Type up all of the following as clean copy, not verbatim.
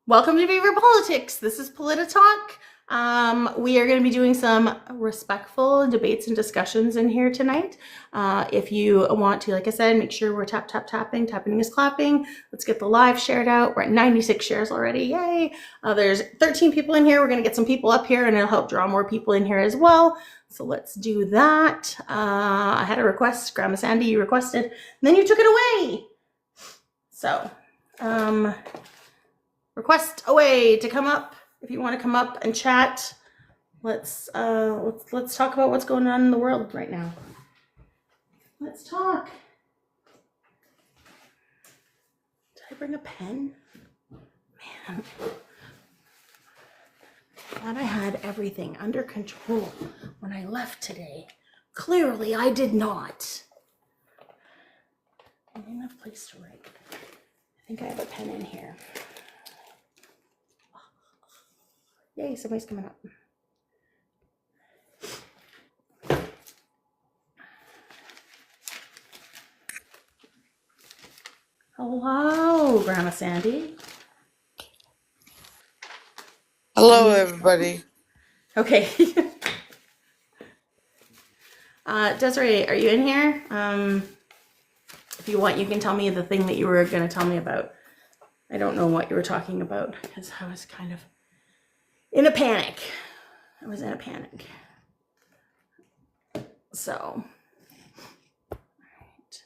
Welcome to Beaver Politics. This is Politi-Talk. We are going to be doing some respectful debates and discussions in here tonight. If you want to, like I said, make sure we're tapping. Tapping is clapping. Let's get the live shared out. We're at 96 shares already. Yay. There's 13 people in here. We're going to get some people up here and it'll help draw more people in here as well. So let's do that. I had a request. Grandma Sandy, you requested, and then you took it away. So, request away to come up if you want to come up and chat. Let's talk about what's going on in the world right now. Let's talk. Did I bring a pen? Man, thought I had everything under control when I left today. Clearly, I did not. I didn't have a place to write. I think I have a pen in here. Yay, somebody's coming up. Hello, Grandma Sandy. Hello, everybody. Okay. Desiree, are you in here? If you want, you can tell me the thing that you were going to tell me about. I don't know what you were talking about because I was kind of in a panic. I was in a panic. So, all right.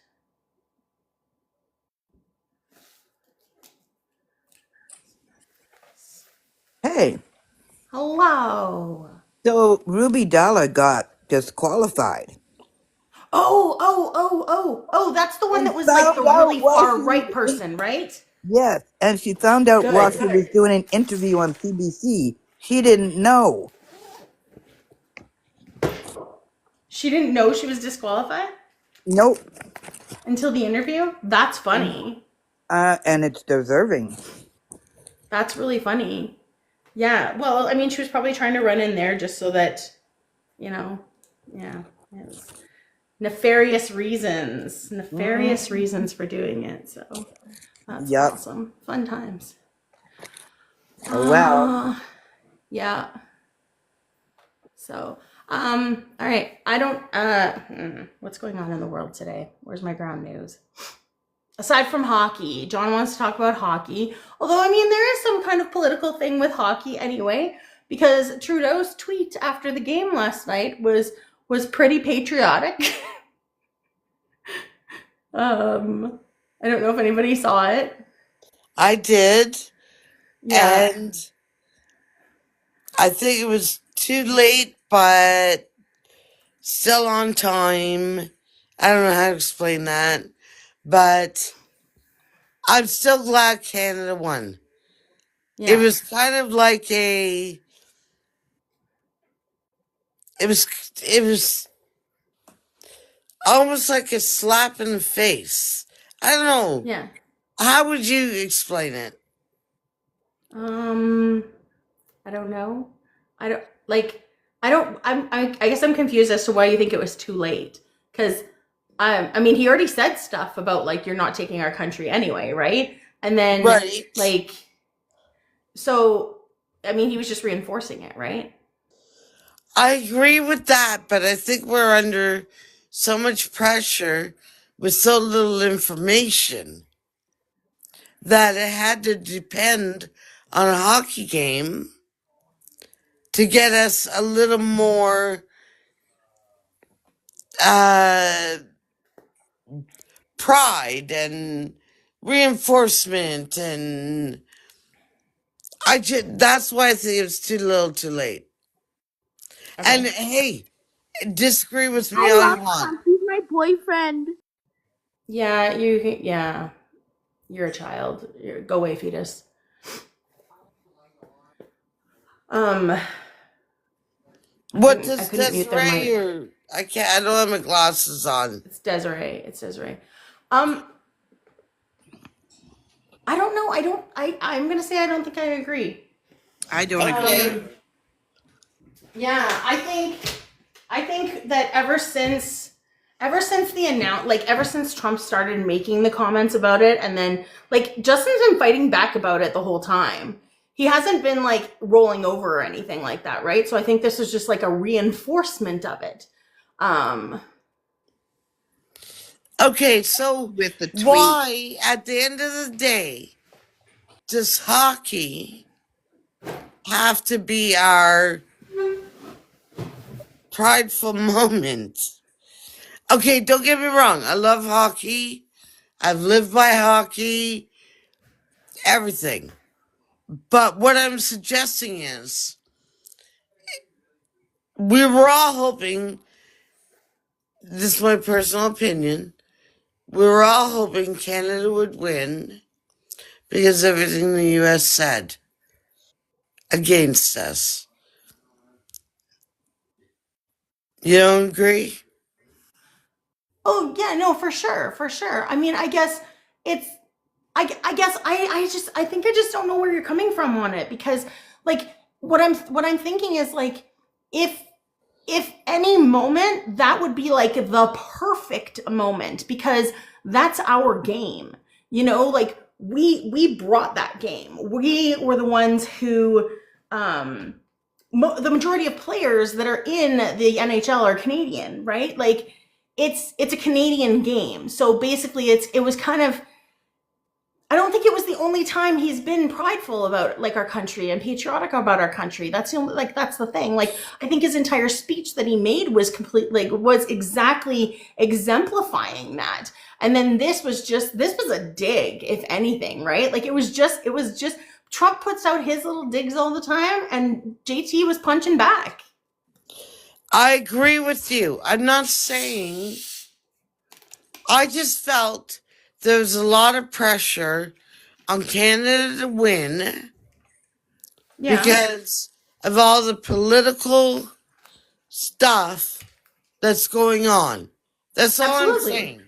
Hey, Hello. so Ruby Dollar got disqualified. Oh, that's the one And that was like the found out really while far she right was person, right? yes, and she found out while she Good. was doing an interview on CBC. She didn't know. She didn't know she was disqualified Nope. until the interview? That's funny. And it's deserving. That's really funny. Yeah, well, I mean, she was probably trying to run in there just so that, yeah, it's nefarious reasons for doing it. So that's Yep. awesome. Fun times. Oh, well. Yeah. So, all right. I don't, what's going on in the world today? Where's my ground news? Aside from hockey, John wants to talk about hockey. Although, I mean, there is some kind of political thing with hockey anyway, because Trudeau's tweet after the game last night was pretty patriotic. I don't know if anybody saw it. I did, Yeah. and I think it was too late, but still on time. I don't know how to explain that, but I'm still glad Canada won. Yeah. It was kind of like it was almost like a slap in the face. I don't know. Yeah. How would you explain it? I don't know. I guess I'm confused as to why you think it was too late. Because, I mean, he already said stuff about, like, you're not taking our country anyway, right? And then, Right. like, so, I mean, he was just reinforcing it, right? I agree with that, but I think we're under so much pressure with so little information that it had to depend on a hockey game to get us a little more pride and reinforcement, and that's why I think it was too little too late. Okay. And hey, disagree with me I all love you want. Trump. He's my boyfriend. Yeah, you're a child. Go away, fetus. What I does couldn't mute their mic. Desiree or I can't, I don't have my glasses on. It's Desiree. I don't know. I'm gonna say I don't think I agree. I don't agree. Yeah, I think that ever since Trump started making the comments about it, and then like Justin's been fighting back about it the whole time. he hasn't been like rolling over or anything like that, right? So I think this is just like a reinforcement of it. Um, Okay, so with the tweet. why, at the end of the day, does hockey have to be our prideful moment? Okay, don't get me wrong. I love hockey. I've lived by hockey, everything. But what I'm suggesting is we were all hoping, this is my personal opinion, we were all hoping Canada would win because of everything the US said against us. You don't agree? oh yeah, no, for sure, for sure. I mean, I guess it's I guess I think I just don't know where you're coming from on it because like what I'm thinking is like if if any moment that would be like the perfect moment because that's our game. You know, like we brought that game. We were the ones who um the majority of players that are in the NHL are Canadian, right? Like it's a Canadian game. So basically it was kind of I don't think it was the only time he's been prideful about like our country and patriotic about our country. That's the only, like that's the thing. Like I think his entire speech that he made was completely like was exactly exemplifying that. And then this was a dig, if anything, right? Like it was just Trump puts out his little digs all the time, and JT was punching back. I agree with you. I'm not saying, I just felt there was a lot of pressure on Canada to win Yeah, because of all the political stuff that's going on. That's all I'm absolutely. saying.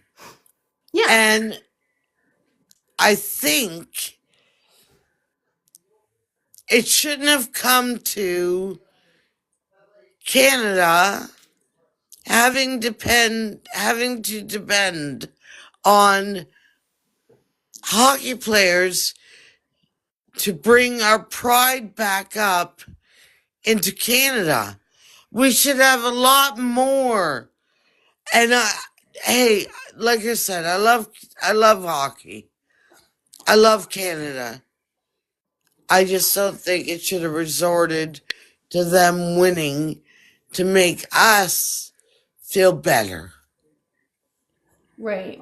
Yeah, And I think it shouldn't have come to Canada having to depend on hockey players to bring our pride back up into Canada. We should have a lot more. And hey, like I said, I love hockey. I love Canada. I just don't think it should have resorted to them winning to make us feel better. right.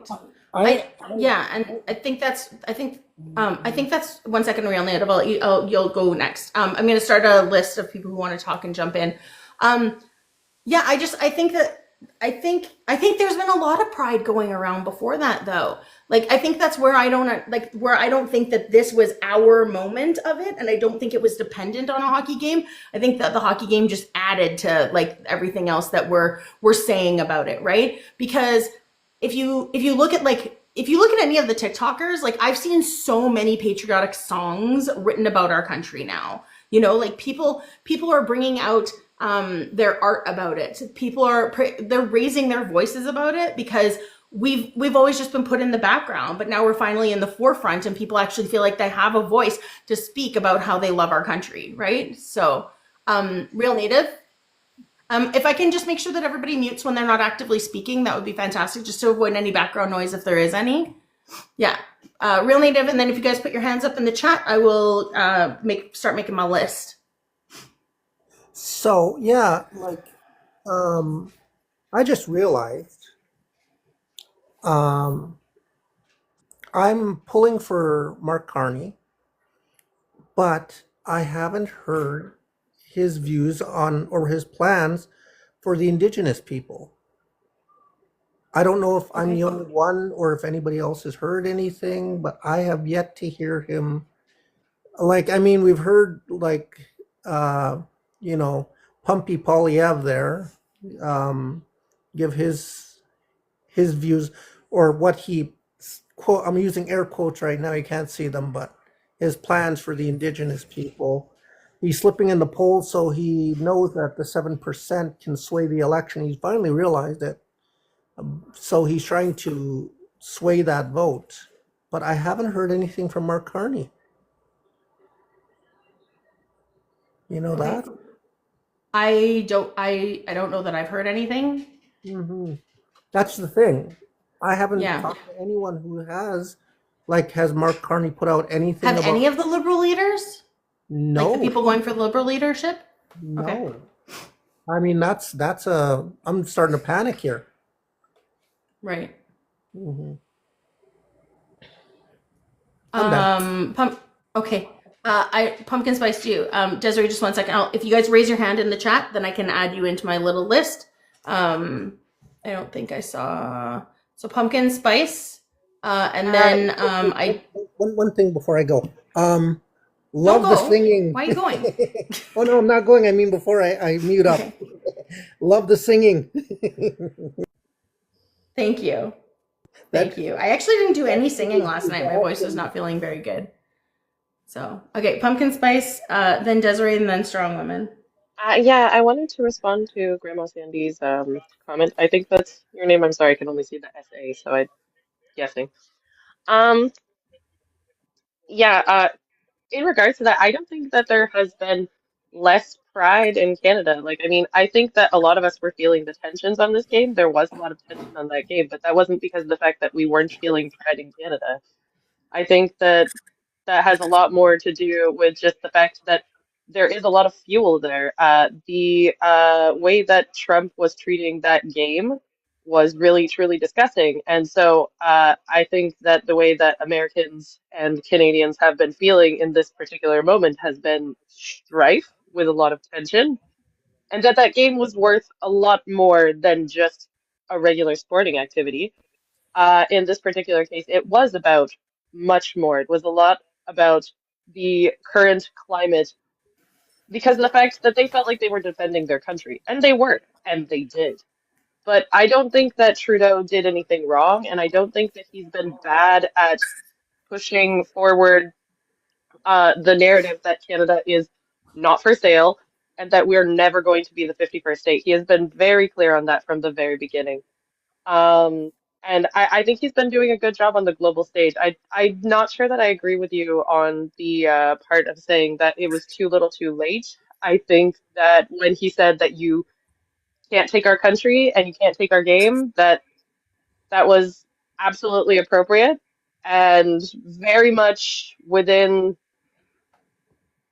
I, I yeah, and I think that's 1 second real native. You'll go next. I'm going to start a list of people who want to talk and jump in. Um, yeah, I think that I think there's been a lot of pride going around before that though. Like I think that's where I don't like where I don't think that this was our moment of it, and I don't think it was dependent on a hockey game. I think that the hockey game just added to like everything else that we're saying about it, right? Because if you look at like if you look at any of the TikTokers, like I've seen so many patriotic songs written about our country now. You know, like people are bringing out their art about it. People are they're raising their voices about it because we've always just been put in the background, but now we're finally in the forefront, and people actually feel like they have a voice to speak about how they love our country, right? So, real native. If I can just make sure that everybody mutes when they're not actively speaking, that would be fantastic, just to avoid any background noise if there is any. Yeah, real native, and then if you guys put your hands up in the chat, I will start making my list. so yeah, like um, I just realized um, I'm pulling for Mark Carney, but I haven't heard his views on or his plans for the indigenous people. I don't know if I'm Okay. the only one or if anybody else has heard anything, but I have yet to hear him. Like, I mean, we've heard like, uh, you know, Pumpy Poilievre there give his views or what he quote. I'm using air quotes right now. You can't see them, but his plans for the indigenous people. He's slipping in the polls, so he knows that the 7% can sway the election. He's finally realized it, so he's trying to sway that vote. But I haven't heard anything from Mark Carney. You know Okay. that? I don't know that I've heard anything. Hmm. That's the thing. I haven't Yeah. talked to anyone who has. Like, has Mark Carney put out anything Have any about? of the liberal leaders? Like the No, people going for the liberal leadership? Okay. no. I mean, that's a. I'm starting to panic here. Right. Hmm. I'm back. Okay. I pumpkin spice you. Desiree, just 1 second. If you guys raise your hand in the chat, then I can add you into my little list. I don't think I saw. So pumpkin spice, and then I One thing before I go. don't Love the go. singing. Why are you going? Oh no, I'm not going. I mean, before I mute up. Okay. Love the singing. Thank you. That Thank you. I actually didn't do any singing last is night. My voice was not feeling very good. So okay, pumpkin spice, then Desiree, and then strong women. Yeah, I wanted to respond to Grandma Sandy's comment. I think that's your name. I'm sorry, I can only see the SA, so I'm guessing. Um, yeah, in regards to that, I don't think that there has been less pride in Canada. Like, I mean, I think that a lot of us were feeling the tensions on this game. There was a lot of tension on that game, but that wasn't because of the fact that we weren't feeling pride in Canada. I think that that has a lot more to do with just the fact that there is a lot of fuel there. The way that Trump was treating that game was really, truly disgusting. And so I think that the way that Americans and Canadians have been feeling in this particular moment has been strife with a lot of tension, and that that game was worth a lot more than just a regular sporting activity. In this particular case, it was about much more. It was a lot about the current climate because of the fact that they felt like they were defending their country, and they were, and they did. But I don't think that Trudeau did anything wrong, and I don't think that he's been bad at pushing forward the narrative that Canada is not for sale and that we're never going to be the 51st state. He has been very clear on that from the very beginning. Um, and I think he's been doing a good job on the global stage. I'm not sure that I agree with you on the part of saying that it was too little too late. I think that when he said that you can't take our country and you can't take our game, that that was absolutely appropriate and very much within,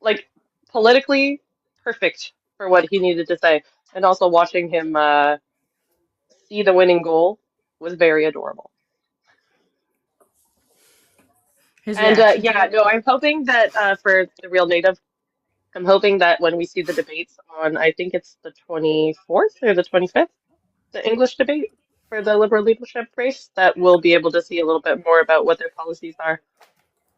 like, politically perfect for what he needed to say. And also watching him see the winning goal was very adorable. His And reaction to yeah, it. no, I'm hoping that for the Real Native, I'm hoping that when we see the debates on, I think it's the 24th or the 25th, the English debate for the Liberal leadership race, that we'll be able to see a little bit more about what their policies are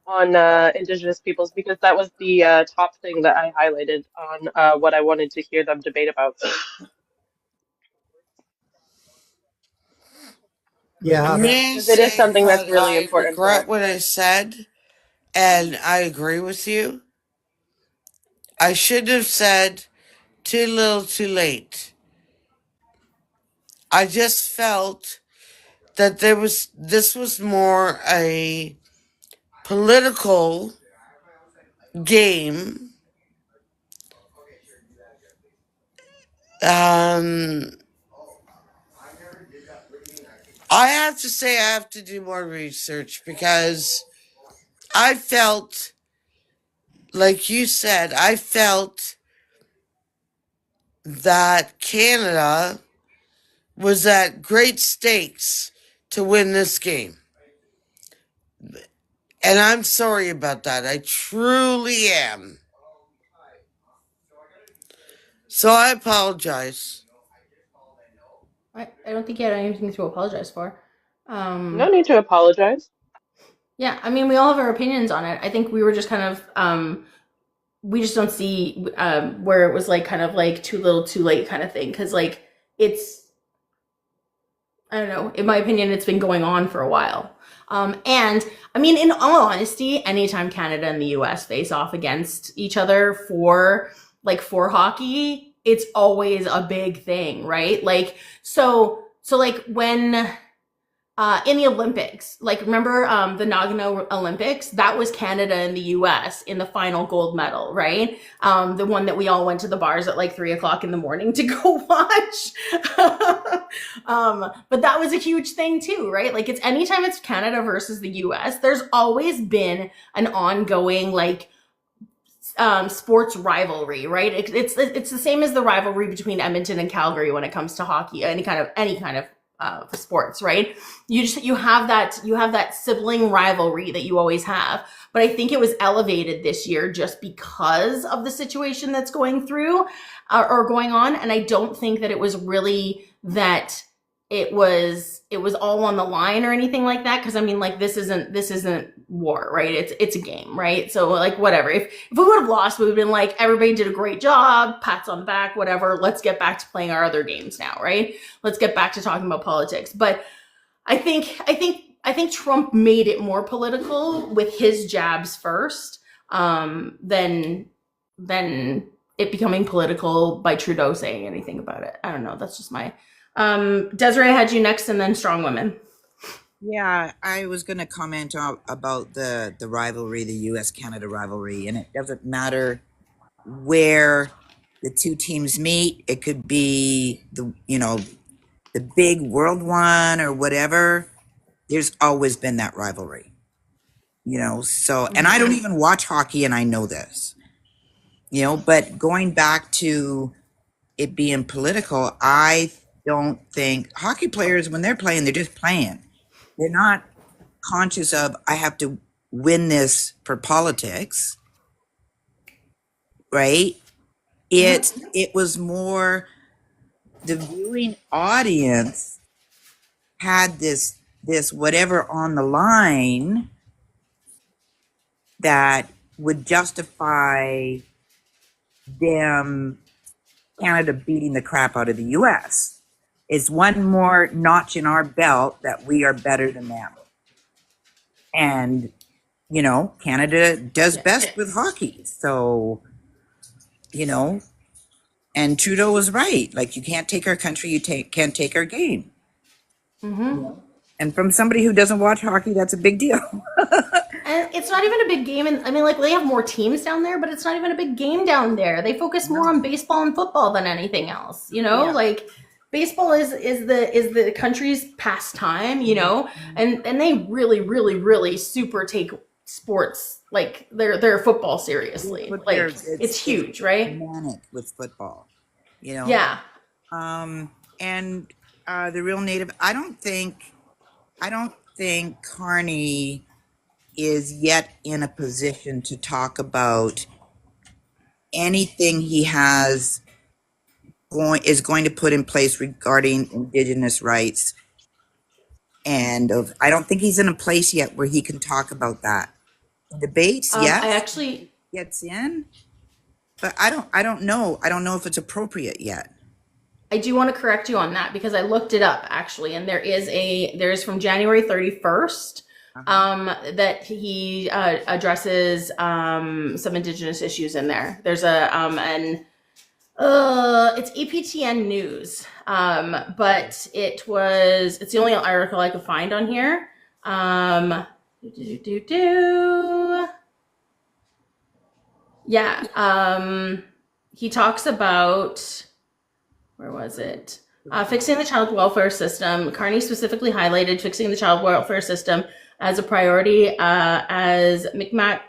on Indigenous peoples, because that was the top thing that I highlighted on what I wanted to hear them debate about. yeah, that May I Because it is say something that's that really I important for regret us. what I said, and I agree with you. I should have said too little too late. I just felt that this was more a political game. Um, I have to say I have to do more research because I felt, like you said, I felt that Canada was at great stakes to win this game. And I'm sorry about that. I truly am. So I apologize. I don't think he had anything to apologize for. No need to apologize. Yeah, I mean, we all have our opinions on it. I think we were just kind of, we just don't see where it was like kind of like too little too late kind of thing. Cause like it's, I don't know, in my opinion, it's been going on for a while. And I mean, in all honesty, anytime Canada and the US face off against each other for hockey, it's always a big thing, right? Like, so like when in the Olympics. Like, remember the Nagano Olympics? That was Canada and the US in the final gold medal, right? The one that we all went to the bars at like 3 o'clock in the morning to go watch. But that was a huge thing too, right? Like, it's anytime it's Canada versus the US, there's always been an ongoing, like, sports rivalry, right? It's the same as the rivalry between Edmonton and Calgary when it comes to hockey, any kind of sports, right? You have that sibling rivalry that you always have. But I think it was elevated this year just because of the situation that's going through or going on. And I don't think that it was really that it was all on the line or anything like that. Cause I mean, like, this isn't war, right? It's a game, right? So, like, whatever. If we would have lost, we would have been like, everybody did a great job, pats on the back, whatever. Let's get back to playing our other games now, right? Let's get back to talking about politics. But I think Trump made it more political with his jabs first, than it becoming political by Trudeau saying anything about it. I don't know. That's just my Desiree, I had you next, and then Strong Women. Yeah, I was going to comment about the rivalry, the U.S.-Canada rivalry, and it doesn't matter where the two teams meet. It could be the big world one or whatever. There's always been that rivalry, So, and I don't even watch hockey, and I know this, But going back to it being political, I don't think hockey players, when they're playing, they're just playing. They're not conscious of, I have to win this for politics, right? It was more the viewing audience had this whatever on the line that would justify them, Canada beating the crap out of the US. It's one more notch in our belt that we are better than them. And, Canada does best with hockey. So, and Trudeau was right. Like, you can't take our country, can't take our game. And from somebody who doesn't watch hockey, that's a big deal. And it's not even a big game. And I mean, like, they have more teams down there, but it's not even a big game down there. They focus more on baseball and football than anything else, like. Baseball is the country's pastime, and they really, really, really super take sports, like their football, seriously. Like, it's huge, right? Manic with football, Yeah. And the real native. I don't think Carney is yet in a position to talk about anything he is going to put in place regarding Indigenous rights, and I don't think he's in a place yet where he can talk about that. Debates, yes, I actually gets in, but I don't know if it's appropriate yet. I do want to correct you on that because I looked it up actually, and there's from January 31st that he addresses some Indigenous issues in there. There's it's APTN News, but it's the only article I could find on here. Yeah, he talks about, where was it? Fixing the child welfare system. Carney specifically highlighted fixing the child welfare system as a priority, as Micmac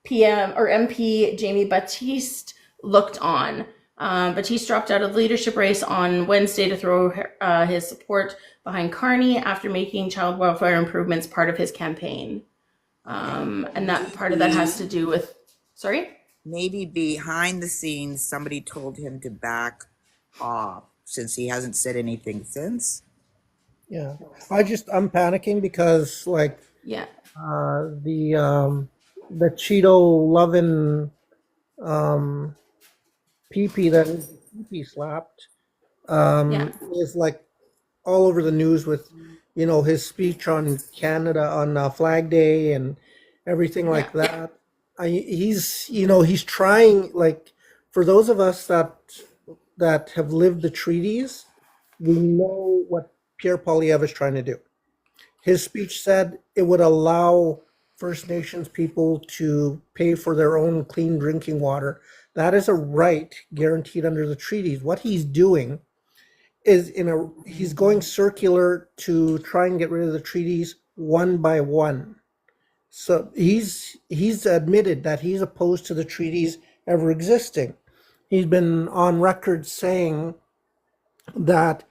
PM or MP Jamie Baptiste looked on. Baptiste dropped out of the leadership race on Wednesday to throw his support behind Carney after making child welfare improvements part of his campaign. And that part of that has to do with, sorry? Maybe behind the scenes, somebody told him to back off since he hasn't said anything since. Yeah, I'm panicking because yeah, the Cheeto loving PP that is PP slapped is like all over the news with his speech on Canada on Flag Day and everything like that. He's trying, like, for those of us that have lived the treaties, we know what Pierre Poilievre is trying to do. His speech said it would allow First Nations people to pay for their own clean drinking water. That is a right guaranteed under the treaties. What he's doing is he's going circular to try and get rid of the treaties one by one. So he's admitted that he's opposed to the treaties ever existing. He's been on record saying that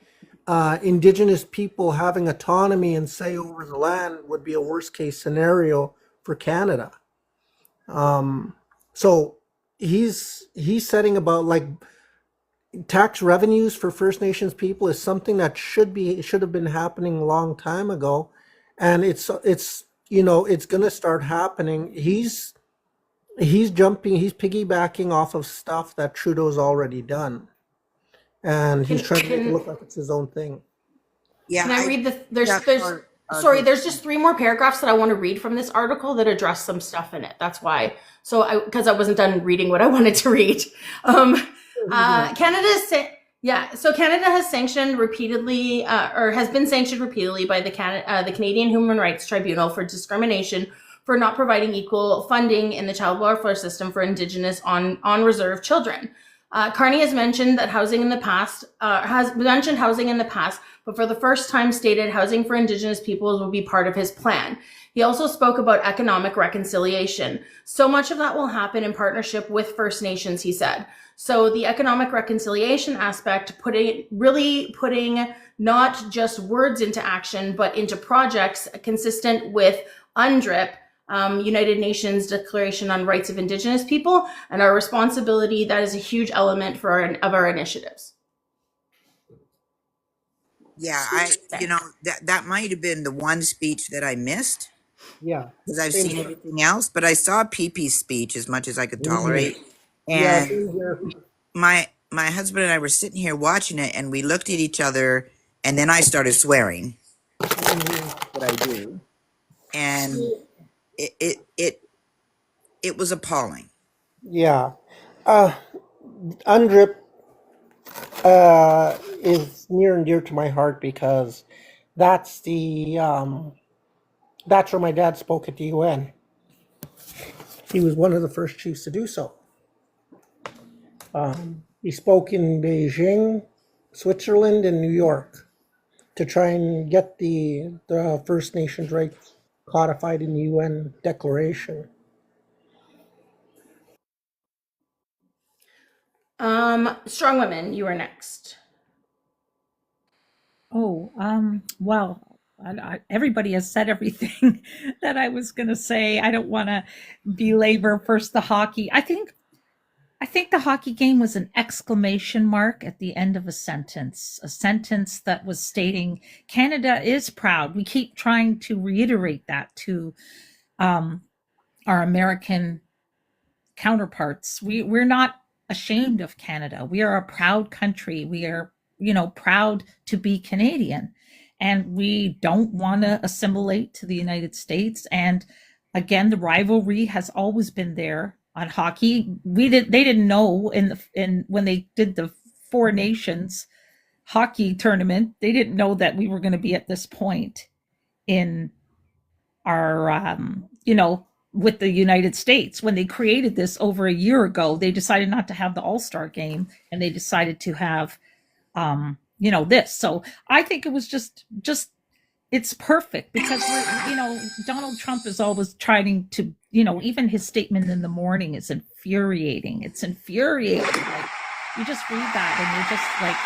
Indigenous people having autonomy and say over the land would be a worst case scenario for Canada. So he's setting about like tax revenues for First Nations people is something that should have been happening a long time ago, and it's going to start happening. He's piggybacking off of stuff that Trudeau's already done, and he's trying to make it look like it's his own thing. Yeah. Can I read there's just 3 more paragraphs that I want to read from this article that address some stuff in it. That's why. Because I wasn't done reading what I wanted to read. Canada has sanctioned repeatedly, or has been sanctioned repeatedly by the Canadian Human Rights Tribunal for discrimination for not providing equal funding in the child welfare system for Indigenous on reserve children. Carney has mentioned housing in the past, but for the first time stated housing for Indigenous peoples will be part of his plan. He also spoke about economic reconciliation. So much of that will happen in partnership with First Nations, he said. So the economic reconciliation aspect, putting not just words into action, but into projects consistent with UNDRIP, United Nations Declaration on Rights of Indigenous People, and our responsibility. That is a huge element of our initiatives. Yeah, that might have been the one speech that I missed. Yeah, because I've seen everything else, but I saw PP's speech as much as I could tolerate. And my husband and I were sitting here watching it, and we looked at each other, and then I started swearing. What I do, and it was appalling. Yeah, UNDRIP is near and dear to my heart because that's where my dad spoke at the UN. He was one of the first chiefs to do so. He spoke in Beijing, Switzerland, and New York to try and get the First Nations rights codified in the UN Declaration. Strong Women, you are next. Well, everybody has said everything that I was going to say. I don't want to belabor first the hockey. I think the hockey game was an exclamation mark at the end of a sentence that was stating Canada is proud. We keep trying to reiterate that to our American counterparts. We're not ashamed of Canada. We are a proud country. We are, proud to be Canadian, and we don't want to assimilate to the United States. And again, the rivalry has always been there on hockey. They didn't know when they did the Four Nations hockey tournament, they didn't know that we were going to be at this point in our, with the United States. When they created this over a year ago, they decided not to have the All-Star game, and they decided to have, this. So I think it was just it's perfect because Donald Trump is always trying to, even his statement in the morning is infuriating. It's infuriating. Like, you just read that and you're just like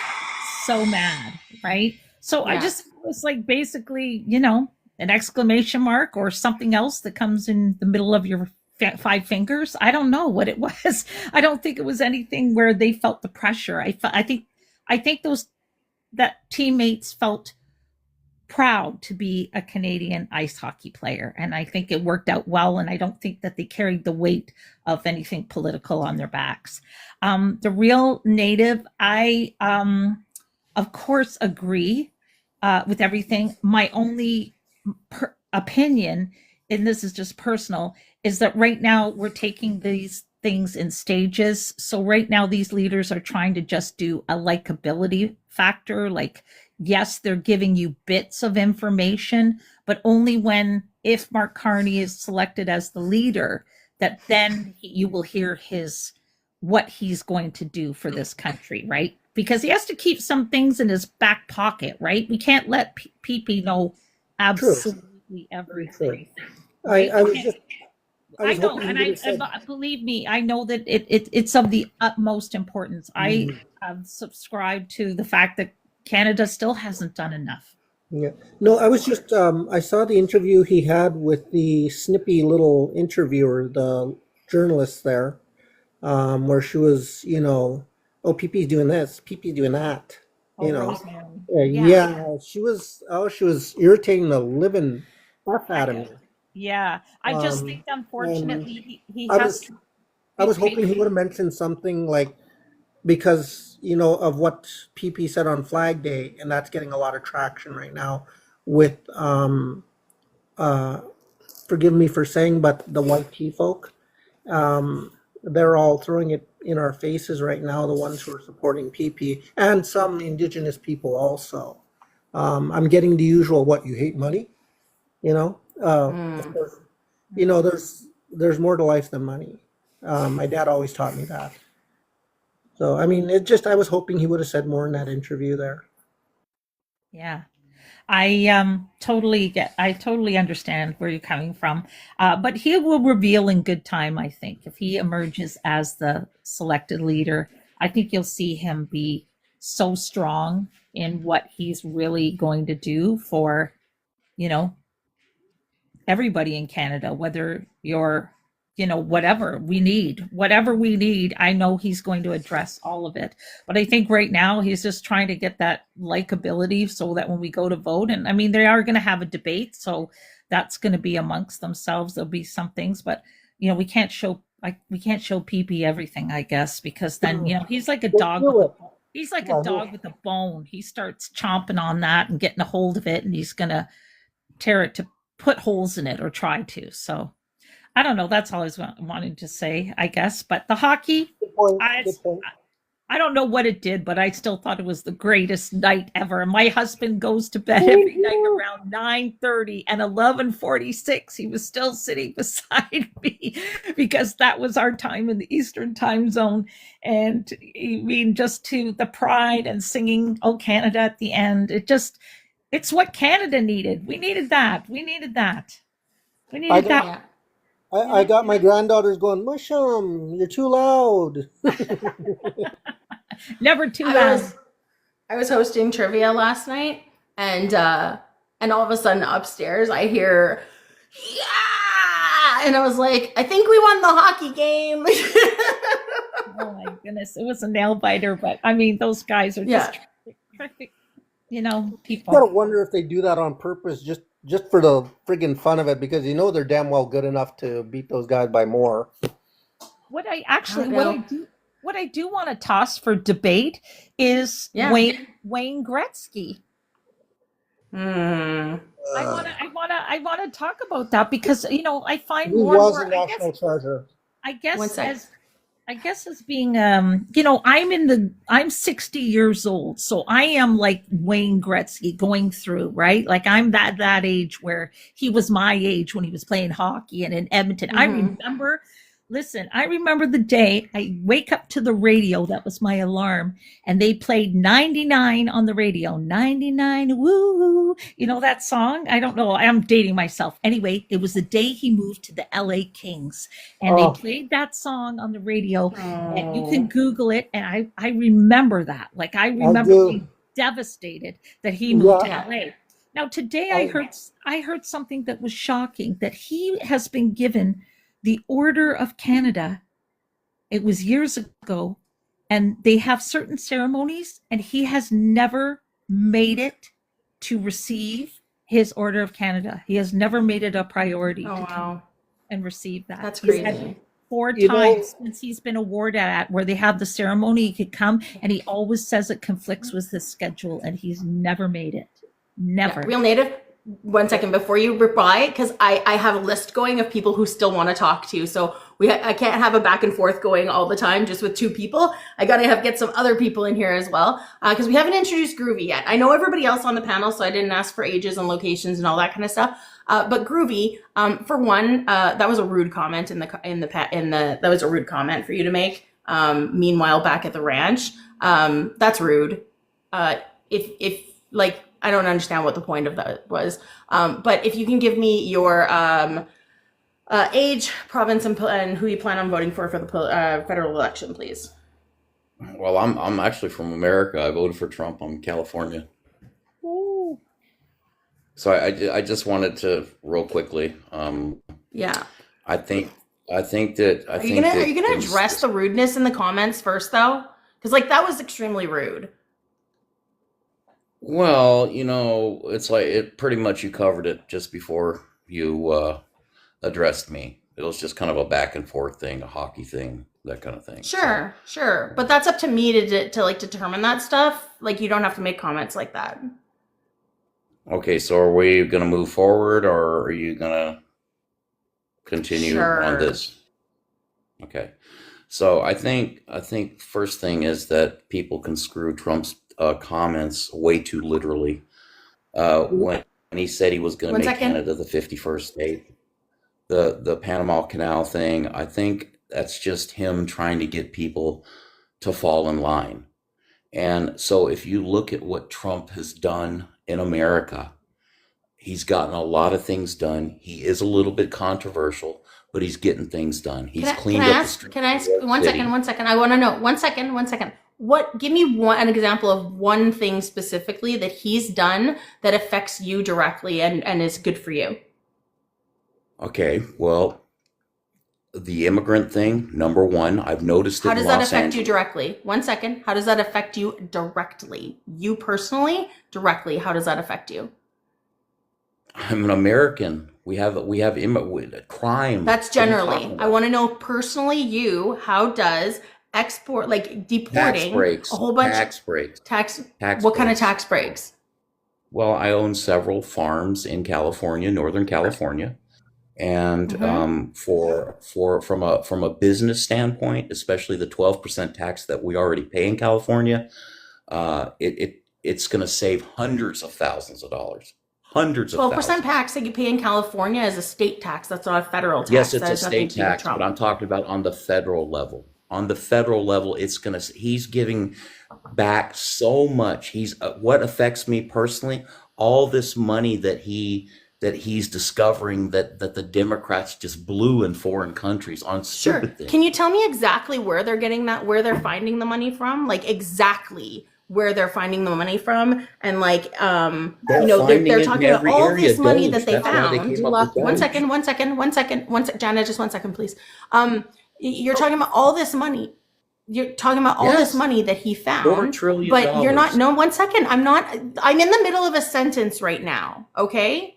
so mad, right? So yeah. I just was like basically, an exclamation mark or something else that comes in the middle of your 5 fingers. I don't know what it was. I don't think it was anything where they felt the pressure. I think that teammates felt proud to be a Canadian ice hockey player. And I think it worked out well. And I don't think that they carried the weight of anything political on their backs. The real Native, I, of course, agree with everything. My only opinion, and this is just personal, is that right now we're taking these things in stages. So right now these leaders are trying to just do a likability factor, like, yes, they're giving you bits of information, but only if Mark Carney is selected as the leader, that then you will hear what he's going to do for this country, right? Because he has to keep some things in his back pocket, right? We can't let PP know absolutely everything. Right? I was just, I know, hoping and you would have said, believe me, I know that it's of the utmost importance. I have subscribed to the fact that Canada still hasn't done enough. yeah. No, I was just, I saw the interview he had with the snippy little interviewer, the journalist there, where she was, oh, PP's doing this, PP's doing that, Oh, Rosemary. yeah, she was irritating the living F out of me. Yeah, I just think and unfortunately he I has. was hoping he would have mentioned something like, because of what PP said on Flag Day, and that's getting a lot of traction right now with forgive me for saying, but the white tea folk, they're all throwing it in our faces right now, the ones who are supporting PP, and some Indigenous people also. I'm getting the usual, what, you hate money? Of course, there's more to life than money. My dad always taught me that. So, I mean, I was hoping he would have said more in that interview there. Yeah. I totally understand where you're coming from. But he will reveal in good time, I think. If he emerges as the selected leader, I think you'll see him be so strong in what he's really going to do for, everybody in Canada, whether you're, whatever we need, I know he's going to address all of it. But I think right now he's just trying to get that likability so that when we go to vote, and I mean, they are going to have a debate, so that's going to be amongst themselves. There'll be some things, but we can't show PP everything, I guess, because then, he's like a dog. He's like a dog with a bone. He starts chomping on that and getting a hold of it, and he's going to tear it to put holes in it, or try to. So I don't know. That's all I was wanting to say, I guess. But the hockey, Good point. I don't know what it did, but I still thought it was the greatest night ever. And my husband goes to bed every night around 9:30, and 11:46 he was still sitting beside me, because that was our time in the Eastern time zone. And I mean, just to the pride and singing "Oh Canada" at the end, it's what Canada needed. We needed that. Yeah. I got my granddaughters going, Mushum, you're too loud. Never too I loud. was hosting trivia last night, and all of a sudden upstairs I hear, yeah, and I was like, I think we won the hockey game. Oh my goodness, it was a nail biter, but I mean, those guys are just terrific, people. You gotta wonder if they do that on purpose, just for the friggin' fun of it, because they're damn well good enough to beat those guys by more. What I do want to toss for debate is Wayne Gretzky. I want to talk about that, because I find He more was and a more, national treasure. I guess One sec. as being I'm 60 years old, so I am like Wayne Gretzky going through, right? Like I'm that age where he was my age when he was playing hockey and in Edmonton. I remember the day I wake up to the radio, that was my alarm, and they played 99 on the radio. 99, woo, that song? I don't know. I'm dating myself. Anyway, it was the day he moved to the LA Kings, and they played that song on the radio, and you can Google it. And I remember that. Like, I remember being devastated that he moved to LA. Now, today I heard something that was shocking, that he has been given the Order of Canada. It was years ago, and they have certain ceremonies, and he has never made it to receive his Order of Canada. He has never made it a priority to come and receive that. That's He's crazy. had 4 times since he's been awarded at where they have the ceremony, he could come, and he always says it conflicts with his schedule, and he's never made it. Never. Real Native, 1 second before you reply, because I have a list going of people who still want to talk to. So I can't have a back and forth going all the time just with two people. I gotta get some other people in here as well, because we haven't introduced Groovy yet. I know everybody else on the panel, so I didn't ask for ages and locations and all that kind of stuff. But Groovy, for one, that was a rude comment that was a rude comment for you to make. Meanwhile, back at the ranch, that's rude. If like, I don't understand what the point of that was. But if you can give me your age, province, and who you plan on voting for the federal election, please. Well, I'm actually from America. I voted for Trump. I'm California. Ooh. So I just wanted to real quickly. Yeah. I think Are you gonna address the rudeness in the comments first, though? Because like that was extremely rude. Well, it's like it pretty much you covered it just before you addressed me. It was just kind of a back and forth thing, a hockey thing, that kind of thing. Sure, sure, but that's up to me to like determine that stuff. Like you don't have to make comments like that. Okay, so are we gonna move forward, or are you gonna continue on this? Okay, so I think first thing is that people construe Trump's comments way too literally. When he said he was going to make Canada the 51st state, the Panama Canal thing, I think that's just him trying to get people to fall in line. And so if you look at what Trump has done in America, he's gotten a lot of things done. He is a little bit controversial, but he's getting things done. He's cleaned up the streets. Can I ask one second? I want to know. One second. Give me an example of one thing specifically that he's done that affects you directly and is good for you. Okay, well, the immigrant thing, number one, I've noticed it in Los Angeles. How does that affect you directly? 1 second. How does that affect you directly? You personally, directly, how does that affect you? I'm an American. We have crime. That's generally. I want to know personally how does export, like deporting breaks, a whole bunch tax breaks. What kind of tax breaks? Well, I own several farms in California, Northern California. And from a business standpoint, especially the 12% tax that we already pay in California, it's going to save hundreds of thousands of dollars. 12% tax that you pay in California is a state tax. That's not a federal tax. Yes, it's a state tax, but I'm talking about on the federal level. On the federal level, he's giving back so much. What affects me personally, all this money that he's discovering that the Democrats just blew in foreign countries on stupid things. Can you tell me exactly where they're getting that, where they're finding the money from? Like exactly where they're finding the money from, and like they're talking about all this money that they found. One second, Jana, just 1 second, please. You're talking about all this money. You're talking about all this money that he found, $4 trillion. But you're not. No, 1 second. I'm in the middle of a sentence right now. Okay.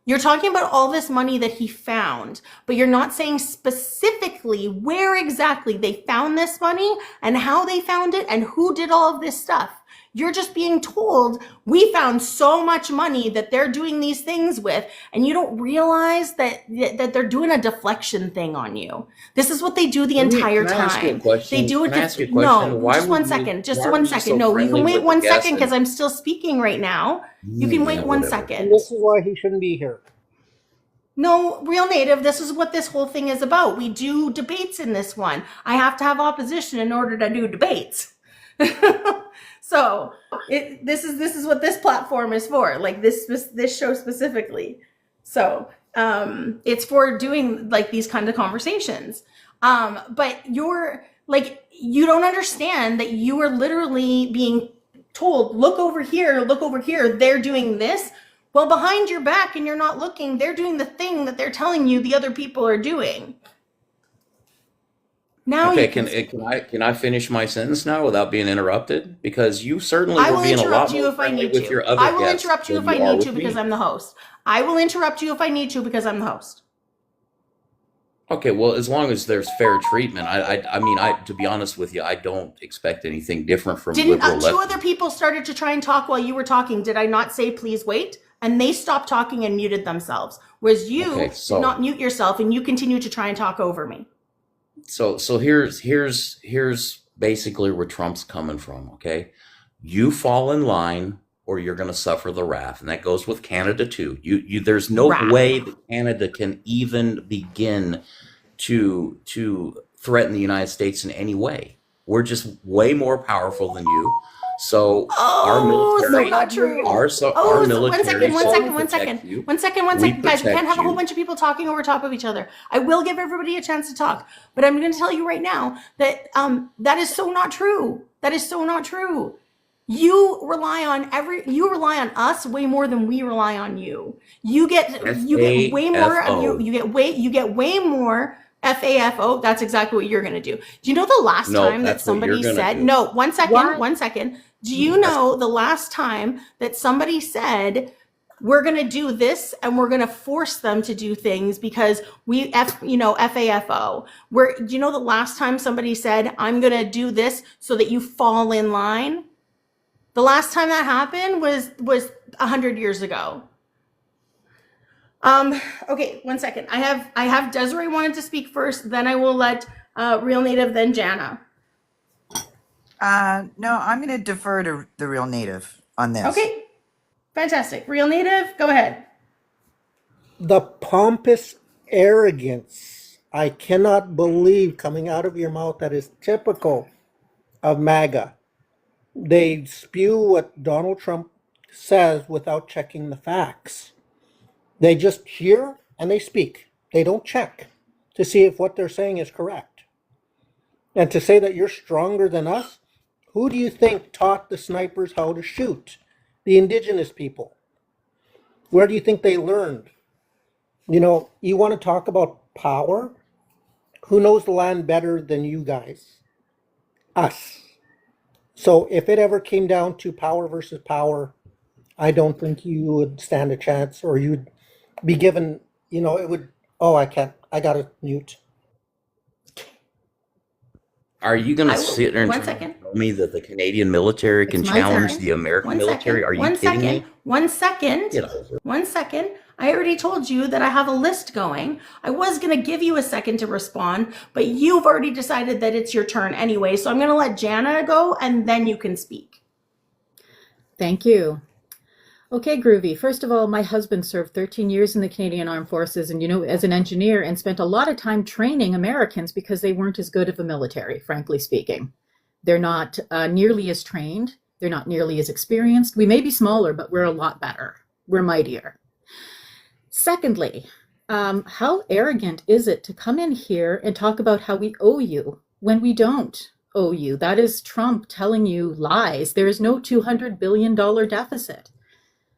You're talking about all this money that he found, but you're not saying specifically where exactly they found this money and how they found it and who did all of this stuff. You're just being told, we found so much money that they're doing these things with, and you don't realize that they're doing a deflection thing on you. This is what they do the entire time. They do it. No, just 1 second. Just 1 second. No, you can wait 1 second because I'm still speaking right now. You can wait 1 second. And this is why he shouldn't be here. No, Real Native, this is what this whole thing is about. We do debates in this one. I have to have opposition in order to do debates. So this is what this platform is for, like this show specifically. So it's for doing like these kind of conversations. But you don't understand that you are literally being told, look over here, they're doing this. Well, behind your back and you're not looking, they're doing the thing that they're telling you the other people are doing. Now okay, can I finish my sentence now without being interrupted? Because you certainly were being a lot more friendly with your other guests. I will interrupt you if I need to because I'm the host. I will interrupt you if I need to because I'm the host. Okay, well, as long as there's fair treatment, I mean, to be honest with you, I don't expect anything different from liberal two other people started to try and talk while you were talking. Did I not say please wait? And they stopped talking and muted themselves. Whereas you did not mute yourself and you continue to try and talk over me. So here's basically where Trump's coming from, okay? You fall in line or you're going to suffer the wrath, and that goes with Canada too. You there's no way Wrath. that Canada can even begin to threaten the United States in any way. We're just way more powerful than you. So our Oh, so military, not true. our Oh, military one shall second, one protect second, you. one second, one We second. Guys, we can't protect have a whole you. bunch of people talking over top of each other. I will give everybody a chance to talk, but I'm going to tell you right now that that is so not true. That is so not true. You rely on us way more than we rely on you. You get way more of FAFO. you get way more FAFO. That's exactly what you're going to do. Do you know the last No, time that that's what you're somebody gonna said, do. no, one second, Why? one second. Do you know the last time that somebody said, we're going to do this and we're going to force them to do things because FAFO. Do you know the last time somebody said, I'm going to do this so that you fall in line? The last time that happened was 100 years ago. Okay, one second. I have Desiree wanted to speak first, then I will let Real Native, then Jana. No, I'm going to defer to the Real Native on this. Okay, fantastic. Real Native, go ahead. The pompous arrogance I cannot believe coming out of your mouth that is typical of MAGA. They spew what Donald Trump says without checking the facts. They just hear and they speak. They don't check to see if what they're saying is correct. And to say that you're stronger than us, who do you think taught the snipers how to shoot? The indigenous people. Where do you think they learned? You know, you want to talk about power? Who knows the land better than you guys? Us. So if it ever came down to power versus power, I don't think you would stand a chance, or you'd be given, it would, oh, I can't, I got to mute. Are you going to I will, sit there and one try second. to tell me that the Canadian military can It's my challenge turn. the American One military? second. Are you One kidding second. me? One second. Get over it. 1 second. I already told you that I have a list going. I was going to give you a second to respond, but you've already decided that it's your turn anyway. So I'm going to let Jana go and then you can speak. Thank you. Okay, Groovy. First of all, my husband served 13 years in the Canadian Armed Forces and, as an engineer, and spent a lot of time training Americans because they weren't as good of a military, frankly speaking. They're not nearly as trained. They're not nearly as experienced. We may be smaller, but we're a lot better. We're mightier. Secondly, how arrogant is it to come in here and talk about how we owe you when we don't owe you? That is Trump telling you lies. There is no $200 billion deficit.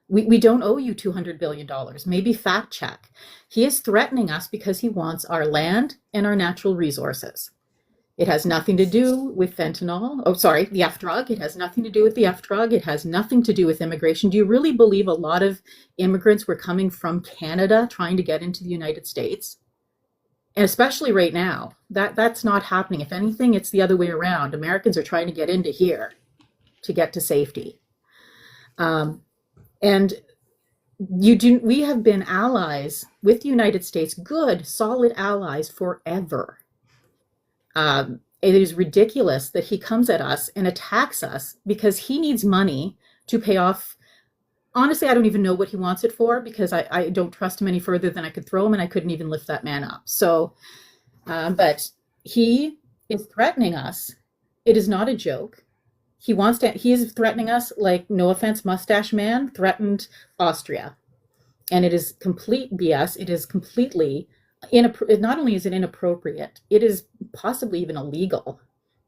We don't owe you $200 billion. Maybe fact check. He is threatening us because he wants our land and our natural resources. It has nothing to do with fentanyl. Oh, sorry, the F drug. It has nothing to do with the F drug. It has nothing to do with immigration. Do you really believe a lot of immigrants were coming from Canada trying to get into the United States? And especially right now, that's not happening. If anything, it's the other way around. Americans are trying to get into here to get to safety. And we have been allies with the United States, good, solid allies forever. It is ridiculous that he comes at us and attacks us because he needs money to pay off. Honestly, I don't even know what he wants it for because I don't trust him any further than I could throw him, and I couldn't even lift that man up. So, but he is threatening us. It is not a joke. He is threatening us like, no offense, Mustache Man threatened Austria. And it is complete BS. It is completely not only is it inappropriate, it is possibly even illegal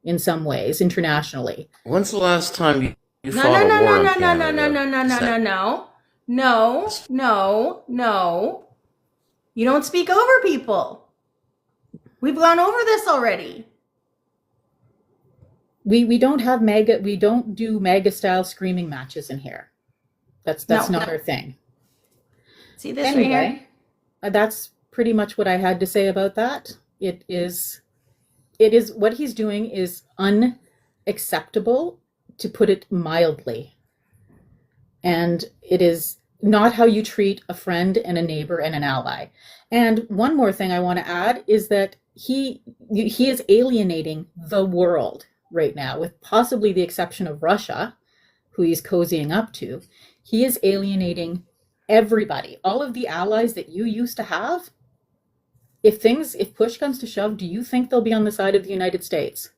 in some ways internationally. When's the last time you No, fought no, a war no, in no, no, Canada? no, no, no, no, no, no, no, no, no. You don't speak over people. We've gone over this already. We don't have we don't do mega style screaming matches in here. That's not our thing. See this right here? That's pretty much what I had to say about that. It is what he's doing is unacceptable, to put it mildly. And it is not how you treat a friend and a neighbor and an ally. And one more thing I want to add is that he is alienating the world right now, with possibly the exception of Russia, who he's cozying up to. He is alienating everybody, all of the allies that you used to have. If push comes to shove, do you think they'll be on the side of the United States?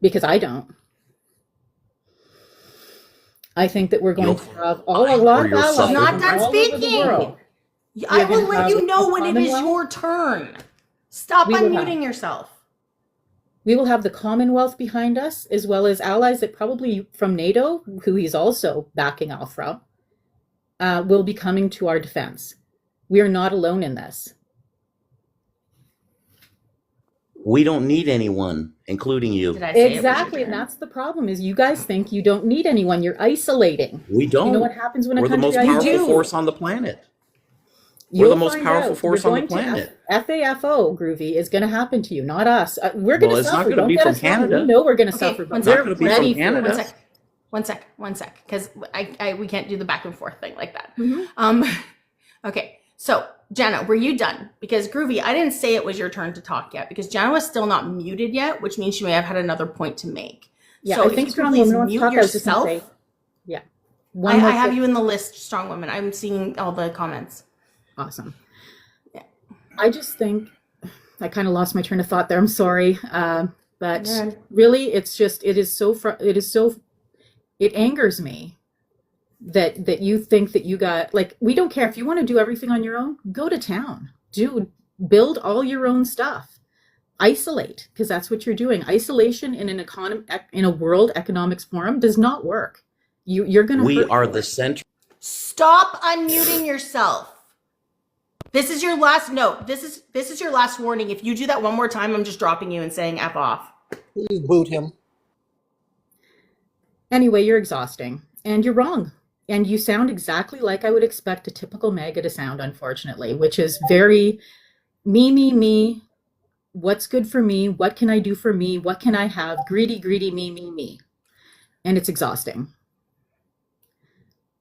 Because I don't. I think that we're going to have a lot of allies. Not done speaking. I will let you know when it is your turn. Stop unmuting yourself. We will have the Commonwealth behind us, as well as allies that probably from NATO, who he's also backing off from, will be coming to our defense. We are not alone in this. We don't need anyone, including you. Exactly, and that's the problem, is you guys think you don't need anyone. You're isolating. We don't. You know what happens when we're a country the most powerful force on the planet. We're the most powerful force on the planet. FAFO, Groovy, is going to happen to you, not us. We're going to suffer. It's not going to be from Canada. We know we're going to suffer, but we're ready for it. One sec, because we can't do the back and forth thing like that. Okay, so Jenna, were you done? Because Groovy, I didn't say it was your turn to talk yet, because Jenna was still not muted yet, which means she may have had another point to make. Yeah, so I think Strong Woman wants to talk. Yourself. Yeah, I have you in the list, Strong Woman. I'm seeing all the comments. Awesome. Yeah, I just think I kind of lost my train of thought there. I'm sorry, but really, it angers me that you think that you got, like, we don't care if you want to do everything on your own. Go to town, build all your own stuff, isolate, because that's what you're doing. Isolation in in a World Economics Forum does not work. You're gonna. We are the center. Stop unmuting yourself. This is your last note. This is your last warning. If you do that one more time, I'm just dropping you and saying F off. Please boot him. Anyway, you're exhausting, and you're wrong. And you sound exactly like I would expect a typical MAGA to sound, unfortunately, which is very me. What's good for me? What can I do for me? What can I have? Greedy, me. And it's exhausting.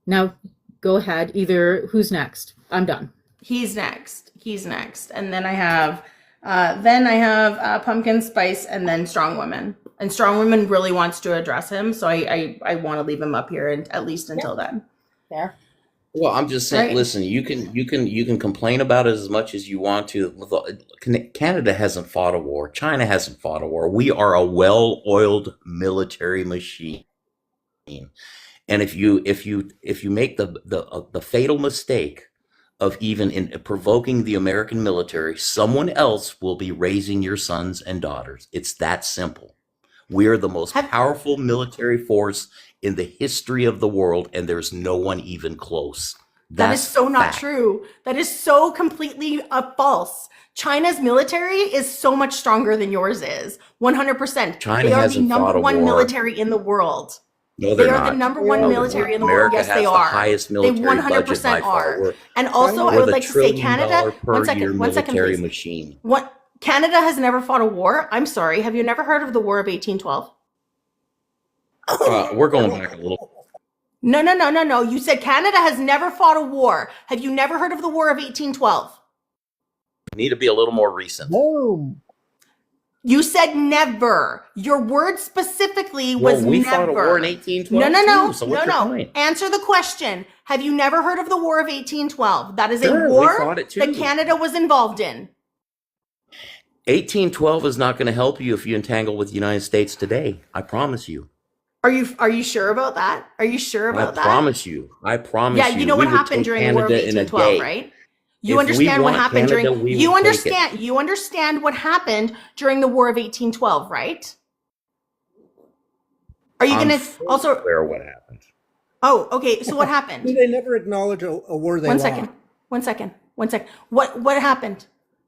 Now, go ahead. Who's next? I'm done. He's next. And then I have Pumpkin Spice, and then Strong Woman. And Strong Woman really wants to address him, so I want to leave him up here and at least until then. Fair. Well, I'm just saying. Right. Listen, you can complain about it as much as you want to. Canada hasn't fought a war. China hasn't fought a war. We are a well-oiled military machine. And if you make the fatal mistake of even in provoking the American military, someone else will be raising your sons and daughters. It's that simple. We are the most powerful military force in the history of the world, and there's no one even close. That is so not true. That is so completely false. China's military is so much stronger than yours is. 100%. China has the number one military in the world. No, they're not. They are the number one military in the world. Yes, they are. The highest military they 100% are. And also, I would like to say Canada. One second, please. Machine. What? Canada has never fought a war. I'm sorry. Have you never heard of the War of 1812? We're going back a little. No. You said Canada has never fought a war. Have you never heard of the War of 1812? Need to be a little more recent. No. You said never. Your word specifically was we never. Fought a war in 1812. No. Answer the question. Have you never heard of the War of 1812? That is a war that Canada was involved in. 1812 is not going to help you if you entangle with the United States today. I promise you. Are you sure about that? Are you sure about that? I promise you. Yeah, you know what happened during the War of 1812, right? You understand what happened during you understand what happened during the War of 1812, right? Are you going to also aware what happened? Oh, okay. So what happened? They never acknowledge a war they lost. One second. What happened?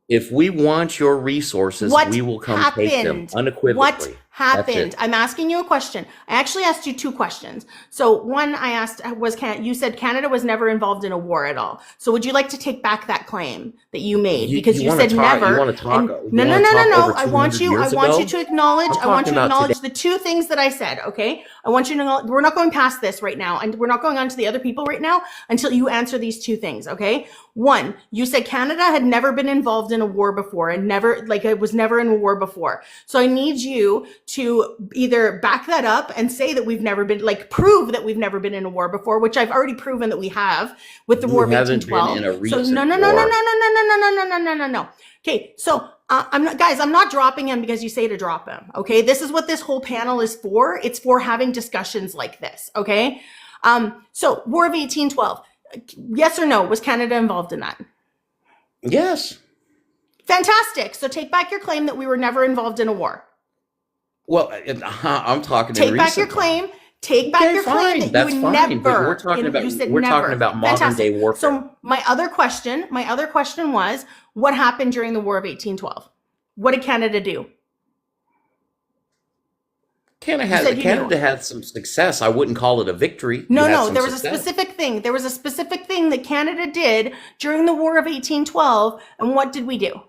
If we want your resources, we will come take them unequivocally. What happened. I'm asking you a question. I actually asked you 2 questions. So one I asked was, you said Canada was never involved in a war at all. So would you like to take back that claim that you made? Because you said never. You want to talk? No. I want you to acknowledge. I want you to acknowledge the 2 things that I said. Okay. I want you to know we're not going past this right now, and we're not going on to the other people right now until you answer these 2 things. Okay. One, you said Canada had never been involved in a war before, and never, like, it was never in a war before. So I need you to either back that up and say that we've never been, like, prove that we've never been in a war before, which I've already proven that we have with the War of 1812. Been in a recent so no. Okay, so I'm not dropping him because you say to drop him. Okay, this is what this whole panel is for. It's for having discussions like this. Okay, so War of 1812. Yes or no? Was Canada involved in that? Yes. Fantastic. So take back your claim that we were never involved in a war. Well, I'm talking. Take back your claim. Take back your claim that you would never. But we're talking about modern day warfare. So my other question was, what happened during the War of 1812? What did Canada do? Canada had some success. I wouldn't call it a victory. No, there was a specific thing. There was a specific thing that Canada did during the War of 1812, and what did we do?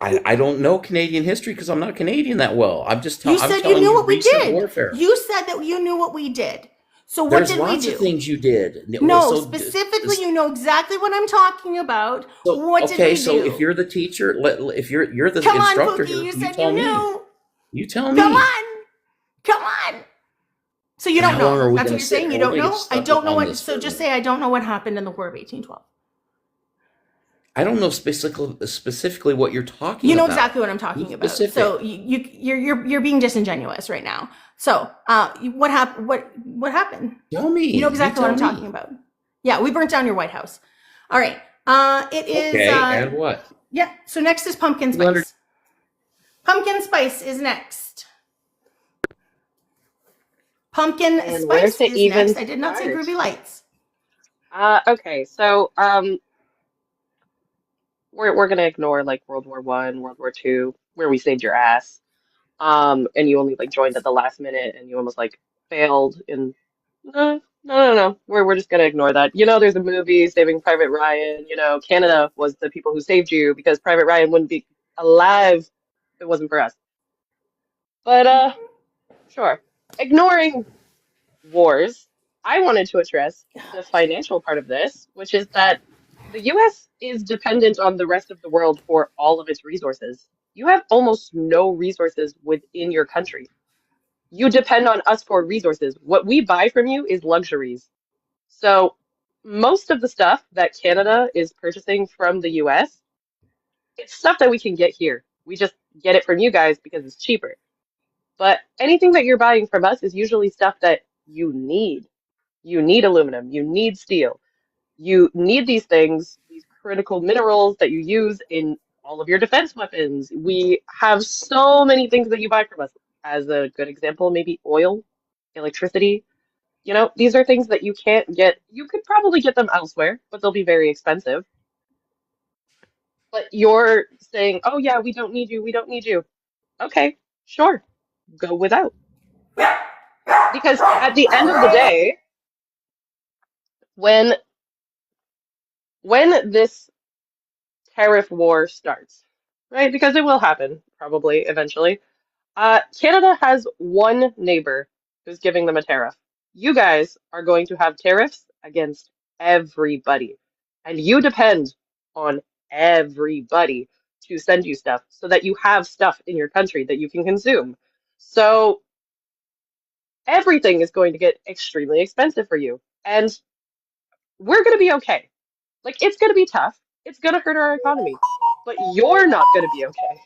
I don't know Canadian history because I'm not Canadian that well. I'm just telling you. You said you knew what we did. Warfare. You said that you knew what we did. So what did we do? There's lots of things you did. No, specifically, you know exactly what I'm talking about. What did we do? So if you're the teacher, if you're the Come instructor, on, Pookie, you said tell you me. knew. You tell me. Come on. So you don't know. That's what you're saying. You don't know. I don't know what. So just say I don't know what happened in the War of 1812. I don't know specifically what you're talking about. You know exactly what I'm talking about. So you're being disingenuous right now. So what happened? What happened? Tell me. You know exactly what I'm talking about. Yeah, we burnt down your White House. All right. It is. Okay. And what? Yeah. So next is pumpkin spice. Pumpkin spice is next. Pumpkin spice is next. I did not say groovy lights. Okay. So we're gonna ignore like World War I, World War II, where we saved your ass. And you only like joined at the last minute and you almost like failed in no. We're just gonna ignore that. You know, there's a movie, Saving Private Ryan. You know, Canada was the people who saved you because Private Ryan wouldn't be alive if it wasn't for us. But sure. Ignoring wars, I wanted to address the financial part of this, which is that the US is dependent on the rest of the world for all of its resources. You have almost no resources within your country. You depend on us for resources. What we buy from you is luxuries. So most of the stuff that Canada is purchasing from the US, it's stuff that we can get here. We just get it from you guys because it's cheaper. But anything that you're buying from us is usually stuff that you need. You need aluminum, you need steel. You need these things, these critical minerals that you use in all of your defense weapons. We have so many things that you buy from us. As a good example, maybe oil, electricity. You know, these are things that you can't get. You could probably get them elsewhere, but they'll be very expensive. But you're saying, oh yeah, we don't need you, we don't need you. Okay, sure, go without. Because at the end of the day, when this tariff war starts, right? Because it will happen probably eventually. Canada has one neighbor who's giving them a tariff. You guys are going to have tariffs against everybody, and you depend on everybody to send you stuff so that you have stuff in your country that you can consume. So everything is going to get extremely expensive for you, and we're going to be okay. Like, it's going to be tough. It's going to hurt our economy, but you're not going to be okay.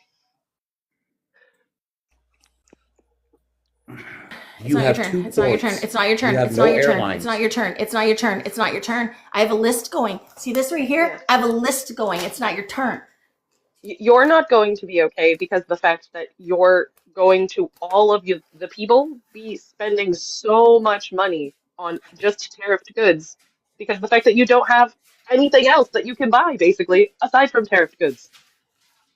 You have two It's not your turn. It's not your turn. It's not your turn. It's not your turn. It's not your turn. It's not your turn. I have a list going. See this right here? I have a list going. It's not your turn. You're not going to be okay because the fact that you're going to all of you, the people be spending so much money on just tariffed goods because the fact that you don't have anything else that you can buy basically aside from tariffed goods.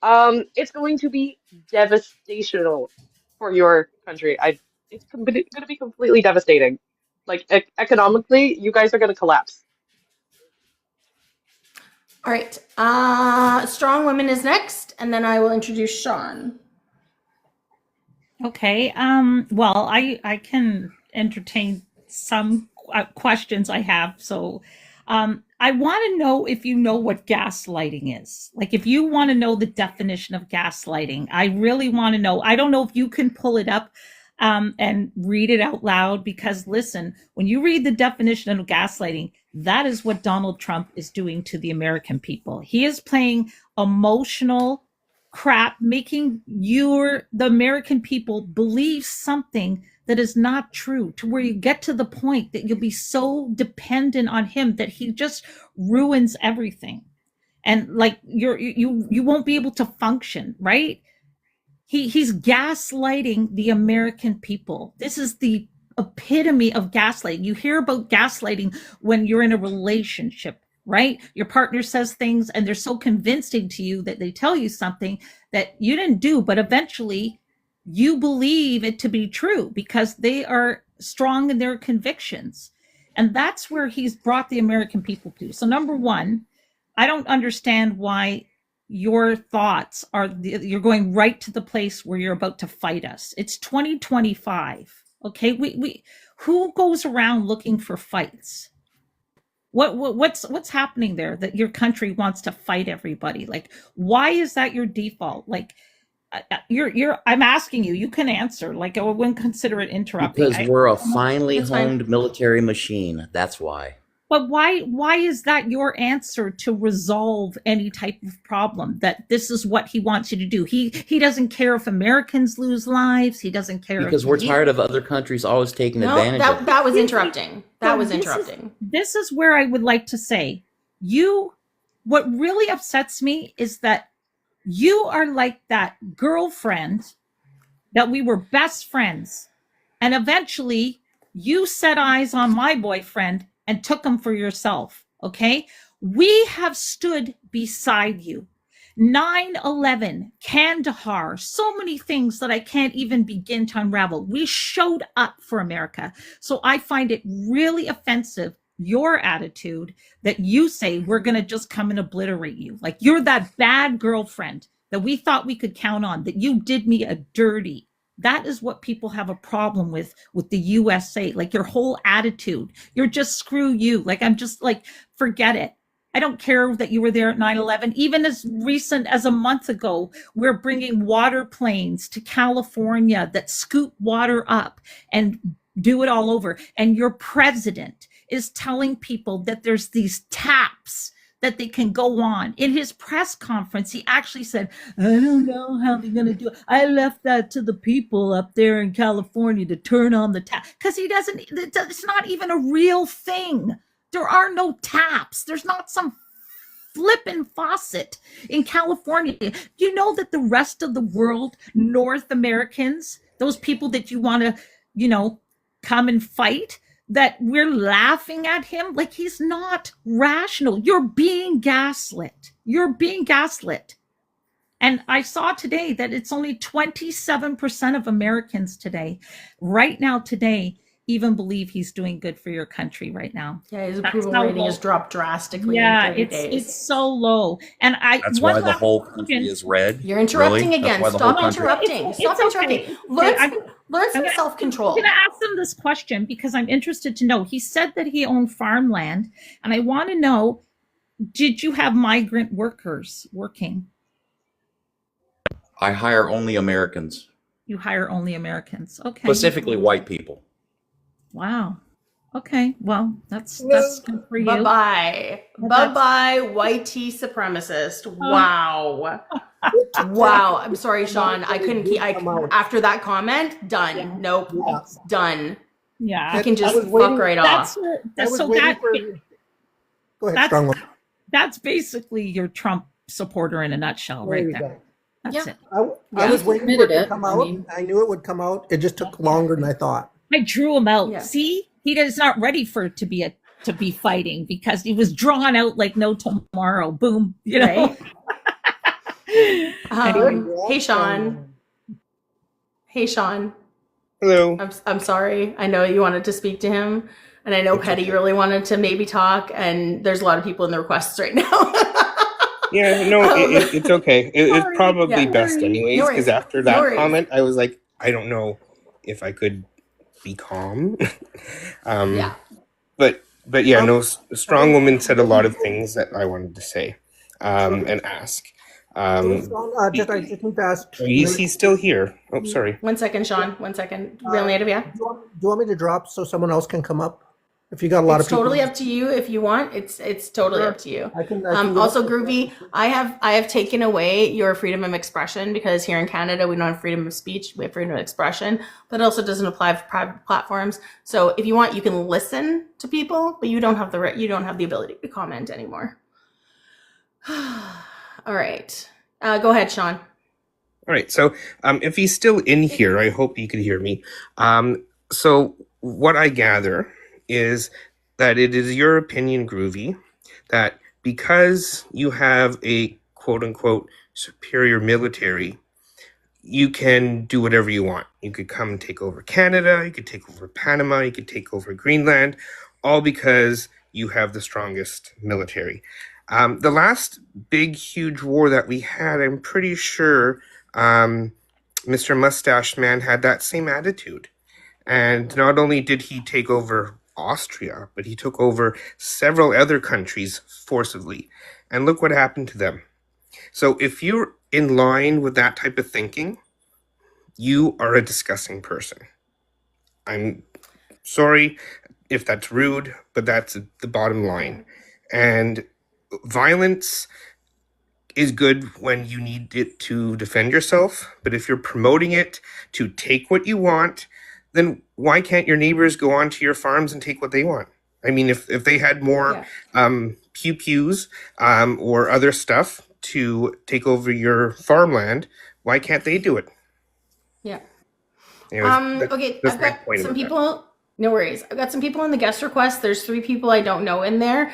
It's going to be devastational. for your country. It's going to be completely devastating. Like economically, you guys are going to collapse. All right. Strong Women is next, and then I will introduce Sean. Okay. Well, I can entertain some questions I have. So, I want to know if you know what gaslighting is. Like, if you want to know the definition of gaslighting, I really want to know. I don't know if you can pull it up, and read it out loud, because listen, when you read the definition of gaslighting, that is what Donald Trump is doing to the American people. He is playing emotional crap, making the American people believe something that is not true, to where you get to the point that you'll be so dependent on him that he just ruins everything. And like you won't be able to function, right? He's gaslighting the American people. This is the epitome of gaslighting. You hear about gaslighting when you're in a relationship, right? Your partner says things and they're so convincing to you that they tell you something that you didn't do, but eventually you believe it to be true because they are strong in their convictions. And that's where he's brought the American people to. So number one, I don't understand why your thoughts are you're going right to the place where you're about to fight us. It's 2025. Okay, we who goes around looking for fights? What's happening there that your country wants to fight everybody? Like, why is that your default? Like, I'm asking you, you can answer. Like, I wouldn't consider it interrupting. Because we're a finely That's fine. honed military machine. That's why. But why is that your answer to resolve any type of problem? That this is what he wants you to do. He doesn't care if Americans lose lives. He doesn't care Because we're tired of other countries always taking advantage of it. That was interrupting. That was This interrupting. This is where I would like to say, what really upsets me is that you are like that girlfriend that we were best friends, and eventually you set eyes on my boyfriend and took him for yourself. Okay, we have stood beside you. 9/11, Kandahar, so many things that I can't even begin to unravel. We showed up for America. So I find it really offensive, your attitude, that you say we're going to just come and obliterate you. Like, you're that bad girlfriend that we thought we could count on, that you did me a dirty. That is what people have a problem with the USA. Like, your whole attitude, you're just screw you. Like, I'm just like, forget it. I don't care that you were there at 9/11. Even as recent as a month ago, we're bringing water planes to California that scoop water up and do it all over. And your president is telling people that there's these taps that they can go on. In his press conference, he actually said, I don't know how they're going to do it. I left that to the people up there in California to turn on the tap. Because it's not even a real thing. There are no taps. There's not some flippin' faucet in California. Do you know that the rest of the world, North Americans, those people that you want to, come and fight, that we're laughing at him like he's not rational? You're being gaslit. You're being gaslit. And I saw today that it's only 27% of Americans today, right now today, even believe he's doing good for your country right now. Yeah, his approval rating has dropped drastically in 30 days. It's so low. And that's why the whole country is red. You're interrupting Really? again. That's why the whole Stop country- interrupting. It's Stop okay. interrupting. Learn some self-control. I'm going to ask them this question because I'm interested to know. He said that he owned farmland, and I want to know, did you have migrant workers working? I hire only Americans, You hire only Americans. Okay. specifically white people. Wow. Okay. Well, that's good for you. Bye-bye. Well, Bye-bye, white tea supremacist. Wow. Wow. I'm sorry, Sean. I couldn't keep after that comment. Done. Yeah. Nope. Yeah. Done. Yeah. I can just I was waiting- fuck right off. Go ahead, strong one. That's basically your Trump supporter in a nutshell, There right you there. go. That's Yeah. it. I was waiting for it admitted to it. come I out. mean- I knew it would come out. It just took longer than I thought. I drew him out. Yeah. See, he is not ready for it to be fighting because he was drawn out like no tomorrow. Boom, you know. Right? Hey, Sean. Hey, Sean. Hello. I'm sorry. I know you wanted to speak to him, and I know It's Petty okay. really wanted to maybe talk, and there's a lot of people in the requests right now. Yeah, no, it's okay. It's Sorry. probably Yeah. best No anyways, because worries. after No that worries. comment, I was like, I don't know if I could be calm. Yeah. But yeah, no, Um. strong woman said a lot of things that I wanted to say, So, and ask. so Sean, I just need to ask. Is he still here? Oh, sorry. 1 second, Sean. 1 second. Real Do native, yeah. you want me to drop so someone else can come up? If you got a lot It's of people, totally up to you if you want. It's totally sure. up to you. I can go Also, up. Groovy, I have taken away your freedom of expression because here in Canada we don't have freedom of speech. We have freedom of expression, but it also doesn't apply for private platforms. So if you want, you can listen to people, but you don't have the ability to comment anymore. All right, go ahead, Sean. All right. So, if he's still in here, I hope you can hear me. So what I gather is that it is your opinion, Groovy, that because you have a quote unquote superior military, you can do whatever you want. You could come and take over Canada, you could take over Panama, you could take over Greenland, all because you have the strongest military. The last big, huge war that we had, I'm pretty sure Mr. Mustache Man had that same attitude. And not only did he take over Austria, but he took over several other countries forcibly. And look what happened to them. So if you're in line with that type of thinking, you are a disgusting person. I'm sorry if that's rude, but that's the bottom line. And violence is good when you need it to defend yourself, but if you're promoting it to take what you want, then why can't your neighbors go onto your farms and take what they want? I mean, if they had more pew-pews or other stuff to take over your farmland, why can't they do it? Yeah. Anyways, Okay, that's I've my got point some about that. people. No worries. I've got some people in the guest request. There's 3 people I don't know in there.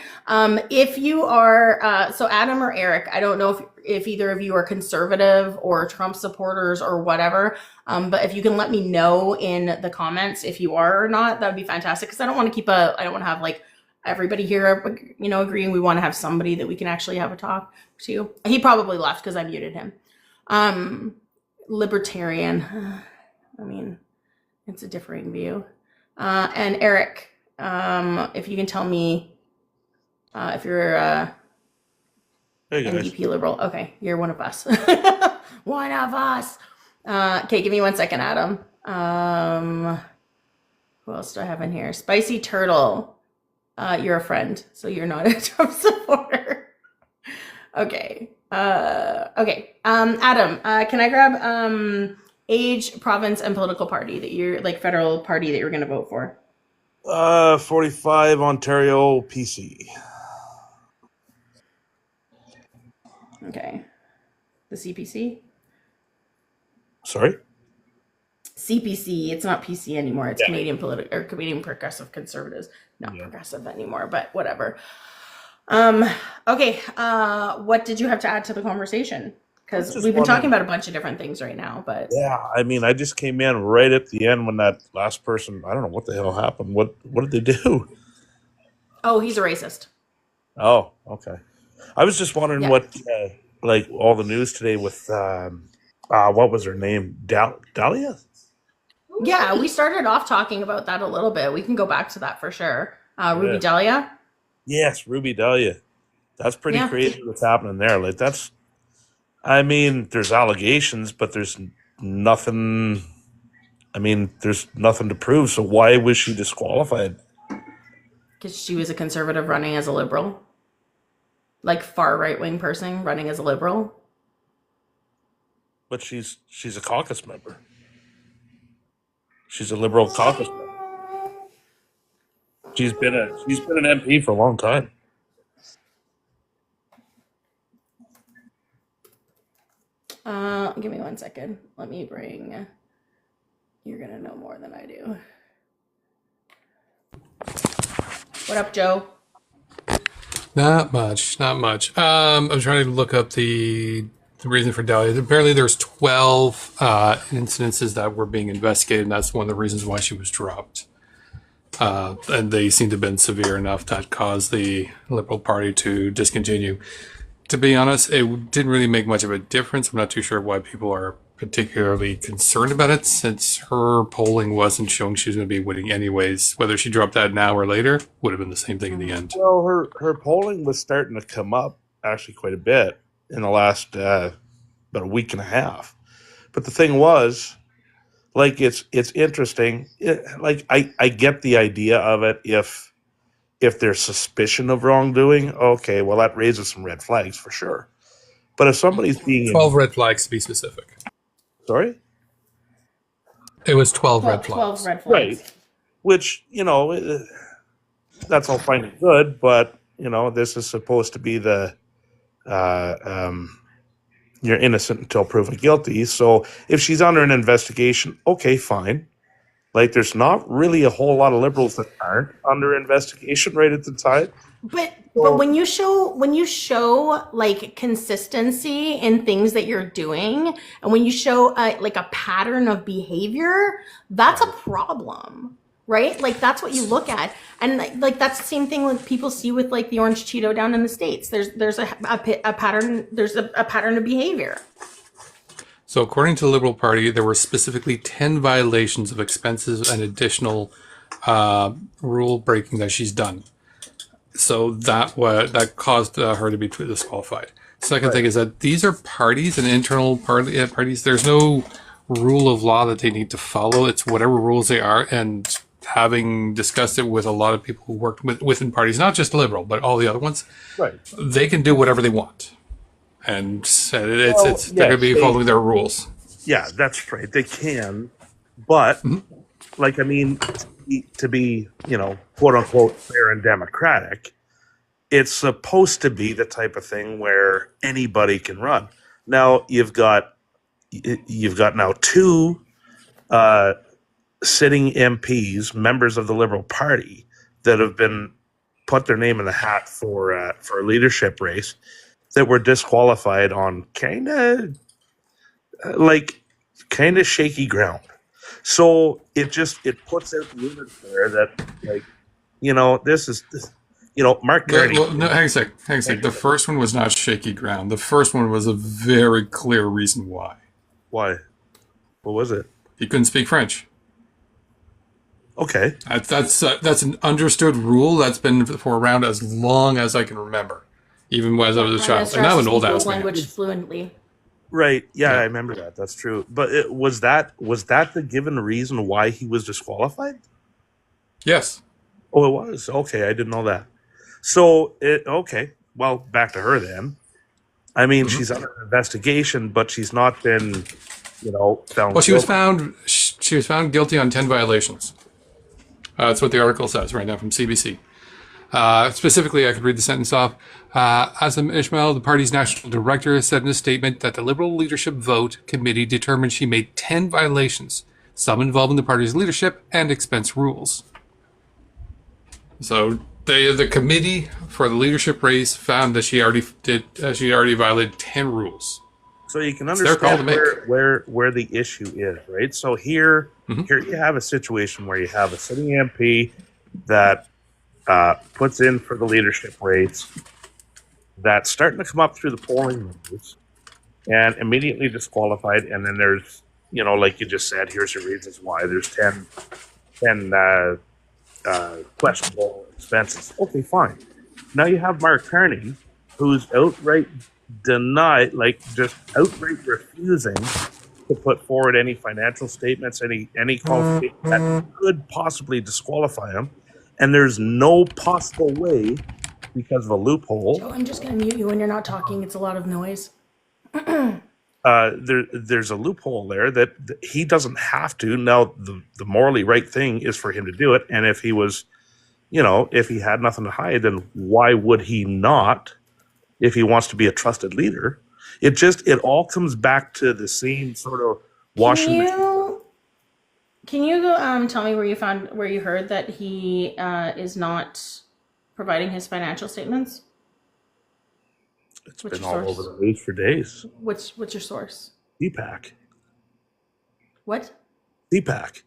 If you are, so Adam or Eric, I don't know if either of you are conservative or Trump supporters or whatever. But if you can let me know in the comments if you are or not, that would be fantastic. Because I don't want to have like everybody here, agreeing. We want to have somebody that we can actually have a talk to. He probably left because I muted him. Libertarian. I mean, it's a differing view. And Eric, if you can tell me if you're Hey guys. NDP liberal. Okay, you're one of us. One of us. Okay, give me 1 second, Adam. Who else do I have in here? Spicy Turtle. You're a friend, so you're not a Trump supporter. Okay. Okay. Adam, can I grab age, province, and political party that you're like federal party that you're going to vote for? 45 Ontario PC. Okay. The CPC? Sorry? CPC. It's not PC anymore. It's Yeah. Canadian Political or Canadian Progressive Conservatives. Not progressive anymore, but whatever. Okay. What did you have to add to the conversation? Because we've been talking about a bunch of different things right now, but Yeah, I mean, I just came in right at the end when that last person, I don't know what the hell happened. What did they do? oh, he's a racist. Oh, okay. I was just wondering Yeah. what, like all the news today with, what was her name? Dahlia? Yeah, we started off talking about that a little bit. We can go back to that for sure. Ruby Yeah. Dahlia. Yes, Ruby Dahlia. That's pretty Yeah. crazy what's happening there. Like I mean, there's allegations, but there's nothing. I mean, there's nothing to prove. So why was she disqualified? Because she was a conservative running as a liberal. Like far right wing person running as a liberal. But she's a caucus member. She's a liberal caucus member. She's been an MP for a long time. Give me 1 second. Let me bring. You're gonna know more than I do. What up, Joe? Not much. I'm trying to look up the the reason for Dahlia. Apparently, there's 12 incidences that were being investigated, and that's one of the reasons why she was dropped. And they seem to have been severe enough that caused the Liberal Party to discontinue. To be honest, it didn't really make much of a difference. I'm not too sure why people are particularly concerned about it, since her polling wasn't showing she was going to be winning anyways. Whether she dropped out now or later would have been the same thing in the end. Well, her polling was starting to come up actually quite a bit in the last about a week and a half. But the thing was, like, it's interesting. Like, I get the idea of it if there's suspicion of wrongdoing. Okay, well, that raises some red flags for sure. But if somebody's being 12 red flags to be specific. Sorry? It was 12 red 12 flags. red flags. Right. Which, that's all fine and good, but, this is supposed to be the you're innocent until proven guilty. So if she's under an investigation, okay, fine. Like, there's not really a whole lot of Liberals that aren't under investigation right at the time. But when you show like consistency in things that you're doing, and when you show like a pattern of behavior, that's a problem, right? Like, that's what you look at, and like that's the same thing like people see with like the orange Cheeto down in the States. There's a pattern. There's a pattern of behavior. So according to the Liberal Party, there were specifically 10 violations of expenses and additional rule breaking that she's done. So that caused her to be disqualified. Second thing is that these are parties and internal parties. There's no rule of law that they need to follow. It's whatever rules they are. And having discussed it with a lot of people who worked within parties, not just Liberal, but all the other ones, right, they can do whatever they want. And they're going to be following their rules. Yeah, that's right. They can, but like, I mean, to be, quote unquote fair and democratic, it's supposed to be the type of thing where anybody can run. Now you've got now two sitting MPs, members of the Liberal Party, that have been put their name in the hat for a leadership race, that were disqualified on kind of shaky ground. So it puts out the unit there that, like, this is Mark Carney. Well, no, hang on a sec. The first one was not shaky ground. The first one was a very clear reason why. Why? What was it? He couldn't speak French. Okay. That's an understood rule that's been around as long as I can remember. Even when I was a child. And I'm an old ass man. Language fluently. Right. Yeah, I remember that. That's true. But was that the given reason why he was disqualified? Yes. Oh, it was? Okay, I didn't know that. So, okay. Well, back to her then. I mean, she's under investigation, but she's not been, found. Well, she was found guilty on 10 violations. That's what the article says right now from CBC. Specifically, I could read the sentence off. Azam Ismail, the party's national director, said in a statement that the Liberal Leadership Vote Committee determined she made 10 violations, some involving the party's leadership and expense rules. So the committee for the leadership race found that she already violated 10 rules. So you can understand where the issue is, right? So here you have a situation where you have a sitting MP that puts in for the leadership race, that's starting to come up through the polling numbers, and immediately disqualified. And then there's, like you just said, here's the reasons why. There's 10 questionable expenses. Okay, fine. Now you have Mark Carney, who's outright just outright refusing to put forward any financial statements, any qualification that could possibly disqualify him. And there's no possible way, because of a loophole. Joe, I'm just going to mute you when you're not talking. It's a lot of noise. There's a loophole there that he doesn't have to. Now, the morally right thing is for him to do it. And if he was, if he had nothing to hide, then why would he not, if he wants to be a trusted leader? It all comes back to the same sort of washing. Can you go tell me where you heard that he is not providing his financial statements? It's What's been your all over source? the news for days. What's your source? CPAC. What? CPAC.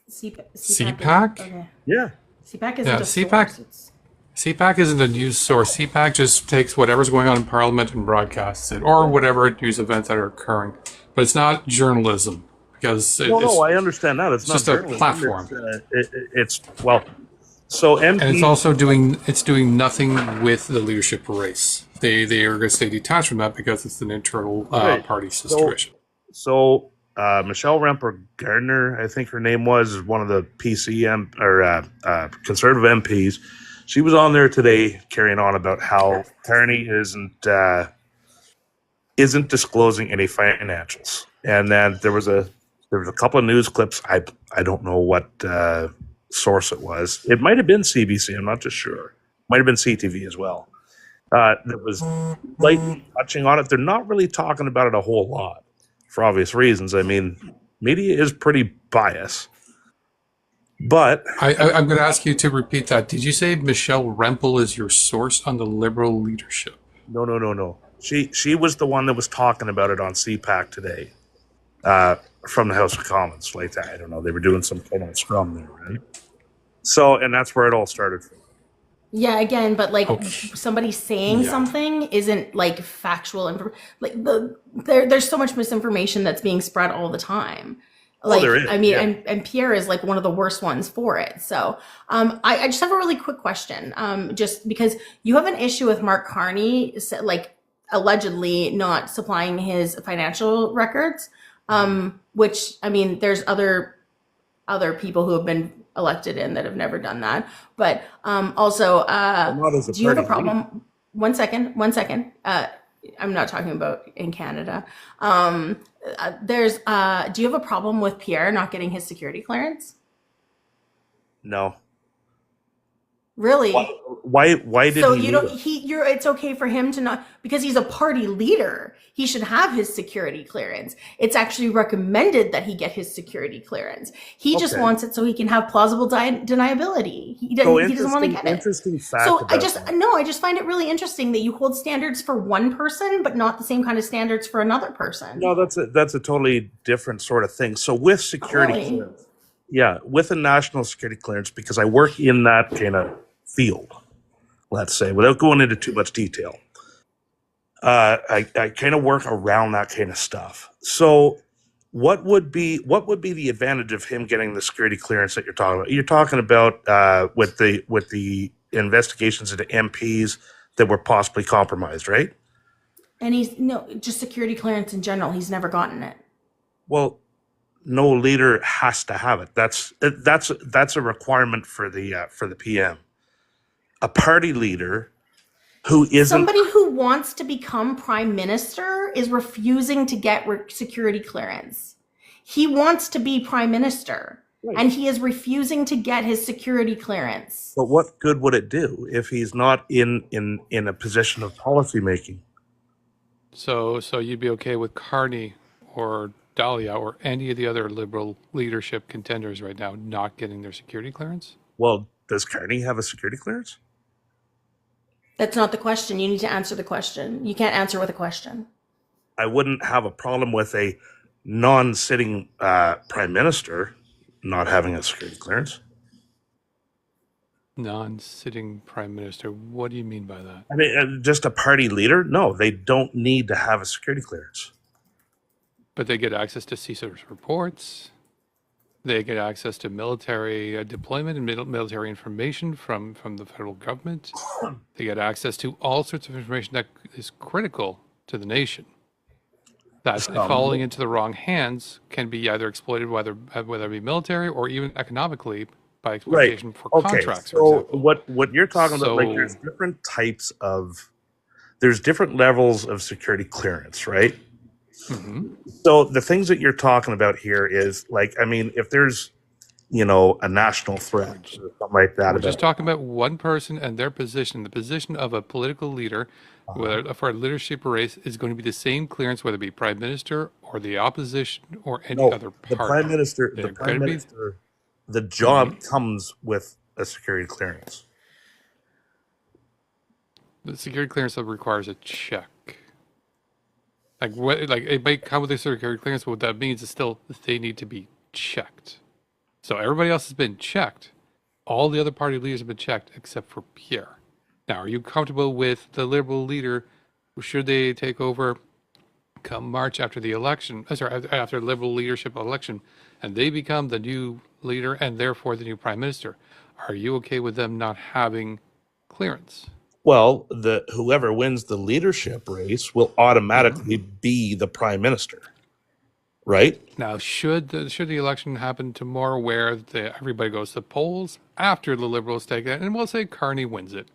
CPAC CPAC? is okay. Yeah. CPAC Yeah, isn't a CPAC. source. It's CPAC isn't a news source. CPAC just takes whatever's going on in Parliament and broadcasts it, or whatever news events that are occurring. But it's not journalism because No, I understand that. It's not just a journalism. platform. It's well, so And it's MP. also doing nothing with the leadership race. They are going to stay detached from that because it's an internal Right. party situation. So Michelle Remper Gardner, I think her name was one of the PCM or conservative MPs. She was on there today carrying on about how Carney isn't disclosing any financials, and then there was a couple of news clips. I don't know what source it was. It might have been CBC. I'm not just sure. Might have been CTV as well. That was lightly touching on it. They're not really talking about it a whole lot for obvious reasons. I mean, media is pretty biased. But I'm going to ask you to repeat that. Did you say Michelle Rempel is your source on the Liberal leadership? No. She was the one that was talking about it on CPAC today from the House of Commons. Like, I don't know, they were doing some kind of scrum there, right? So, and that's where it all started from. yeah, again, but like Okay. somebody saying Yeah. something isn't like factual. Like there's so much misinformation that's being spread all the time. Like, there is, I mean, yeah. and Pierre is like one of the worst ones for it. So, I just have a really quick question. Just because you have an issue with Mark Carney, like allegedly not supplying his financial records, which I mean, there's other people who have been elected in that have never done that. But also, Not as a do you have a party leader. problem? One second. I'm not talking about in Canada. Do you have a problem with Pierre not getting his security clearance? No. Really? Why did So he you need don't it? it's okay for him to not, because he's a party leader. He should have his security clearance. It's actually recommended that he get his security clearance. He just Okay. wants it so he can have plausible deniability. He So doesn't want to get it. interesting fact So about that. I just find it really interesting that you hold standards for one person, but not the same kind of standards for another person. No, that's a totally different sort of thing. So with security Really? clearance, yeah, with a national security clearance, because I work in that kind of field, let's say, without going into too much detail, I kind of work around that kind of stuff. So what would be the advantage of him getting the security clearance that you're talking about? You're talking about with the investigations into MPs that were possibly compromised, right? And just security clearance in general. He's never gotten it. Well, no leader has to have it. That's a requirement for the PM. A party leader who isn't Somebody who wants to become prime minister is refusing to get security clearance. He wants to be prime minister, Right. and he is refusing to get his security clearance. But what good would it do if he's not in a position of policy making? So you'd be okay with Carney or Dahlia or any of the other Liberal leadership contenders right now not getting their security clearance? Well, does Carney have a security clearance? That's not the question. You need to answer the question. You can't answer with a question. I wouldn't have a problem with a non-sitting prime minister not having a security clearance. Non-sitting prime minister. What do you mean by that? I mean, just a party leader? No, they don't need to have a security clearance. But they get access to CSIS reports. They get access to military deployment and military information from the federal government. They get access to all sorts of information that is critical to the nation. That falling into the wrong hands can be either exploited, whether it be military or even economically by exploitation for contracts, for so example. what you're talking about, like, there's different levels of security clearance, right? Mm-hmm. So the things that you're talking about here is, like, I mean, if there's, a national threat or something like that. We're just talking about one person and their position. The position of a political leader, whether for a leadership race, is going to be the same clearance, whether it be prime minister or the opposition or any other party. The prime minister, the job Mm-hmm. comes with a security clearance. The security clearance requires a check. Like what? Like it might come with a security clearance, but what that means is still they need to be checked. So everybody else has been checked. All the other party leaders have been checked except for Pierre. Now, are you comfortable with the Liberal leader? Should they take over come March after the election? After the Liberal leadership election, and they become the new leader and therefore the new prime minister? Are you okay with them not having clearance? Well, whoever wins the leadership race will automatically be the prime minister, right? Now, should the election happen tomorrow, where everybody goes to the polls after the Liberals take it, and we'll say Carney wins it,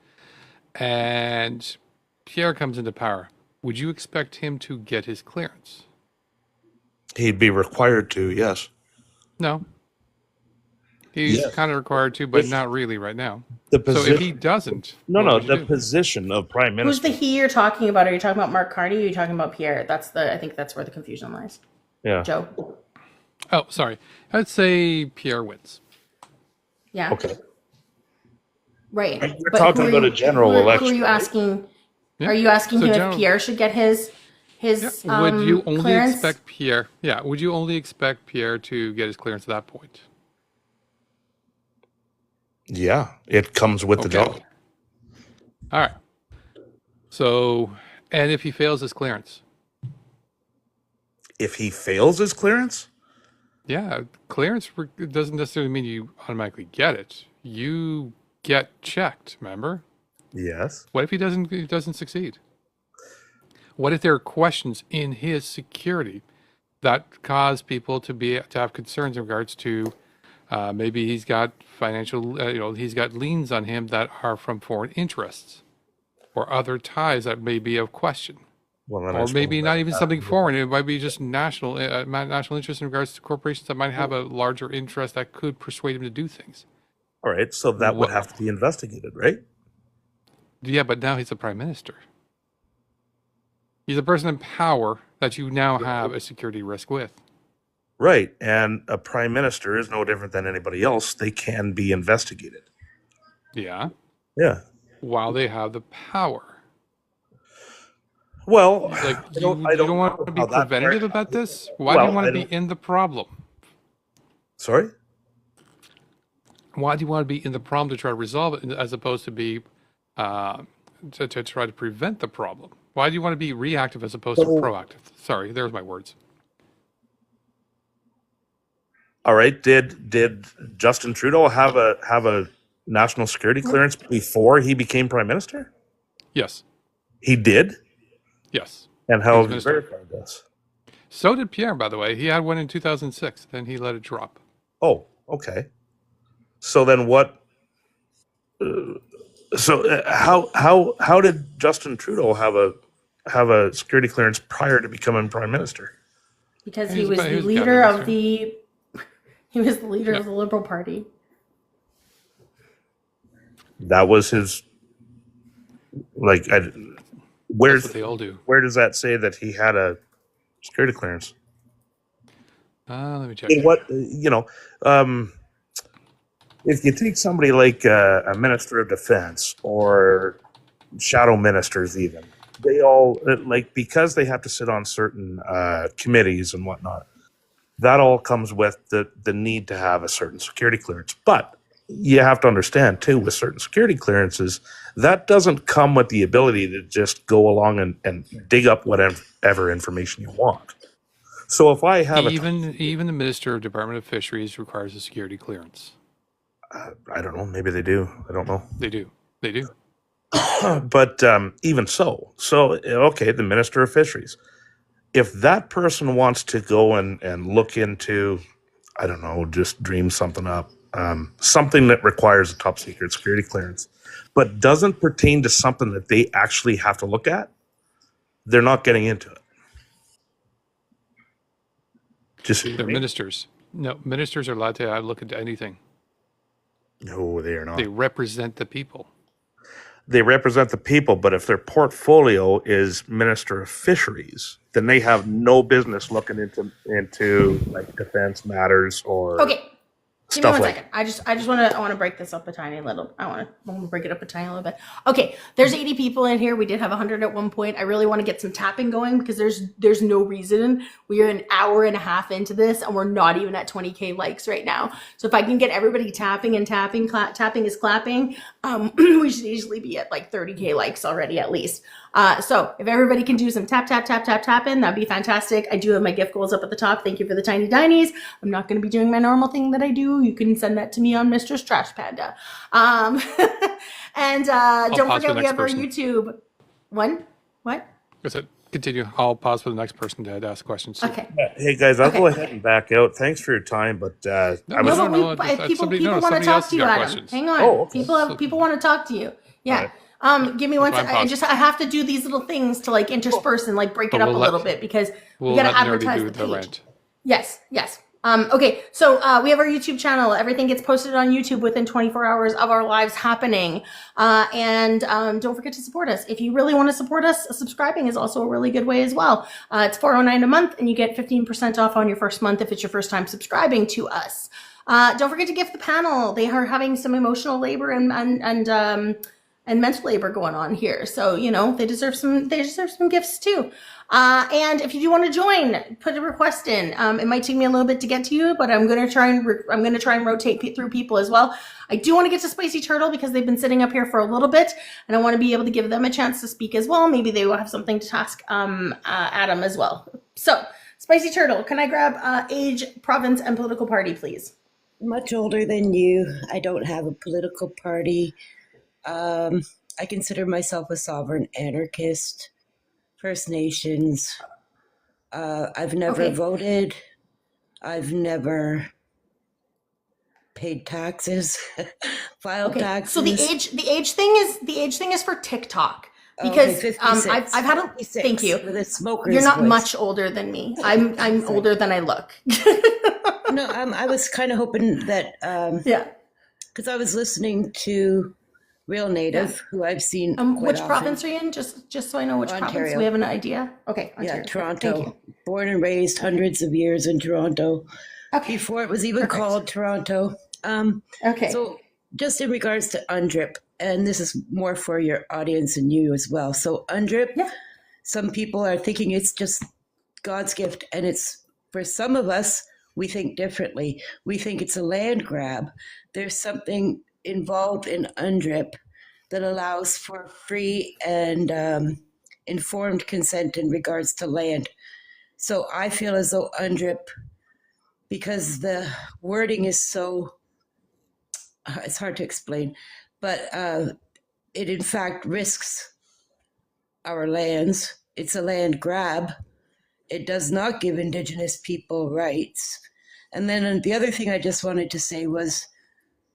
and Pierre comes into power, would you expect him to get his clearance? He'd be required to, yes. No. He's kind of required to, but not really right now. So if he doesn't, the position of prime minister. Who's the he you're talking about? Are you talking about Mark Carney or are you talking about Pierre? I think that's where the confusion lies. Yeah. Joe. Oh, sorry. I'd say Pierre wins. Yeah. Okay. Right. You're talking about a general election. Who are you asking? Yeah. Are you asking him if Pierre should get his would you only clearance? expect Pierre? Yeah. Would you only expect Pierre to get his clearance at that point? Yeah, it comes with the job. All right. So, and if he fails his clearance? If he fails his clearance? Yeah, clearance doesn't necessarily mean you automatically get it. You get checked, remember? Yes. What if he doesn't succeed? What if there are questions in his security that cause people to have concerns in regards to maybe he's got financial, he's got liens on him that are from foreign interests or other ties that may be of question. Well, or maybe not even something foreign. It might be just national interest in regards to corporations that might have a larger interest that could persuade him to do things. All right, so that would have to be investigated, right? Yeah, but now he's the prime minister. He's a person in power that you now have a security risk with. Right, and a prime minister is no different than anybody else. They can be investigated. Yeah. Yeah. While they have the power. Well, like you don't want to be preventative about this? Why do you want to be in the problem? Sorry? Why do you want to be in the problem to try to resolve it as opposed to be to try to prevent the problem? Why do you want to be reactive as opposed to proactive? Sorry, there's my words. All right. Did Justin Trudeau have a national security clearance before he became prime minister? Yes. He did? Yes. And how have you verified this? So did Pierre, by the way. He had one in 2006. Then he let it drop. Oh, okay. So then what? How did Justin Trudeau have a security clearance prior to becoming prime minister? Because he was the leader of the Liberal Party. That was his. Like, That's what they all do. Where does that say that he had a security clearance? Let me check. If you take somebody like a minister of defense or shadow ministers, even they all because they have to sit on certain committees and whatnot. That all comes with the need to have a certain security clearance, but you have to understand too, with certain security clearances, that doesn't come with the ability to just go along and dig up whatever information you want. So if I have even the Minister of Department of Fisheries requires a security clearance. I don't know. Maybe they do. I don't know. They do. But even so, okay, the Minister of Fisheries. If that person wants to go and look into, I don't know, just dream something up, something that requires a top secret security clearance, but doesn't pertain to something that they actually have to look at, they're not getting into it. They're ministers. No, ministers are allowed to look into anything. No, they are not. They represent the people. They represent the people, but if their portfolio is Minister of Fisheries, then they have no business looking into like defense matters or. Okay. Give me stuff one like second. I just want to break this up a tiny little. I want to break it up a tiny little bit. Okay, there's 80 people in here. We did have 100 at one point. I really want to get some tapping going because there's no reason. We are an hour and a half into this and we're not even at 20K likes right now. So if I can get everybody tapping and tapping, tapping is clapping. We should easily be at like 30K likes already at least. So if everybody can do some tap, tap, tap, tap, tapping, that'd be fantastic. I do have my gift goals up at the top. Thank you for the tiny dinies. I'm not going to be doing my normal thing that I do. You can send that to me on Mr. Trash Panda. And don't forget we have our YouTube. What? I said, continue. I'll pause for the next person to ask questions. Okay. Hey guys, I'll go ahead and back out. Thanks for your time, but People want to talk to you, Adam. Questions. Hang on. Oh, okay. People want to talk to you. Yeah. Give me one second. I have to do these little things to like intersperse and like break it up a little bit because we got to advertise the page. Rant. Yes. Okay, so we have our YouTube channel. Everything gets posted on YouTube within 24 hours of our lives happening. And don't forget to support us. If you really want to support us, subscribing is also a really good way as well. It's $4.09 a month, and you get 15% off on your first month if it's your first time subscribing to us. Don't forget to gift the panel. They are having some emotional labor and mental labor going on here. So, they deserve some gifts too. And if you do want to join, put a request in. It might take me a little bit to get to you, but I'm going to try and rotate through people as well. I do want to get to Spicy Turtle because they've been sitting up here for a little bit and I want to be able to give them a chance to speak as well. Maybe they will have something to ask, Adam as well. So Spicy Turtle, can I grab, age, province, and political party, please? Much older than you. I don't have a political party. I consider myself a sovereign anarchist. First Nations. I've never voted. I've never paid taxes, filed taxes. So the age thing is for TikTok because I've had a thank you. With a smoker's You're not voice. much older than me. I'm older than I look. No, I was kind of hoping that because I was listening to Real Native, who I've seen. Which province are you in? Just so I know which province. Ontario. We have an idea. Okay, Ontario. Yeah, Toronto. Thank you. Born and raised hundreds of years in Toronto. Before it was even called Toronto. So just in regards to UNDRIP, and this is more for your audience and you as well. So UNDRIP, some people are thinking it's just God's gift, and it's for some of us, we think differently. We think it's a land grab. There's something involved in UNDRIP that allows for free and informed consent in regards to land. So I feel as though UNDRIP, because the wording is so, it's hard to explain, but it in fact risks our lands. It's a land grab. It does not give Indigenous people rights. And then the other thing I just wanted to say was,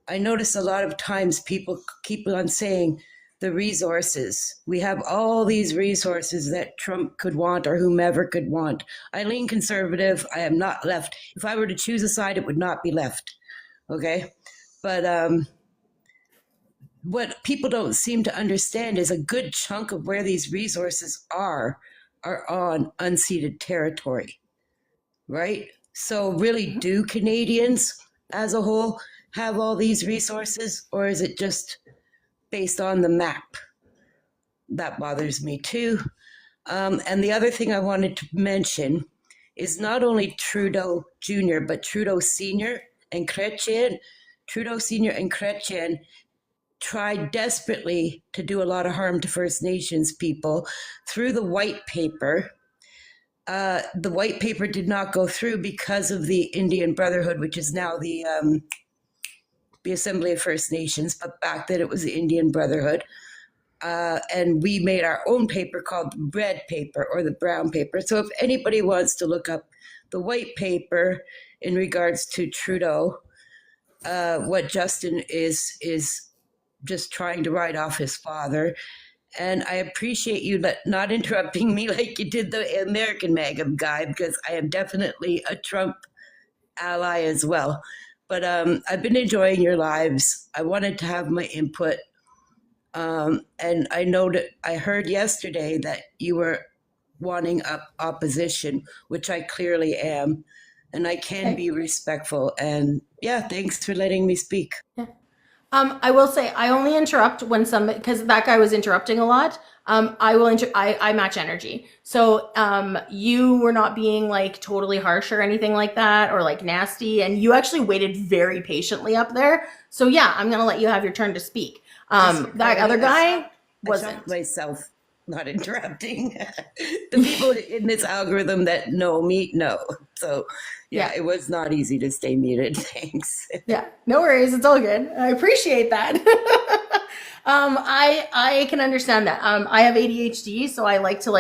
I notice a lot of times people keep on saying the resources. We have all these resources that Trump could want or whomever could want. I lean conservative. I am not left. If I were to choose a side, it would not be left. Okay? But what people don't seem to understand is a good chunk of where these resources are on unceded territory, right? So really, do Canadians as a whole have all these resources, or is it just based on the map? That bothers me too. And the other thing I wanted to mention is not only Trudeau Jr., but Trudeau Sr. and Chrétien. Trudeau Sr. and Chrétien tried desperately to do a lot of harm to First Nations people through the white paper. The white paper did not go through because of the Indian Brotherhood, which is now the Assembly of First Nations, but back then it was the Indian Brotherhood. And we made our own paper called the red paper or the brown paper. So if anybody wants to look up the white paper in regards to Trudeau, what Justin is just trying to write off his father. And I appreciate you not interrupting me like you did the American MAGA guy, because I am definitely a Trump ally as well. But I've been enjoying your lives. I wanted to have my input. And I heard yesterday that you were wanting opposition, which I clearly am. and I can be respectful. And yeah, thanks for letting me speak. Yeah. I will say I only interrupt when because that guy was interrupting a lot. I match energy. So, you were not being like totally harsh or anything like that, or like nasty. And you actually waited very patiently up there. So yeah, I'm going to let you have your turn to speak. That other guy wasn't. I stopped myself not interrupting. The people in this algorithm that know me know. So yeah, it was not easy to stay muted. Thanks. Yeah, no worries. It's all good. I appreciate that. I can understand that. I have ADHD, so I like to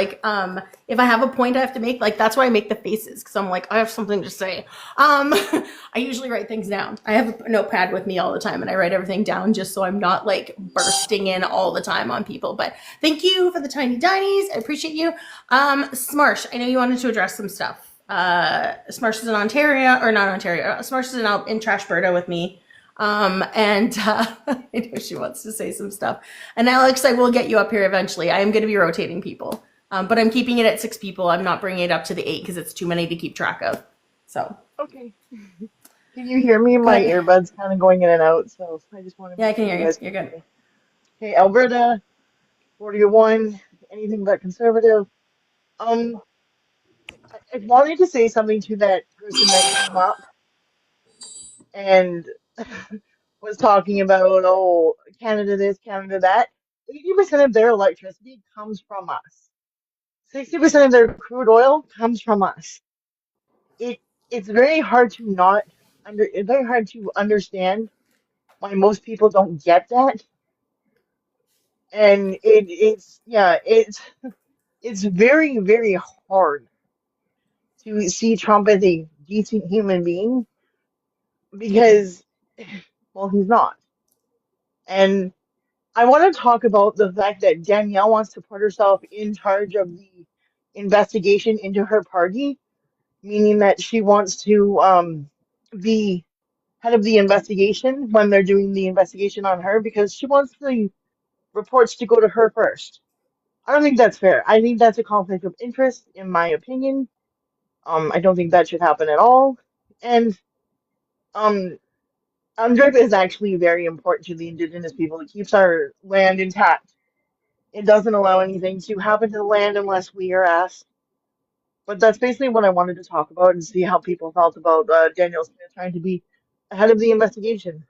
if I have a point I have to make, like that's why I make the faces, because I'm like, I have something to say. I usually write things down. I have a notepad with me all the time, and I write everything down just so I'm not like bursting in all the time on people. But thank you for the tiny dinies. I appreciate you. Smarsh, I know you wanted to address some stuff. Smarsh is in Ontario, or not Ontario. Smarsh is in Trashberta with me. I know she wants to say some stuff. And Alex, I will get you up here eventually. I am going to be rotating people, but I'm keeping it at 6 people. I'm not bringing it up to the 8 because it's too many to keep track of. So okay. Can you hear me? My earbuds kind of going in and out, so I just want to. Yeah, I can hear you. You're good. Okay, Alberta, 41, anything but conservative. I wanted to say something to that person that came up and was talking about, oh, Canada this, Canada that. 80% of their electricity comes from us. 60% of their crude oil comes from us. It's very hard to it's very hard to understand why most people don't get that. And it's very, very hard to see Trump as a decent human being because, well, he's not. And I want to talk about the fact that Danielle wants to put herself in charge of the investigation into her party, meaning that she wants to be head of the investigation when they're doing the investigation on her because she wants the reports to go to her first. I don't think that's fair. I think that's a conflict of interest, in my opinion. I don't think that should happen at all. And um, UNDRIP is actually very important to the indigenous people. It keeps our land intact. It doesn't allow anything to happen to the land unless we are asked. But that's basically what I wanted to talk about and see how people felt about Daniel Smith trying to be ahead of the investigation.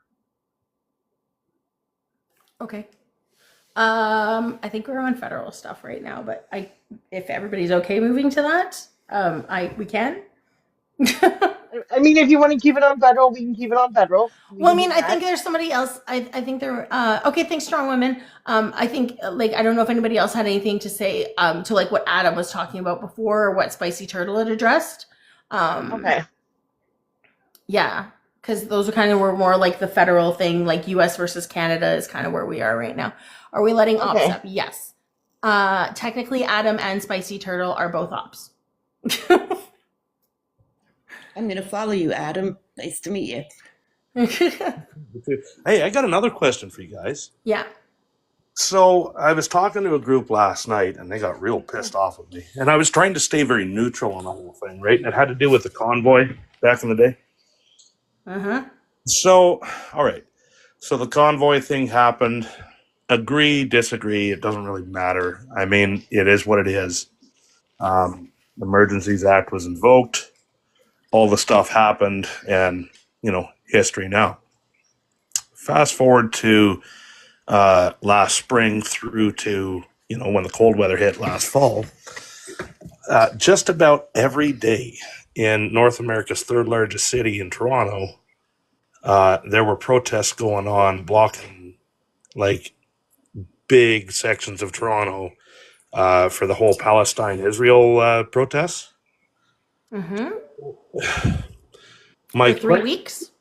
Okay. I think we're on federal stuff right now, but if everybody's okay moving to that, we can. I mean, if you want to keep it on federal, we can keep it on federal. Well, I mean, I think there's somebody else. I think there. Okay, thanks, strong women. I think I don't know if anybody else had anything to say to like what Adam was talking about before, or what Spicy Turtle had addressed. Okay. Yeah, because those are kind of were more like the federal thing, like U.S. versus Canada is kind of where we are right now. Are we letting ops up? Yes. Technically, Adam and Spicy Turtle are both ops. I'm going to follow you, Adam. Nice to meet you. Hey, I got another question for you guys. Yeah. So I was talking to a group last night, and they got real pissed off with me. And I was trying to stay very neutral on the whole thing, right? And it had to do with the convoy back in the day. Uh-huh. So, all right. So the convoy thing happened. Agree, disagree, it doesn't really matter. I mean, it is what it is. The Emergencies Act was invoked. All the stuff happened, and, history now. Fast forward to last spring through to, when the cold weather hit last fall. Just about every day in North America's third largest city in Toronto, there were protests going on blocking, big sections of Toronto for the whole Palestine-Israel protests. Mm-hmm. For 3 weeks?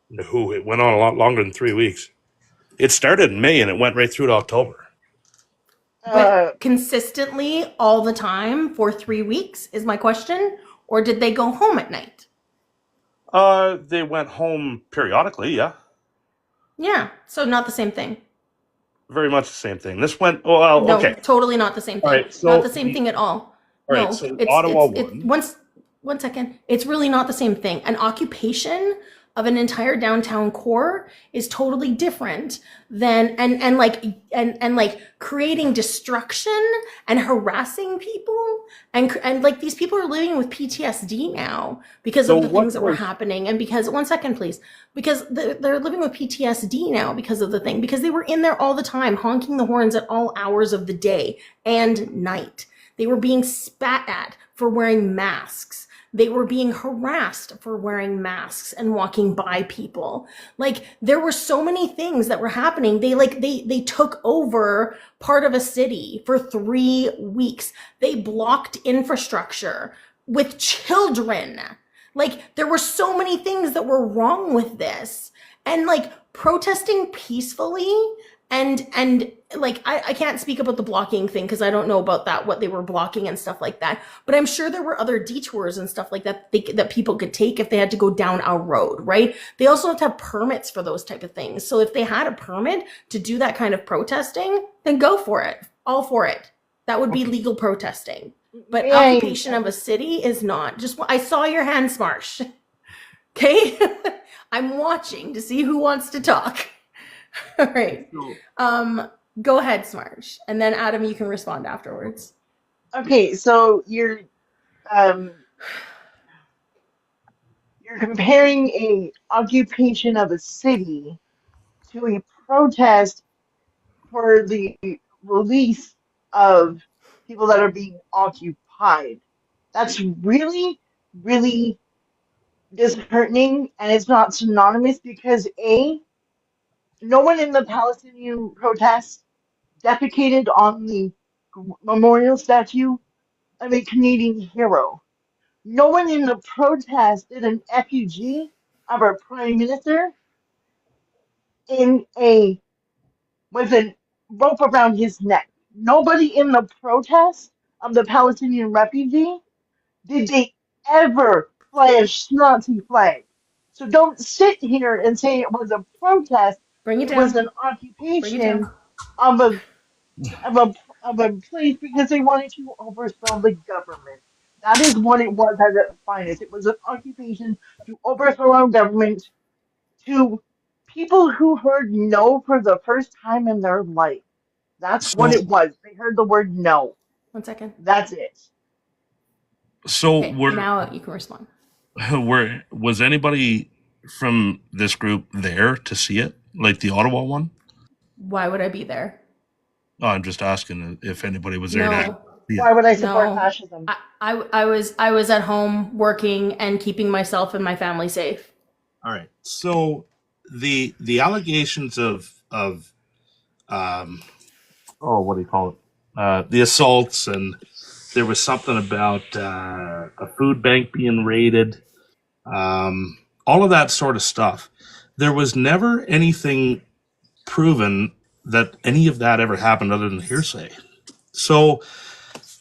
No, it went on a lot longer than 3 weeks. It started in May and it went right through to October. But consistently all the time for 3 weeks is my question, or did they go home at night? They went home periodically, yeah. Yeah, so not the same thing. Very much the same thing. This went, okay. No, totally not the same thing. All right, so not the same thing at all. All right, so Ottawa won. one second. It's really not the same thing. An occupation of an entire downtown core is totally different than and like creating destruction and harassing people and like these people are living with PTSD now because So of the what things that were was happening and because one second please because they're living with PTSD now because of the thing because they were in there all the time honking the horns at all hours of the day and night. They were being spat at for wearing masks. They were being harassed for wearing masks and walking by people. Like there were so many things that were happening. They took over part of a city for 3 weeks. They blocked infrastructure with children. Like there were so many things that were wrong with this. And like protesting peacefully and like I can't speak about the blocking thing because I don't know about that, what they were blocking and stuff like that. But I'm sure there were other detours and stuff like that that people could take if they had to go down a road, right? They also have to have permits for those type of things. So if they had a permit to do that kind of protesting, then go for it. All for it. That would be legal protesting. But May occupation of a city is not. Just I saw your hand, Smarsh. Okay? I'm watching to see who wants to talk. All right. Go ahead, Smarsh. And then Adam, you can respond afterwards. Okay, so you're comparing a occupation of a city to a protest for the release of people that are being occupied. That's really, really disheartening, and it's not synonymous because no one in the Palestinian protests defecated on the memorial statue of a Canadian hero. No one in the protest did an effigy of our prime minister with a rope around his neck. Nobody in the protest of the Palestinian refugee did they ever fly a Nazi flag. So don't sit here and say it was a protest. Bring it It was down. an occupation of a place because they wanted to overthrow the government. That is what it was at its finest. It was an occupation to overthrow our government to people who heard no for the first time in their life. That's what so it was. They heard the word no. 1 second. That's it. so Okay, now you can respond. was anybody from this group there to see it, like the Ottawa one? Why would I be there? Oh, I'm just asking if anybody was there to No. see it. Why would I support No. fascism? I was at home working and keeping myself and my family safe. All right. So the allegations of what do you call it? The assaults, and there was something about a food bank being raided, all of that sort of stuff. There was never anything proven that any of that ever happened other than hearsay. So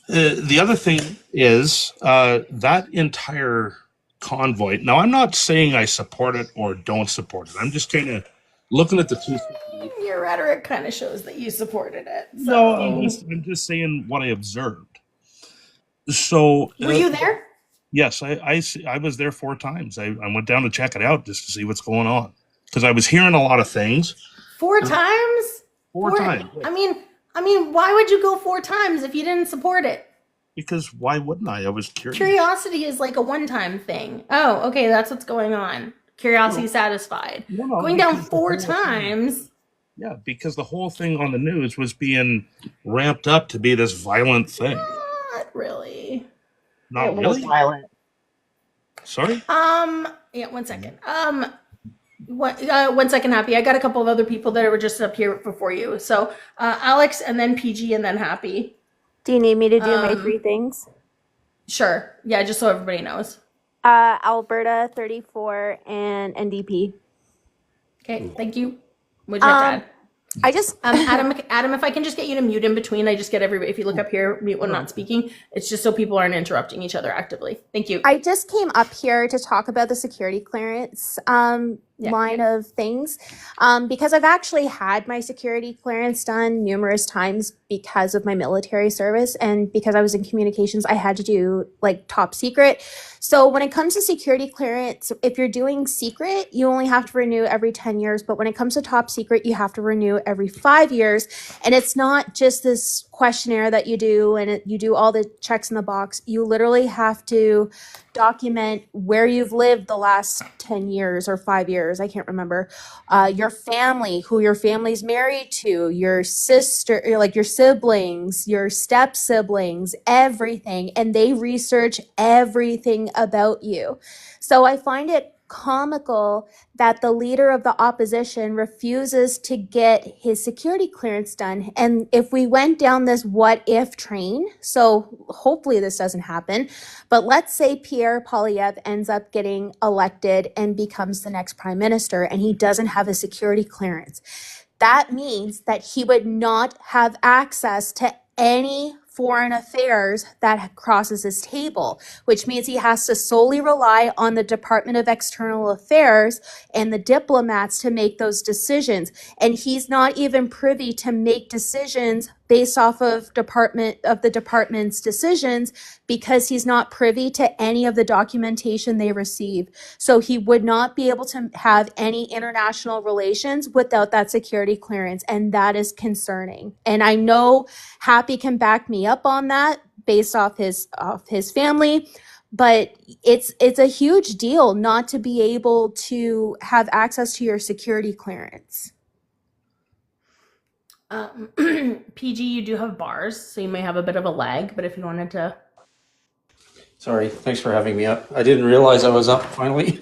the other thing is that entire convoy. Now, I'm not saying I support it or don't support it. I'm just kind of looking at the two. Your rhetoric kind of shows that you supported it. So. No, I'm just saying what I observed. So were you there? Yes, I was there 4 times. I went down to check it out just to see what's going on because I was hearing a lot of things. 4 times? 4 times. I mean, why would you go 4 times if you didn't support it? Because why wouldn't I? I was curious. Curiosity is like a one-time thing. Oh, okay, that's what's going on. Curiosity satisfied. No, going down 4 times. Yeah, because the whole thing on the news was being ramped up to be this violent thing. Not really. Not it was really violent. Sorry. Yeah. 1 second. 1 second, Happy. I got a couple of other people that were just up here before you. So, Alex, and then PG, and then Happy. Do you need me to do my 3 things? Sure. Yeah, just so everybody knows. Alberta, 34, and NDP. Okay, thank you. What'd you have to add? I just Adam, if I can just get you to mute in between, I just get everybody. If you look up here, mute when not speaking. It's just so people aren't interrupting each other actively. Thank you. I just came up here to talk about the security clearance line of things, because I've actually had my security clearance done numerous times because of my military service, and because I was in communications, I had to do like top secret. So when it comes to security clearance, if you're doing secret, you only have to renew every 10 years, but when it comes to top secret, you have to renew every 5 years. And it's not just this questionnaire that you do and you do all the checks in the box. You literally have to document where you've lived the last 10 years or 5 years, I can't remember, your family, who your family's married to, your sister, like your siblings, your step siblings, everything. And they research everything about you. So I find it comical that the leader of the opposition refuses to get his security clearance done. And if we went down this what if train, so hopefully this doesn't happen, but let's say Pierre Poilievre ends up getting elected and becomes the next prime minister and he doesn't have a security clearance. That means that he would not have access to any foreign affairs that crosses his table, which means he has to solely rely on the Department of External Affairs and the diplomats to make those decisions. And he's not even privy to make decisions based off of the department's decisions because he's not privy to any of the documentation they receive. So he would not be able to have any international relations without that security clearance. And that is concerning. And I know Happy can back me up on that based off his family, but it's a huge deal not to be able to have access to your security clearance. PG, you do have bars, so you may have a bit of a lag, but if you wanted to. Sorry, thanks for having me up. I didn't realize I was up finally.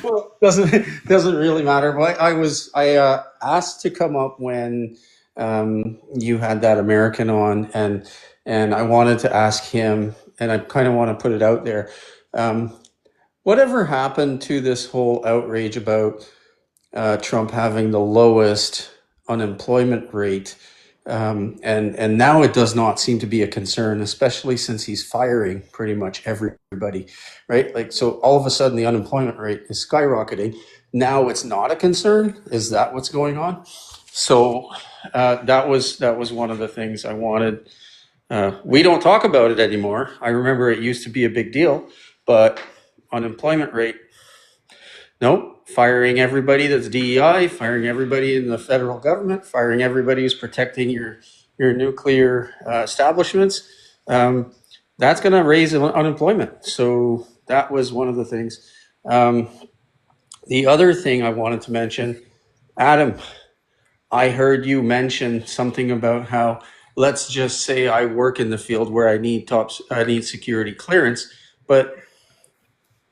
Well, doesn't really matter. But I asked to come up when you had that American on, and I wanted to ask him, and I kind of want to put it out there. Whatever happened to this whole outrage about Trump having the lowest unemployment rate? And now it does not seem to be a concern, especially since he's firing pretty much everybody, right? Like, so all of a sudden the unemployment rate is skyrocketing. Now it's not a concern. Is that what's going on? So that was one of the things I wanted. We don't talk about it anymore. I remember it used to be a big deal, but unemployment rate, nope. Firing everybody that's DEI, firing everybody in the federal government, firing everybody who's protecting your nuclear establishments. That's going to raise unemployment. So that was one of the things. The other thing I wanted to mention, Adam, I heard you mention something about how, let's just say I work in the field where I need security clearance, but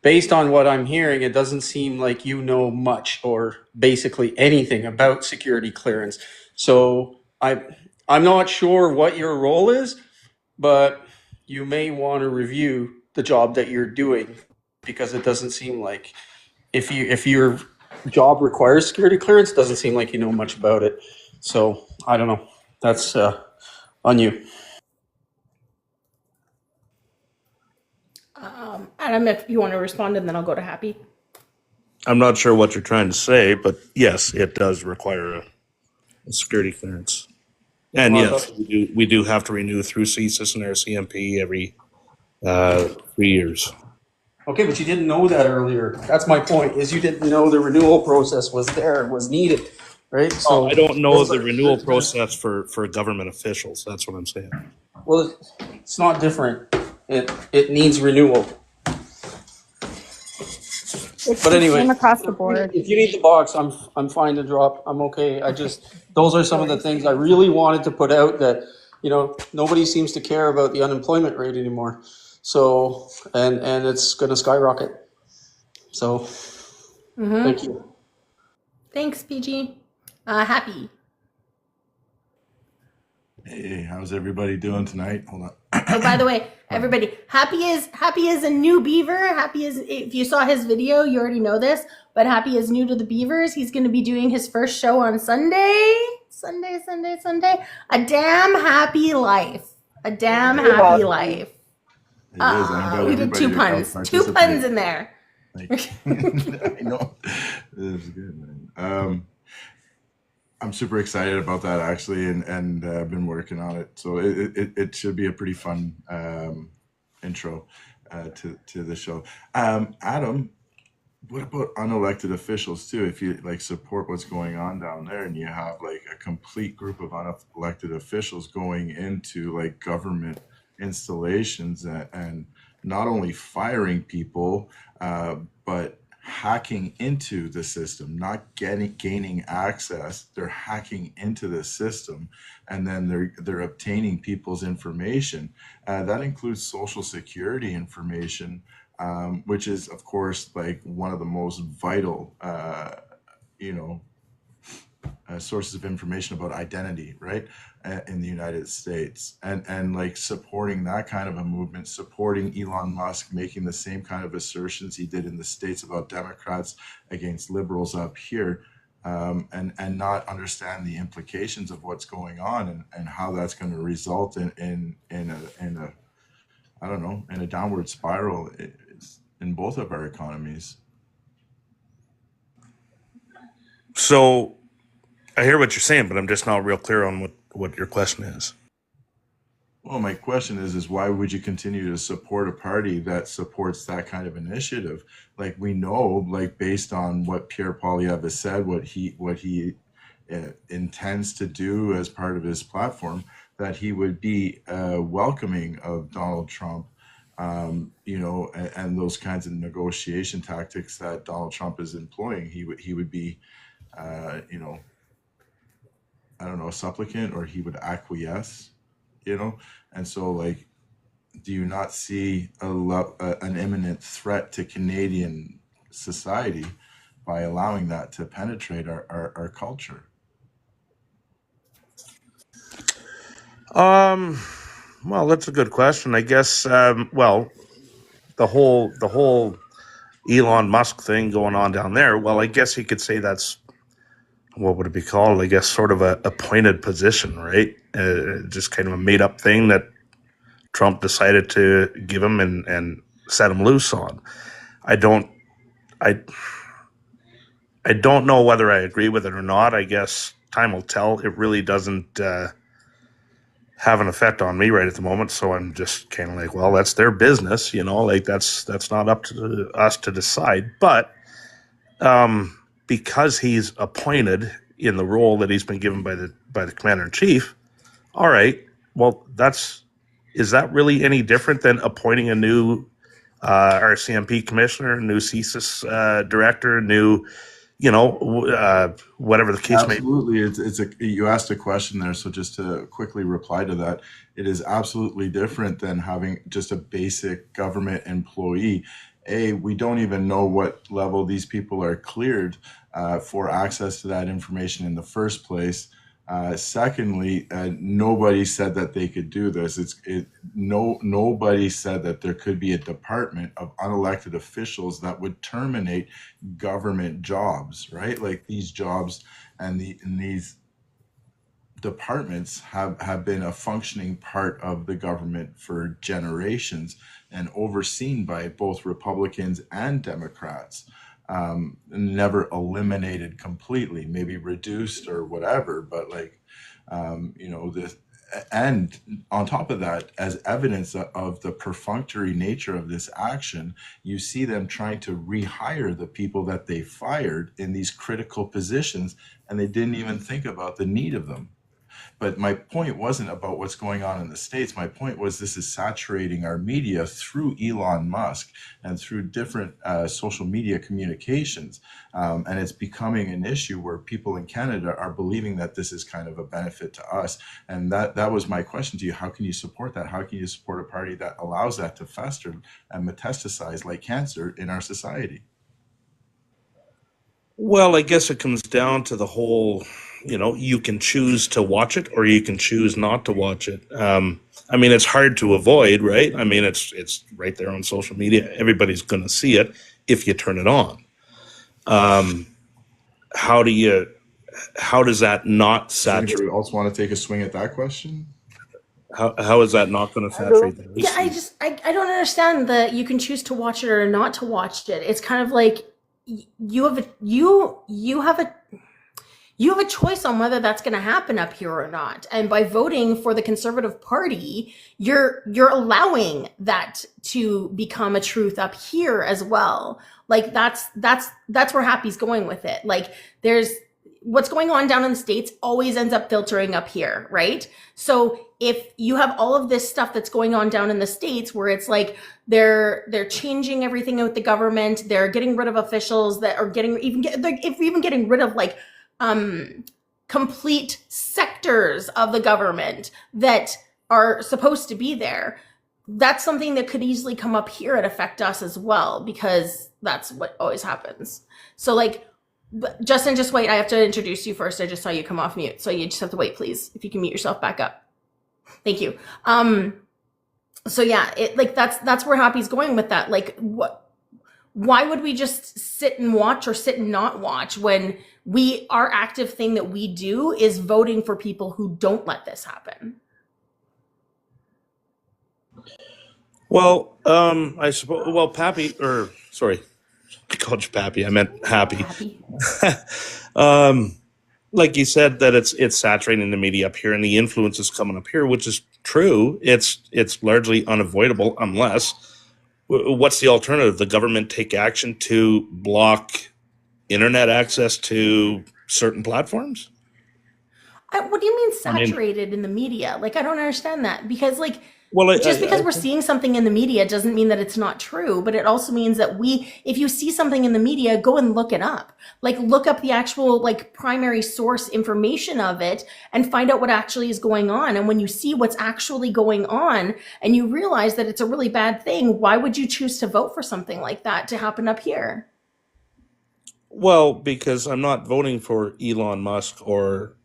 based on what I'm hearing, it doesn't seem like you know much or basically anything about security clearance. So I'm not sure what your role is, but you may want to review the job that you're doing, because it doesn't seem like if your job requires security clearance, it doesn't seem like you know much about it. So I don't know. That's on you. Adam, if you want to respond, and then I'll go to Happy. I'm not sure what you're trying to say, but yes, it does require a security clearance. And yes, we do have to renew through CSIS and our CMP every 3 years. Okay, but you didn't know that earlier. That's my point, is you didn't know the renewal process was there, was needed, right? So I don't know the renewal process for government officials. That's what I'm saying. Well, it's not different. It needs renewal. But anyway, across the board. if you need the box, I'm fine to drop. I'm okay. Those are some of the things I really wanted to put out, that, nobody seems to care about the unemployment rate anymore. So, and it's going to skyrocket. So, Thank you. Thanks, PG. Happy. Hey, how's everybody doing tonight? Hold on. Oh, by the way, everybody, Happy is a new Beaver. Happy is, if you saw his video, you already know this, but Happy is new to the Beavers. He's going to be doing his first show on Sunday. A damn happy life. A damn happy life. It is. I invite We did everybody two to come puns. Two participate. puns in there. Like, I know this is good, man. I'm super excited about that actually, and I've been working on it. So it should be a pretty fun intro to the show. Adam, what about unelected officials too? If you like support what's going on down there, and you have like a complete group of unelected officials going into like government installations and not only firing people, but hacking into the system, not gaining access. They're hacking into the system, and then they're obtaining people's information. That includes social security information, which is, of course, like one of the most vital, sources of information about identity, right, in the United States, and like supporting that kind of a movement, supporting Elon Musk making the same kind of assertions he did in the States about Democrats against liberals up here, and not understand the implications of what's going on and how that's going to result in a I don't know, in a downward spiral in both of our economies. So I hear what you're saying, but I'm just not real clear on what your question is. Well, my question is why would you continue to support a party that supports that kind of initiative? Like, we know, like, based on what Pierre Poilievre has said, what he intends to do as part of his platform, that he would be welcoming of Donald Trump, and those kinds of negotiation tactics that Donald Trump is employing. He would be, I don't know, a supplicant, or he would acquiesce, and so, like, do you not see an imminent threat to Canadian society by allowing that to penetrate our culture? Well, that's a good question. I guess, well, the whole Elon Musk thing going on down there, well, I guess you could say that's, what would it be called? I guess sort of a appointed position, right? Just kind of a made up thing that Trump decided to give him and set him loose on. I don't know whether I agree with it or not. I guess time will tell. It really doesn't have an effect on me right at the moment. So I'm just kind of like, well, that's their business, like that's not up to us to decide. But because he's appointed in the role that he's been given by the commander in chief, all right, well, is that really any different than appointing a new RCMP commissioner, new CSIS director, new, whatever the case may be? Absolutely. You asked a question there, so just to quickly reply to that, it is absolutely different than having just a basic government employee. We don't even know what level these people are cleared for access to that information in the first place. Secondly, nobody said that they could do this. Nobody said that there could be a department of unelected officials that would terminate government jobs, right? Like, these jobs and these departments have been a functioning part of the government for generations and overseen by both Republicans and Democrats. Never eliminated completely, maybe reduced or whatever, but and on top of that, as evidence of the perfunctory nature of this action, you see them trying to rehire the people that they fired in these critical positions, and they didn't even think about the need of them. But my point wasn't about what's going on in the States. My point was, this is saturating our media through Elon Musk and through different social media communications. And it's becoming an issue where people in Canada are believing that this is kind of a benefit to us. And that was my question to you. How can you support that? How can you support a party that allows that to fester and metastasize like cancer in our society? Well, I guess it comes down to the whole, you can choose to watch it or you can choose not to watch it. I mean, it's hard to avoid, right? I mean, it's right there on social media. Everybody's going to see it if you turn it on. How does that not saturate? Does anybody else want to take a swing at that question? How is that not going to saturate the news? Yeah, I don't understand that you can choose to watch it or not to watch it. It's kind of like you have a choice on whether that's going to happen up here or not. And by voting for the Conservative Party, you're allowing that to become a truth up here as well. Like that's where Happy's going with it. Like there's what's going on down in the States always ends up filtering up here, right? So if you have all of this stuff that's going on down in the States where it's like they're changing everything with the government, they're getting rid of officials that are getting rid of like complete sectors of the government that are supposed to be there. That's something that could easily come up here and affect us as well, because that's what always happens. So like, Justin, just wait. I have to introduce you first. I just saw you come off mute. So you just have to wait, please. If you can mute yourself back up. Thank you. So yeah, that's where Happy's going with that. Like why would we just sit and watch or sit and not watch when our active thing that we do is voting for people who don't let this happen? Well, I suppose. Well, Pappy, or sorry, I called you Pappy. I meant Happy. Like you said, that it's saturating the media up here, and the influence is coming up here, which is true. It's largely unavoidable unless. What's the alternative? The government take action to block internet access to certain platforms? What do you mean saturated in the media? Like, I don't understand that, because like, because we're seeing something in the media doesn't mean that it's not true, but it also means that if you see something in the media, go and look it up. Like, look up the actual like primary source information of it and find out what actually is going on. And when you see what's actually going on and you realize that it's a really bad thing, why would you choose to vote for something like that to happen up here? Well, because I'm not voting for Elon Musk or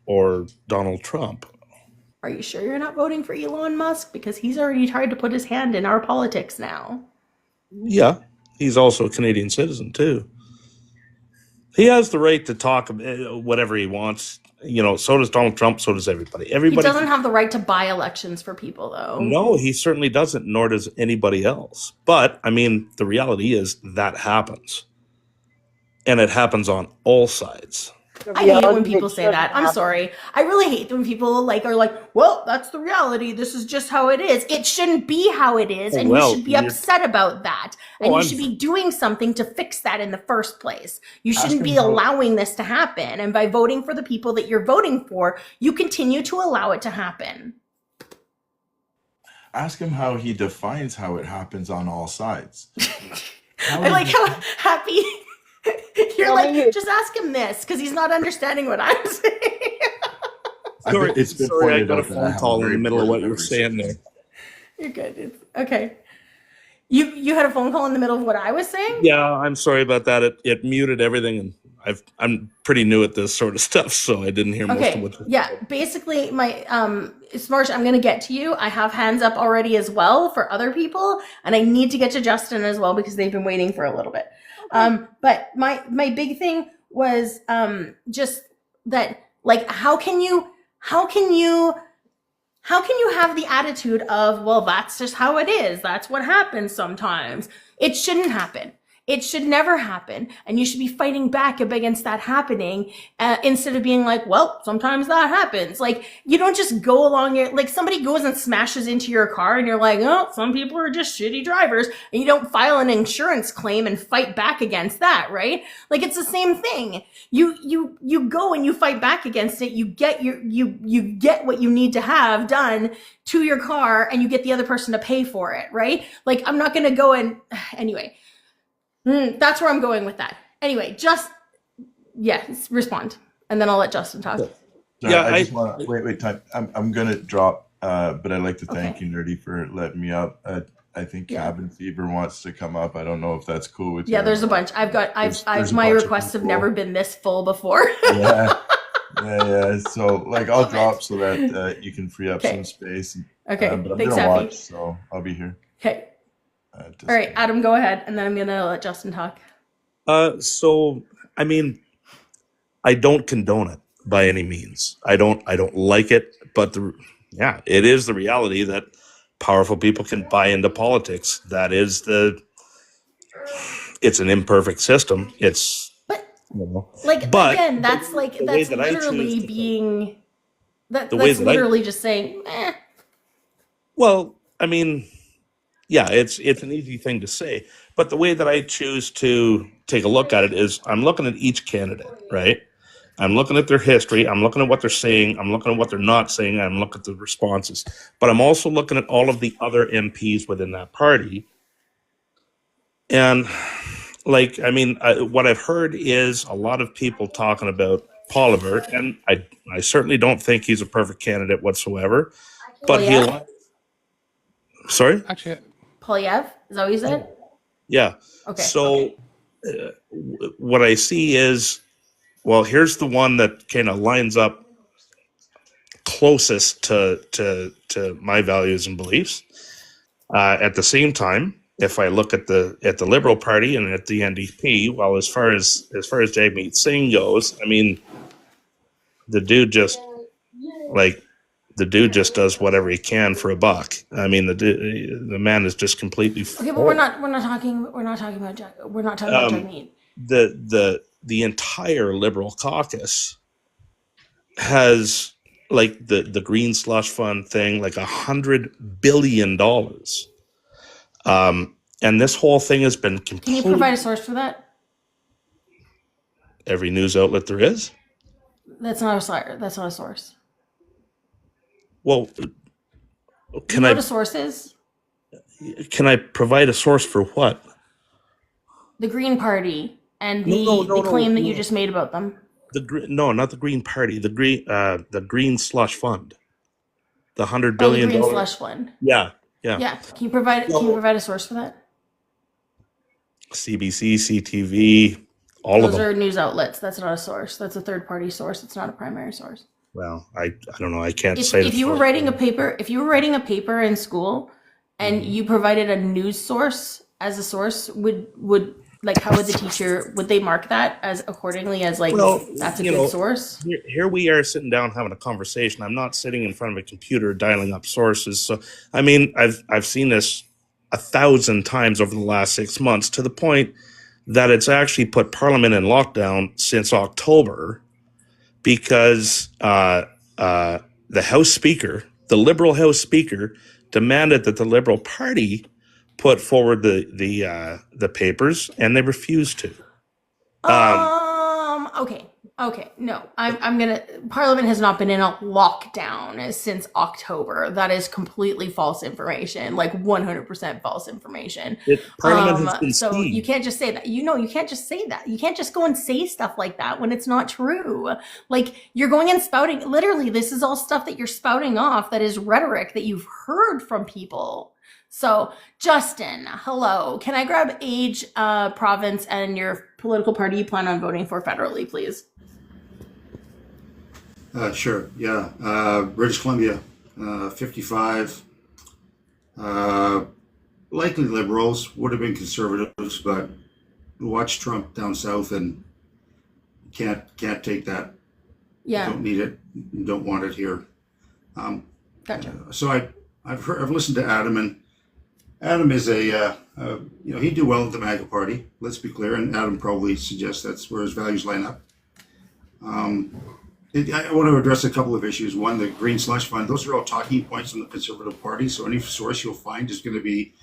Donald Trump. Are you sure you're not voting for Elon Musk? Because he's already tried to put his hand in our politics now. Yeah, he's also a Canadian citizen too. He has the right to talk whatever he wants. You know, so does Donald Trump, so does everybody. He doesn't have the right to buy elections for people, though. No, he certainly doesn't, nor does anybody else. But, I mean, the reality is that happens. And it happens on all sides. I hate it when people say that. I'm sorry. I really hate when people are like, well, that's the reality. This is just how it is. It shouldn't be how it is. And you should be upset about that. And you should be doing something to fix that in the first place. You shouldn't be allowing this to happen. And by voting for the people that you're voting for, you continue to allow it to happen. Ask him how he defines how it happens on all sides. I like how Happy... You're like, just ask him this, because he's not understanding what I'm saying. Sorry, I got a phone call in the middle of what you were saying there. You're good. It's okay. You had a phone call in the middle of what I was saying? Yeah, I'm sorry about that. It muted everything, and I'm pretty new at this sort of stuff, so I didn't hear most of what you said. Yeah, basically, my Smarsh, I'm going to get to you. I have hands up already as well for other people, and I need to get to Justin as well because they've been waiting for a little bit. But my big thing was just that, like, how can you have the attitude of, well, that's just how it is. That's what happens sometimes. It shouldn't happen. It should never happen. And you should be fighting back against that happening instead of being like, well, sometimes that happens. Like, you don't just go along like somebody goes and smashes into your car and you're like, oh, some people are just shitty drivers. And you don't file an insurance claim and fight back against that, right? Like, it's the same thing. You go and you fight back against it. You get you get what you need to have done to your car, and you get the other person to pay for it, right? Like, I'm not going to go and anyway. That's where I'm going with that. Anyway, respond, and then I'll let Justin talk. I just want to wait. Time. I'm gonna drop, but I'd like to thank you, Nerdy, for letting me up. I think Cabin Fever wants to come up. I don't know if that's cool with you. Yeah, there's a bunch. I've my requests have never been this full before. Yeah. So I'll drop so that you can free up some space. Okay. But I'm Thanks, gonna Happy. watch, so I'll be here. Okay. All right, Adam, go ahead, and then I'm gonna let Justin talk. So I mean, I don't condone it by any means. I don't like it, but yeah, it is the reality that powerful people can buy into politics. That is it's an imperfect system. It's, you know, Like but again, that's like the way that's that I literally choose to, being the way that's that I, literally just saying, eh. well, I mean, yeah, it's an easy thing to say, but the way that I choose to take a look at it is I'm looking at each candidate, right? I'm looking at their history. I'm looking at what they're saying. I'm looking at what they're not saying. I'm looking at the responses. But I'm also looking at all of the other MPs within that party. And like, I mean, what I've heard is a lot of people talking about Poilievre, and I certainly don't think he's a perfect candidate whatsoever. But Poilievre? Sorry? Actually, Poilievre? Is that what you said? Yeah. Okay. So what I see is, well, here's the one that kind of lines up closest to my values and beliefs. At the same time, if I look at the Liberal Party and at the NDP, well, as far as Jagmeet Singh goes, I mean, the dude just does whatever he can for a buck. I mean, the man is just completely. Okay, but we're not talking about Jagmeet. The entire Liberal caucus has, like, the green slush fund thing, like $100 billion. And this whole thing has been Can you completely, provide a source for that? every news outlet there is. That's not a source. Well, Can you go to sources? can I provide a source for what? The Green Party and the claim that you just made about them. No, not the Green Party. The green slush fund. The $100 billion. The Green Slush Fund. Yeah. Yeah. Can you provide a source for that? CBC, CTV, all of Those them. are news outlets. That's not a source. That's a third party source. It's not a primary source. Well, I don't know. I can't say. If you were writing a paper in school and you provided a news source as a source, would how would the teacher, would they mark that as accordingly as that's a good source? Here we are sitting down having a conversation. I'm not sitting in front of a computer dialing up sources. So I mean, I've seen this 1,000 times over the last 6 months, to the point that it's actually put Parliament in lockdown since October, because the House Speaker, the Liberal House Speaker, demanded that the Liberal Party put forward the papers, and they refused to. Okay. No, Parliament has not been in a lockdown since October. That is completely false information, like 100% false information. Parliament has been so seized. you can't just say that. You can't just say that. You can't just go and say stuff like that when it's not true. Like, you're going and spouting, literally, this is all stuff that you're spouting off that is rhetoric that you've heard from people. So, Justin, hello. Can I grab age, province, and your political party you plan on voting for federally, please? Sure, yeah. British Columbia, 55. Likely Liberals, would have been Conservatives, but watch Trump down south and can't take that. Yeah. Don't need it. Don't want it here. Gotcha. So I've listened to Adam, and Adam is he'd do well with the MAGA party. Let's be clear, and Adam probably suggests that's where his values line up. I want to address a couple of issues. One, the Green Slush Fund. Those are all talking points from the Conservative Party. So any source you'll find is going to be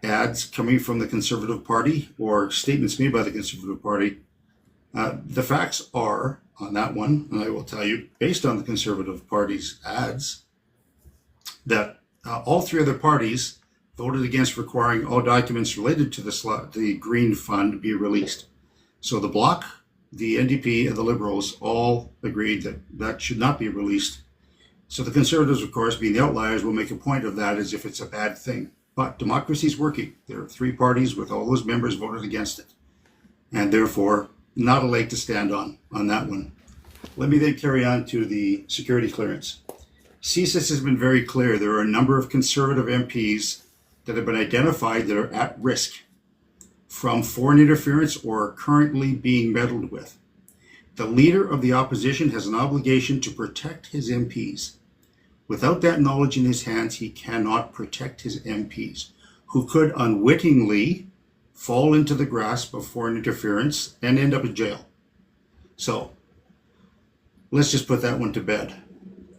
ads coming from the Conservative Party or statements made by the Conservative Party. The facts are on that one, and I will tell you, based on the Conservative Party's ads, that all three other parties voted against requiring all documents related to the Green Fund be released. So the Bloc, the NDP, and the Liberals all agreed that should not be released. So the Conservatives, of course, being the outliers, will make a point of that as if it's a bad thing. But democracy's working. There are three parties with all those members voted against it, and therefore not a leg to stand on that one. Let me then carry on to the security clearance. CSIS has been very clear. There are a number of Conservative MPs that have been identified that are at risk from foreign interference or are currently being meddled with. The leader of the opposition has an obligation to protect his MPs. Without that knowledge in his hands, he cannot protect his MPs, who could unwittingly fall into the grasp of foreign interference and end up in jail. So let's just put that one to bed.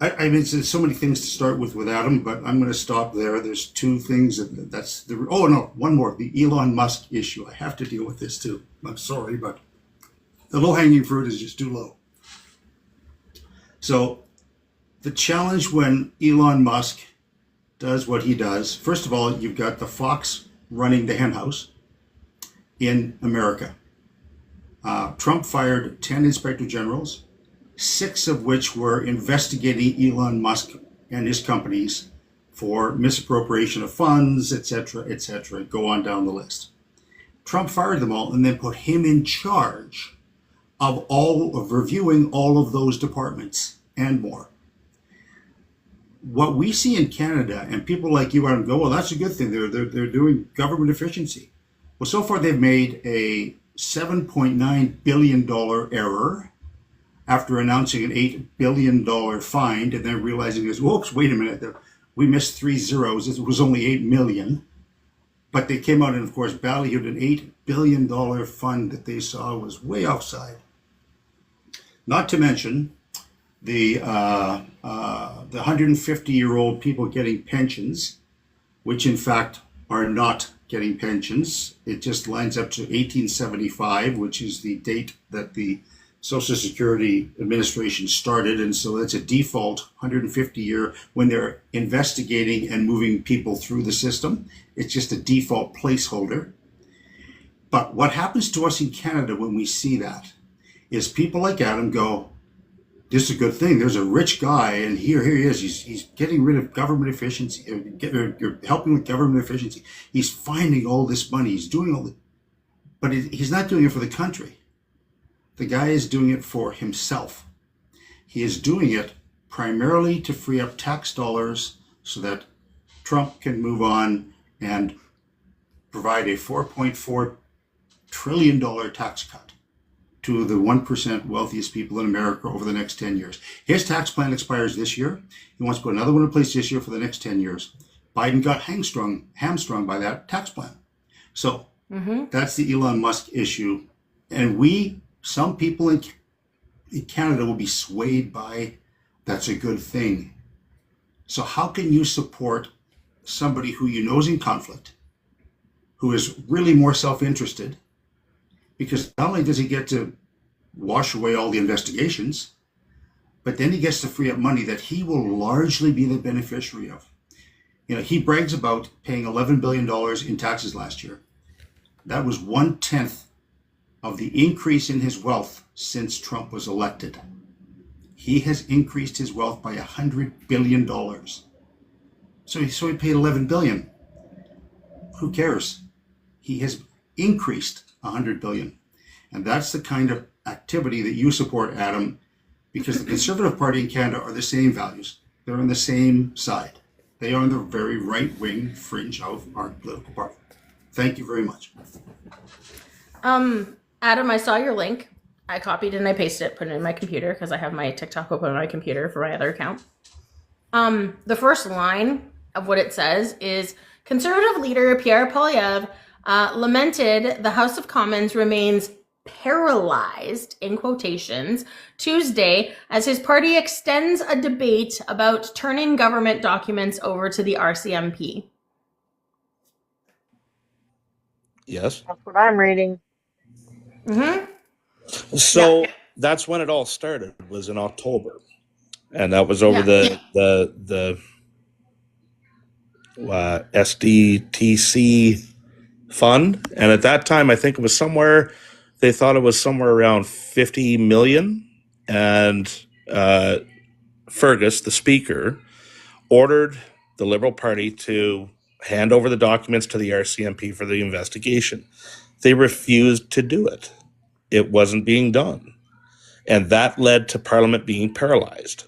I mean, there's so many things to start with Adam, but I'm going to stop there. There's two things that's the. Oh no, one more. The Elon Musk issue. I have to deal with this too. I'm sorry, but the low-hanging fruit is just too low. So the challenge when Elon Musk does what he does, first of all, you've got the fox running the hen house in America. Trump fired 10 inspector generals, 6 of which were investigating Elon Musk and his companies for misappropriation of funds, etc., go on down the list. Trump fired them all and then put him in charge of reviewing all of those departments and more. What we see in Canada, and people like you Adam go, well, that's a good thing. They're doing government efficiency. Well, so far they've made a $7.9 billion error after announcing an $8 billion fine and then realizing, whoops, wait a minute, we missed 3 zeros. It was only 8 million. But they came out and, of course, ballyhooed an $8 billion fund that they saw was way offside. Not to mention the 150-year-old people getting pensions, which in fact are not getting pensions. It just lines up to 1875, which is the date that the Social Security Administration started, and so that's a default 150-year when they're investigating and moving people through the system. It's just a default placeholder. But what happens to us in Canada when we see that is people like Adam go, this is a good thing. There's a rich guy, and here he is. He's getting rid of government efficiency. You're helping with government efficiency. He's finding all this money. He's doing all this, but he's not doing it for the country. The guy is doing it for himself. He is doing it primarily to free up tax dollars so that Trump can move on and provide a $4.4 trillion tax cut to the 1% wealthiest people in America over the next 10 years. His tax plan expires this year. He wants to put another one in place this year for the next 10 years. Biden got hamstrung by that tax plan. So that's the Elon Musk issue. And some people in Canada will be swayed by that's a good thing. So how can you support somebody who you know is in conflict, who is really more self-interested? Because not only does he get to wash away all the investigations, but then he gets to free up money that he will largely be the beneficiary of. You know, he brags about paying $11 billion in taxes last year. That was 1/10 of the increase in his wealth since Trump was elected. He has increased his wealth by $100 billion. So he paid $11 billion. Who cares? He has increased $100 billion. And that's the kind of activity that you support, Adam, because the Conservative Party in Canada are the same values. They're on the same side. They are on the very right-wing fringe of our political party. Thank you very much. Adam, I saw your link. I copied and I pasted it, put it in my computer because I have my TikTok open on my computer for my other account. The first line of what it says is, Conservative leader Pierre Poilievre lamented the House of Commons remains paralyzed, in quotations, Tuesday as his party extends a debate about turning government documents over to the RCMP. Yes. That's what I'm reading. So that's when it all started, was in October. And that was over the SDTC fund. And at that time, I think it was they thought it was somewhere around 50 million. And Fergus, the speaker, ordered the Liberal Party to hand over the documents to the RCMP for the investigation. They refused to do it. It wasn't being done. And that led to Parliament being paralyzed.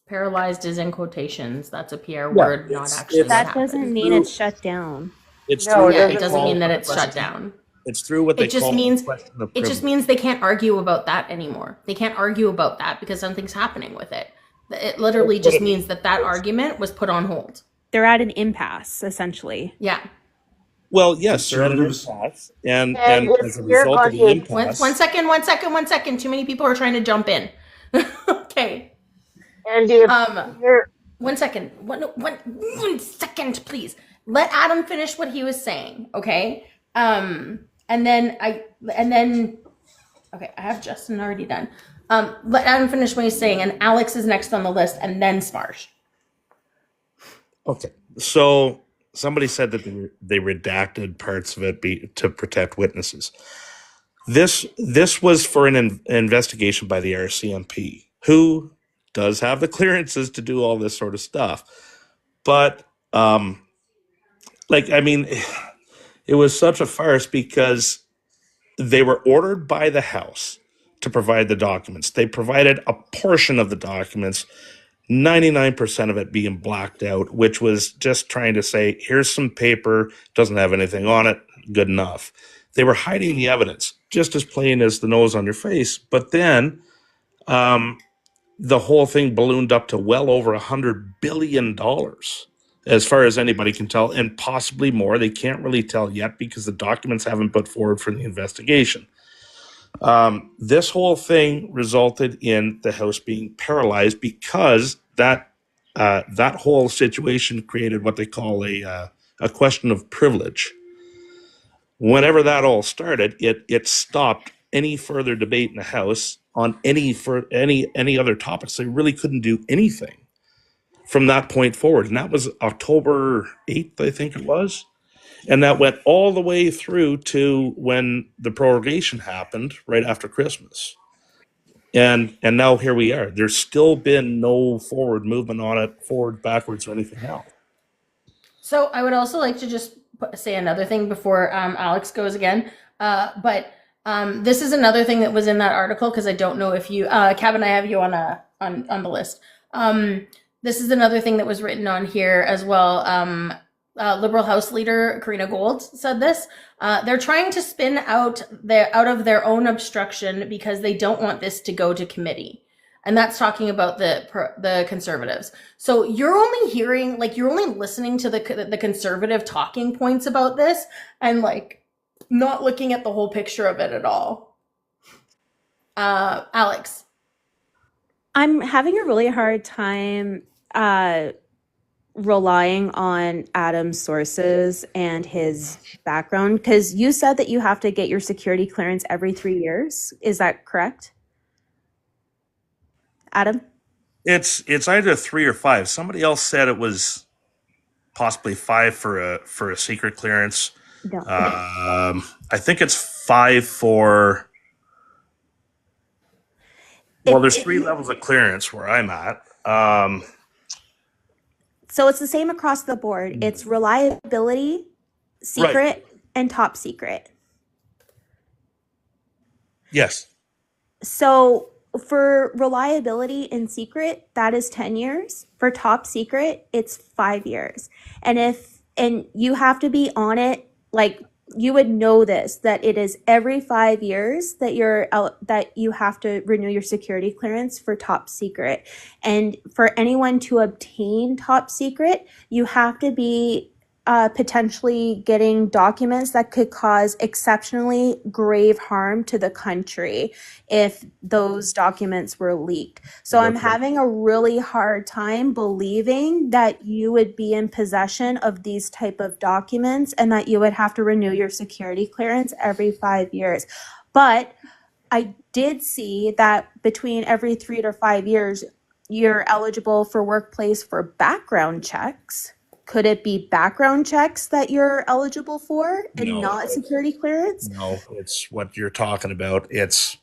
Paralyzed is in quotations. That's a Pierre word, not actually what That happened. doesn't mean it's shut down. It doesn't mean that it's shut down. It's through what they call means question of it just privilege. means they can't argue about that anymore. They can't argue about that because something's happening with it. It literally just means that argument was put on hold. They're at an impasse, essentially. Yeah. Well, yes, they're at an Conservatives. impasse, and And if as a Pierre result of the Gauthier, impasse, One second. Too many people are trying to jump in. Okay. and if Pierre, 1 second. One second, please. Let Adam finish what he was saying. Okay. And then okay, I have Justin already done. Let Adam finish what he's saying, and Alex is next on the list, and then Smarsh. okay. So somebody said that they redacted parts of it to protect witnesses. This was for an investigation by the RCMP, who does have the clearances to do all this sort of stuff. But it was such a farce because they were ordered by the House to provide the documents. They provided a portion of the documents, 99% of it being blacked out, which was just trying to say, here's some paper, doesn't have anything on it, good enough. They were hiding the evidence, just as plain as the nose on your face. But then the whole thing ballooned up to well over $100 billion, as far as anybody can tell, and possibly more. They can't really tell yet because the documents haven't put forward for the investigation. This whole thing resulted in the House being paralyzed because that whole situation created what they call a question of privilege. Whenever that all started, it stopped any further debate in the House on any other topics. They really couldn't do anything from that point forward, and that was October 8th, I think it was. And that went all the way through to when the prorogation happened right after Christmas. And now here we are. There's still been no forward movement on it, forward, backwards, or anything else. So I would also like to just say another thing before Alex goes again. But this is another thing that was in that article, because I don't know if you, Kevin, I have you on the list. This is another thing that was written on here as well. Liberal House Leader Karina Gold said this. They're trying to spin out of their own obstruction because they don't want this to go to committee. And that's talking about the Conservatives. So you're only hearing, you're only listening to the Conservative talking points about this, and not looking at the whole picture of it at all. Alex. I'm having a really hard time relying on Adam's sources and his background, because you said that you have to get your security clearance every 3 years. Is that correct, Adam? It's either 3 or 5. Somebody else said it was possibly 5 for a secret clearance. No. I think it's 5 for. Well, there's 3 levels of clearance where I'm at. So it's the same across the board. It's reliability, secret, right, and top secret. Yes. So for reliability and secret, that is 10 years. For top secret, it's 5 years. And you have to be on it, you would know this, that it is every 5 years that you have to renew your security clearance for top secret. And for anyone to obtain top secret, you have to be potentially getting documents that could cause exceptionally grave harm to the country if those documents were leaked. So I'm having a really hard time believing that you would be in possession of these type of documents and that you would have to renew your security clearance every 5 years. But I did see that between every 3 to 5 years, you're eligible for workplace for background checks. Could it be background checks that you're eligible for and not security clearance? No, it's what you're talking about. It's.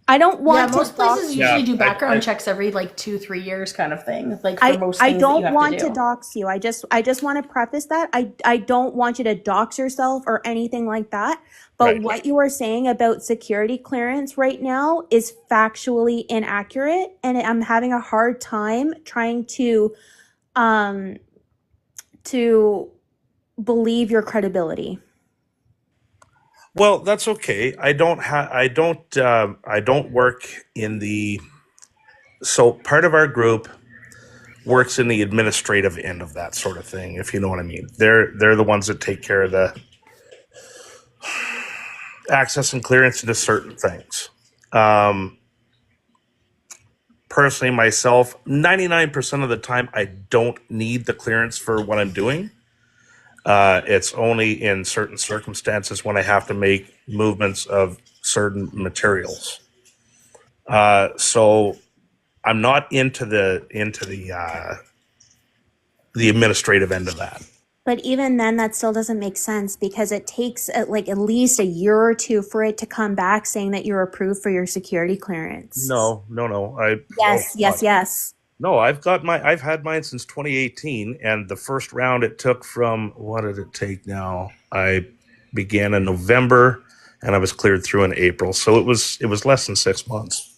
I don't want to. Most places usually do background checks every 2-3 years, kind of thing. I don't want to dox you. I just want to preface that I don't want you to dox yourself or anything like that. But what you are saying about security clearance right now is factually inaccurate, and I'm having a hard time trying to believe your credibility. Well, that's okay. I don't work in the. So part of our group works in the administrative end of that sort of thing, if you know what I mean. They're the ones that take care of the access and clearance into certain things. Personally, myself, 99% of the time, I don't need the clearance for what I'm doing. It's only in certain circumstances when I have to make movements of certain materials. So I'm not into the administrative end of that. But even then, that still doesn't make sense because it takes like at least a year or two for it to come back saying that you're approved for your security clearance. No. Yes. No, I've had mine since 2018, and the first round it took from, what did it take now? I began in November, and I was cleared through in April, so it was less than 6 months.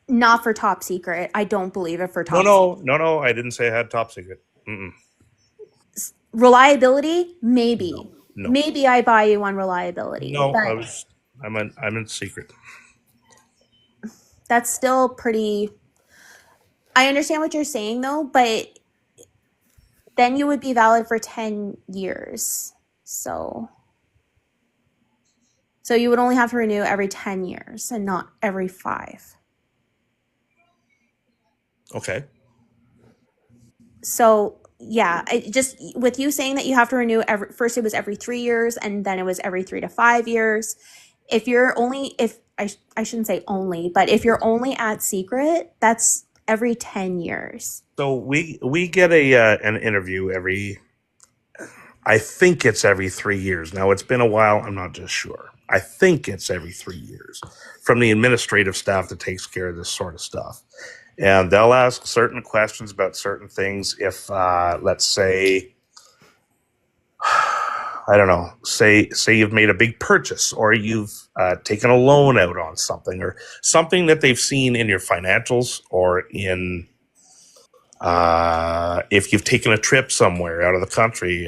Not for top secret. I don't believe it for top secret. No, I didn't say I had top secret. Reliability, maybe. No. Maybe I buy you on reliability. No, but I'm in secret. that's still pretty. I understand what you're saying though, but then you would be valid for 10 years. So you would only have to renew every 10 years and not every 5. Okay. So yeah, just with you saying that you have to renew first it was every 3 years and then it was every 3 to 5 years. If you're only, I shouldn't say only, but if you're only at secret, that's every 10 years. So we get an interview I think it's every 3 years. Now it's been a while. I'm not just sure. I think it's every 3 years from the administrative staff that takes care of this sort of stuff. And they'll ask certain questions about certain things. If, let's say, I don't know, say you've made a big purchase or you've taken a loan out on something or something that they've seen in your financials or in, if you've taken a trip somewhere out of the country,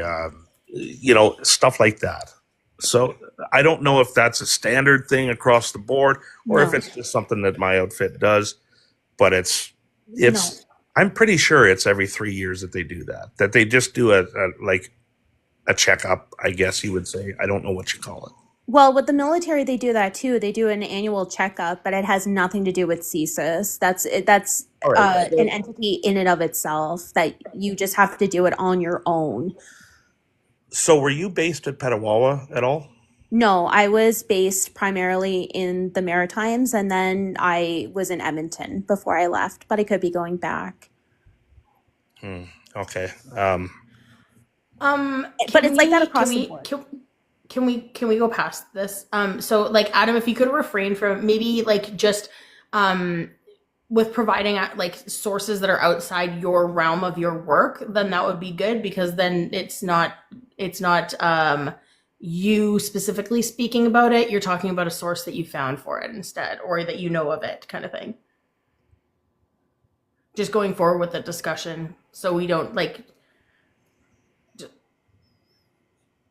stuff like that. So I don't know if that's a standard thing across the board or if it's just something that my outfit does, but I'm pretty sure it's every 3 years that they do that they just do a checkup, I guess you would say. I don't know what you call it. Well, with the military, they do that too. They do an annual checkup, but it has nothing to do with CSIS. That's an entity in and of itself that you just have to do it on your own. So were you based at Petawawa at all? No, I was based primarily in the Maritimes, and then I was in Edmonton before I left, but I could be going back. Okay. But it's like that across the board. Can we go past this? So like Adam, if you could refrain from maybe like just with providing like sources that are outside your realm of your work, then that would be good because then it's not you specifically speaking about it. You're talking about a source that you found for it instead, or that you know of it, kind of thing. Just going forward with the discussion, so we don't like.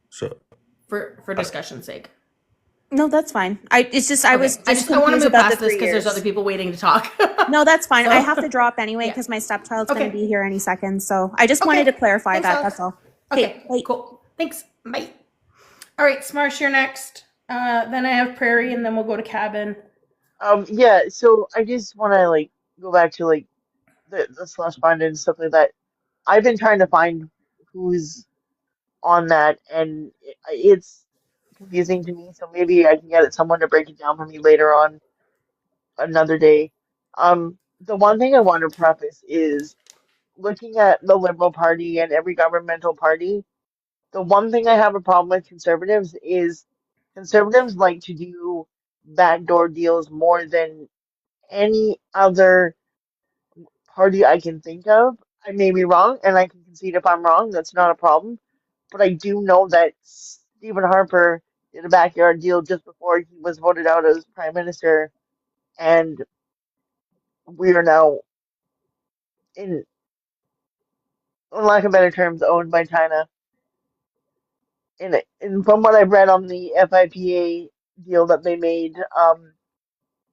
So for discussion's sake. No, that's fine. I want to move past this because there's other people waiting to talk. No, that's fine. I have to drop anyway because my stepchild's going to be here any second. So I just wanted to clarify that. That's all. Okay, cool. Thanks. Bye. All right, Smarsh, you're next. Then I have Prairie, and then we'll go to Cabin. Yeah. So I just want to go back to the slush fund and stuff like that. I've been trying to find who's on that, and it's confusing to me. So maybe I can get someone to break it down for me later on another day. The one thing I want to preface is looking at the Liberal Party and every governmental party. The one thing I have a problem with conservatives is conservatives like to do backdoor deals more than any other party I can think of. I may be wrong, and I can concede if I'm wrong. That's not a problem. But I do know that Stephen Harper did a backyard deal just before he was voted out as prime minister, and we are now, in lack of better terms, owned by China. and from what I've read on the FIPA deal that they made,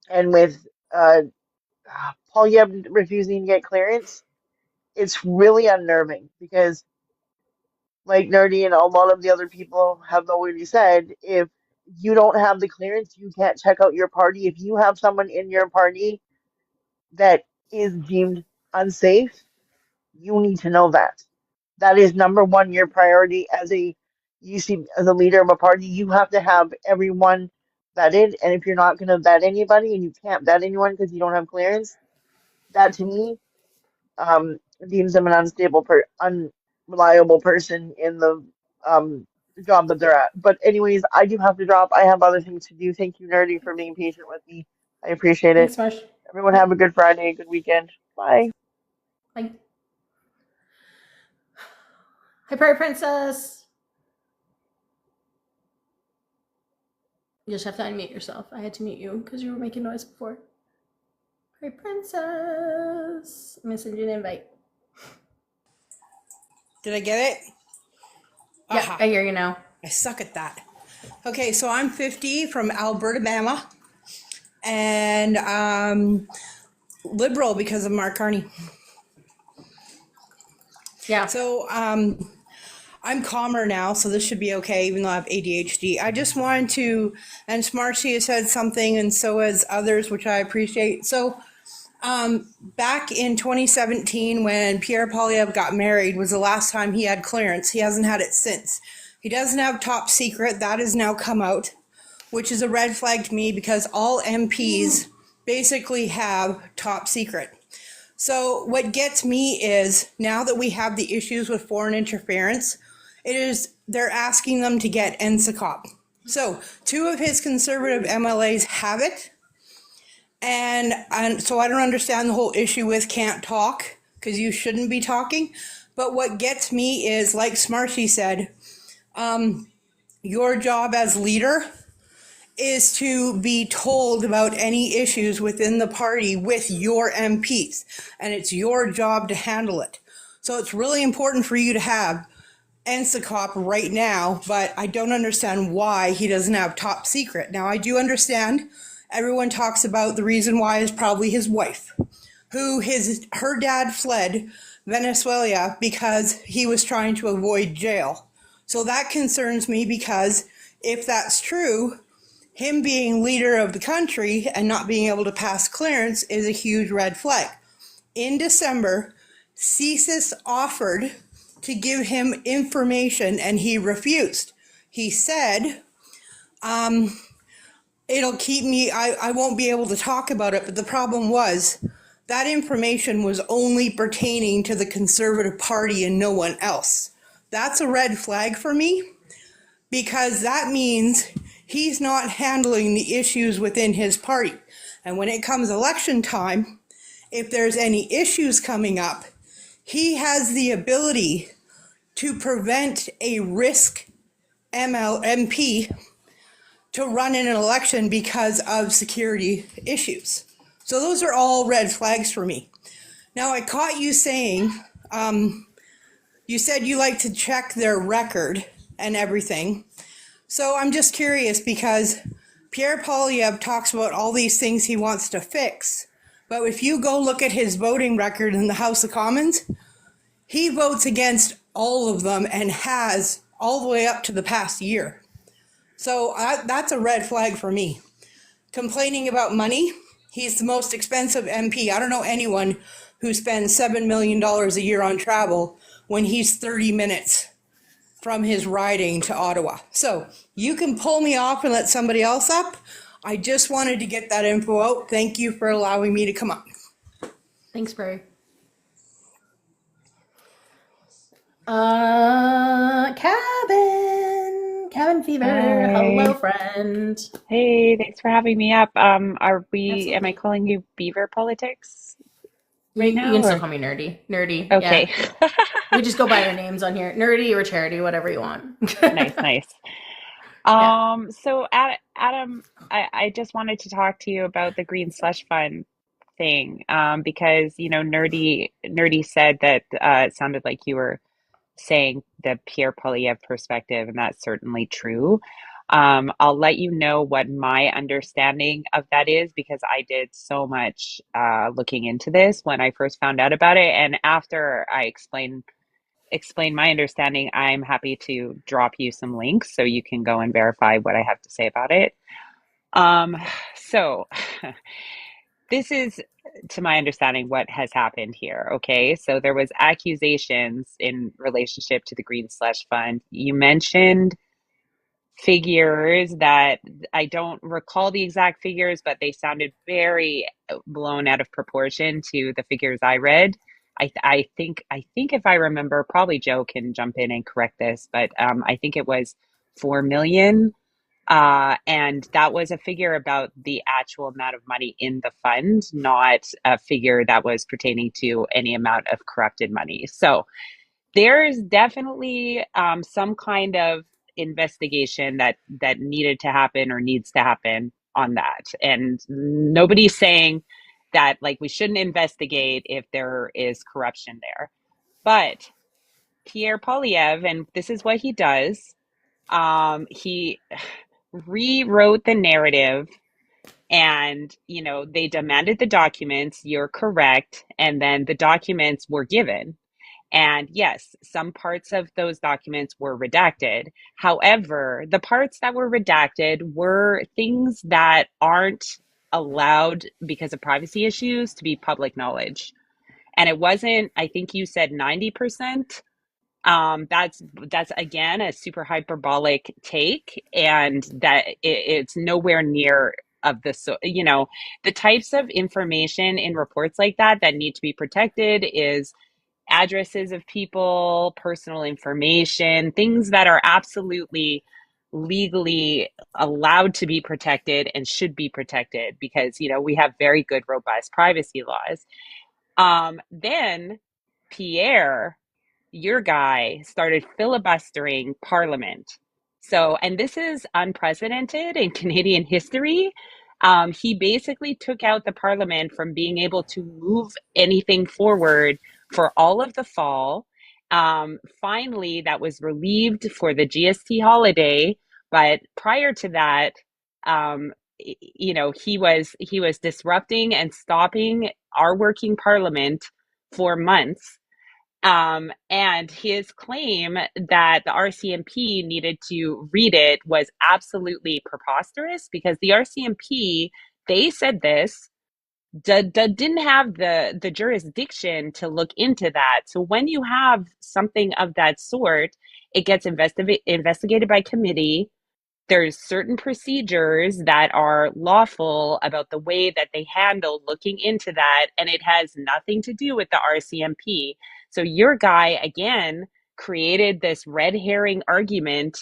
and with Polyev refusing to get clearance, it's really unnerving because, like Nerdy and a lot of the other people have already said, if you don't have the clearance, you can't check out your party. If you have someone in your party that is deemed unsafe, you need to know that. That is number one, your priority as a as a leader of a party. You have to have everyone vetted, and if you're not going to vet anybody and you can't vet anyone because you don't have clearance, that to me deems them an unreliable person in the um, job that they're at. But anyways, I do have to drop. I have other things to do. Thank you, Nerdy, for being patient with me. I appreciate it. Thanks, Marsh. Everyone have a good Friday, good weekend. Bye. Bye. Hi, Prairie Princess. You just have to unmute yourself. I had to mute you because you were making noise before. Prairie Princess. I'm going to send you an invite. Did I get it? Yeah, Aha. I hear you now. I suck at that. Okay, so I'm 50 from Alberta, Bama, and liberal because of Mark Carney. Yeah. So I'm calmer now, so this should be okay, even though I have ADHD. I just wanted to, and Smarty has said something, and so has others, which I appreciate. So back in 2017, when Pierre Poilievre got married, was the last time he had clearance. He hasn't had it since. He doesn't have top secret. That has now come out, which is a red flag to me because all MPs basically have top secret. So what gets me is now that we have the issues with foreign interference, they're asking them to get NSICOP. So 2 of his conservative MLAs have it. And so I don't understand the whole issue with can't talk because you shouldn't be talking. But what gets me is, like Smarty said, your job as leader is to be told about any issues within the party with your MPs, and it's your job to handle it. So it's really important for you to have NSICOP right now, but I don't understand why he doesn't have top secret. Now, I do understand everyone talks about the reason why is probably his wife, her dad fled Venezuela because he was trying to avoid jail. So that concerns me because if that's true, him being leader of the country and not being able to pass clearance is a huge red flag. In December, CSIS offered to give him information and he refused. He said, it'll keep me, I won't be able to talk about it, but the problem was that information was only pertaining to the Conservative Party and no one else. That's a red flag for me because that means he's not handling the issues within his party. And when it comes election time, if there's any issues coming up, he has the ability to prevent a risk MP to run in an election because of security issues. So those are all red flags for me. Now, I caught you saying, you said you like to check their record and everything. So I'm just curious because Pierre Poilievre talks about all these things he wants to fix. But if you go look at his voting record in the House of Commons, he votes against all of them and has all the way up to the past year. So that's a red flag for me. Complaining about money, he's the most expensive MP. I don't know anyone who spends $7 million a year on travel when he's 30 minutes from his riding to Ottawa. So you can pull me off and let somebody else up. I just wanted to get that info out. Thank you for allowing me to come up. Thanks, Barry. Cabin fever. Hi. Hello, friend. Hey, thanks for having me up. Am I Absolutely. calling you Beaver Politics You, right you now? can still Or? call me Nerdy. Nerdy, Okay. yeah. We just go by our names on here. Nerdy or Charity, whatever you want. Nice. Yeah. So Adam, I just wanted to talk to you about the Green Slush Fund thing, because Nerdy said that it sounded like you were saying the Pierre Poilievre perspective, and that's certainly true. I'll let you know what my understanding of that is, because I did so much looking into this when I first found out about it. And after I explain my understanding, I'm happy to drop you some links so you can go and verify what I have to say about it. So this is, to my understanding, what has happened here. Okay, so there was accusations in relationship to the Green Slush Fund. You mentioned figures that I don't recall the exact figures, but they sounded very blown out of proportion to the figures I read. I think if I remember, probably Joe can jump in and correct this, but I think it was 4 million. And that was a figure about the actual amount of money in the fund, not a figure that was pertaining to any amount of corrupted money. So there's definitely some kind of investigation that needed to happen or needs to happen on that. And nobody's saying that like we shouldn't investigate if there is corruption there. But Pierre Poilievre, and this is what he does, he rewrote the narrative, and they demanded the documents. You're correct. And then the documents were given. And yes, some parts of those documents were redacted. However, the parts that were redacted were things that aren't allowed because of privacy issues to be public knowledge. And it wasn't, I think you said 90%. That's again a super hyperbolic take, and that it's nowhere near of the the types of information in reports like that need to be protected is addresses of people, personal information, things that are absolutely legally allowed to be protected and should be protected, because we have very good robust privacy laws. Then Pierre, your guy, started filibustering Parliament. So, and this is unprecedented in Canadian history. He basically took out the Parliament from being able to move anything forward for all of the fall. Finally, that was relieved for the GST holiday, but prior to that, he was disrupting and stopping our working Parliament for months. And his claim that the RCMP needed to read it was absolutely preposterous, because the RCMP, they said this, didn't have the jurisdiction to look into that. So when you have something of that sort, it gets investigated by committee. There's certain procedures that are lawful about the way that they handle looking into that, and it has nothing to do with the RCMP. So your guy, again, created this red herring argument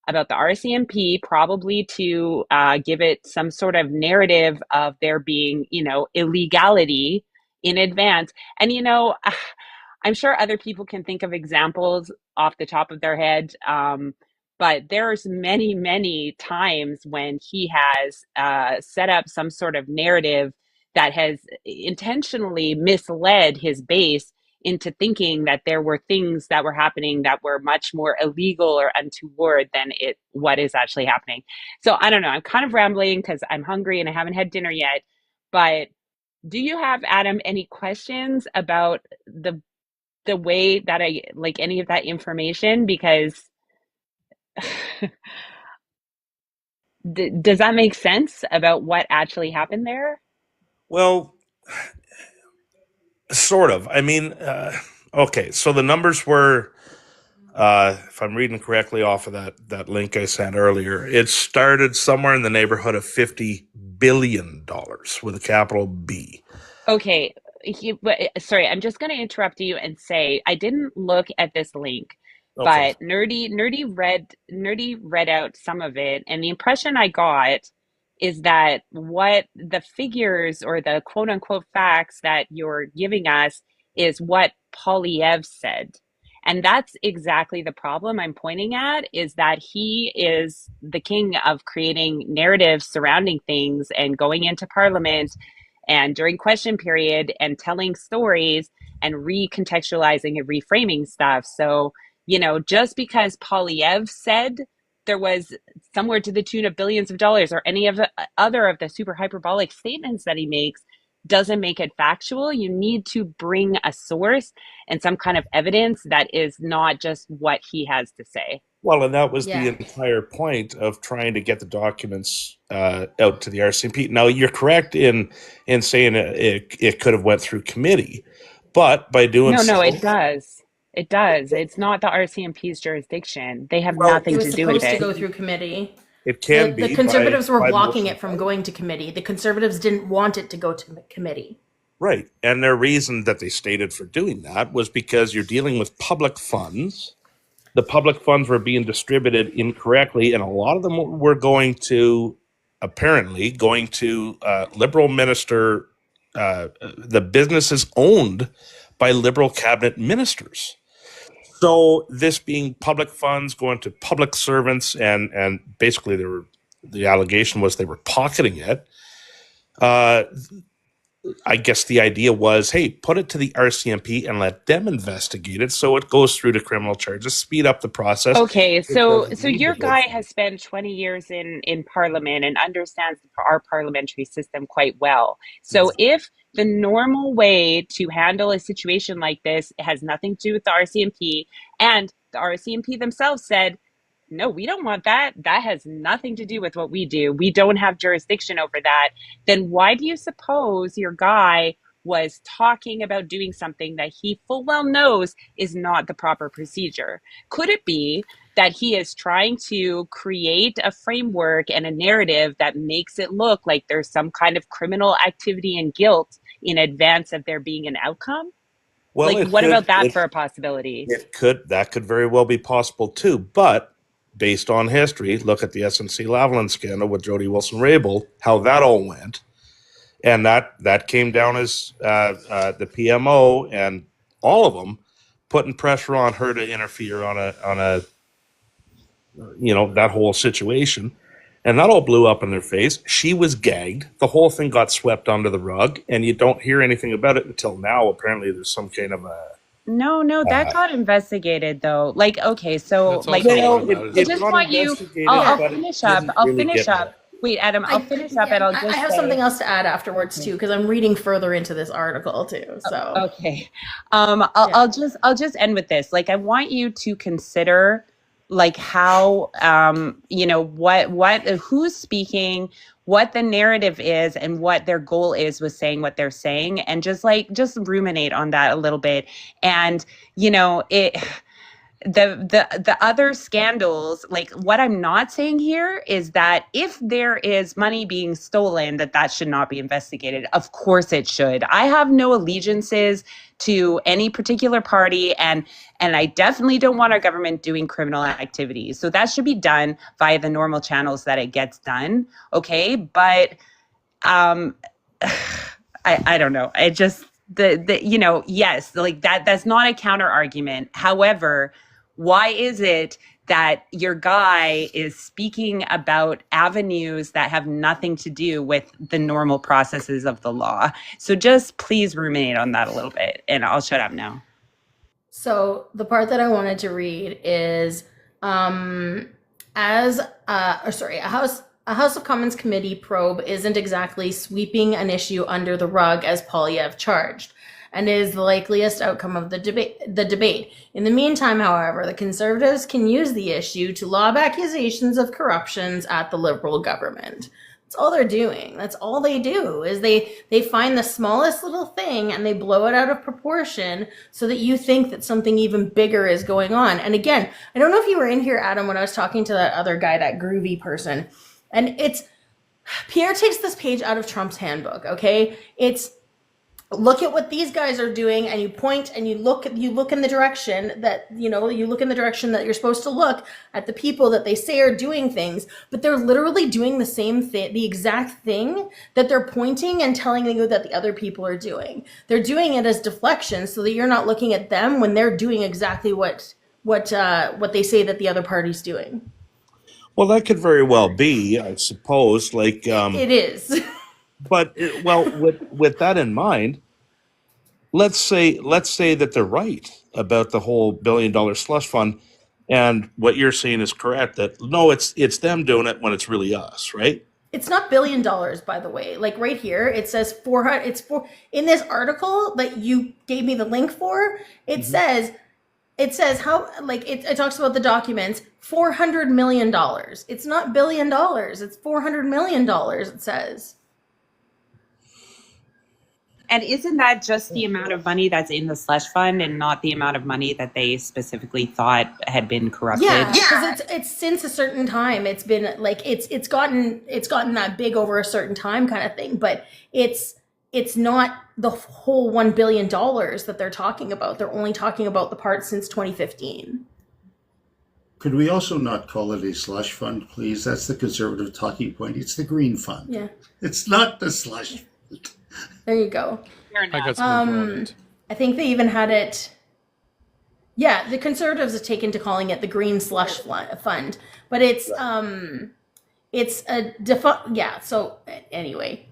about the RCMP, probably to give it some sort of narrative of there being, illegality in advance. And, I'm sure other people can think of examples off the top of their head. But there's many, many times when he has set up some sort of narrative that has intentionally misled his base into thinking that there were things that were happening that were much more illegal or untoward than what is actually happening. So I don't know. I'm kind of rambling because I'm hungry and I haven't had dinner yet. But do you have, Adam, any questions about the way that I like any of that information? Because does that make sense about what actually happened there? Well, sort of. I mean, okay, so the numbers were, if I'm reading correctly off of that link I sent earlier, it started somewhere in the neighborhood of $50 billion with a capital B. Okay, sorry, I'm just going to interrupt you and say I didn't look at this link, Okay. but Nerdy read out some of it, and the impression I got is that what the figures or the quote unquote facts that you're giving us is what Poilievre said. And that's exactly the problem I'm pointing at, is that he is the king of creating narratives surrounding things and going into Parliament and during question period and telling stories and recontextualizing and reframing stuff. So You know, just because Poilievre said there was somewhere to the tune of billions of dollars or any of the other of the super hyperbolic statements that he makes doesn't make it factual. You need to bring a source and some kind of evidence that is not just what he has to say. Well, and that was the Yeah. entire point of trying to get the documents out to the RCMP. Now, you're correct in saying it could have went through committee, but by doing No, it so, does. It does. It's not the RCMP's jurisdiction. They have well, It nothing was to do with supposed to it. go through committee. it can The be conservatives were by blocking motion. it from going to committee. The conservatives didn't want it to go to committee. Right. And their reason that they stated for doing that was because you're dealing with public funds. The public funds were being distributed incorrectly, and a lot of them were apparently going to Liberal minister, the businesses owned by Liberal cabinet ministers. So this being public funds going to public servants, and basically the allegation was they were pocketing it. I guess the idea was, hey, put it to the RCMP and let them investigate it so it goes through to criminal charges, speed up the process. Okay, It so doesn't need your to go guy through. has spent 20 years in parliament and understands our parliamentary system quite well. So if the normal way to handle a situation like this has nothing to do with the RCMP, and the RCMP themselves said, no, we don't want that. That has nothing to do with what we do. We don't have jurisdiction over that. Then why do you suppose your guy was talking about doing something that he full well knows is not the proper procedure? Could it be that he is trying to create a framework and a narrative that makes it look like there's some kind of criminal activity and guilt in advance of there being an outcome? Well, Like, what about that for a possibility? That could very well be possible too, but based on history, look at the SNC Lavalin scandal with Jody Wilson-Raybould, how that all went, and that came down as the PMO and all of them putting pressure on her to interfere on a that whole situation, and that all blew up in their face. She was gagged. The whole thing got swept under the rug, and you don't hear anything about it until now. Apparently, there's some kind of a No, that got investigated though. Like, okay, so That's like, also I just want you. I'll finish up. I'll finish up. Wait, Adam, I'll finish up, and I'll just. I have say, something else to add afterwards too, because I'm reading further into this article too. So okay, I'll just end with this. Like, I want you to consider, like, how who's speaking, what the narrative is, and what their goal is with saying what they're saying, and just ruminate on that a little bit. And the other scandals, like, what I'm not saying here is that if there is money being stolen, that should not be investigated. Of course it should. I have no allegiances to any particular party, and I definitely don't want our government doing criminal activities. So that should be done via the normal channels that it gets done. Okay, but I don't know. I just yes, like that's not a counter argument. However, why is it that your guy is speaking about avenues that have nothing to do with the normal processes of the law? So just please ruminate on that a little bit, and I'll shut up now. So the part that I wanted to read is a House of Commons committee probe isn't exactly sweeping an issue under the rug as Poilievre charged, and is the likeliest outcome of the debate. In the meantime, however, the Conservatives can use the issue to lob accusations of corruptions at the Liberal government. That's all they're doing. That's all they do, is they find the smallest little thing and they blow it out of proportion so that you think that something even bigger is going on. And again, I don't know if you were in here, Adam, when I was talking to that other guy, that groovy person. And Pierre takes this page out of Trump's handbook, okay? It's look at what these guys are doing, and you point and you look in the direction that you're supposed to look at the people that they say are doing things, but they're literally doing the same thing, the exact thing that they're pointing and telling you that the other people are doing. They're doing it as deflection so that you're not looking at them when they're doing exactly what they say that the other party's doing. Well, that could very well be, I suppose. Like it is. But with that in mind, let's say that they're right about the whole $1 billion slush fund, and what you're saying is correct, that no, it's them doing it when it's really us, right? It's not $1 billion, by the way. Like right here, it says 400. In this article that you gave me the link for. It says how, like, it talks about the documents. $400 million. It's not $1 billion. It's $400 million. It says. And isn't that just the amount of money that's in the slush fund and not the amount of money that they specifically thought had been corrupted? Yeah, because it's since a certain time. It's been like it's gotten that big over a certain time kind of thing. But it's not the whole $1 billion that they're talking about. They're only talking about the part since 2015. Could we also not call it a slush fund, please? That's the Conservative talking point. It's the green fund. Yeah. It's not the slush fund. There you go. I got some I think they even had it. Yeah, the Conservatives have taken to calling it the Green Slush Fund, but it's a yeah. So anyway,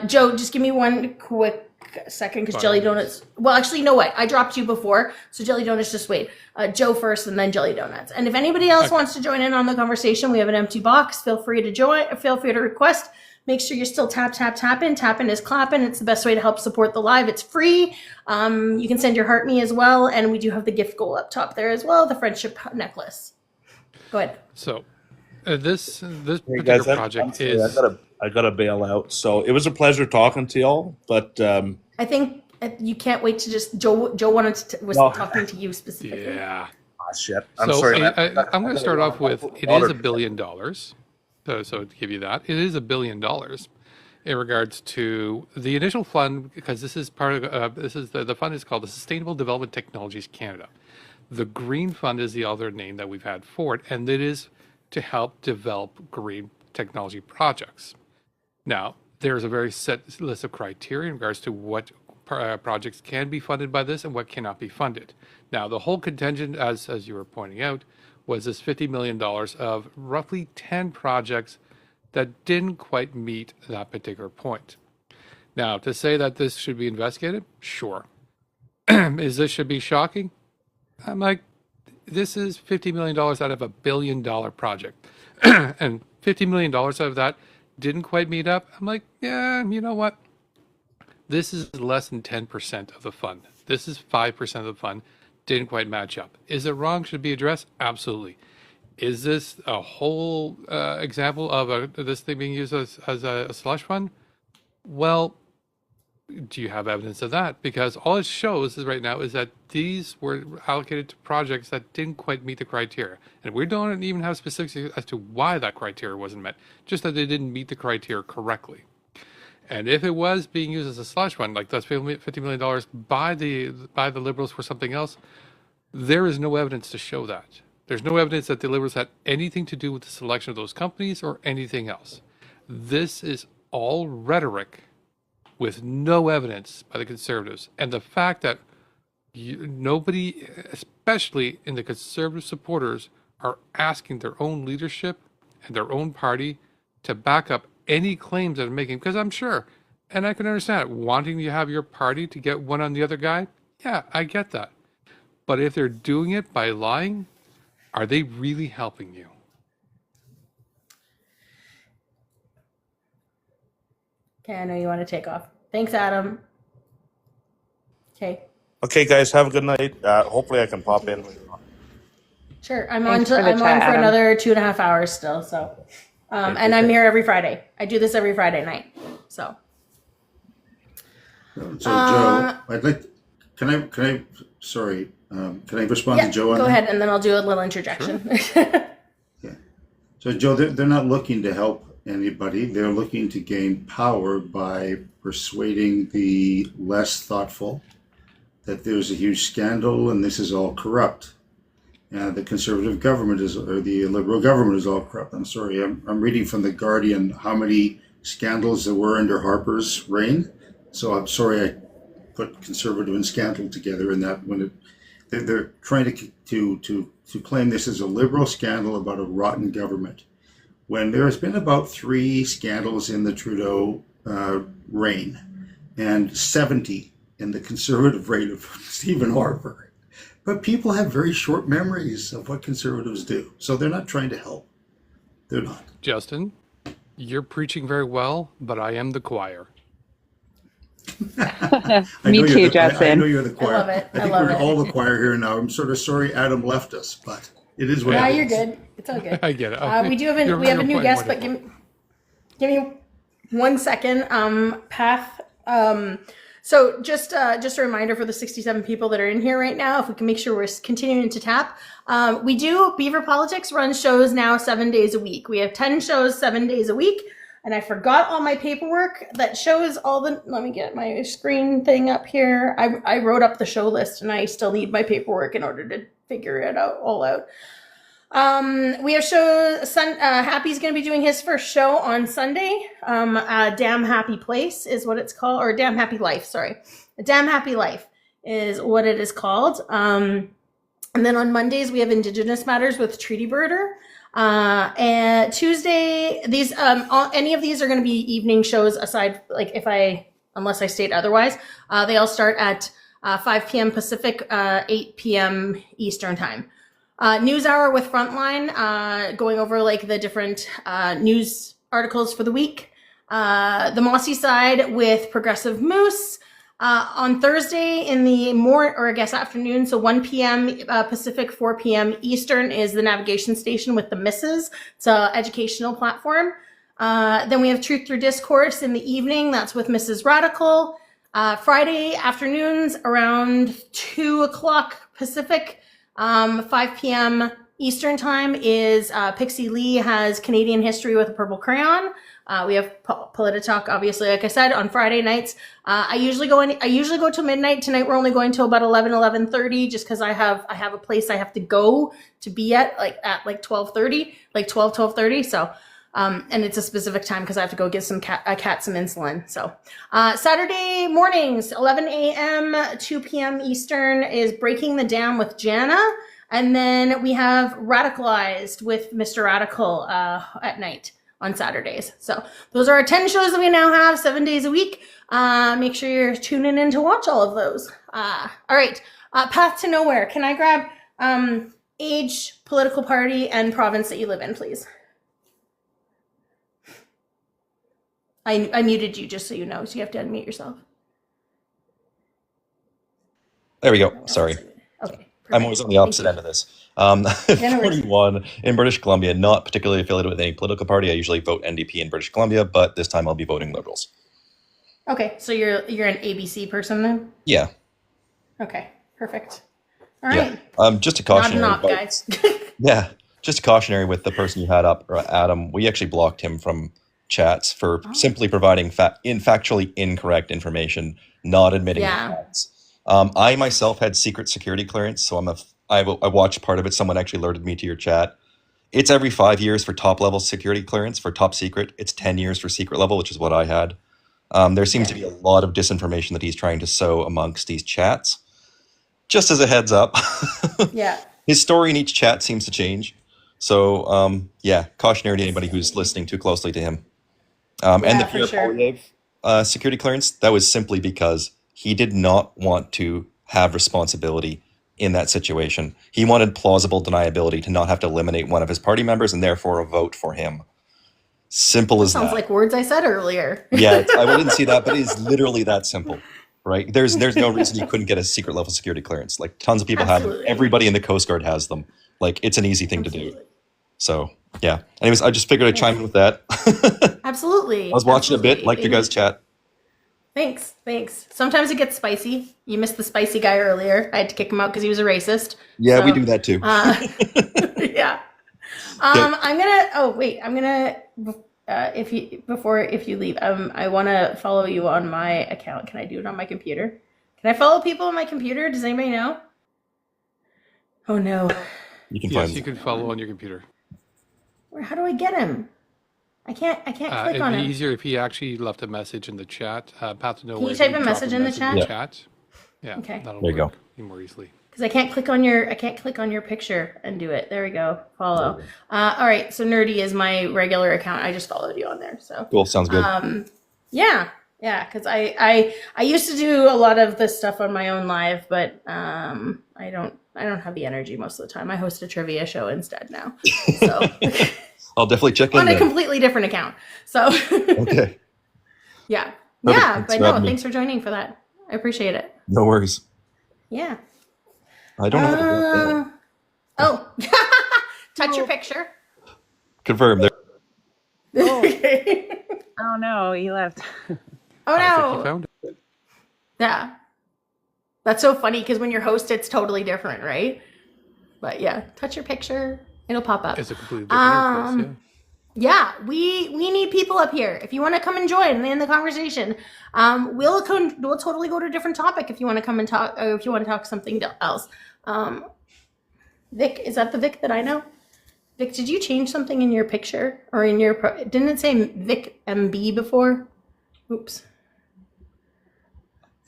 Joe, just give me one quick second because Jelly Donuts. Well, actually, you know what? I dropped you before, so Jelly Donuts, just wait. Joe first, and then Jelly Donuts. And if anybody else wants to join in on the conversation, we have an empty box. Feel free to join. Feel free to request. Make sure you're still tapping. Tapping is clapping. It's the best way to help support the live. It's free. You can send your heart me as well. And we do have the gift goal up top there as well, the friendship necklace. Go ahead. So this Hey particular guys, project sorry, is... I gotta bail out. So it was a pleasure talking to y'all, but I think you can't wait to just Joe was talking to you specifically. Yeah. Shit. I'm So sorry. I'm going to start off with, it is $1 billion. So to give you that, it is $1 billion in regards to the initial fund, because this is part of, the fund is called the Sustainable Development Technologies Canada. The Green Fund is the other name that we've had for it, and it is to help develop green technology projects. Now, there's a very set list of criteria in regards to what projects can be funded by this and what cannot be funded. Now, the whole contingent, as you were pointing out, was this $50 million of roughly 10 projects that didn't quite meet that particular point. Now, to say that this should be investigated, sure. Is this should be shocking? I'm like, this is $50 million out of $1 billion project. And $50 million out of that didn't quite meet up. I'm like, yeah, you know what? This is less than 10% of the fund. This is 5% of the fund. Didn't quite match up. Is it wrong? Should be addressed? Absolutely. Is this a whole example of this thing being used as a slush fund? Well, do you have evidence of that? Because all it shows is right now is that these were allocated to projects that didn't quite meet the criteria. And we don't even have specifics as to why that criteria wasn't met, just that they didn't meet the criteria correctly. And if it was being used as a slush fund, like that's $50 million by the Liberals for something else, there is no evidence to show that. There's no evidence that the Liberals had anything to do with the selection of those companies or anything else. This is all rhetoric with no evidence by the Conservatives. And the fact that nobody, especially in the Conservative supporters, are asking their own leadership and their own party to back up any claims that they're making, because I'm sure, and I can understand it, wanting to have your party to get one on the other guy, yeah, I get that. But if they're doing it by lying, are they really helping you? Okay, I know you want to take off. Thanks, Adam. Okay. Okay, guys, have a good night. Hopefully, I can pop in. Sure, I'm Thanks on for the for chat, Adam. another 2.5 hours still. So, and I'm here every Friday. I do this every Friday night. So. So Joe, I'd like. Can I? Sorry. Can I respond to Joe on go that? ahead, and then I'll do a little interjection. Sure. So Joe, they're not looking to help anybody. They're looking to gain power by persuading the less thoughtful that there's a huge scandal and this is all corrupt. The Conservative government or the Liberal government is all corrupt. I'm sorry. I'm reading from The Guardian how many scandals there were under Harper's reign. So I'm sorry I put Conservative and scandal together in that when they're trying to claim this is a Liberal scandal about a rotten government, when there has been about 3 scandals in the Trudeau reign, and 70 and the conservative rate of Stephen Harper. But people have very short memories of what conservatives do. So they're not trying to help. They're not. Justin, you're preaching very well, but I am the choir. Me too, Justin. I know you're the choir. I love it. I think we're all the choir here now. I'm sort of sorry Adam left us, but it is what it is. Yeah, you're good. It's all good. I get it. We have a new guest, but give me 1 second. Path. So just a reminder for the 67 people that are in here right now, if we can make sure we're continuing to tap. We do, Beaver Politics runs shows now 7 days a week. We have 10 shows 7 days a week. And I forgot all my paperwork that shows all the, let me get my screen thing up here. I wrote up the show list and I still need my paperwork in order to figure it all out. We have shows, Happy's going to be doing his first show on Sunday. Damn Happy Place is what it's called, or Damn Happy Life, sorry. Damn Happy Life is what it is called. And then on Mondays, we have Indigenous Matters with Treaty Birder. And Tuesday, these, any of these are going to be evening shows aside, like unless I state otherwise. They all start at 5 p.m. Pacific, 8 p.m. Eastern time. News Hour with Frontline, going over like the different news articles for the week. The Mossy Side with Progressive Moose. On Thursday in the afternoon, so 1 p.m. Pacific, 4 p.m. Eastern is the navigation station with the Misses. It's an educational platform. Then we have Truth Through Discourse in the evening. That's with Mrs. Radical. Friday afternoons around 2 o'clock Pacific, 5 p.m. Eastern time is Pixie Lee has Canadian History with a Purple Crayon. We have Politi-Talk, obviously, like I said, on Friday nights. I usually go till midnight. Tonight we're only going till about 11:30, just because I have a place I have to go to be at 12:30, like 12:30. So, and it's a specific time because I have to go get a cat some insulin. So, Saturday mornings, 11 a.m., 2 p.m. Eastern is Breaking the Dam with Jana. And then we have Radicalized with Mr. Radical at night on Saturdays. So those are our 10 shows that we now have 7 days a week. Make sure you're tuning in to watch all of those. All right. Path to Nowhere. Can I grab age, political party, and province that you live in, please? I muted you just so you know, so you have to unmute yourself. There we go. Sorry. Okay. Perfect. I'm always on the opposite end of this. 41 in British Columbia, not particularly affiliated with any political party. I usually vote NDP in British Columbia, but this time I'll be voting Liberals. Okay, so you're an ABC person then? Yeah. Okay, perfect. All right. Yeah. Just a cautionary. Not guys. Yeah, just a cautionary with the person you had up, Adam. We actually blocked him from chats for simply providing factually incorrect information, not admitting the facts. I myself had secret security clearance, so I watched part of it. Someone actually alerted me to your chat. It's every 5 years for top level security clearance. For top secret, it's 10 years for secret level, which is what I had. There seems to be a lot of disinformation that he's trying to sow amongst these chats. Just as a heads up. Yeah. His story in each chat seems to change. So, cautionary to anybody who's listening too closely to him. And the Pierre Poilievre security clearance, that was simply because he did not want to have responsibility in that situation. He wanted plausible deniability to not have to eliminate one of his party members and therefore a vote for him. Simple as that. Sounds like words I said earlier. Yeah, I wouldn't see that, but it is literally that simple, right? There's no reason you couldn't get a secret level security clearance. Like tons of people have them. Everybody in the Coast Guard has them. Like it's an easy thing to do. So yeah. Anyways, I just figured I'd chime in with that. Absolutely. I was watching a bit, liked your guys' chat. Thanks. Sometimes it gets spicy. You missed the spicy guy earlier. I had to kick him out because he was a racist. Yeah, we do that too. Yeah. I'm gonna. If you leave, I want to follow you on my account. Can I do it on my computer? Can I follow people on my computer? Does anybody know? Oh no. You can you can follow on your computer. How do I get him? I can't click on it'd him. be easier if he actually left a message in the chat. Path to Nowhere. Can you type a message in the chat? Yeah. Okay. That'll there you work go. More easily. Because I can't click on your picture and do it. There we go. Follow. All right. So Nerdy is my regular account. I just followed you on there. So cool. Sounds good. Yeah. Yeah, because I used to do a lot of this stuff on my own live, but I don't have the energy most of the time. I host a trivia show instead now, so I'll definitely check in on a then. completely different account. So Okay. yeah, Perfect. yeah, Thanks but for no, having me. thanks for joining for that. I appreciate it. No worries. Yeah. I don't know how to do that. Oh, touch your picture. Confirm. There. Oh no, he left. Oh I think he no. found it. Yeah. That's so funny because when you're host, it's totally different, right? But yeah, touch your picture. It'll pop up. It's a completely different interface, Yeah, we need people up here. If you want to come and join in the conversation, we'll totally go to a different topic if you want to come and talk. If you want to talk something else. Vic, is that the Vic that I know? Vic, did you change something in your picture or in your? Didn't it say Vic MB before? Oops.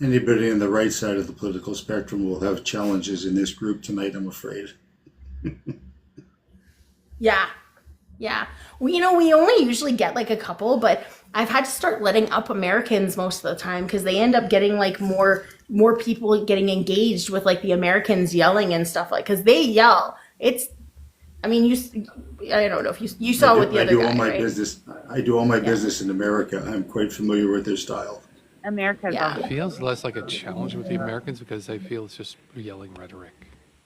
Anybody on the right side of the political spectrum will have challenges in this group tonight, I'm afraid. Yeah. Yeah. We only usually get like a couple, but I've had to start letting up Americans most of the time because they end up getting like more people getting engaged with like the Americans yelling and stuff like, because they yell. I don't know if you saw with the other guy, right? I do all my business in America. I'm quite familiar with their style. America's Yeah. It feels less like a challenge with the Americans because I feel it's just yelling rhetoric.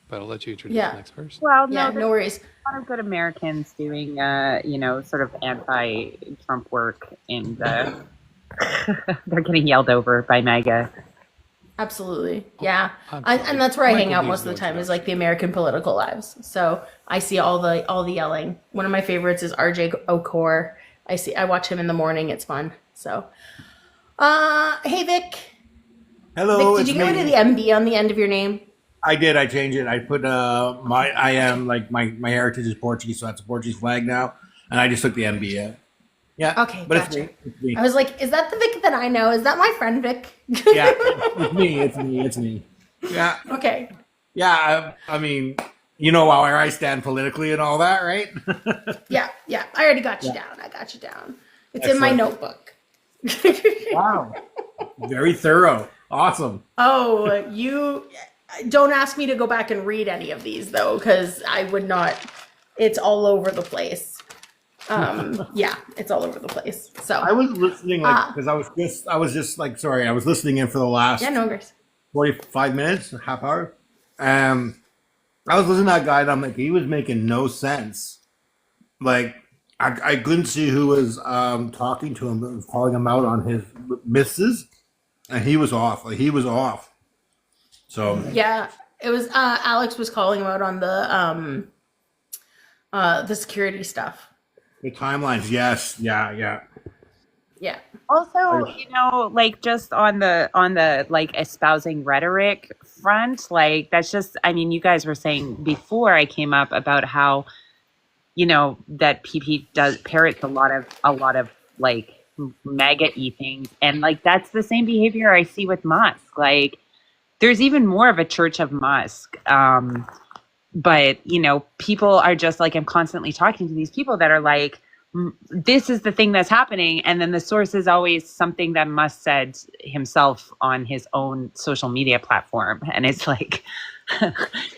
But I'll let you introduce the next person. Well, no, Yeah, no worries. A lot of good Americans doing, sort of anti-Trump work, and they're getting yelled over by MAGA. Absolutely. Yeah. And that's where I hang out most of the time is like the American political lives. So I see all the yelling. One of my favorites is RJ Okor. I watch him in the morning. It's fun. So, hey Vic. Hello. Vic, did you get rid of the MB on the end of your name? I did. I changed it. I put my heritage is Portuguese, so that's a Portuguese flag now, and I just took the MB out. Yeah. Okay, but gotcha. It's me. I was like, is that the Vic that I know? Is that my friend Vic? Yeah, it's me. Yeah. Okay. Yeah. I mean, you know where I stand politically and all that, right? Yeah. I already got you down. I got you down. It's in my notebook. Wow. Very thorough. Awesome. Oh, you don't ask me to go back and read any of these though, because I would not. It's all over the place. Yeah, it's all over the place. So I was listening because I was just sorry, I was listening in for the last 45 minutes, half hour. I was listening to that guy and I'm like, he was making no sense. Like I couldn't see who was talking to him, but was calling him out on his misses, and he was off. Like he was off. So yeah, it was Alex was calling him out on the security stuff. The timelines, yes, yeah. Also, just on the like espousing rhetoric front, like that's just, I mean, you guys were saying before I came up about how, that PP parrots a lot of like MAGA-y things, and like that's the same behavior I see with Musk. Like, there's even more of a Church of Musk. But, people are just like, I'm constantly talking to these people that are like, this is the thing that's happening. And then the source is always something that Musk said himself on his own social media platform. And it's like,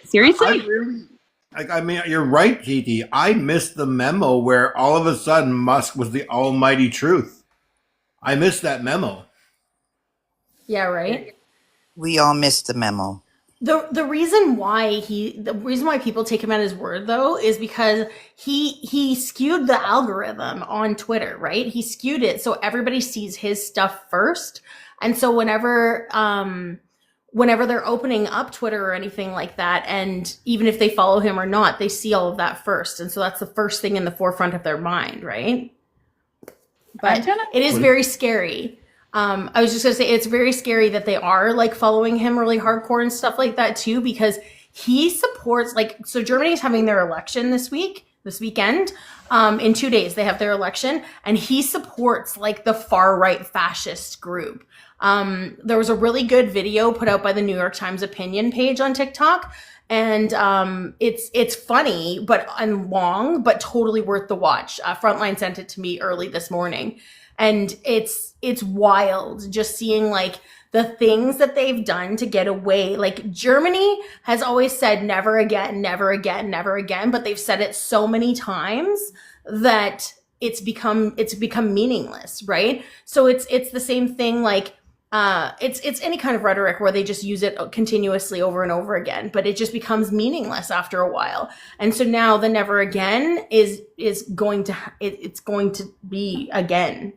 seriously? You're right, Katie. I missed the memo where all of a sudden Musk was the almighty truth. I missed that memo. Yeah, right. We all missed the memo. The reason why people take him at his word though is because he skewed the algorithm on Twitter, right? He skewed it so everybody sees his stuff first. And so whenever they're opening up Twitter or anything like that, and even if they follow him or not, they see all of that first. And so that's the first thing in the forefront of their mind, right? But it is very scary. I was just gonna say it's very scary that they are like following him really hardcore and stuff like that too, because he supports so Germany's having their election this weekend. In 2 days they have their election, and he supports like the far right fascist group. There was a really good video put out by the New York Times opinion page on TikTok, and it's funny and long, but totally worth the watch. Frontline sent it to me early this morning. And it's wild just seeing like the things that they've done to get away. Like Germany has always said never again, never again, never again, but they've said it so many times that it's become meaningless, right? So it's the same thing. Like it's any kind of rhetoric where they just use it continuously over and over again, but it just becomes meaningless after a while. And so now the never again is going to it's going to be again.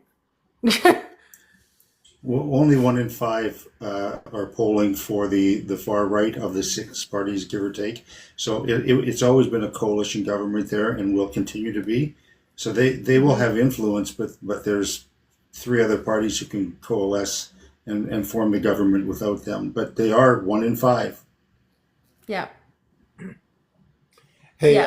Well, only 1 in 5 are polling for the far right of the 6 parties, give or take. So it's always been a coalition government there, and will continue to be. So they will have influence, but there's 3 other parties who can coalesce and form the government without them. But they are 1 in 5. Yeah. Hey,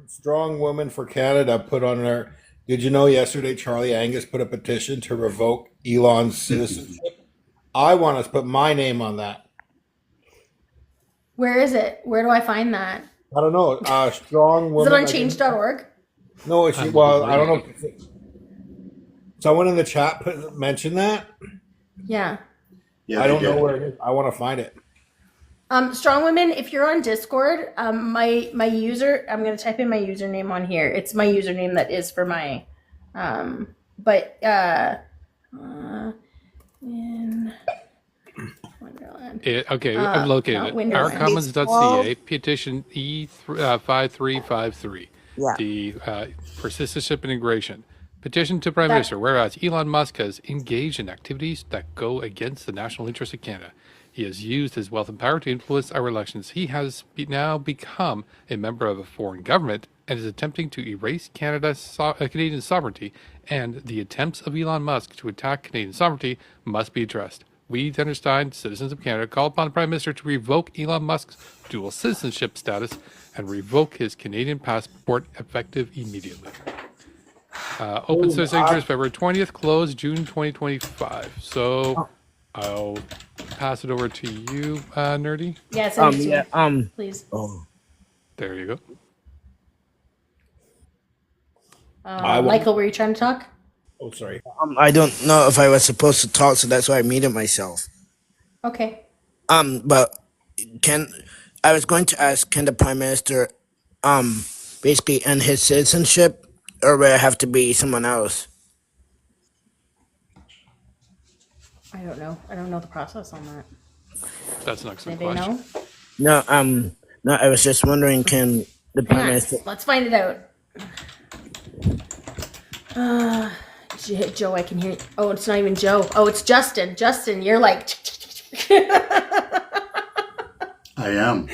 Strong Woman for Canada put on their. Did you know yesterday Charlie Angus put a petition to revoke Elon's citizenship? I want to put my name on that. Where is it? Where do I find that? I don't know. Strong Woman. Is it on change.org? No, I don't know. Someone in the chat mentioned that. Yeah. I don't know where it is. I want to find it. Strong Women, if you're on Discord, my user, I'm going to type in my username on here. It's my username that is for my, in Wonderland. I've located it. Ourcommons.ca, petition E5353. For citizenship integration. Petition to Prime Minister, whereas Elon Musk has engaged in activities that go against the national interest of Canada. He has used his wealth and power to influence our elections. He has now become a member of a foreign government and is attempting to erase Canadian sovereignty, and the attempts of Elon Musk to attack Canadian sovereignty must be addressed. We, the undersigned citizens of Canada, call upon the Prime Minister to revoke Elon Musk's dual citizenship status and revoke his Canadian passport effective immediately. Open signatures February 20th, closed June 2025. So I'll pass it over to you, Nerdy. Yes, please. Oh, there you go. Michael, were you trying to talk? Oh, sorry. I don't know if I was supposed to talk, so that's why I muted myself. Okay. But I was going to ask, can the Prime Minister, basically end his citizenship, or will it have to be someone else? I don't know. I don't know the process on that. That's an excellent question. No, I was just wondering, can the Prime Minister... Let's find it out. Joe, I can hear you. Oh, it's not even Joe. Oh, it's Justin. Justin, you're like... I am.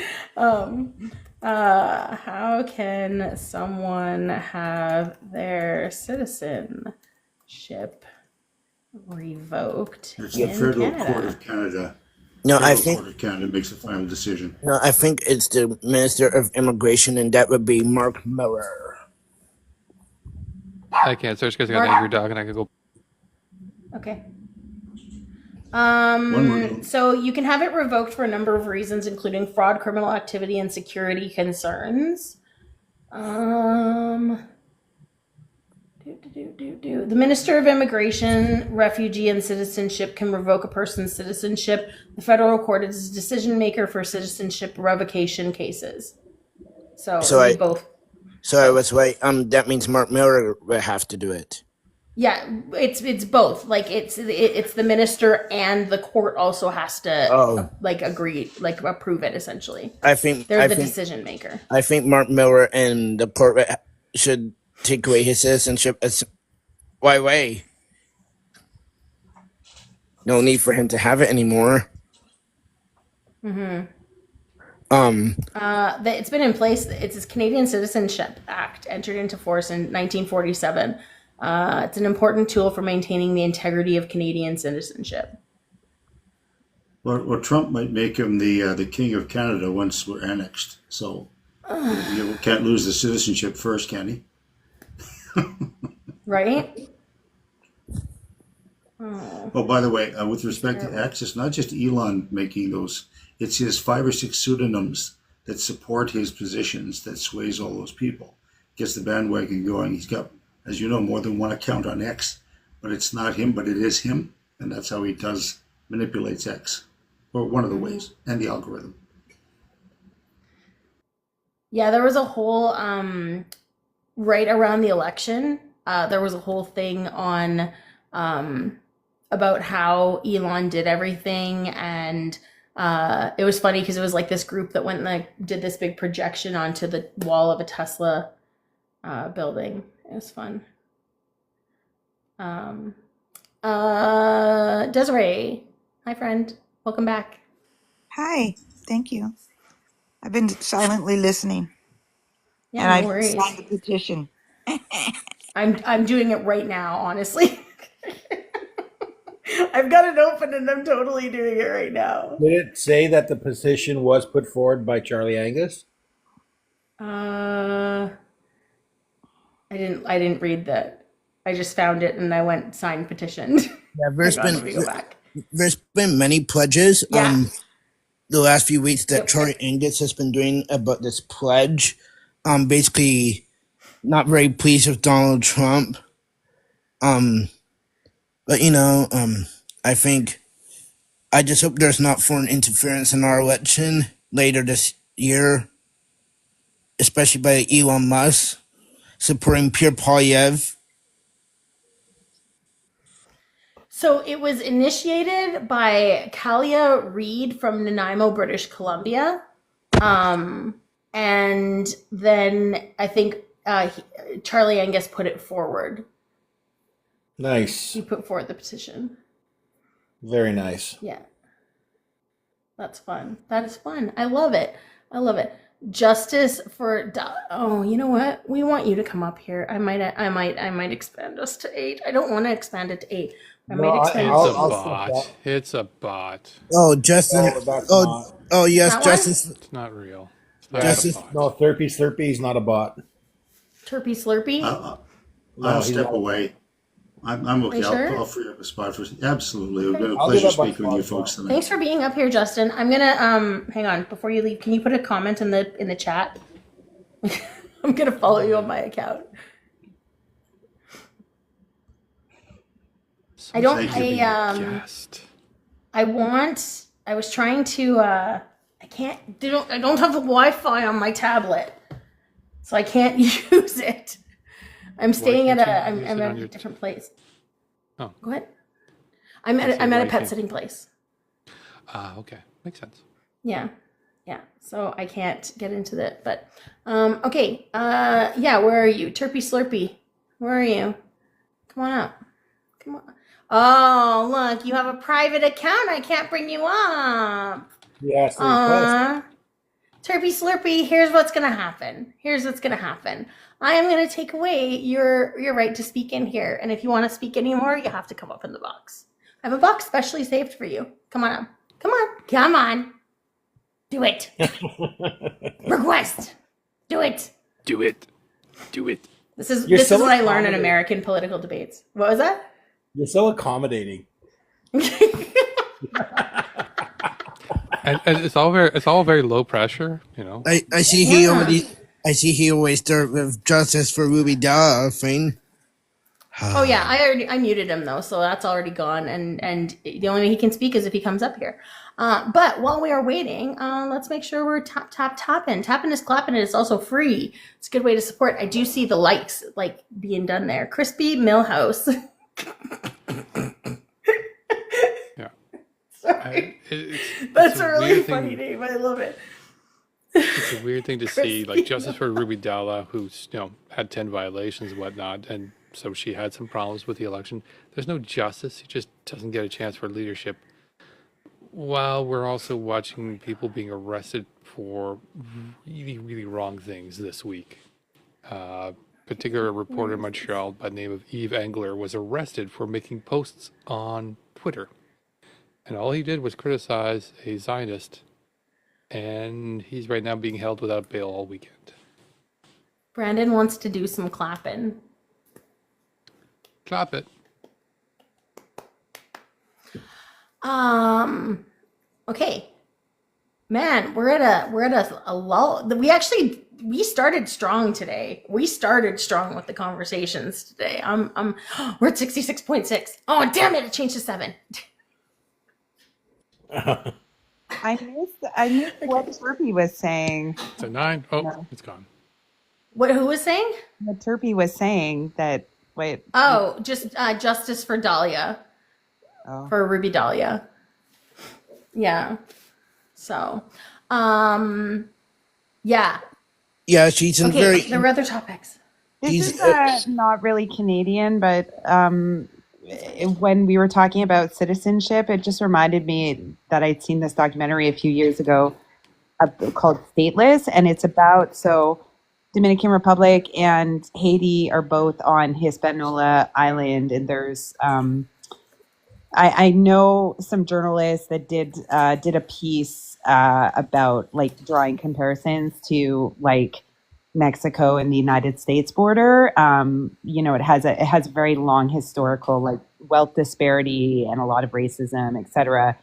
How can someone have their citizenship revoked It's in the Federal Canada? Court of Canada. No, Federal I think Court of Canada makes the final decision. No, I think it's the Minister of Immigration, and that would be Mark Miller. I can't search because I got an angry dog and I can go. Okay. So you can have it revoked for a number of reasons, including fraud, criminal activity, and security concerns. The Minister of Immigration, Refugee, and Citizenship can revoke a person's citizenship. The federal court is a decision maker for citizenship revocation cases. So I was right. That means Mark Miller will have to do it. Yeah, it's both. Like it's the minister, and the court also has to approve it. Essentially, they're the decision maker. I think Mark Miller and the court should take away his citizenship. Why? No need for him to have it anymore. Mm-hmm. It's been in place. It's this Canadian Citizenship Act, entered into force in 1947. It's an important tool for maintaining the integrity of Canadian citizenship. Well, Trump might make him the king of Canada once we're annexed. So you can't lose the citizenship first, can he? Right? Oh, by the way, with respect to X, it's not just Elon making those. It's his 5 or 6 pseudonyms that support his positions that sways all those people. Gets the bandwagon going. He's got, as you know, more than one account on X. but it's not him, but it is him. And that's how he manipulates X, or one of the ways, and the algorithm. Yeah, there was a whole, right around the election, there was a whole thing on about how Elon did everything. And it was funny because it was like this group that went and like did this big projection onto the wall of a Tesla building. It was fun. Desiree, hi friend, welcome back. Hi, thank you. I've been silently listening. Yeah, and no I've worries. signed the petition. I'm doing it right now, honestly. I've got it open and I'm totally doing it right now. Did it say that the petition was put forward by Charlie Angus? I didn't read that. I just found it and I went signed petitioned. Yeah, Let me go back. there's been many pledges Yeah. the last few weeks that Yep. Charlie Angus has been doing about this pledge. Basically not very pleased with Donald Trump. But I think I just hope there's not foreign interference in our election later this year, especially by Elon Musk supporting Pierre Poilievre. So it was initiated by Kalia Reed from Nanaimo, British Columbia. And then I think Charlie Angus put it forward. Nice. He put forward the petition. Very nice. Yeah. That's fun. That is fun. I love it. I love it. Justice for oh, you know what? We want you to come up here. I might expand us to 8. I don't want to expand it to 8. It's a bot. Oh, Justin. Oh, yes, That Justice. It's not real. Justice. No, Slurpy's not a bot. Turpy Slurpy? I'll step away. I'm okay. I'll free up a spot for absolutely. It's been a pleasure speaking with you folks tonight. Thanks for being up here, Justin. I'm gonna hang on before you leave. Can you put a comment in the chat? I'm gonna follow you on my account. I was trying to I don't have the Wi-Fi on my tablet, so I can't use it. I'm staying at a different place. Oh, go ahead. I'm at a pet sitting place. Okay, makes sense. Yeah. So I can't get into that, but okay. Yeah, where are you, Turpy Slurpy? Where are you? Come on up. Come on. Oh, look, you have a private account. I can't bring you up. Yes. Turpy Slurpy, here's what's gonna happen. I am gonna take away your right to speak in here, and if you want to speak anymore, you have to come up in the box. I have a box specially saved for you. Come on up. Come on. Do it. Request. Do it. This is what I learned in American political debates. What was that? You're so accommodating. And it's all very low pressure, you know. I see he always start with Justice for Ruby Dalla thing. Oh yeah, I muted him though, so that's already gone. And the only way he can speak is if he comes up here. But while we are waiting, let's make sure we're tapping. Tapping is clapping, and it's also free. It's a good way to support. I do see the likes like being done there. Crispy Millhouse. Yeah. Sorry. It's That's a a really weird funny thing. name. I love it. It's a weird thing to see, like Crispy Justice for Ruby Dalla, who's had 10 violations and whatnot, and so she had some problems with the election. There's no justice; he just doesn't get a chance for leadership. While we're also watching people being arrested for really, really wrong things this week. Particular reporter in Montreal by the name of Yves Engler was arrested for making posts on Twitter. And all he did was criticize a Zionist. And he's right now being held without bail all weekend. Brandon wants to do some clapping. Clap it. Okay. Man, we're at a lull. We we started strong today. We started strong with the conversations today. We're at 66.6. Oh, damn it. It changed to 7. I missed what Turpy was saying. It's a 9. Oh, No. it's gone. Who was saying? What Turpy was saying that, wait. Oh, just justice for Dahlia. Oh. For Ruby Dahlia. Yeah. So, yeah. Yeah, she's in Okay, very. there were other topics. This is not really Canadian, but when we were talking about citizenship, it just reminded me that I'd seen this documentary a few years ago called Stateless, and it's about, so Dominican Republic and Haiti are both on Hispaniola Island, and there's I know some journalists that did a piece about like drawing comparisons to like Mexico and the United States border. It has a very long historical like wealth disparity and a lot of racism, et cetera.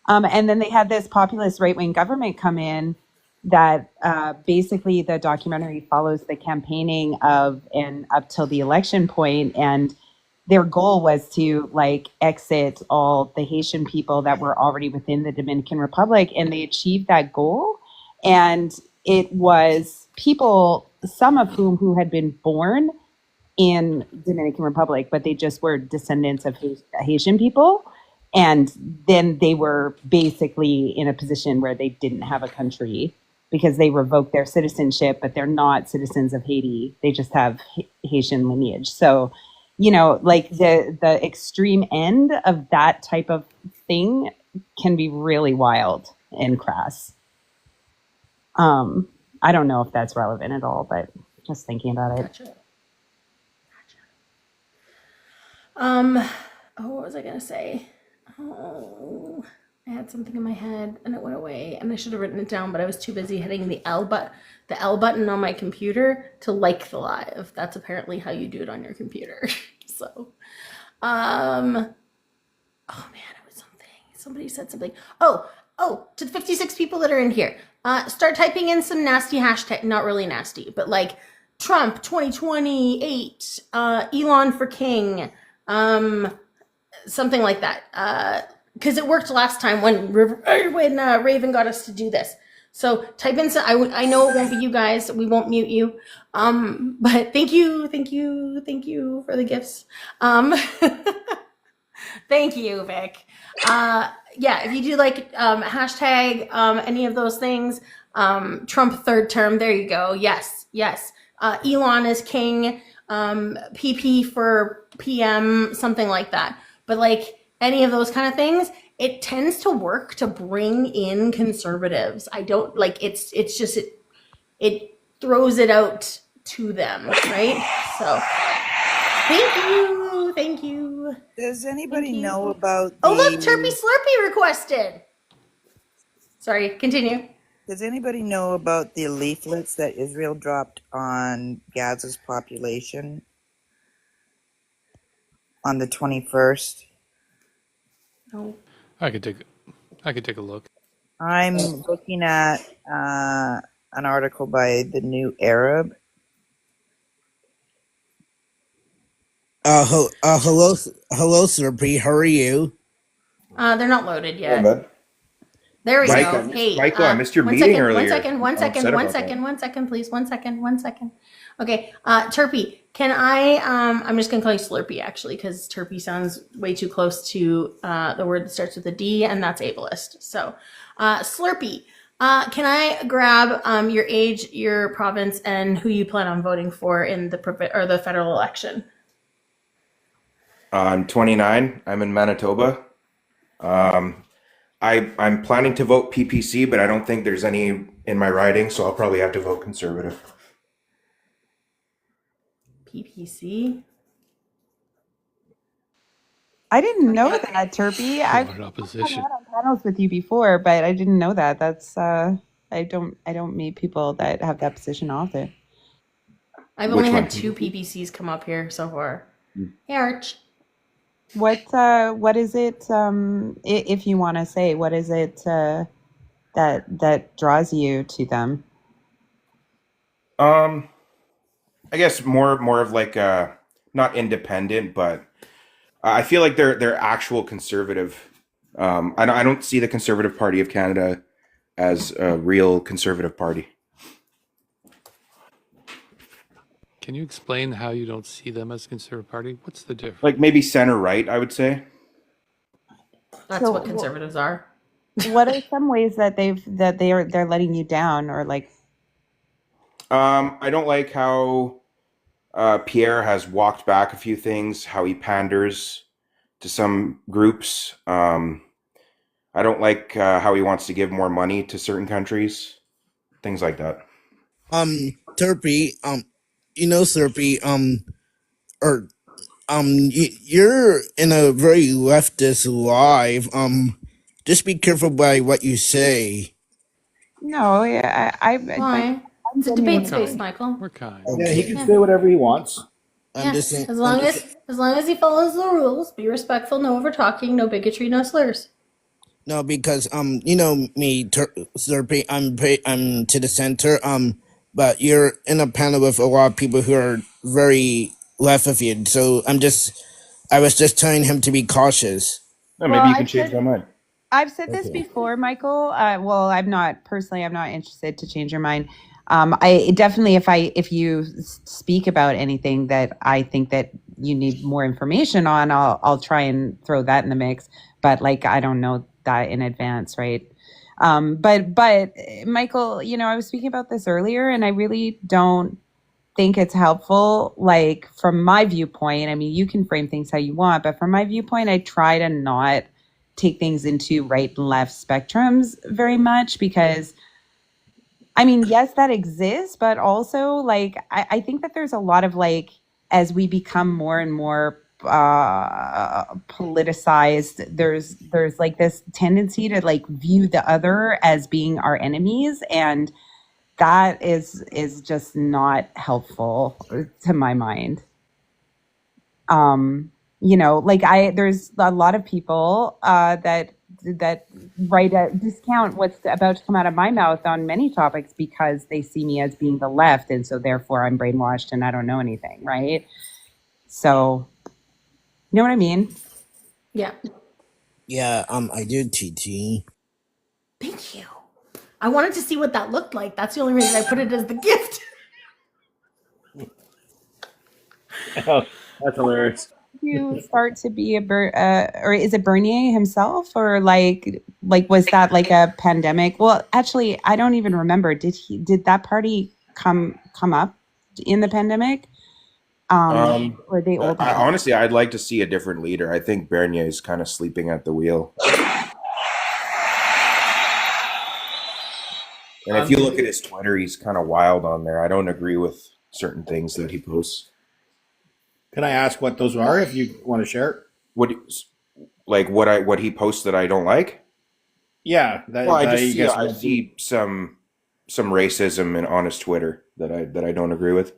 And then they had this populist right-wing government come in that basically the documentary follows the campaigning of and up till the election point, and their goal was to like exit all the Haitian people that were already within the Dominican Republic, and they achieved that goal. And it was people, some of who had been born in Dominican Republic, but they just were descendants of Haitian people. And then they were basically in a position where they didn't have a country because they revoked their citizenship, but they're not citizens of Haiti. They just have Haitian lineage. So, like the extreme end of that type of thing can be really wild and crass. I don't know if that's relevant at all, but just thinking about it. Gotcha. What was I gonna say? Oh, I had something in my head and it went away, and I should have written it down, but I was too busy hitting the L button on my computer to like the live. That's apparently how you do it on your computer. So, oh man, it was something. Somebody said something. Oh, to the 56 people that are in here, start typing in some nasty hashtag. Not really nasty, but like Trump 2028, Elon for king, something like that. Because it worked last time when Raven got us to do this. So type in some, I know it won't be you guys. We won't mute you. But thank you for the gifts. Thank you, Vic. Yeah, if you do like hashtag any of those things, Trump third term, there you go. Yes. Elon is king, PP for PM, something like that. But like any of those kind of things, it tends to work to bring in conservatives. I don't like it's just it throws it out to them, right? So thank you. Does anybody know about Oh look, Turpy Slurpy requested. Sorry, continue. Does anybody know about the leaflets that Israel dropped on Gaza's population on the 21st? No. I could take a look. I'm looking at an article by the New Arab. Hello, Slurpy. How are you? They're not loaded yet. Hey, bud. There we Michael, go. Hey, Michael, I missed your one meeting second, earlier. One second, please. One second. Okay, Turpy, can I'm just gonna call you Slurpy actually, because Turpy sounds way too close to the word that starts with a D, and that's ableist. So, Slurpy, can I grab your age, your province, and who you plan on voting for in the federal election? I'm 29. I'm in Manitoba. I'm planning to vote PPC, but I don't think there's any in my riding, so I'll probably have to vote Conservative. PPC? I didn't know that, Turpy. I've been on panels with you before, but I didn't know that. That's I don't meet people that have that position often. I've only had 2 PPCs come up here so far. Hey, Arch. What is it? If you want to say, what is it that draws you to them? I guess more of like not independent, but I feel like they're actual conservative. I don't see the Conservative Party of Canada as a real conservative party. Can you explain how you don't see them as a conservative party? What's the difference? Like maybe center right, I would say. That's So what conservatives are. what are some ways that they're letting you down, or like? I don't like how Pierre has walked back a few things, how he panders to some groups. I don't like how he wants to give more money to certain countries, things like that. Turpy, Turpy, or you're in a very leftist live. Just be careful by what you say. No, Why? It's a debate space, Michael. We're kind. Yeah, he can say whatever he wants. Yeah, as long as he follows the rules, be respectful, no over talking, no bigotry, no slurs. No, because you know me, Turpy, I'm to the center. But you're in a panel with a lot of people who are very left of you. So I was just telling him to be cautious. Maybe you can change my mind. I've said this before, Michael. Well, I'm not interested to change your mind. I definitely, if you speak about anything that I think that you need more information on, I'll try and throw that in the mix. But like, I don't know that in advance, right? But Michael, I was speaking about this earlier, and I really don't think it's helpful. Like from my viewpoint, I mean, you can frame things how you want, but from my viewpoint, I try to not take things into right and left spectrums very much, because I mean, yes, that exists, but also like I think that there's a lot of like, as we become more and more politicized, there's like this tendency to like view the other as being our enemies, and that is just not helpful to my mind. Like there's a lot of people that discount what's about to come out of my mouth on many topics because they see me as being the left, and so therefore I'm brainwashed and I don't know anything, right? So, you know what I mean? Yeah. Yeah, I do, TT. Thank you. I wanted to see what that looked like. That's the only reason I put it as the gift. Oh, that's hilarious. You start to be or is it Bernier himself, or like was that like a pandemic? Well, actually, I don't even remember. Did that party come up in the pandemic? Or they old? Honestly, I'd like to see a different leader. I think Bernier is kind of sleeping at the wheel. And if you look at his Twitter, he's kind of wild on there. I don't agree with certain things that he posts. Can I ask what those are if you want to share? What he posts that I don't like? Yeah, I see some racism on his Twitter that I don't agree with.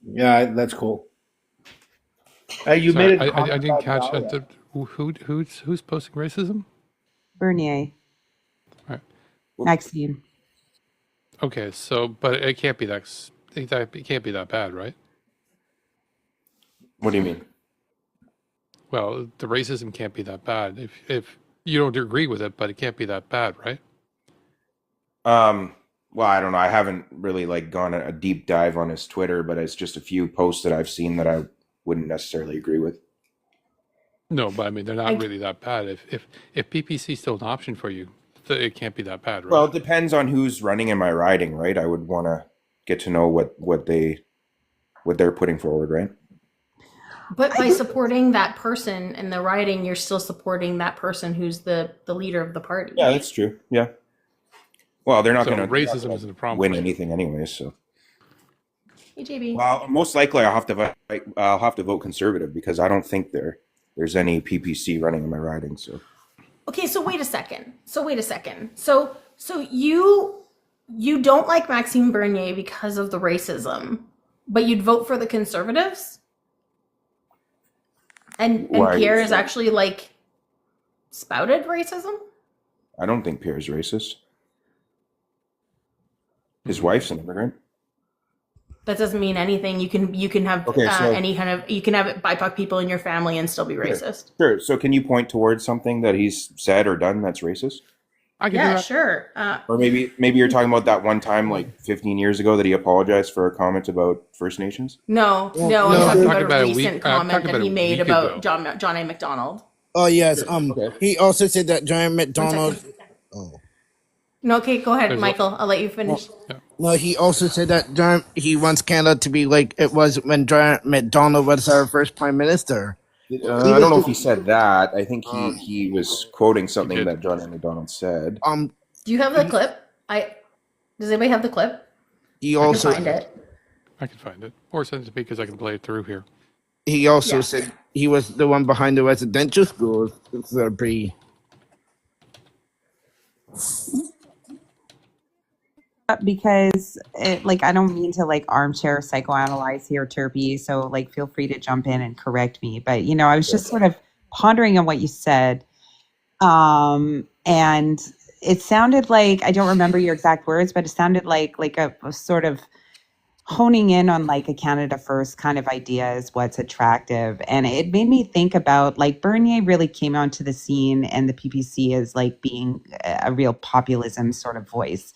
Yeah, that's cool. You Sorry, made it. I didn't catch that. Who's posting racism? Bernier. Right. Maxime. Okay, so but it can't be that bad, right? What do you mean? Well, the racism can't be that bad if you don't agree with it, but it can't be that bad, right? Well, I don't know. I haven't really like gone a deep dive on his Twitter, but it's just a few posts that I've seen that I wouldn't necessarily agree with. No, but I mean they're not really that bad. If PPC is still an option for you, it can't be that bad, right? Well, it depends on who's running in my riding, right? I would want to get to know what they're putting forward, right? But by supporting that person in the riding, you're still supporting that person who's the leader of the party. Yeah, that's true. Yeah. Well, they're not So going to racism isn't a problem win for you. anything anyway. So. Hey, JB. Well, most likely I'll have to vote Conservative because I don't think there's any PPC running in my riding. So. Okay, so wait a second. So you don't like Maxime Bernier because of the racism, but you'd vote for the Conservatives? And Pierre is actually like spouted racism? I don't think Pierre's racist. His wife's an immigrant. That doesn't mean anything. You can have any kind of, you can have BIPOC people in your family and still be racist. Sure. So can you point towards something that he's said or done that's racist? I can do that. Sure. Or maybe you're talking about that one time like 15 years ago that he apologized for a comment about First Nations? No, I'm talking about a recent comment that he made about John A. McDonald. Oh yes. He also said that John McDonald. No, okay, go ahead, Michael. I'll let you finish. No, he also said that he wants Canada to be like it was when John McDonald was our first prime minister. I don't know if he said that. I think he was quoting something that John A. McDonald said. Do you have the clip? Does anybody have the clip? He also I can find it. I can find it, or send it to me because I can play it through here. He also said he was the one behind the residential schools. Because I don't mean to armchair psychoanalyze here, Turpy. So feel free to jump in and correct me. But I was just sort of pondering on what you said, and it sounded like, I don't remember your exact words, but it sounded like a sort of honing in on a Canada First kind of idea is what's attractive, and it made me think about Bernier really came onto the scene, and the PPC is being a real populism sort of voice.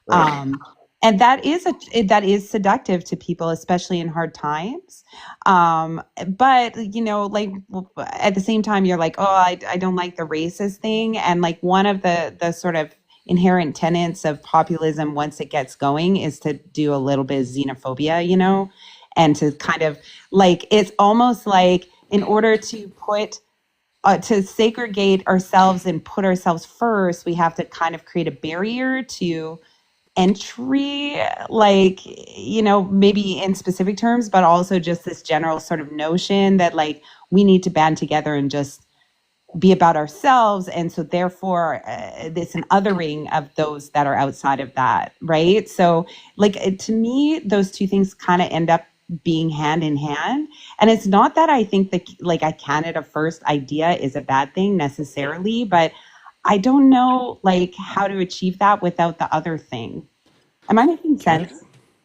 And that is seductive to people, especially in hard times. But at the same time, you're I don't like the racist thing. And one of the sort of inherent tenets of populism, once it gets going, is to do a little bit of xenophobia, and to kind of it's almost in order to put to segregate ourselves and put ourselves first, we have to kind of create a barrier to entry, maybe in specific terms, but also just this general sort of notion that we need to band together and just be about ourselves. And so therefore it's an othering of those that are outside of that. Right. So to me, those two things kind of end up being hand in hand. And it's not that I think that a Canada First idea is a bad thing necessarily, but I don't know how to achieve that without the other thing. Am I making sense?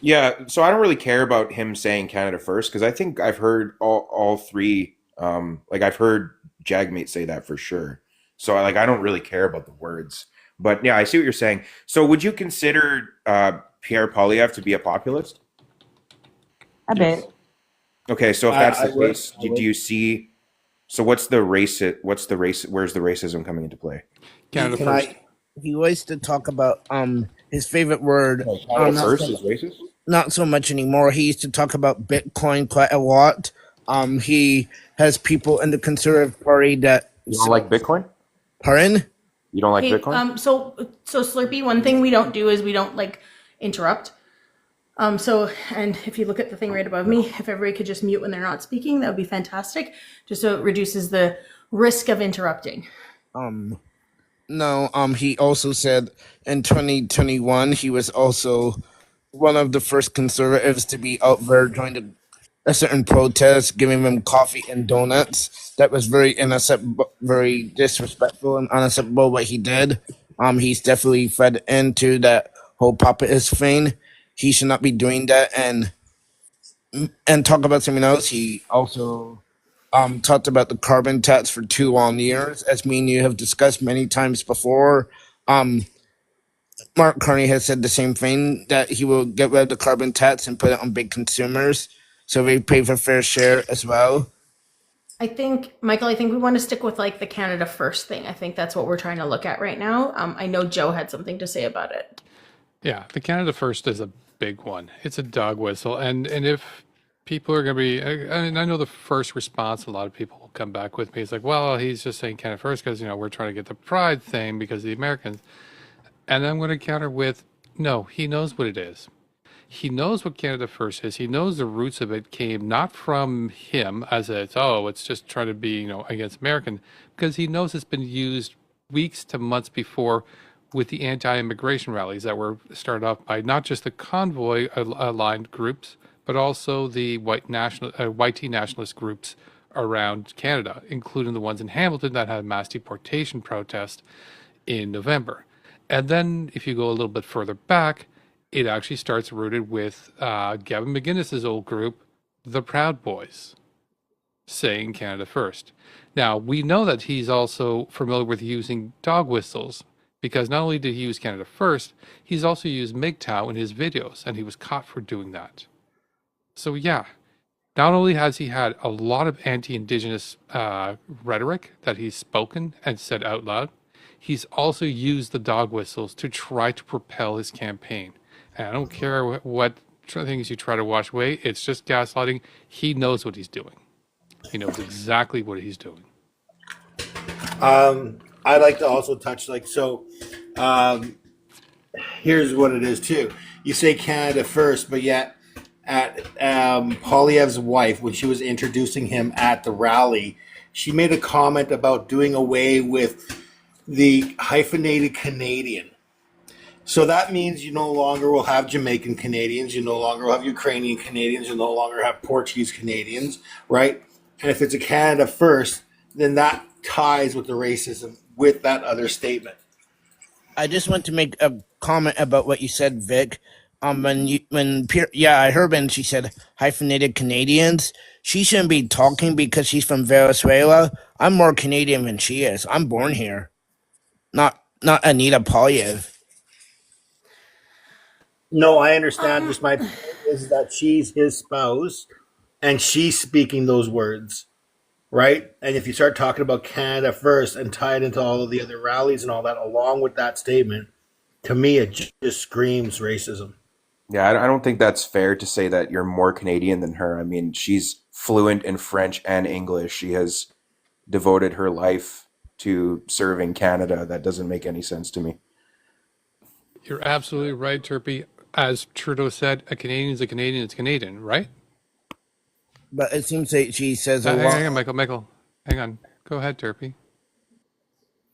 Yeah, so I don't really care about him saying Canada First because I think I've heard all three. I've heard Jagmate say that for sure. So I don't really care about the words. But yeah, I see what you're saying. So would you consider Pierre Poilievre to be a populist? A bit. Okay, so if that's the case, do you see? So what's the race? Where's the racism coming into play? Canada First. He likes to talk about his favorite word. Canada First is racist? Not so much anymore. He used to talk about Bitcoin quite a lot. He has people in the Conservative Party that you don't like Bitcoin. Pardon? You don't like Bitcoin? So Slurpee, one thing we don't do is we don't interrupt. And if you look at the thing right above me, if everybody could just mute when they're not speaking, that would be fantastic. Just so it reduces the risk of interrupting. No, he also said in 2021, he was also one of the first conservatives to be out there joining a certain protest, giving them coffee and donuts. That was very very disrespectful and unacceptable what he did. He's definitely fed into that whole populist thing. He should not be doing that. And talk about something else. He also talked about the carbon tax for 2 long years, as me and you have discussed many times before. Mark Carney has said the same thing, that he will get rid of the carbon tax and put it on big consumers, so they pay for fair share as well. Michael, I think we want to stick with the Canada First thing. I think that's what we're trying to look at right now. I know Joe had something to say about it. Yeah, the Canada First is a big one. It's a dog whistle, and if people are going to be, and I know the first response, a lot of people will come back with me. It's well, he's just saying Canada First because, we're trying to get the pride thing because of the Americans. And I'm going to counter with, no, he knows what it is. He knows what Canada First is. He knows the roots of it came not from him as it's just trying to be, against American, because he knows it's been used weeks to months before with the anti-immigration rallies that were started off by not just the convoy aligned groups, but also the white nationalist groups around Canada, including the ones in Hamilton that had mass deportation protest in November. And then if you go a little bit further back, it actually starts rooted with Gavin McInnes's old group, the Proud Boys, saying Canada first. Now, we know that he's also familiar with using dog whistles, because not only did he use Canada first, he's also used MGTOW in his videos, and he was caught for doing that. So yeah, not only has he had a lot of anti-Indigenous rhetoric that he's spoken and said out loud, he's also used the dog whistles to try to propel his campaign. And I don't care what things you try to wash away, it's just gaslighting. He knows what he's doing. He knows exactly what he's doing. I'd like to also touch here's what it is too. You say Canada first, but yet at Poilievre's wife, when she was introducing him at the rally, she made a comment about doing away with the hyphenated Canadian. So that means you no longer will have Jamaican Canadians, you no longer will have Ukrainian Canadians, you no longer have Portuguese Canadians, right? And if it's a Canada first, then that ties with the racism with that other statement. I just want to make a comment about what you said, Vic. When Pierre, I heard when she said hyphenated Canadians, she shouldn't be talking because she's from Venezuela. I'm more Canadian than she is. I'm born here, not Anita Poilievre. No, I understand. Just my point is that she's his spouse, and she's speaking those words, right? And if you start talking about Canada first and tie it into all of the other rallies and all that, along with that statement, to me, it just screams racism. Yeah, I don't think that's fair to say that you're more Canadian than her. I mean, she's fluent in French and English. She has devoted her life to serving Canada. That doesn't make any sense to me. You're absolutely right, Turpy. As Trudeau said, a Canadian is a Canadian, it's Canadian, right? But it seems that she says a lot. Hang on, Michael. Hang on. Go ahead, Turpy.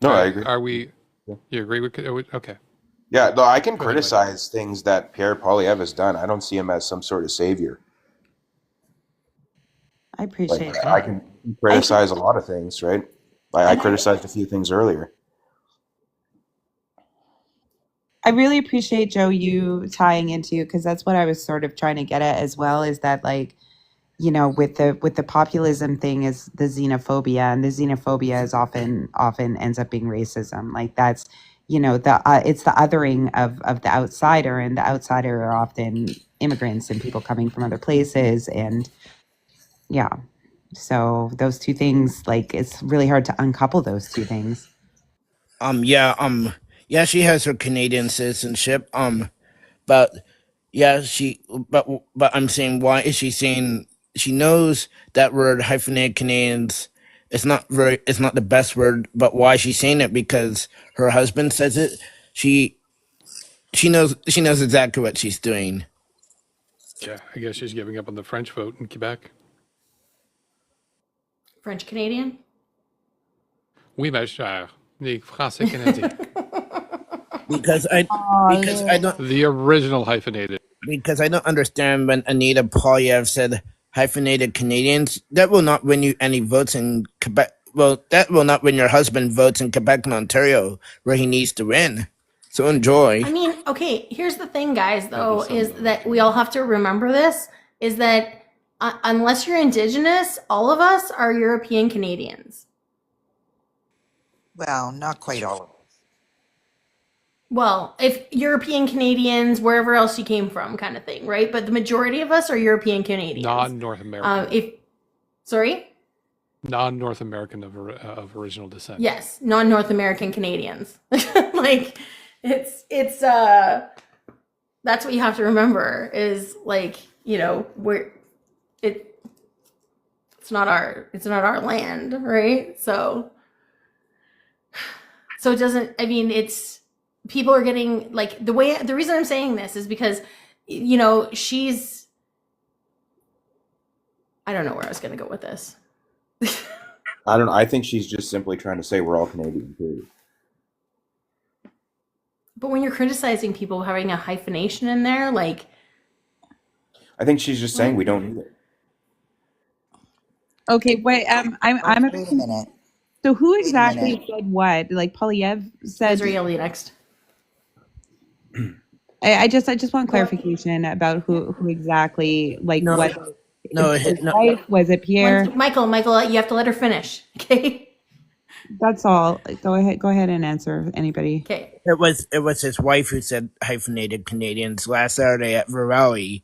No, I agree. Are we... You agree with... Okay. Yeah, no, I can criticize things that Pierre Poilievre has done. I don't see him as some sort of savior. I appreciate that. I can criticize a lot of things, right? I criticized a few things earlier. I really appreciate, Joe, you tying into, because that's what I was sort of trying to get at as well, is that, like, you know, with the populism thing is the xenophobia, and the xenophobia is often ends up being racism. Like, that's, you know, it's the othering of the outsider, and the outsider are often immigrants and people coming from other places. And yeah, so those two things, like, it's really hard to uncouple those two things. Yeah, she has her Canadian citizenship. But I'm saying, why is she saying she knows that word hyphenated Canadians? It's not the best word, but why is she saying it? Because her husband says it. She knows exactly what she's doing. Yeah, I guess she's giving up on the French vote in Quebec. French Canadian? Oui, ma chère. Les Français Canadiens. Because I don't. The original hyphenated. Because I don't understand when Anita Poilievre said hyphenated Canadians. That will not win you any votes in Quebec. Well, that will not win your husband votes in Quebec and Ontario, where he needs to win. So enjoy. I mean, okay, here's the thing, guys, though, is that we all have to remember this, is that unless you're Indigenous, all of us are European Canadians. Well, not quite all of us. Well, if European Canadians, wherever else you came from, kind of thing, right? But the majority of us are European Canadians. Non-North American. Sorry? Non-North American of original descent. Yes, non-North American Canadians. Like, it's that's what you have to remember, is, like, you know, it's not our land, right? So it doesn't, I mean, people are getting, like, the reason I'm saying this is because, you know, I don't know where I was going to go with this. I think she's just simply trying to say we're all Canadian, period. But when you're criticizing people having a hyphenation in there, like, I think she's just saying we don't need it. Okay, wait. I'm a Wait a minute. So who exactly said what? Like, Poilievre said. Israeli next. I just want clarification about who exactly, like, No, what no, his no. wife, was it Pierre? Michael, you have to let her finish. Okay. That's all. Go ahead and answer, anybody. Okay. It was his wife who said hyphenated Canadians last Saturday at Virelli.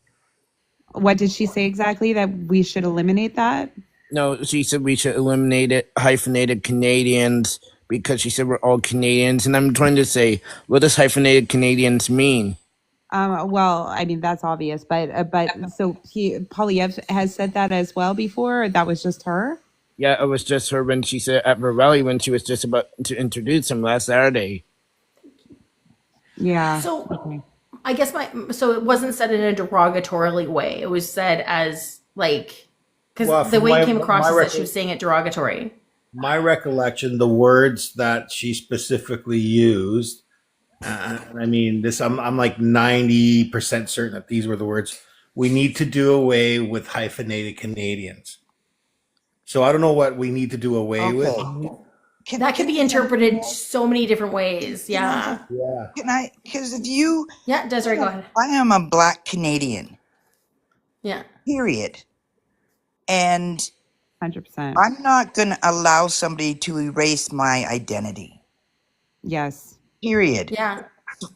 What did she say exactly? That we should eliminate that? No, she said we should eliminate it, hyphenated Canadians, because she said we're all Canadians. And I'm trying to say, what does hyphenated Canadians mean? Well, I mean, that's obvious, but so Poilievre has said that as well before, or that was just her? Yeah, it was just her when she said at Virelli when she was just about to introduce him last Saturday. Yeah. So Okay. I guess so it wasn't said in a derogatorily way. It was said as like, because the way it came across is that she was saying it derogatory. My recollection, the words that she specifically used, I mean, this I'm like 90% certain that these were the words. We need to do away with hyphenated Canadians. So I don't know what we need to do away with. That could be interpreted so many different ways. Yeah. Yeah. Can I? Because if you. Yeah, Desiree, go ahead. I am a Black Canadian. Yeah. Period. And 100%. I'm not going to allow somebody to erase my identity. Yes. Period. Yeah.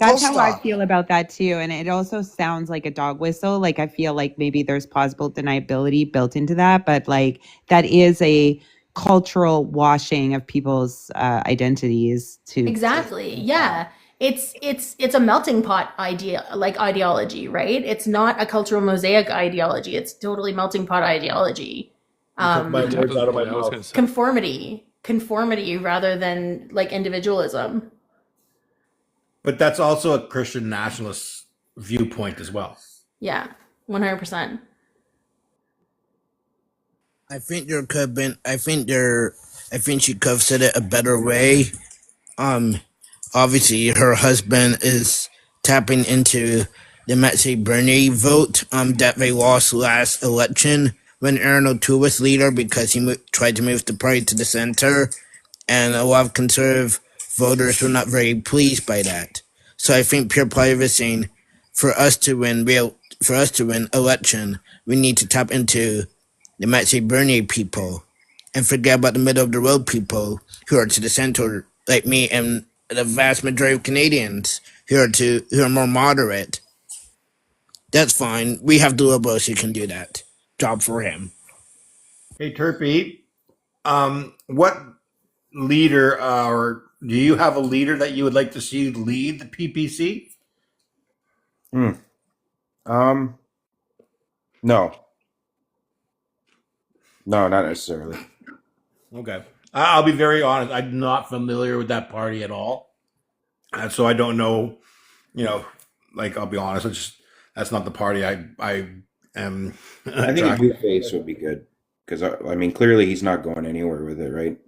That's Full how I stop. feel about that too. And it also sounds like a dog whistle. Like, I feel like maybe there's plausible deniability built into that, but like that is a cultural washing of people's identities to Exactly. Yeah. It's a melting pot ideology, right? It's not a cultural mosaic ideology. It's totally melting pot ideology. My words out of my mouth. Conformity rather than like individualism. But that's also a Christian nationalist viewpoint as well. Yeah, 100%. I think there could have been. I think she could have said it a better way. Obviously, her husband is tapping into the Matthew Bernier vote. That they lost last election when Aaron O'Toole was leader because he tried to move the party to the center, and a lot of conservative voters were not very pleased by that. So I think Pierre Poilievre is saying, for us to win election, we need to tap into the Matthew Bernier people and forget about the middle of the road people who are to the center, like me and the vast majority of Canadians who are more moderate. That's fine. We have the liberals who can do that. Job for him. Hey, Turpy, what leader or do you have a leader that you would like to see lead the PPC? No. No, not necessarily. Okay. I'll be very honest. I'm not familiar with that party at all. So I don't know, I'll be honest. That's not the party I am. I think a new face would be good because, I mean, clearly he's not going anywhere with it, right?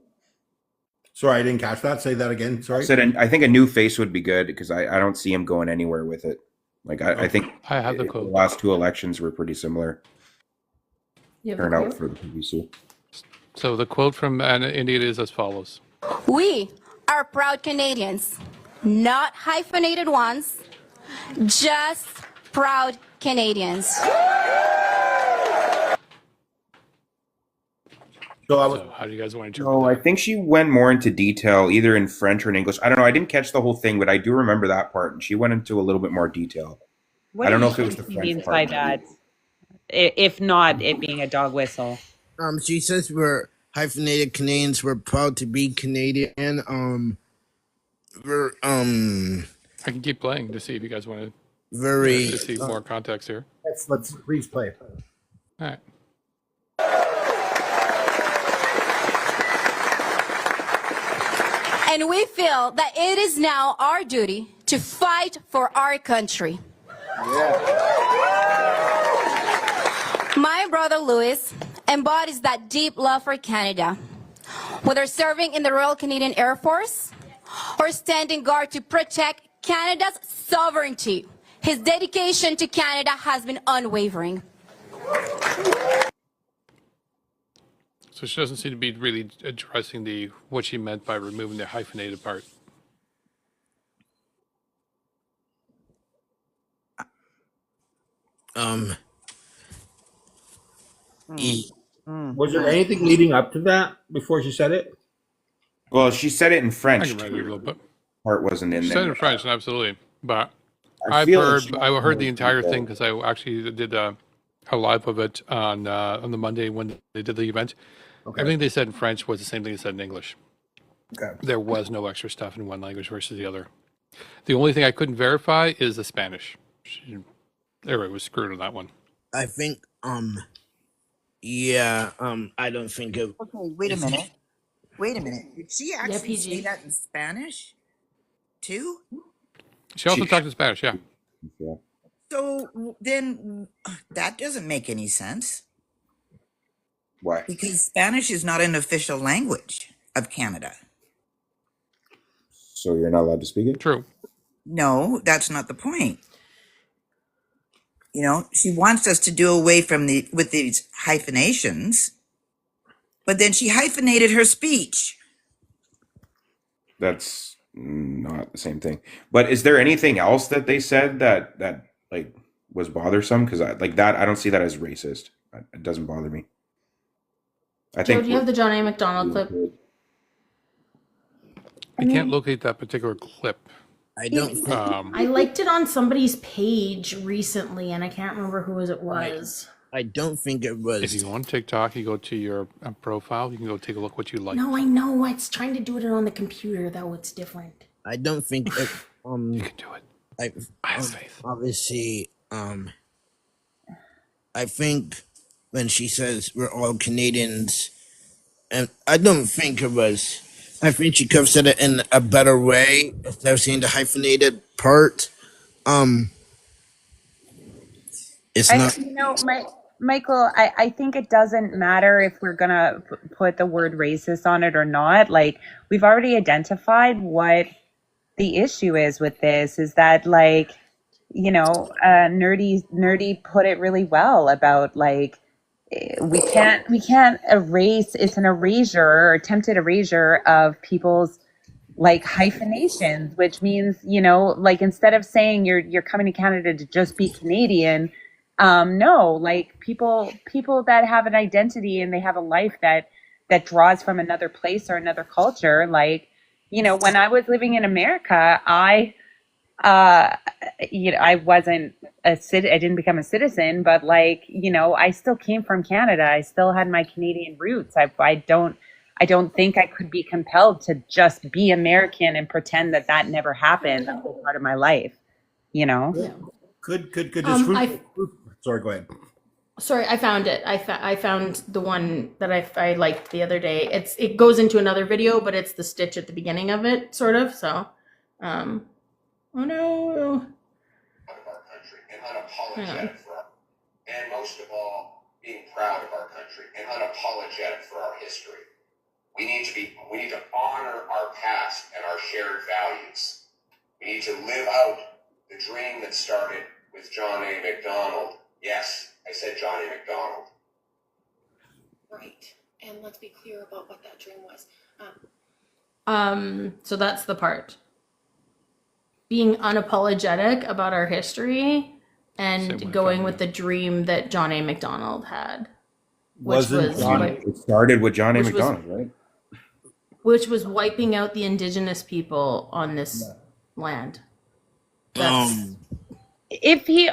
Sorry, I didn't catch that. Say that again. Sorry. I think a new face would be good because I don't see him going anywhere with it. Like, I think I have the quote. The last two elections were pretty similar. Turnout for the PPC. So the quote from Anna Indian is as follows. We are proud Canadians, not hyphenated ones, just proud Canadians. So how do you guys want to interpret No, I think she went more into detail, either in French or in English. I don't know. I didn't catch the whole thing, but I do remember that part, and she went into a little bit more detail. I don't know if it was the French means part. by that, if not it being a dog whistle. She says we're hyphenated Canadians. We're proud to be Canadian. We're I can keep playing to see if you guys want to see more context here. Let's please play. All right. And we feel that it is now our duty to fight for our country. My brother Louis embodies that deep love for Canada, whether serving in the Royal Canadian Air Force or standing guard to protect Canada's sovereignty. His dedication to Canada has been unwavering. So she doesn't seem to be really addressing what she meant by removing the hyphenated part. Um, Was there anything leading up to that before she said it? Well, she said it in I French. can write it a little bit. Part wasn't in She there. said it in French, absolutely. But I feel like she I heard the entire people. thing because I actually did a live of it on the Monday when they did the event. Okay. Everything they said in French was the same thing they said in English. Okay. There was no extra stuff in one language versus the other. The only thing I couldn't verify is the Spanish. Everybody was screwed on that one. I think, yeah, I don't think it. Okay, wait a minute. Wait a minute. Did she actually say that in Spanish too? She also talked in Spanish, yeah. So then that doesn't make any sense. Why? Because Spanish is not an official language of Canada. So you're not allowed to speak it? True. No, that's not the point. You know, she wants us to do away with these hyphenations, but then she hyphenated her speech. That's not the same thing. But is there anything else that they said that like was bothersome? Because I don't see that as racist. It doesn't bother me. I Joe, think. do you have the John A. McDonald clip? I can't locate that particular clip. I don't. I liked it on somebody's page recently, and I can't remember who it was. I don't think it was. If you go on TikTok, you go to your profile, you can go take a look what you like. No, I know. It's trying to do it on the computer, though. It's different. I don't think it. You can do it. I have faith. Obviously, I think when she says we're all Canadians, and I don't think it was. I think she could have said it in a better way instead of saying the hyphenated part. It's not. You know, Michael, I think it doesn't matter if we're gonna put the word racist on it or not. Like, we've already identified what the issue is with this. Is that, like, you know, nerdy put it really well about, like, we can't erase. It's an erasure or attempted erasure of people's, like, hyphenations, which means, you know, like, instead of saying you're coming to Canada to just be Canadian, no, like, people that have an identity and they have a life that draws from another place or another culture. Like, you know, when I was living in America, I wasn't I didn't become a citizen, but, like, you know, I still came from Canada. I still had my Canadian roots. I don't think I could be compelled to just be American and pretend that never happened. That was part of my life, you know? Yeah. Could this sorry, go ahead. Sorry, I found it. I found the one that I liked the other day. It goes into another video, but it's the stitch at the beginning of it, sort of. So, oh no. And unapologetic and most of all, being proud of our country and unapologetic for our history. We need to honor our past and our shared values. We need to live out the dream that started with John A. MacDonald. Yes, I said John A. MacDonald. Right. And let's be clear about what that dream was. So that's the part. Being unapologetic about our history and going with the dream that John A. MacDonald had. It started with John A. MacDonald, right? Which was wiping out the indigenous people on this land. If he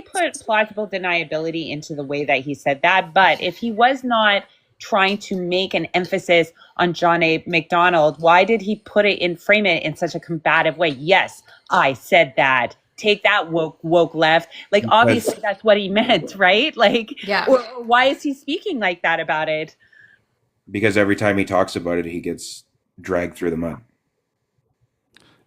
put plausible deniability into the way that he said that, but if he was not trying to make an emphasis on John A. MacDonald, why did he frame it in such a combative way? Yes, I said that. Take that, woke left. Like, obviously that's what he meant, right? Like, yeah. Or why is he speaking like that about it? Because every time he talks about it, he gets dragged through the mud.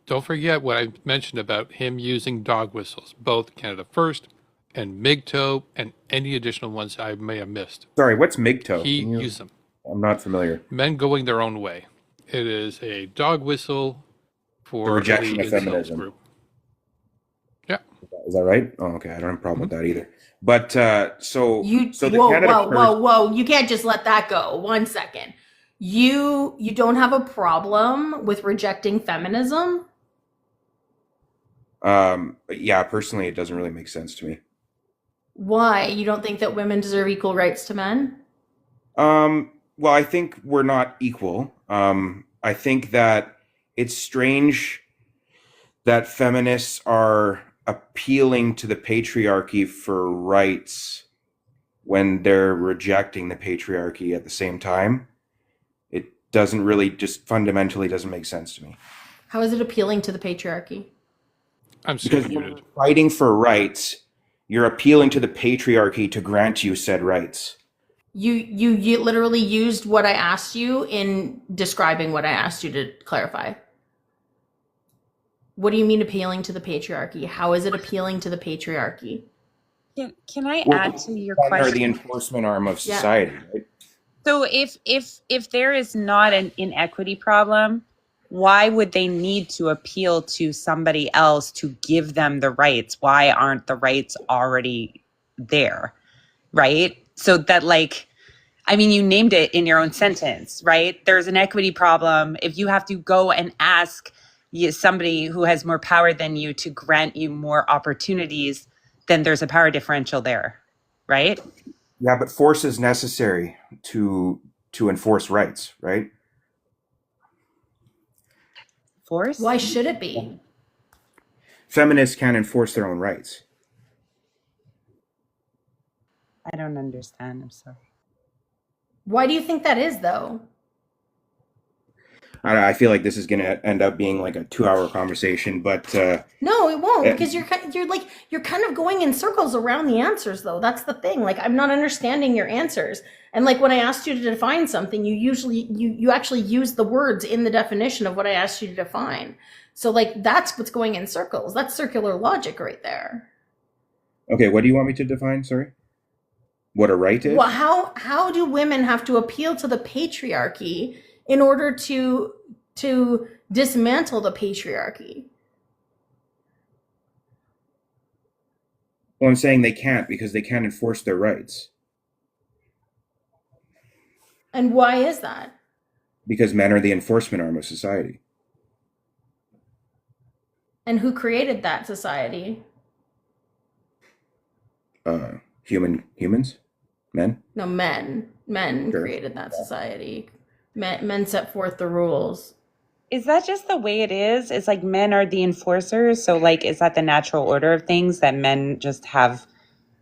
Don't forget what I mentioned about him using dog whistles, both Canada First and MGTOW and any additional ones I may have missed. Sorry, what's MGTOW? He used them. I'm not familiar. Men going their own way. It is a dog whistle for the rejection the of feminism. Group. Yeah. Is that right? Oh, okay. I don't have a problem with that either. But so whoa! You can't just let that go. 1 second. You don't have a problem with rejecting feminism? Yeah, personally, it doesn't really make sense to me. Why? You don't think that women deserve equal rights to men? Well, I think we're not equal. I think that it's strange that feminists are appealing to the patriarchy for rights when they're rejecting the patriarchy at the same time. It doesn't really, just fundamentally doesn't make sense to me. How is it appealing to the patrarchy? Because when you're fighting for rights, you're appealing to the patriarchy to grant you said rights. You literally used what I asked you in describing what I asked you to clarify. What do you mean appealing to the patriarchy? How is it appealing to the patriarchy? Can I Well, add to your men are question? the enforcement arm of society, right? So if there is not an inequity problem, why would they need to appeal to somebody else to give them the rights? Why aren't the rights already there? Right? So that, like, I mean, you named it in your own sentence, right? There's an equity problem. If you have to go and ask somebody who has more power than you to grant you more opportunities, then there's a power differential there, right? Yeah, but force is necessary to enforce rights, right? Force? Why should it be? Feminists can't enforce their own rights. I don't understand. I'm sorry. Why do you think that is, though? I feel like this is going to end up being like a 2-hour conversation, but No, it won't, because you're kind of going in circles around the answers, though. That's the thing. Like, I'm not understanding your answers. And like when I asked you to define something, you actually use the words in the definition of what I asked you to define. So like that's what's going in circles. That's circular logic right there. Okay, what do you want me to define? Sorry, what a right is? Well, how do women have to appeal to the patriarchy in order to dismantle the patriarchy? Well, I'm saying they can't because they can't enforce their rights. And why is that? Because men are the enforcement arm of society. And who created that society? Humans? Men? No, men. Men Sure. created that society. Men set forth the rules. Is that just the way it is? It's like men are the enforcers. So like, is that the natural order of things that men just have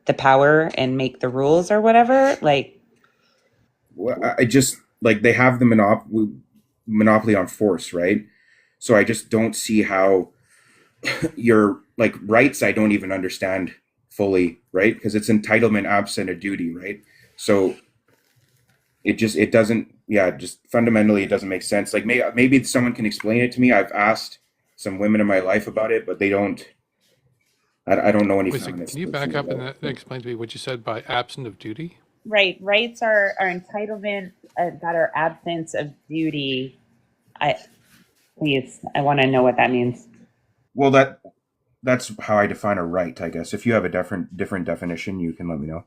the power and make the rules or whatever? Like, Well, I just like they have the monopoly on force, right? So I just don't see how your like rights I don't even understand fully, right? Because it's entitlement absent a duty, right? So it doesn't, just fundamentally it doesn't make sense. Like maybe someone can explain it to me. I've asked some women in my life about it, but they don't. I don't know any. Wait, so can you back up and explain to me what you said by absent of duty? right. Rights are entitlement that are absence of duty. I want to know what that means. Well, that's how I define a right, I guess. If you have a different definition, you can let me know.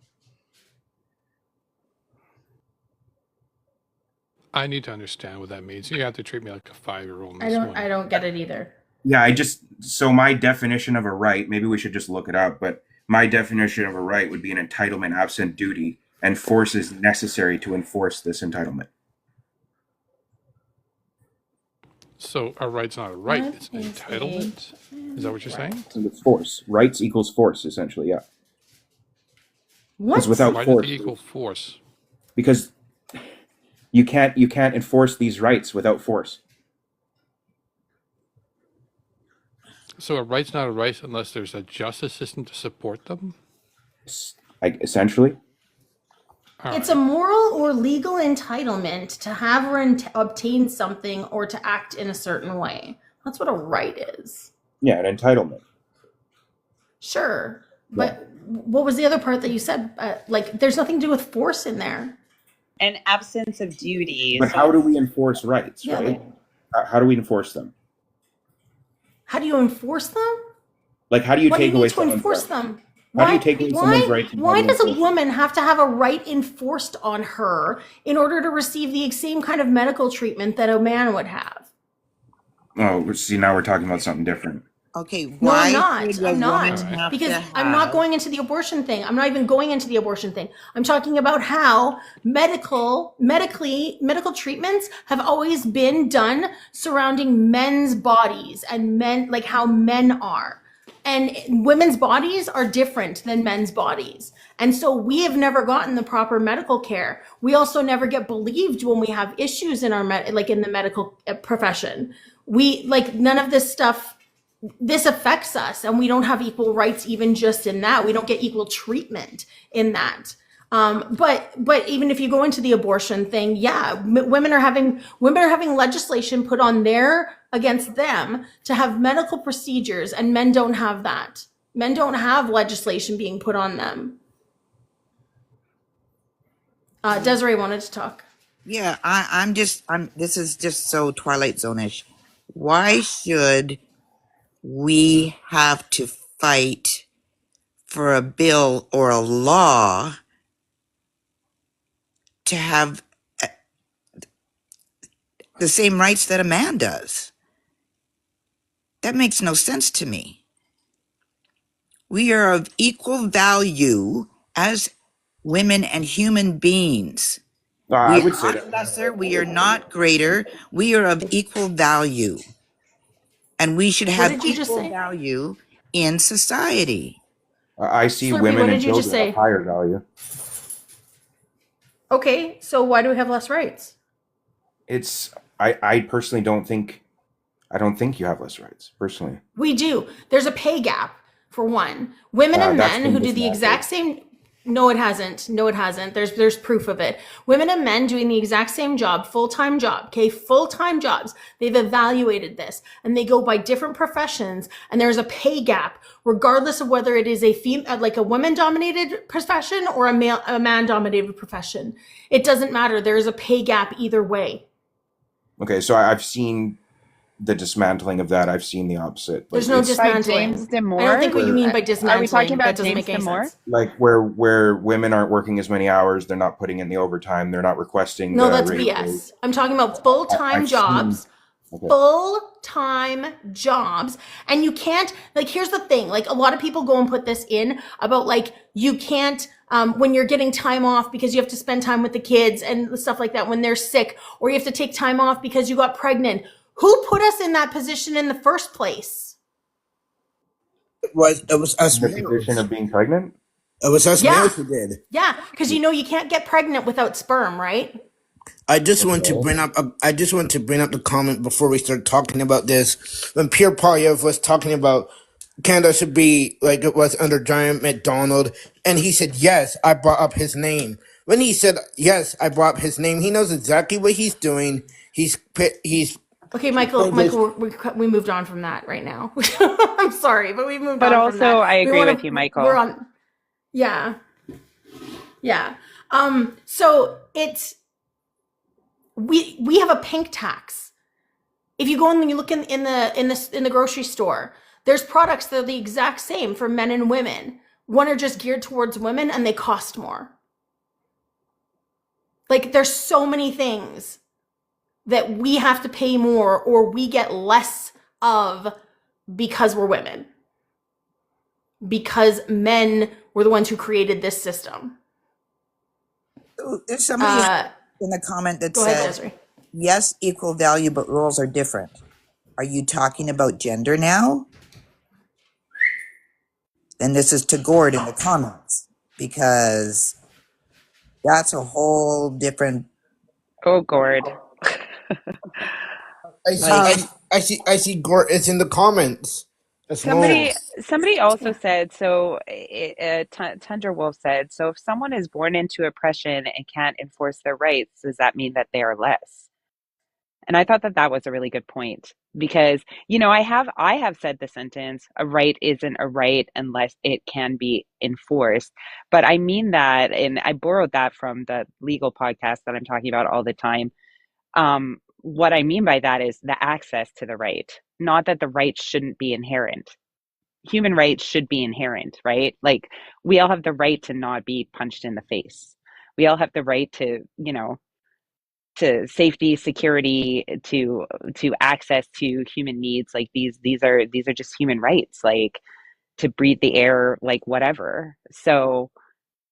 I need to understand what that means. You have to treat me like a 5-year-old. I don't get it either. Yeah, so my definition of a right, maybe we should just look it up, but my definition of a right would be an entitlement absent duty, and force is necessary to enforce this entitlement. So a right's not a right, it's an entitlement? Is that what you're saying? It's force. Rights equals force, essentially, yeah. What? Without Why force, does it equal force? because you can't enforce these rights without force. So a right's not a right unless there's a justice system to support them? Essentially. It's a moral or legal entitlement to have or obtain something or to act in a certain way. That's what a right is. Yeah, an entitlement. Sure. But what was the other part that you said? Like, there's nothing to do with force in there. An absence of duty. But how do we enforce rights, Yeah, right? How do we enforce them? How do you enforce them? Like, how do you What do you take away need to someone's enforce right? them? How do you take away someone's right to Why have does a enforcement? woman have to have a right enforced on her in order to receive the same kind of medical treatment that a man would have? Oh, see, now we're talking about something different. Okay, No, I'm why not. should a I'm woman not. have Because to I'm not have? going into the abortion thing. I'm not even going into the abortion thing. I'm talking about how medical treatments have always been done surrounding men's bodies and men, like how men are. And women's bodies are different than men's bodies. And so we have never gotten the proper medical care. We also never get believed when we have issues in our like in the medical profession. We like none of this stuff, this affects us, and we don't have equal rights even just in that. We don't get equal treatment in that. But even if you go into the abortion thing, yeah, women are having legislation put on against them to have medical procedures, and men don't have that. Men don't have legislation being put on them. Desiree wanted to talk. Yeah, I'm this is just so Twilight Zone-ish. Why should we have to fight for a bill or a law to have the same rights that a man does? That makes no sense to me. We are of equal value as women and human beings. I We are would say not that. lesser, we are not greater, we are of equal value. And we should What have did you just equal say? value in society. I see Slurpee, women what and did you just children of say? higher value. Okay, so why do we have less rights? I personally don't think you have less rights, personally. We do. There's a pay gap, for one. Women and That's men been who do the dismantled. exact same. No, it hasn't. No, it hasn't. There's proof of it. Women and men doing the exact same job, full-time job, okay, full-time jobs. They've evaluated this, and they go by different professions, and there's a pay gap, regardless of whether it is like a woman-dominated profession or a man-dominated profession. It doesn't matter. There is a pay gap either way. Okay, so I've seen the dismantling of that. I've seen the opposite. There's no By dismantling. James Damore? I don't think what you mean by Are dismantling. we talking about That doesn't James make any Damore? sense. Like where women aren't working as many hours, they're not putting in the overtime, they're not requesting. No, the that's raise. BS. I'm talking about full-time I've jobs. seen- okay. Full-time jobs. And you can't, like, here's the thing. Like, a lot of people go and put this in about, like, you can't, when you're getting time off because you have to spend time with the kids and stuff like that when they're sick, or you have to take time off because you got pregnant. Who put us in that position in the first place? It was us The males. position of being pregnant? It was us Yeah. males who did. Yeah, because you can't get pregnant without sperm, right? I just want to bring up the comment before we start talking about this. When Pierre Poilievre was talking about Canada should be like it was under Giant McDonald, and he said, yes, I brought up his name. When he said, yes, I brought up his name, he knows exactly what he's doing. He's Okay, Michael, we moved on from that right now. I'm sorry, but we moved on from that. Also, I agree with you, Michael. We're on, yeah. So it's, we have a pink tax. If you go and you look in the grocery store, there's products that are the exact same for men and women. One are just geared towards women and they cost more. Like, there's so many things that we have to pay more or we get less of because we're women. Because men were the ones who created this system. There's somebody in the comment that says, yes, equal value, but roles are different. Are you talking about gender now? Then this is to Gord in the comments, because that's a whole different. Oh, Gord. I see Gord. It's in the comments. Somebody also said, so Tundra Wolf said, so if someone is born into oppression and can't enforce their rights, does that mean that they are less? And I thought that was a really good point, because, I have said the sentence, a right isn't a right unless it can be enforced. But I mean that, and I borrowed that from the legal podcast that I'm talking about all the time. What I mean by that is the access to the right, not that the right shouldn't be inherent. Human rights should be inherent, right? Like, we all have the right to not be punched in the face. We all have the right to, to safety, security, to access to human needs. Like these are just human rights, like to breathe the air, like whatever. So,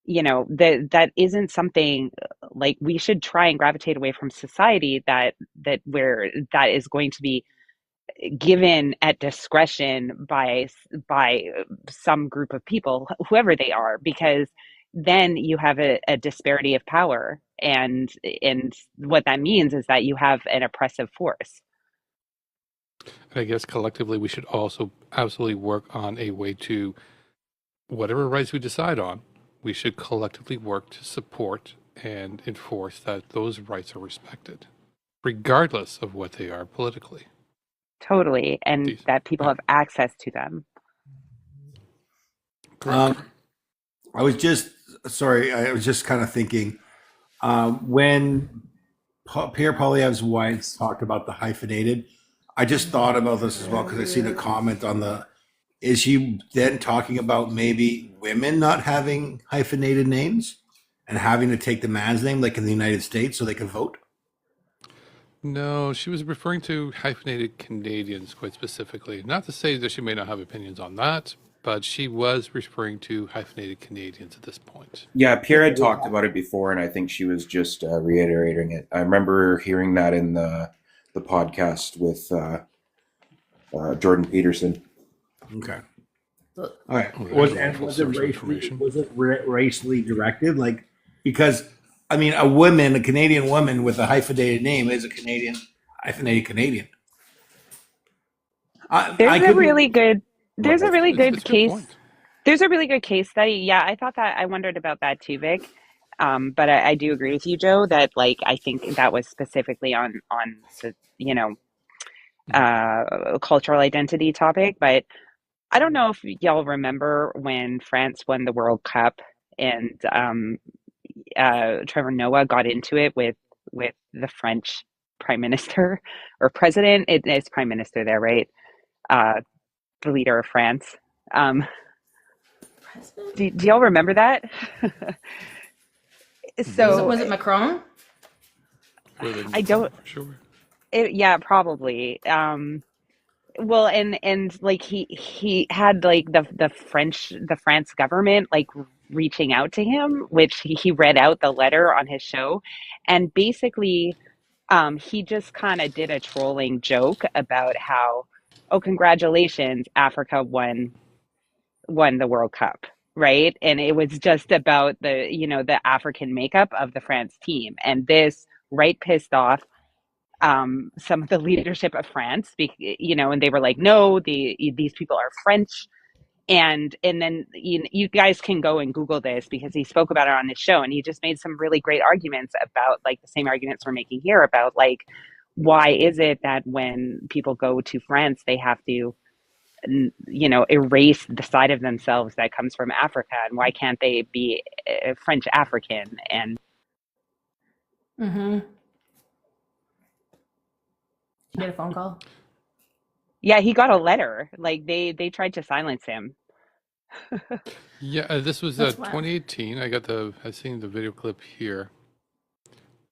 that isn't something like we should try and gravitate away from society where that is going to be given at discretion by some group of people, whoever they are, because then you have a disparity of power, and what that means is that you have an oppressive force. And I guess collectively we should also absolutely work on a way to, whatever rights we decide on, we should collectively work to support and enforce that those rights are respected, regardless of what they are politically. Totally, and that people have access to them. I was just kind of thinking when Pierre Poilievre's wife talked about the hyphenated, I just thought about this as well because I seen a comment on is she then talking about maybe women not having hyphenated names and having to take the man's name like in the United States so they can vote? No, she was referring to hyphenated Canadians quite specifically. Not to say that she may not have opinions on that, but she was referring to hyphenated Canadians at this point. Yeah, Pierre had talked about it before, and I think she was just reiterating it. I remember hearing that in the podcast with Jordan Peterson. Okay. All right. Was it racially directed? Like, because I mean, a Canadian woman with a hyphenated name is a hyphenated Canadian. There's a really good case. There's a really good case study. Yeah, I thought that. I wondered about that too, Vic. But I do agree with you, Joe, that like I think that was specifically on the cultural identity topic. But I don't know if y'all remember when France won the World Cup and Trevor Noah got into it with the French prime minister or president. It's prime minister there, right? The leader of France. Do y'all remember that? So was it Macron? I don't. Sure. Yeah, probably. Well, and like he had like the France government like reaching out to him, which he read out the letter on his show, and basically he just kind of did a trolling joke about how, oh, congratulations, Africa won the World Cup, right? And it was just about the African makeup of the France team, and this pissed off some of the leadership of France, and they were like, no, these people are French. And then you guys can go and Google this because he spoke about it on his show, and he just made some really great arguments about like the same arguments we're making here about like, why is it that when people go to France, they have to, erase the side of themselves that comes from Africa, and why can't they be French African? And Get a phone call. Yeah, he got a letter. Like they tried to silence him. Yeah, this was 2018. I've seen the video clip here.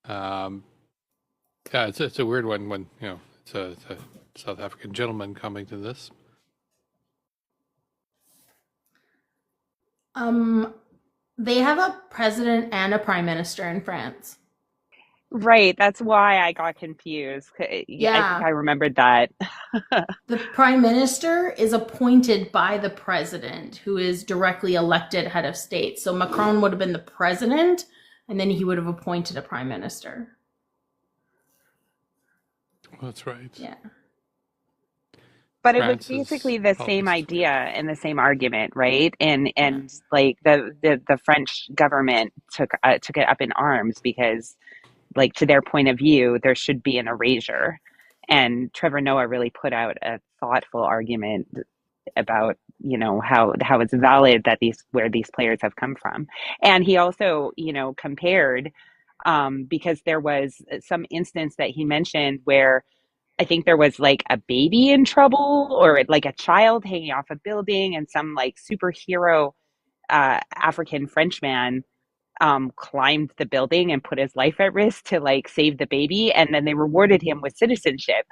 Yeah, it's a weird one when it's a South African gentleman coming to this. They have a president and a prime minister in France. Right, that's why I got confused. Yeah, I think I remembered that. The prime minister is appointed by the president, who is directly elected head of state. So Macron would have been the president, and then he would have appointed a prime minister. That's right. Yeah. But it was basically the same idea and the same argument, right? And like the French government took it up in arms because, like, to their point of view, there should be an erasure. And Trevor Noah really put out a thoughtful argument about, how it's valid that where these players have come from. And he also, compared, because there was some instance that he mentioned where I think there was like a baby in trouble or like a child hanging off a building, and some like superhero African Frenchman climbed the building and put his life at risk to like save the baby, and then they rewarded him with citizenship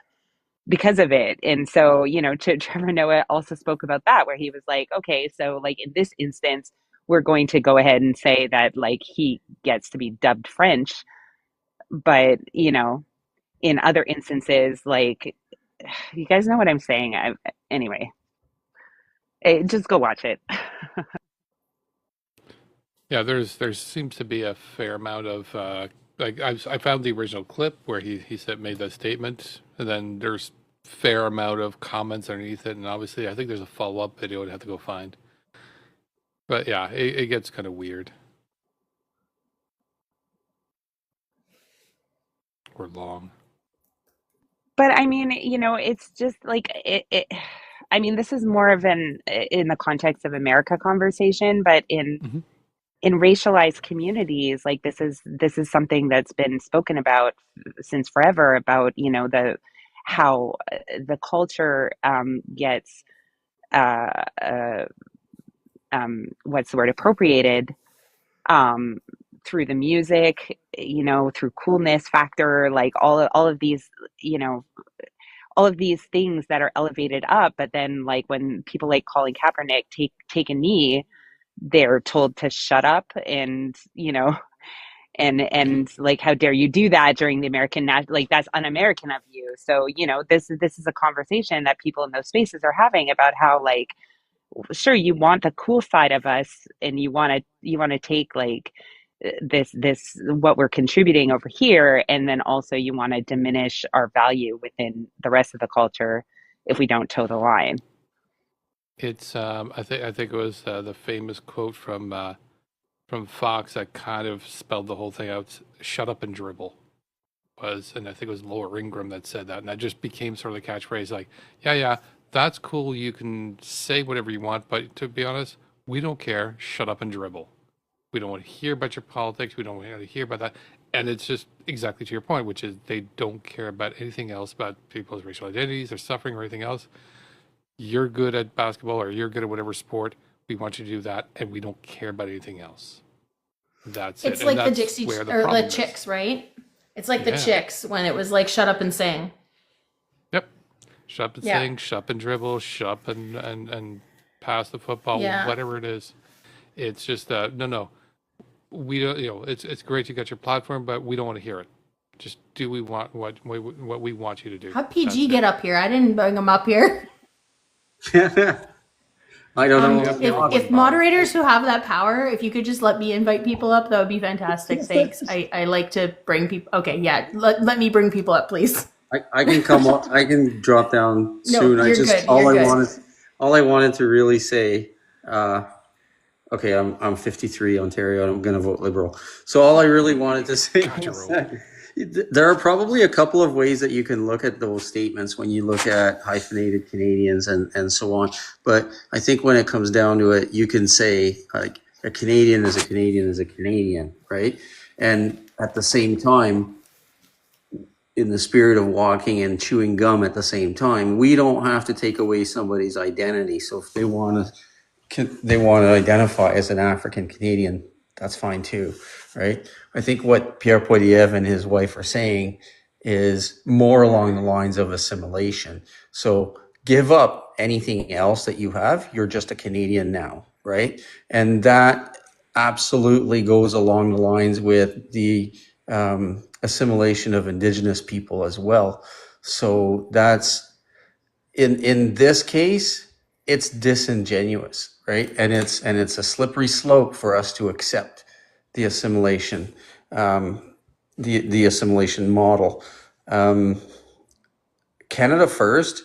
because of it. And so, Trevor Noah also spoke about that, where he was like, okay, so like in this instance, we're going to go ahead and say that like he gets to be dubbed French, but in other instances, like, you guys know what I'm saying. Anyway, just go watch it. Yeah, there seems to be a fair amount of like I found the original clip where he said made that statement, and then there's fair amount of comments underneath it, and obviously I think there's a follow up video I'd have to go find. But yeah, it gets kind of weird or long. But I mean, it's just like I mean, this is more of in the context of America conversation, but in racialized communities, like this is something that's been spoken about since forever, about how the culture gets what's the word, appropriated through the music, through coolness factor, like all of these, all of these things that are elevated up. But then like when people like Colin Kaepernick take a knee, they're told to shut up, and and like, how dare you do that during the American like, that's un-American of you. So this is a conversation that people in those spaces are having about how, like, sure, you want the cool side of us, and you want to take like this what we're contributing over here, and then also you want to diminish our value within the rest of the culture if we don't toe the line. It's I think it was the famous quote from Fox that kind of spelled the whole thing out. "Shut up and dribble." And I think it was Laura Ingraham that said that, and that just became sort of the catchphrase. Like, yeah, that's cool. You can say whatever you want, but to be honest, we don't care. Shut up and dribble. We don't want to hear about your politics. We don't want to hear about that. And it's just exactly to your point, which is they don't care about anything else, about people's racial identities, their suffering, or anything else. You're good at basketball, or you're good at whatever sport. We want you to do that, and we don't care about anything else. That's it. It's like the Dixie or the Chicks, right? It's like the Chicks when it was like, shut up and sing. Yep. Shut up and sing, shut up and dribble, shut up and pass the football, whatever it is. It's just no. We don't, it's great you got your platform, but we don't want to hear it. Just do we want what we want you to do. How'd PG get up here? I didn't bring him up here. I don't know. If moderators who have that power, if you could just let me invite people up, that would be fantastic. Thanks. I like to bring people. Okay, yeah. Let me bring people up, please. I can come up. I can drop down soon. No, you're good. All I wanted to really say. Okay, I'm 53, Ontario, and I'm going to vote Liberal. So all I really wanted to say was that there are probably a couple of ways that you can look at those statements when you look at hyphenated Canadians and so on. But I think when it comes down to it, you can say like a Canadian is a Canadian is a Canadian, right? And at the same time, in the spirit of walking and chewing gum at the same time, we don't have to take away somebody's identity. So if they want to identify as an African Canadian, that's fine too, right? I think what Pierre Poilievre and his wife are saying is more along the lines of assimilation. So give up anything else that you have. You're just a Canadian now, right? And that absolutely goes along the lines with the assimilation of Indigenous people as well. So that's in this case, it's disingenuous, right? And it's a slippery slope for us to accept the assimilation, the assimilation model. Canada First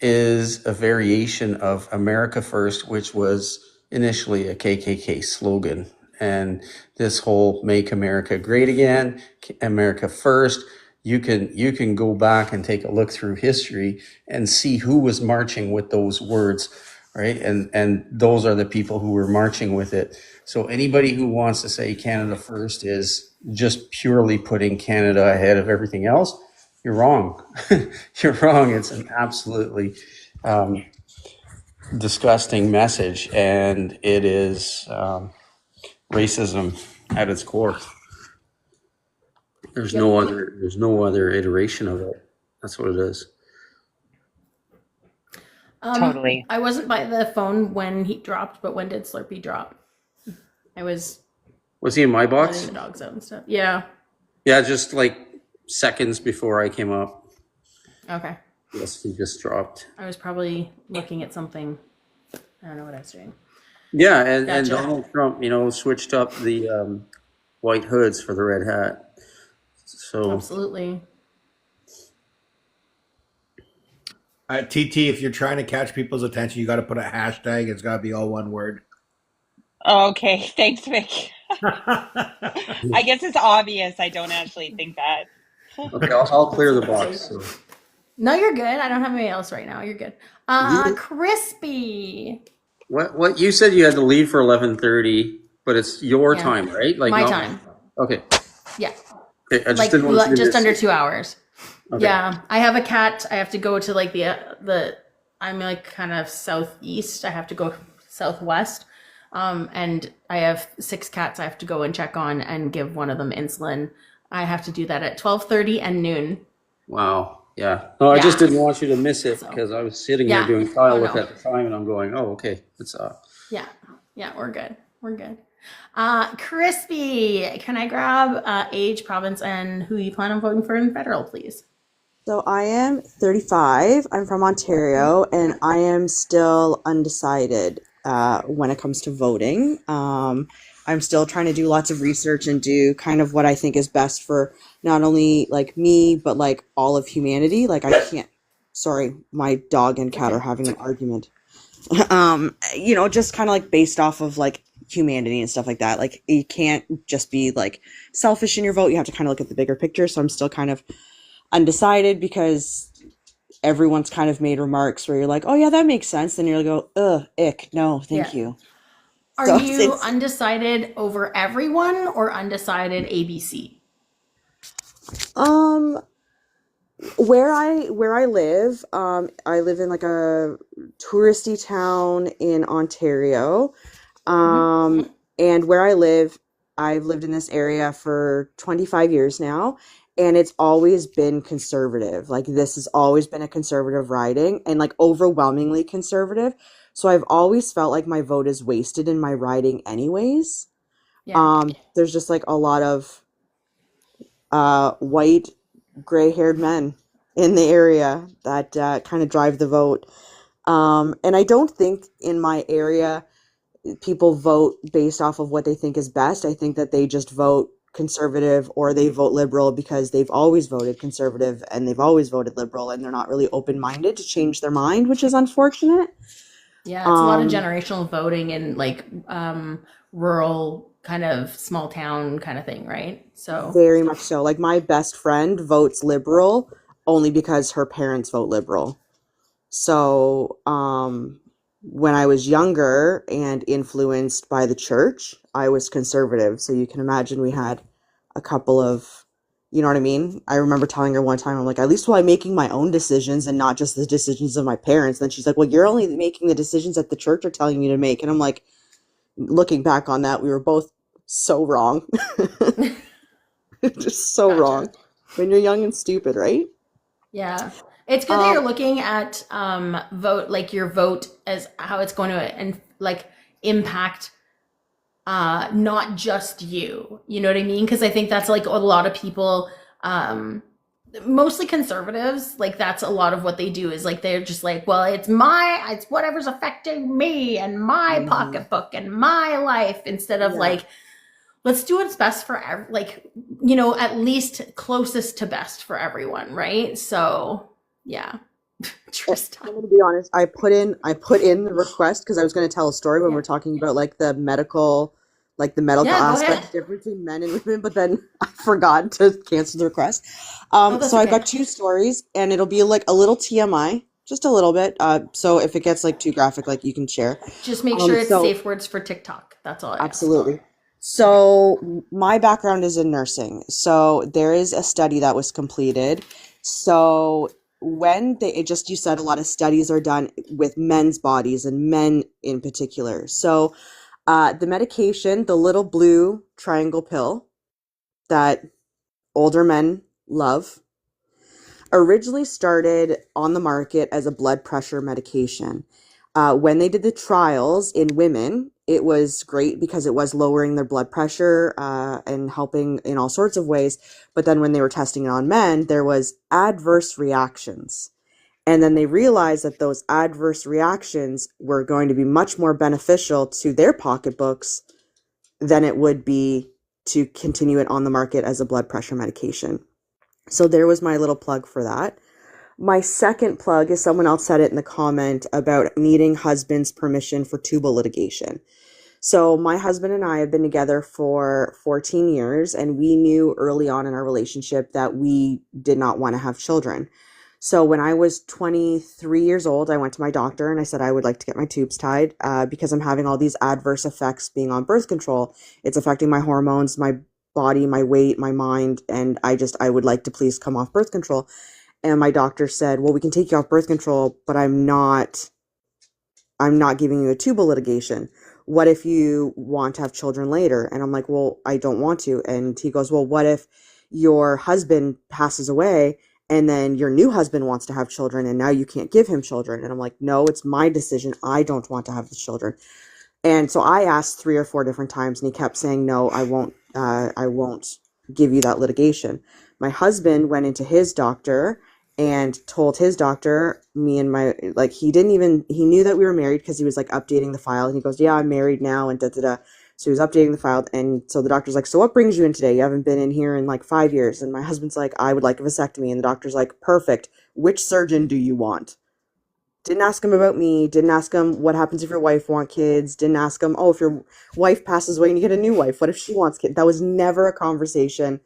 is a variation of America First, which was initially a KKK slogan. And this whole "Make America Great Again," America First, you can go back and take a look through history and see who was marching with those words, right? And those are the people who were marching with it. So anybody who wants to say Canada First is just purely putting Canada ahead of everything else, you're wrong. You're wrong. It's an absolutely disgusting message, and it is racism at its core. There's Yep. no other iteration of it. That's what it is. Totally. I wasn't by the phone when he dropped, but when did Slurpee drop? I was he in my letting box? the dogs out and stuff. Yeah. Yeah, just like seconds before I came up. Okay. Yes, he just dropped. I was probably looking at something. I don't know what I was doing. Yeah, and Gotcha. Donald Trump, switched up the white hoods for the red hat. So Absolutely. TT, if you're trying to catch people's attention, you got to put a hashtag. It's got to be all one word. Okay, thanks, Vic. I guess it's obvious I don't actually think that. Okay, I'll clear the box. So. No, you're good. I don't have anything else right now. You're good. Crispy. What you said you had to leave for 11:30, but it's your Yeah. time, right? Like My not- time. Okay. Yeah. Okay, I just Like didn't want you to just miss under it. 2 hours. Okay. Yeah. I have a cat. I have to go to like the I'm like kind of southeast. I have to go southwest. And I have 6 cats I have to go and check on and give one of them insulin. I have to do that at 12:30 and noon. Wow. Yeah. No, I just Yeah. didn't want you to miss it because I was sitting Yeah. here doing file Oh, work no. at the time, and I'm going, oh, okay, it's Yeah. Yeah, we're good. We're good. Crispy, can I grab age, province, and who you plan on voting for in federal, please? So I am 35. I'm from Ontario, and I am still undecided when it comes to voting. I'm still trying to do lots of research and do kind of what I think is best for not only like me, but like all of humanity. Like I can't, sorry, my dog and cat are having an argument. Just kind of like based off of like humanity and stuff like that. Like you can't just be like selfish in your vote. You have to kind of look at the bigger picture. So I'm still kind of undecided because everyone's kind of made remarks where you're like, oh yeah, that makes sense. Then you'll go, ick, no, thank you. Are So you it's- undecided over everyone or undecided ABC? Where I live in like a touristy town in Ontario. And where I live, I've lived in this area for 25 years now, and it's always been conservative. Like this has always been a conservative riding and like overwhelmingly conservative. So I've always felt like my vote is wasted in my riding anyways. Yeah. There's just like a lot of white gray-haired men in the area that kind of drive the vote. And I don't think in my area people vote based off of what they think is best. I think that they just vote conservative or they vote liberal because they've always voted conservative and they've always voted liberal, and they're not really open-minded to change their mind, which is unfortunate. Yeah, it's a lot of generational voting in like rural kind of small town kind of thing, right? So Very much so. Like my best friend votes liberal only because her parents vote liberal. So when I was younger and influenced by the church, I was conservative. So you can imagine we had a couple of, you know what I mean? I remember telling her one time, I'm like, at least while I'm making my own decisions and not just the decisions of my parents. Then she's like, well, you're only making the decisions that the church are telling you to make. And I'm like, looking back on that, we were both so wrong. Just so wrong. When you're young and stupid, right? yeah, it's good that you're looking at vote, like your vote as how it's going to and like impact not just you. You know what I mean? Because I think that's like a lot of people, mostly conservatives, like that's a lot of what they do is like they're just like, well, it's whatever's affecting me and my pocketbook and my life, instead of like, let's do what's best for at least closest to best for everyone, right? So yeah. Tristan. I'm gonna be honest. I put in the request because I was going to tell a story when we're talking about like the medical go aspect ahead. difference between men and women, but then I forgot to cancel the request. That's So I've okay. got 2 stories, and it'll be like a little TMI, just a little bit. So if it gets like too graphic, like you can share. Just make sure it's So- safe words for TikTok. That's all I ask. Absolutely. So my background is in nursing. So there is a study that was completed. So when you said a lot of studies are done with men's bodies and men in particular. So The medication, the little blue triangle pill that older men love, originally started on the market as a blood pressure medication. When they did the trials in women, it was great because it was lowering their blood pressure and helping in all sorts of ways. But then when they were testing it on men, there was adverse reactions. And then they realized that those adverse reactions were going to be much more beneficial to their pocketbooks than it would be to continue it on the market as a blood pressure medication. So there was my little plug for that. My second plug is someone else said it in the comment about needing husband's permission for tubal litigation. So my husband and I have been together for 14 years, and we knew early on in our relationship that we did not want to have children. So when I was 23 years old, I went to my doctor and I said I would like to get my tubes tied because I'm having all these adverse effects being on birth control. It's affecting my hormones, my body, my weight, my mind, and I would like to please come off birth control. And my doctor said, well, we can take you off birth control, but I'm not giving you a tubal litigation. What if you want to have children later? And I'm like, well, I don't want to. And he goes, well, what if your husband passes away and then your new husband wants to have children and now you can't give him children? And I'm like, no, it's my decision. I don't want to have the children. And so I asked 3 or 4 different times and he kept saying, no, I won't give you that litigation. My husband went into his doctor and told his doctor, he knew that we were married because he was like updating the file. And he goes, yeah, I'm married now and da-da-da. So he was updating the file. And so the doctor's like, so what brings you in today? You haven't been in here in like 5 years. And my husband's like, I would like a vasectomy. And the doctor's like, perfect. Which surgeon do you want? Didn't ask him about me. Didn't ask him what happens if your wife wants kids. Didn't ask him, oh, if your wife passes away and you get a new wife, what if she wants kids? That was never a conversation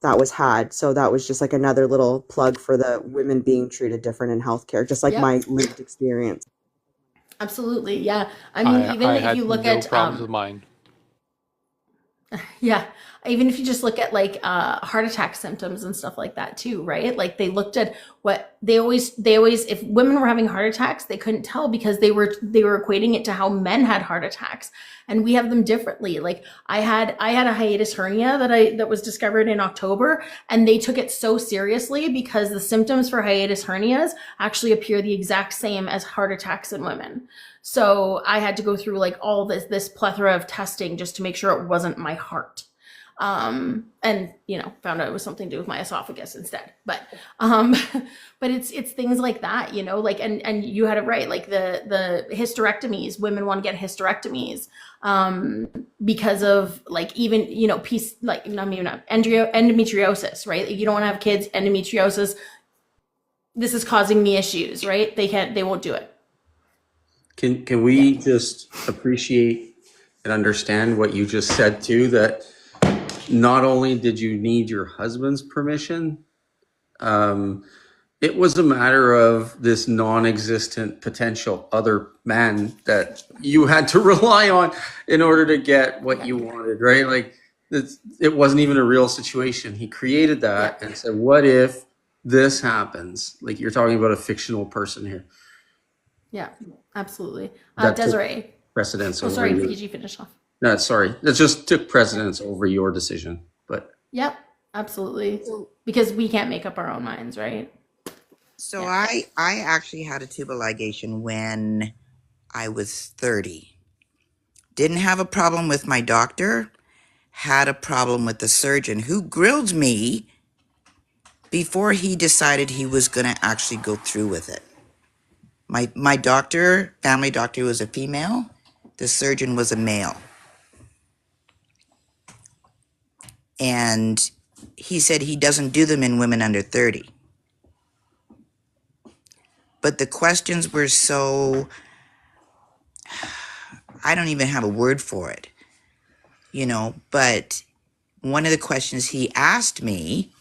that was had. So that was just like another little plug for the women being treated different in healthcare, just like my lived experience. Absolutely. Yeah. I mean, even if you look at problems with mine. Yeah. Even if you just look at like heart attack symptoms and stuff like that too, right? Like they looked at what they always if women were having heart attacks, they couldn't tell because they were equating it to how men had heart attacks, and we have them differently. Like I had a hiatus hernia that was discovered in October, and they took it so seriously because the symptoms for hiatus hernias actually appear the exact same as heart attacks in women. So I had to go through like all this plethora of testing just to make sure it wasn't my heart. And found out it was something to do with my esophagus instead. But it's things like that, like, and you had it right. Like the hysterectomies, women want to get hysterectomies, because of like, even, endometriosis, right? If you don't want to have kids, endometriosis, this is causing me issues, right? They won't do it. Can we just appreciate and understand what you just said too, that not only did you need your husband's permission, it was a matter of this non-existent potential other man that you had to rely on in order to get what you wanted, right? Like it wasn't even a real situation. He created that and said, what if this happens? Like you're talking about a fictional person here. Yeah, absolutely. That took Desiree. precedence Oh, over sorry, you. PG, finish off. No, sorry. That just took precedence over your decision. But Yep, absolutely. Because we can't make up our own minds, right? So I actually had a tubal ligation when I was 30. Didn't have a problem with my doctor, had a problem with the surgeon who grilled me before he decided he was going to actually go through with it. My doctor, family doctor, was a female. The surgeon was a male. And he said he doesn't do them in women under 30. But the questions were so, I don't even have a word for it, but one of the questions he asked me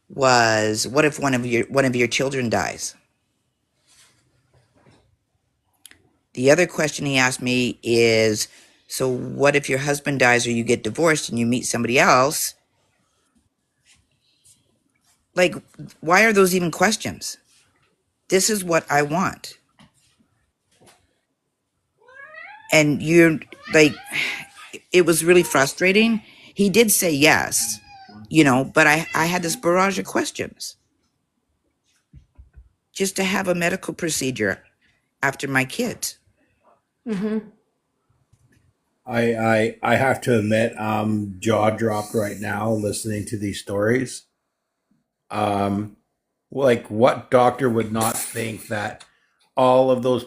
was, what if one of your children dies? The other question he asked me is, so what if your husband dies or you get divorced and you meet somebody else? Like, why are those even questions? This is what I want. And you're like, it was really frustrating. He did say yes, but I had this barrage of questions just to have a medical procedure after my kids. Mm-hmm. I have to admit, I'm jaw dropped right now listening to these stories. Like, what doctor would not think that all of those,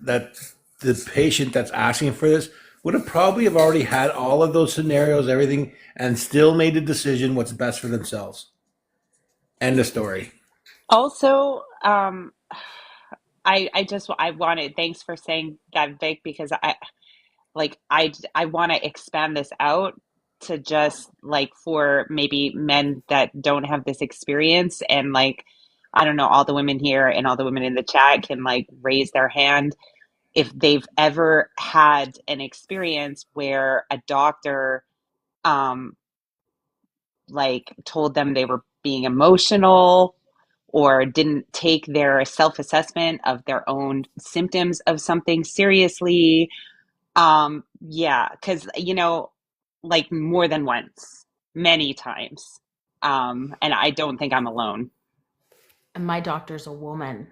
that the patient that's asking for this would have probably have already had all of those scenarios, everything, and still made a decision what's best for themselves. End of story. Also, I wanted, thanks for saying that, Vic, because I want to expand this out to just like for maybe men that don't have this experience, and like, I don't know, all the women here and all the women in the chat can like raise their hand if they've ever had an experience where a doctor um like told them they were being emotional or didn't take their self-assessment of their own symptoms of something seriously. Yeah, because like more than once, many times. And I don't think I'm alone. And my doctor's a woman.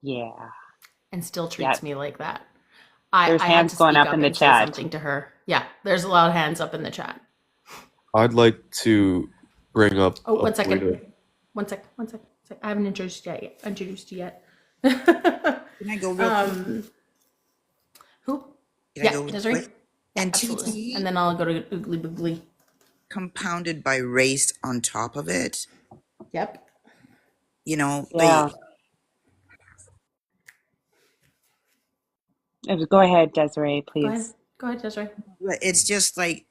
Yeah. And still treats me like that. There's I had hands to going speak up up in the and say chat. something to her. Yeah, there's a lot of hands up in the chat. I'd like to bring up. Oh, a one second. point. One sec. I haven't introduced you yet. Can I go real quick? Who? Can I Yeah, go real Desiree? quick? And Absolutely. TT, And then I'll go to Oogly Boogly. compounded by race on top of it. Yep. Yeah. Go ahead, Desiree, please. Go ahead, Desiree. It's just like,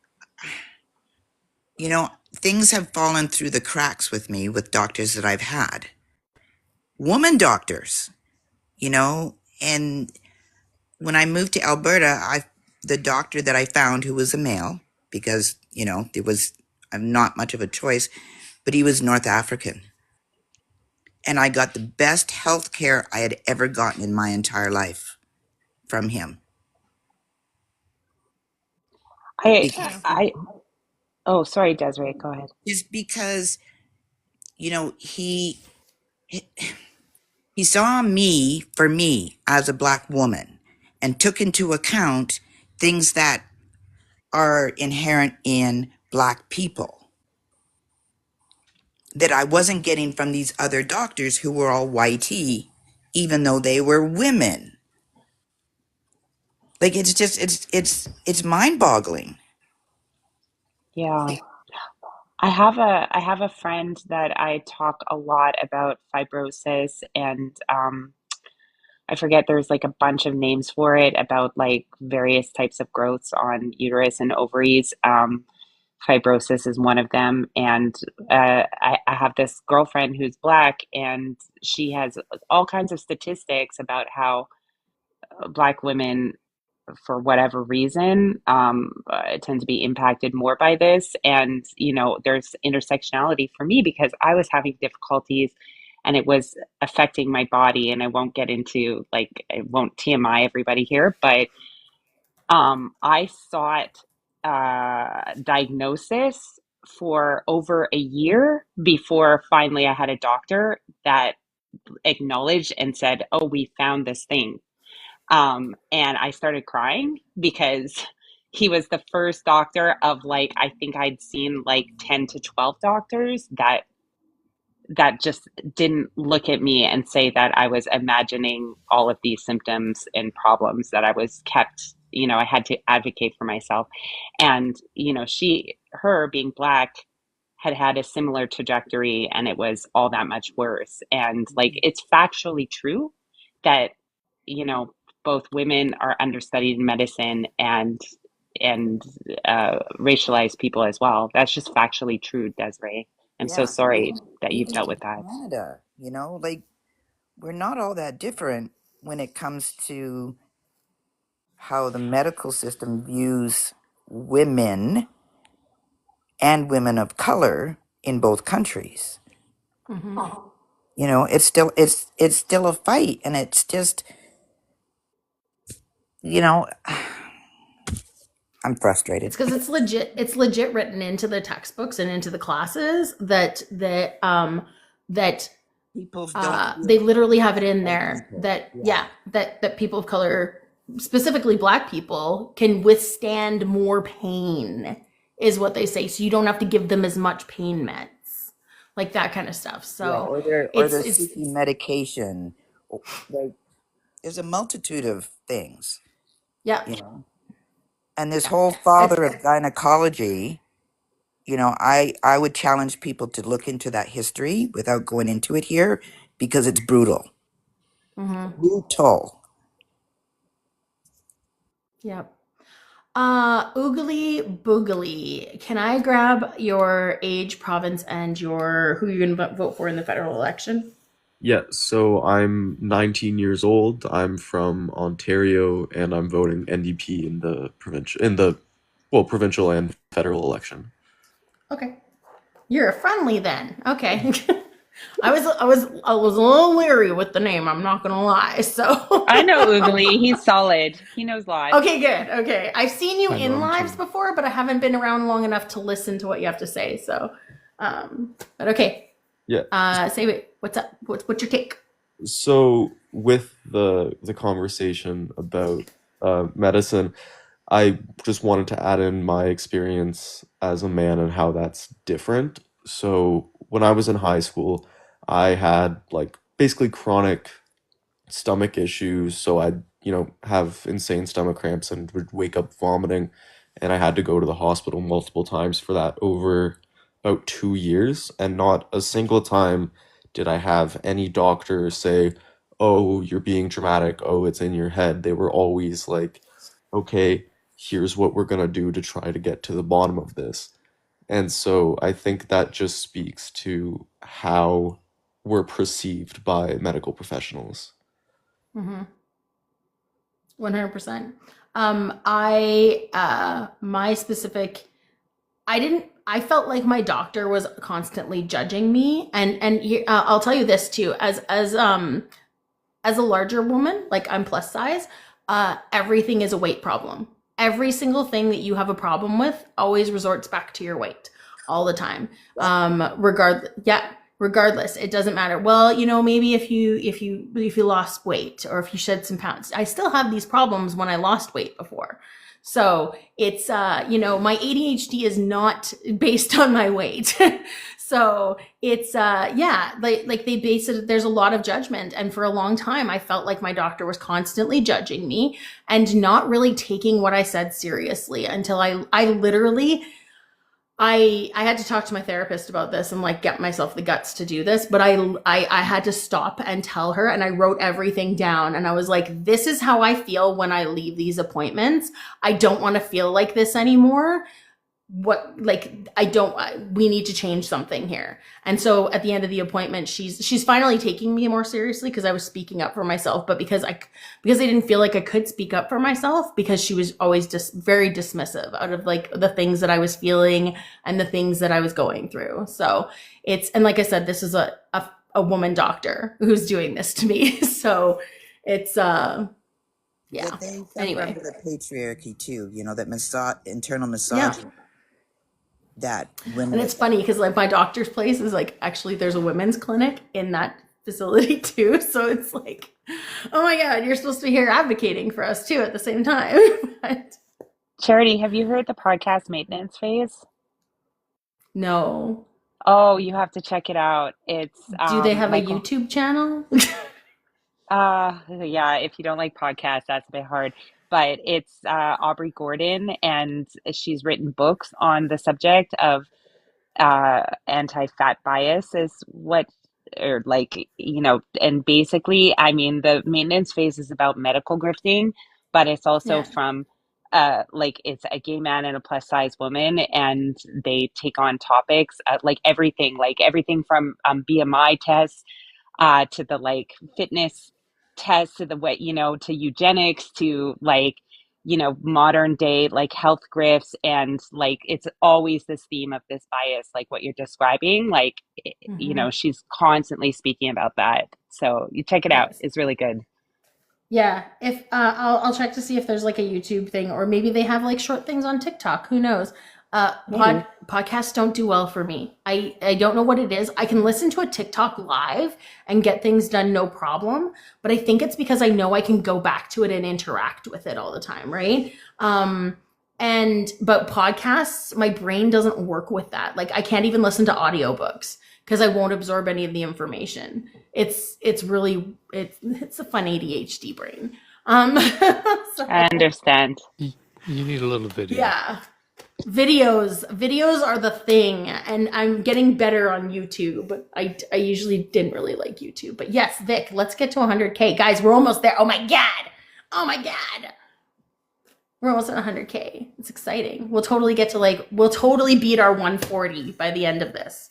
things have fallen through the cracks with me with doctors that I've had. Woman doctors, and when I moved to Alberta, the doctor that I found, who was a male, because, there was not much of a choice, but he was North African. And I got the best health care I had ever gotten in my entire life from him. Oh, sorry, Desiree, go ahead. Just because, he saw me for me as a Black woman and took into account things that are inherent in Black people that I wasn't getting from these other doctors who were all whitey, even though they were women. Like, it's just, it's mind-boggling. Yeah. I have a friend that I talk a lot about fibrosis, and I forget, there's like a bunch of names for it, about like various types of growths on uterus and ovaries. Fibrosis is one of them, and I have this girlfriend who's Black, and she has all kinds of statistics about how Black women, for whatever reason, tend to be impacted more by this. And, there's intersectionality for me because I was having difficulties and it was affecting my body. And I won't get into, like, I won't TMI everybody here, but I sought diagnosis for over a year before finally I had a doctor that acknowledged and said, "Oh, we found this thing." And I started crying because he was the first doctor of, like, I think I'd seen like 10 to 12 doctors that just didn't look at me and say that I was imagining all of these symptoms and problems that I was kept, I had to advocate for myself. And, her being Black had had a similar trajectory, and it was all that much worse. And like, it's factually true that, both women are understudied in medicine, and racialized people as well. That's just factually true, Desiree. I'm so Yeah, sorry that you've even dealt in with that. Canada, like, we're not all that different when it comes to how the medical system views women and women of color in both countries. Mm-hmm. It's still a fight, and it's just, You know, I'm frustrated. It's because it's legit written into the textbooks and into the classes that People don't they literally have it in like there people. that people of color, specifically Black people, can withstand more pain, is what they say. So you don't have to give them as much pain meds, like that kind of stuff. So Or they're it's seeking medication. Like, there's a multitude of things, yeah. you know. And this whole father of gynecology, you know, I would challenge people to look into that history without going into it here because it's brutal. Brutal. Yep. Oogly boogly. Can I grab your age, province, and who you're gonna vote for in the federal election? Yeah, so I'm 19 years old. I'm from Ontario, and I'm voting NDP in the provincial and federal election. Okay. You're a friendly then. Okay. I was a little leery with the name, I'm not gonna lie. So I know Oogly. He's solid. He knows live. Okay, good. Okay. I've seen you I know in him lives too. before, but I haven't been around long enough to listen to what you have to say. So but okay. Yeah. Say what's up? What's your take? So with the conversation about medicine, I just wanted to add in my experience as a man and how that's different. So when I was in high school, I had like basically chronic stomach issues, so I'd, have insane stomach cramps and would wake up vomiting, and I had to go to the hospital multiple times for that over about 2 years, and not a single time did I have any doctor say, "Oh, you're being dramatic. Oh, it's in your head." They were always like, "Okay, here's what we're gonna do to try to get to the bottom of this." And so I think that just speaks to how we're perceived by medical professionals. 100%. My specific, I felt like my doctor was constantly judging me, and I'll tell you this too, as a larger woman, like I'm plus size, everything is a weight problem. Every single thing that you have a problem with always resorts back to your weight all the time. Regardless, it doesn't matter. Well, maybe if you lost weight or if you shed some pounds, I still have these problems when I lost weight before. So it's my ADHD is not based on my weight. So it's like they base it, there's a lot of judgment, and for a long time I felt like my doctor was constantly judging me and not really taking what I said seriously until I literally I had to talk to my therapist about this and like get myself the guts to do this, but I had to stop and tell her, and I wrote everything down, and I was like, this is how I feel when I leave these appointments. I don't want to feel like this anymore. We need to change something here. And so at the end of the appointment, she's finally taking me more seriously because I was speaking up for myself, but because I didn't feel like I could speak up for myself, because she was always just very dismissive out of like the things that I was feeling and the things that I was going through. So and like I said, this is a woman doctor who's doing this to me. So it's But they suffer anyway. under the patriarchy too, that internal misogyny. That women. And it's funny because like my doctor's place is like, actually there's a women's clinic in that facility too. So it's like, oh my God, you're supposed to be here advocating for us too at the same time. But Charity, have you heard the podcast Maintenance Phase? no. Oh, you have to check it out. It's Do they have Michael. a YouTube channel? Yeah, if you don't like podcasts, that's a bit hard. But it's Aubrey Gordon, and she's written books on the subject of anti-fat bias and basically, I mean, the maintenance phase is about medical grifting, but it's also from it's a gay man and a plus size woman, and they take on topics like everything from BMI tests to the like fitness tests to the way, to eugenics to modern day like health grifts, and like it's always this theme of this bias, like what you're describing, she's constantly speaking about that. So you check it out. It's really good. Yeah, if I'll check to see if there's like a YouTube thing, or maybe they have like short things on TikTok. Who knows? Maybe. Podcasts don't do well for me. I don't know what it is. I can listen to a TikTok live and get things done no problem, but I think it's because I know I can go back to it and interact with it all the time, right? But podcasts, my brain doesn't work with that. Like I can't even listen to audiobooks because I won't absorb any of the information. It's really it's a fun ADHD brain. I understand. You need a little video. Yeah. Videos are the thing, and I'm getting better on YouTube. I usually didn't really like YouTube, but yes, Vic, let's get to 100K. Guys, we're almost there. Oh my God. We're almost at 100K. It's exciting. We'll totally beat our 140 by the end of this.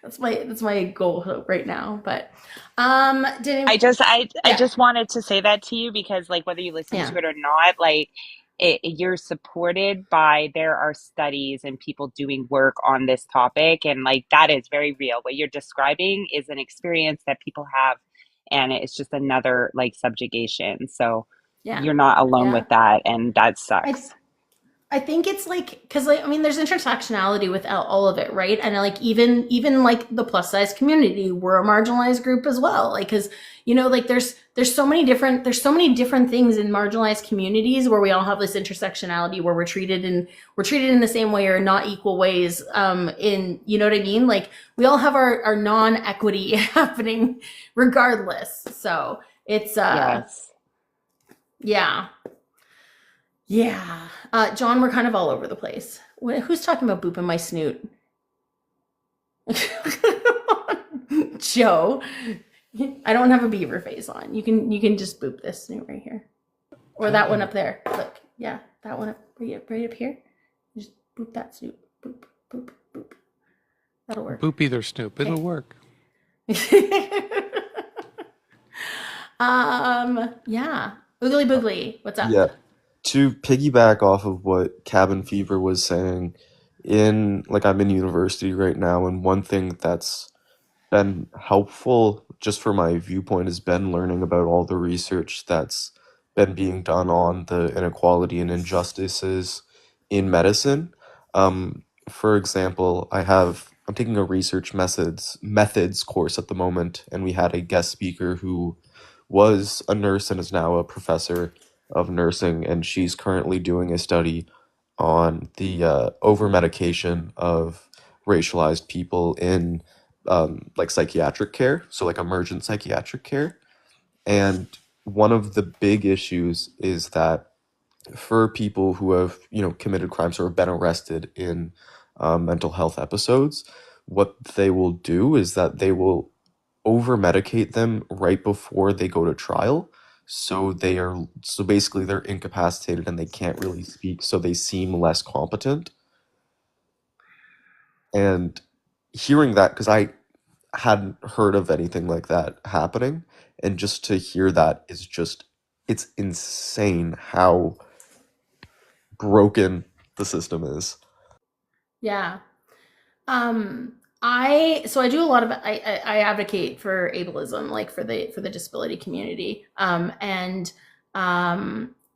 That's my goal right now. But I just wanted to say that to you because like whether you listen to it or not, like you're supported by, there are studies and people doing work on this topic, and like that is very real. What you're describing is an experience that people have, and it's just another like subjugation. So you're not alone with that, and that sucks. I think it's like, because like, I mean, there's intersectionality with all of it, right? And like even like the plus size community, we're a marginalized group as well. Like, because like there's so many different things in marginalized communities where we all have this intersectionality where we're treated in the same way or not equal ways. In what I mean? Like we all have our non-equity happening regardless. So it's yes. Yeah. Yeah. John, we're kind of all over the place. Who's talking about booping my snoot? Joe. I don't have a beaver face on. You can just boop this snoot right here. Or that one up there. Look. Yeah, that one right up here. Just boop that snoot. Boop, boop, boop. That'll work. Boop either snoop. It'll work. Yeah. Oogly boogly. What's up? Yeah. To piggyback off of what Cabin Fever was saying, I'm in university right now, and one thing that's been helpful just for my viewpoint has been learning about all the research that's been being done on the inequality and injustices in medicine. For example, I'm taking a research methods course at the moment, and we had a guest speaker who was a nurse and is now a professor of nursing, and she's currently doing a study on the over-medication of racialized people in psychiatric care, so like emergent psychiatric care. And one of the big issues is that for people who have committed crimes or have been arrested in mental health episodes, what they will do is that they will over-medicate them right before they go to trial. So basically they're incapacitated and they can't really speak, so they seem less competent. And hearing that, because I hadn't heard of anything like that happening, and just to hear that is it's insane how broken the system is. Yeah. I do a lot of I advocate for ableism, like for the disability community.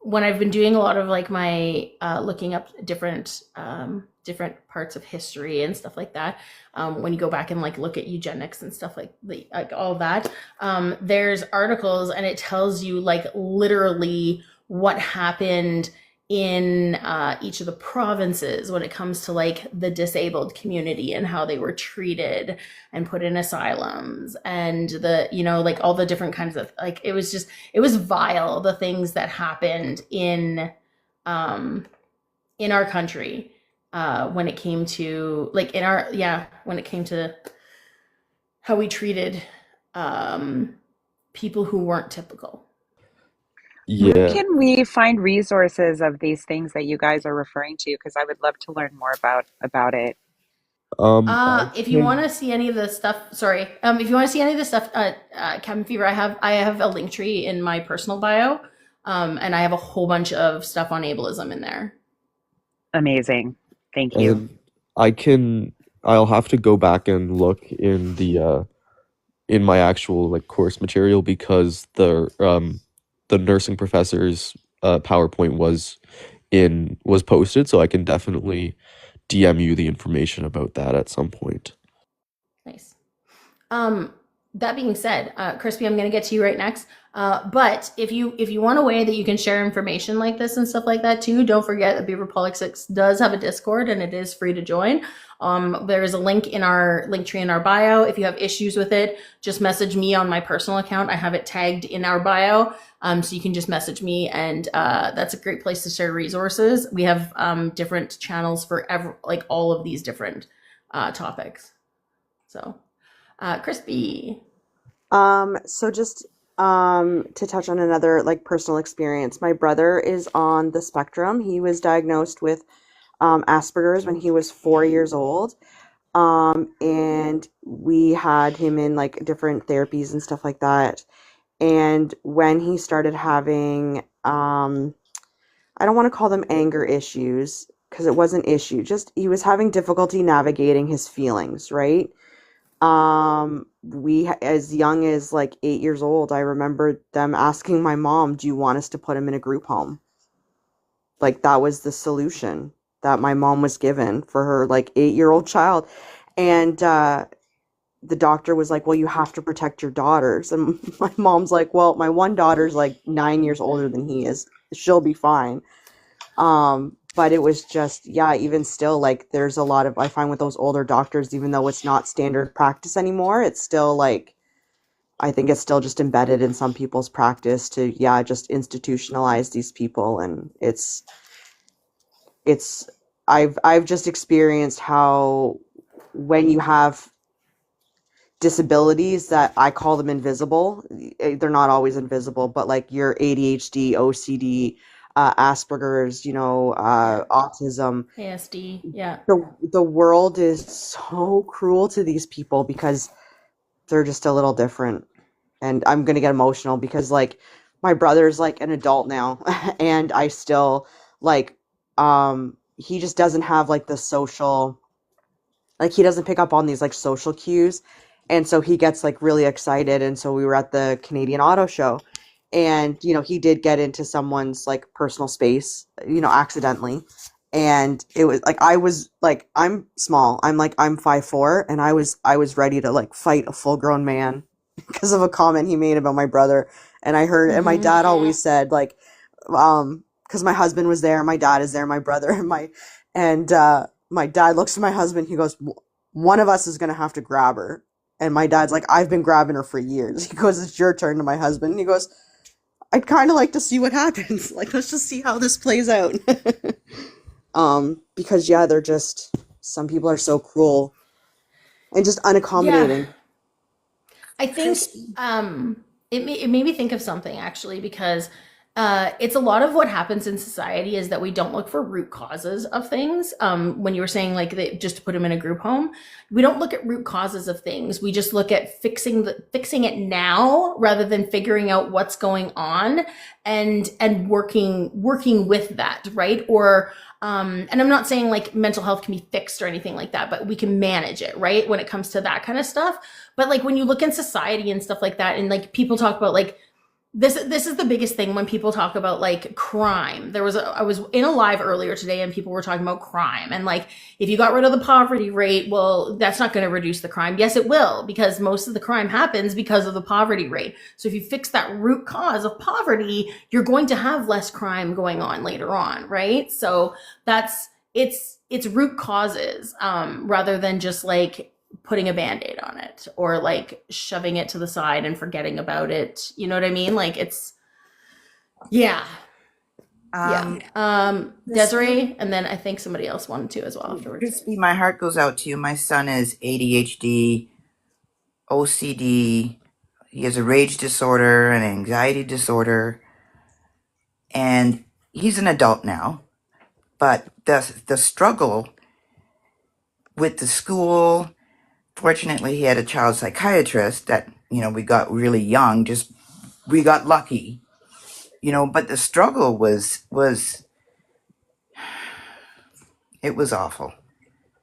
When I've been doing a lot of like my looking up different parts of history and stuff like that, when you go back and like look at eugenics and stuff like all that, there's articles and it tells you like literally what happened in each of the provinces when it comes to like the disabled community and how they were treated and put in asylums and like all the different kinds of like it was vile, the things that happened in our country when it came to like when it came to how we treated people who weren't typical. Yeah. Where can we find resources of these things that you guys are referring to? Because I would love to learn more about it. If you want to see any of the stuff, Cabin Fever, I have a link tree in my personal bio, and I have a whole bunch of stuff on ableism in there. Amazing, thank you. And I'll have to go back and look in the in my actual like course material because the nursing professor's PowerPoint was posted, so I can definitely DM you the information about that at some point. Nice. That being said, Crispy, I'm going to get to you right next. But if you want a way that you can share information like this and stuff like that too, don't forget that Beaver Politics does have a Discord and it is free to join. There is a link in our link tree in our bio. If you have issues with it, just message me on my personal account. I have it tagged in our bio. So you can just message me, and that's a great place to share resources. We have different channels for like all of these different topics. So, Crispy. So just to touch on another like personal experience, my brother is on the spectrum. He was diagnosed with Asperger's when he was 4 years old. And we had him in like different therapies and stuff like that. And when he started having, I don't want to call them anger issues because it wasn't issue, just he was having difficulty navigating his feelings, right? We, as young as like 8 years old, I remember them asking my mom, do you want us to put him in a group home? Like that was the solution that my mom was given for her like 8-year-old child. And the doctor was like, well, you have to protect your daughters. And my mom's like, well, my one daughter's like 9 years older than he is. She'll be fine. But it was just, yeah, even still, like there's a lot of, I find with those older doctors, even though it's not standard practice anymore, it's still like, I think it's still just embedded in some people's practice to, yeah, just institutionalize these people. And I've just experienced how when you have disabilities that I call them invisible, they're not always invisible, but like your ADHD, OCD, Asperger's, autism, ASD, yeah. The world is so cruel to these people because they're just a little different. And I'm gonna get emotional because like my brother's like an adult now and I still like he just doesn't have like the social, like he doesn't pick up on these like social cues, and so he gets like really excited. And so we were at the Canadian Auto Show, and he did get into someone's like personal space, accidentally. And it was like I was like, I'm small, I'm 5'4", and I was ready to like fight a full grown man because of a comment he made about my brother. And I heard, and my dad always said like, because my husband was there, my dad is there, my brother, and my dad looks at my husband, he goes, one of us is going to have to grab her. And my dad's like, I've been grabbing her for years. He goes, it's your turn, to my husband. And he goes, I'd kind of like to see what happens. Like, let's just see how this plays out. Because yeah, they're just, some people are so cruel and just unaccommodating. Yeah. I think it made me think of something actually, because it's a lot of what happens in society is that we don't look for root causes of things. When you were saying like just to put them in a group home, we don't look at root causes of things. We just look at fixing it now rather than figuring out what's going on and working with that, right? Or and I'm not saying like mental health can be fixed or anything like that, but we can manage it, right? When it comes to that kind of stuff. But like when you look in society and stuff like that, and like people talk about like, this is the biggest thing when people talk about like crime. I was in a live earlier today and people were talking about crime and like, if you got rid of the poverty rate, well, that's not going to reduce the crime. Yes, it will, because most of the crime happens because of the poverty rate. So if you fix that root cause of poverty, you're going to have less crime going on later on, right? So it's root causes, rather than just like putting a Band-Aid on it or like shoving it to the side and forgetting about it. You know what I mean? Like it's, yeah. Desiree, and then I think somebody else wanted to as well afterwards. Crispy, my heart goes out to you. My son is ADHD, OCD. He has a rage disorder, an anxiety disorder, and he's an adult now. But the struggle with the school, fortunately, he had a child psychiatrist that, we got really young, we got lucky, but the struggle was it was awful.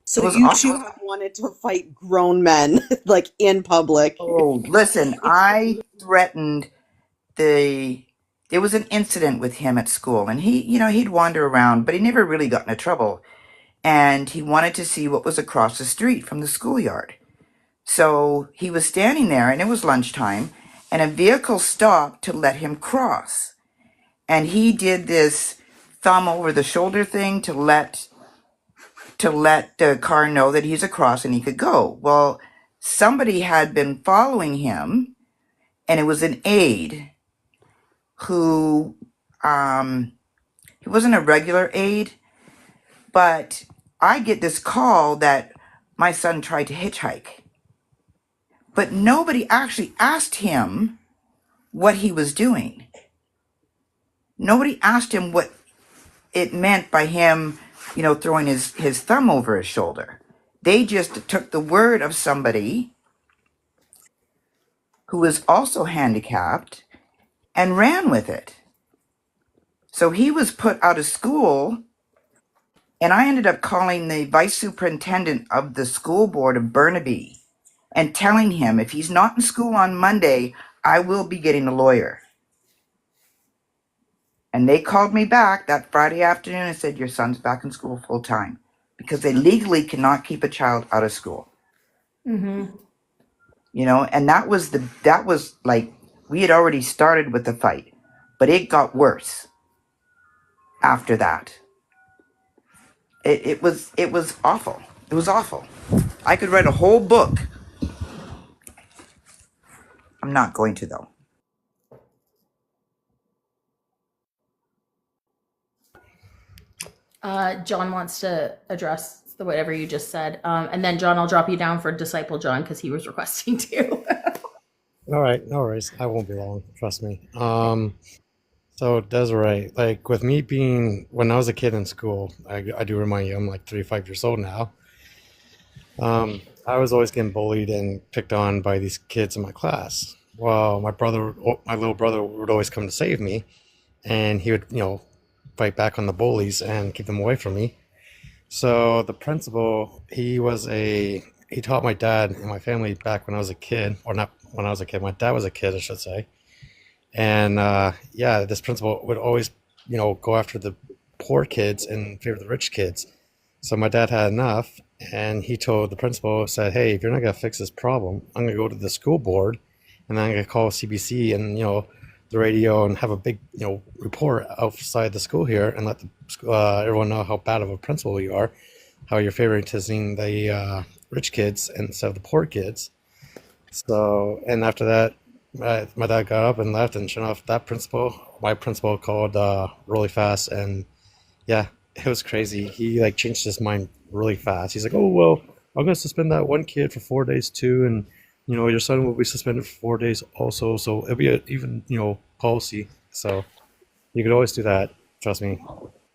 So was you awful. two have wanted to fight grown men, like in public. Oh, listen, I threatened there was an incident with him at school, and he'd wander around, but he never really got into trouble. And he wanted to see what was across the street from the schoolyard. So he was standing there, and it was lunchtime, and a vehicle stopped to let him cross. And he did this thumb over the shoulder thing to let the car know that he's across and he could go. Well, somebody had been following him, and it was an aide who he wasn't a regular aide, but I get this call that my son tried to hitchhike. But nobody actually asked him what he was doing. Nobody asked him what it meant by him, throwing his thumb over his shoulder. They just took the word of somebody who was also handicapped and ran with it. So he was put out of school, and I ended up calling the vice superintendent of the school board of Burnaby and telling him if he's not in school on Monday, I will be getting a lawyer. And they called me back that Friday afternoon and said, your son's back in school full time, because they legally cannot keep a child out of school. Mm-hmm. And that was like, we had already started with the fight, but it got worse after that. It was awful. It was awful. I could write a whole book. I'm not going to, though. John wants to address whatever you just said. And then, John, I'll drop you down for Disciple John because he was requesting to. All right, no worries. I won't be long. Trust me. So Desiree, like with me being when I was a kid in school, I do remind you, I'm like 35 years old now. I was always getting bullied and picked on by these kids in my class. Well, my little brother would always come to save me, and he would, fight back on the bullies and keep them away from me. So the principal, he taught my dad and my family back when I was a kid, or not when I was a kid, my dad was a kid, I should say. And yeah, this principal would always, go after the poor kids in favor of the rich kids. So my dad had enough, and he told the principal, said, hey, if you're not going to fix this problem, I'm going to go to the school board, and then I'm going to call CBC and, the radio and have a big, report outside the school here and let everyone know how bad of a principal you are, how you're favoritising the rich kids instead of the poor kids. So, and after that, my dad got up and left, and sure enough, my principal called really fast, and yeah, it was crazy. He like changed his mind really fast. He's like, oh, well, I'm going to suspend that one kid for 4 days too, and your son will be suspended for 4 days also, so it'll be an even, policy. So you could always do that. Trust me.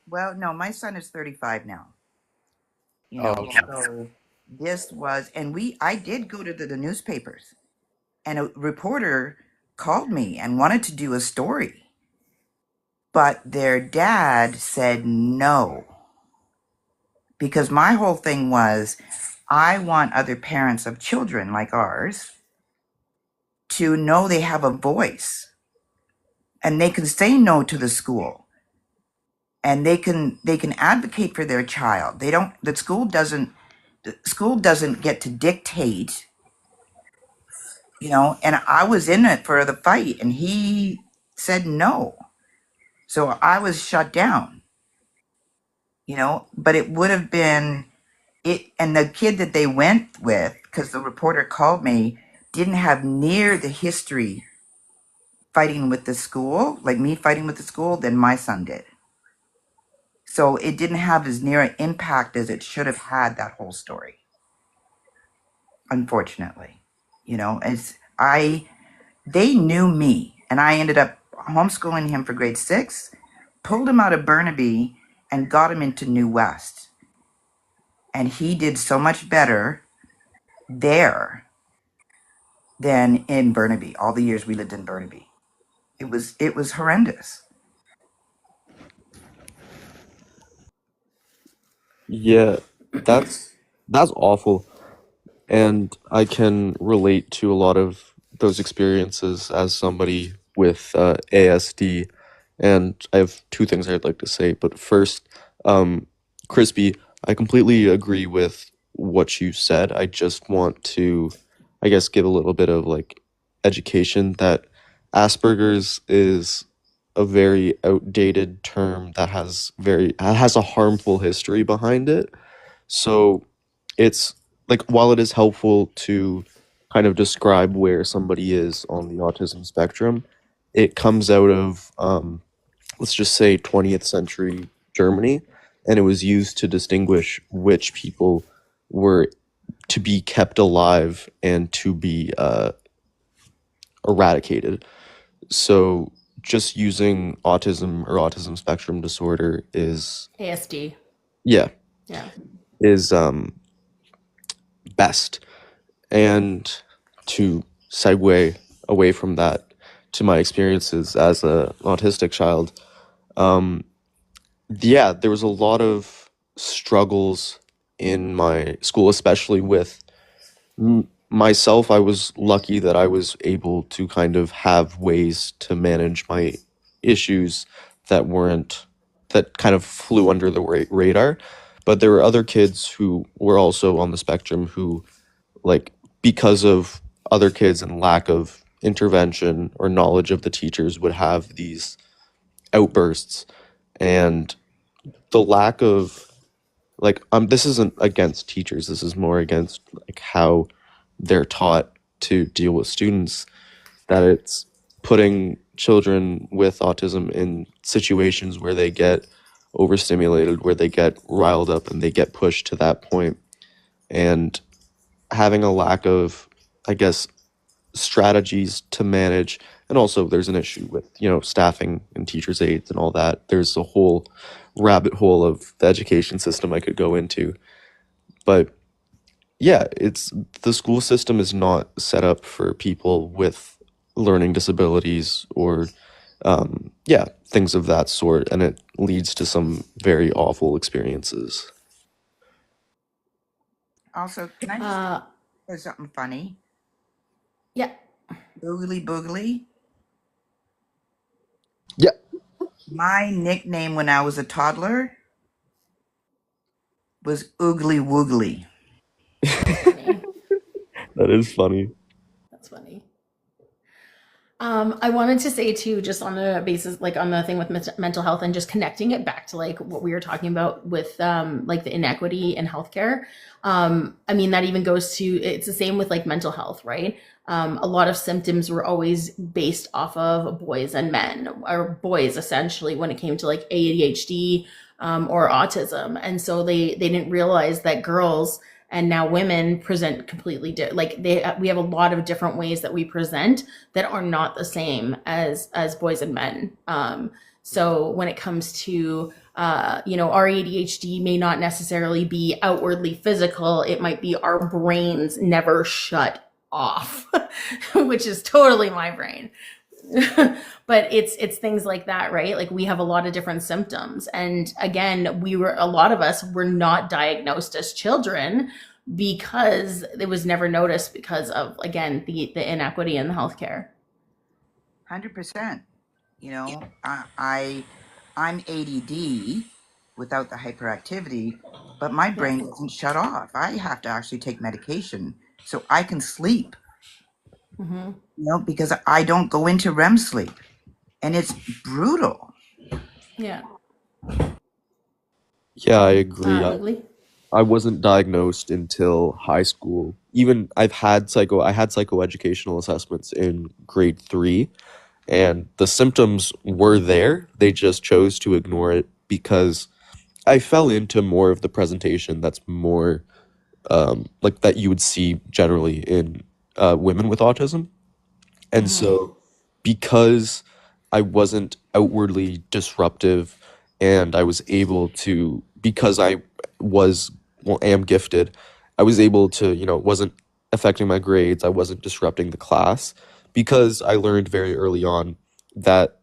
Well, no, my son is 35 now. Okay. So this was, and I did go to the newspapers, and a reporter called me and wanted to do a story, but their dad said no, because my whole thing was, I want other parents of children like ours to know they have a voice, and they can say no to the school, and they can advocate for their child. The school doesn't get to dictate, and I was in it for the fight, and he said no. So I was shut down, but it would have been it. And the kid that they went with, because the reporter called me, didn't have near the history fighting with the school, like me fighting with the school, than my son did. So it didn't have as near an impact as it should have had, that whole story. Unfortunately, they knew me, and I ended up homeschooling him for grade 6, pulled him out of Burnaby, and got him into New West. And he did so much better there than in Burnaby. All the years we lived in Burnaby, it was horrendous. Yeah, that's That's awful. And I can relate to a lot of those experiences as somebody with ASD. And I have two things I'd like to say. But first, Crispy, I completely agree with what you said. I just want to, I guess, give a little bit of like education that Asperger's is a very outdated term that has a harmful history behind it. So it's like while it is helpful to kind of describe where somebody is on the autism spectrum, it comes out of let's just say 20th century Germany, and it was used to distinguish which people were to be kept alive and to be eradicated. So just using autism or autism spectrum disorder is ASD. yeah Yeah. is best. And to segue away from that to my experiences as an autistic child, yeah, there was a lot of struggles in my school, especially with myself. I was lucky that I was able to kind of have ways to manage my issues that kind of flew under the radar. But there were other kids who were also on the spectrum who, like, because of other kids and lack of intervention or knowledge of the teachers, would have these outbursts. And the lack of this isn't against teachers, this is more against like how they're taught to deal with students, that it's putting children with autism in situations where they get overstimulated, where they get riled up and they get pushed to that point, and having a lack of, I guess, strategies to manage. And also there's an issue with staffing and teachers aides and all that. There's a whole rabbit hole of the education system I could go into. But yeah, it's the school system is not set up for people with learning disabilities or things of that sort, and it leads to some very awful experiences. Also, can I just say something funny? Yeah. Boogly boogly. Yeah. My nickname when I was a toddler was Oogly Woogly. That is funny. That's funny. I wanted to say too, just on the basis, like on the thing with mental health and just connecting it back to like what we were talking about with like the inequity in healthcare. I mean, that even goes to, it's the same with like mental health, right? A lot of symptoms were always based off of boys and men, or boys essentially, when it came to like ADHD or autism. And so they didn't realize that girls and now women present completely we have a lot of different ways that we present that are not the same as boys and men. So when it comes to our ADHD may not necessarily be outwardly physical, it might be our brains never shut off, which is totally my brain. But it's things like that, right? Like we have a lot of different symptoms. And again, a lot of us were not diagnosed as children because it was never noticed because of, again, the inequity in the healthcare. 100%. I'm ADD without the hyperactivity, but my brain doesn't shut off. I have to actually take medication so I can sleep. Because I don't go into REM sleep, and it's brutal. Yeah. Yeah, I agree. I wasn't diagnosed until high school. Even I had psychoeducational assessments in grade 3, and the symptoms were there. They just chose to ignore it because I fell into more of the presentation that's more like that you would see generally in women with autism. And so because I wasn't outwardly disruptive and I was able to, because I am gifted, I was able to, wasn't affecting my grades, I wasn't disrupting the class, because I learned very early on that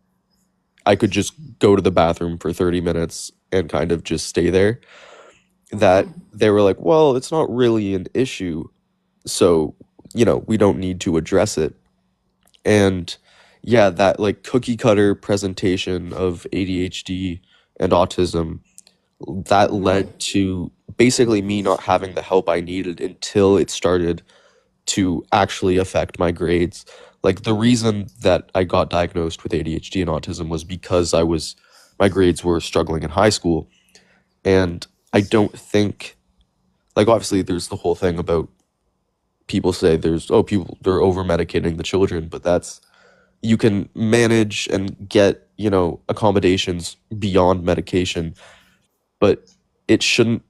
I could just go to the bathroom for 30 minutes and kind of just stay there. that they were like, well, it's not really an issue, so we don't need to address it. And yeah, that like cookie cutter presentation of ADHD and autism, that led to basically me not having the help I needed until it started to actually affect my grades. Like the reason that I got diagnosed with ADHD and autism was because my grades were struggling in high school. And I don't think, like, obviously there's the whole thing about people say people, they're over medicating the children, but you can manage and get, accommodations beyond medication, but it shouldn't,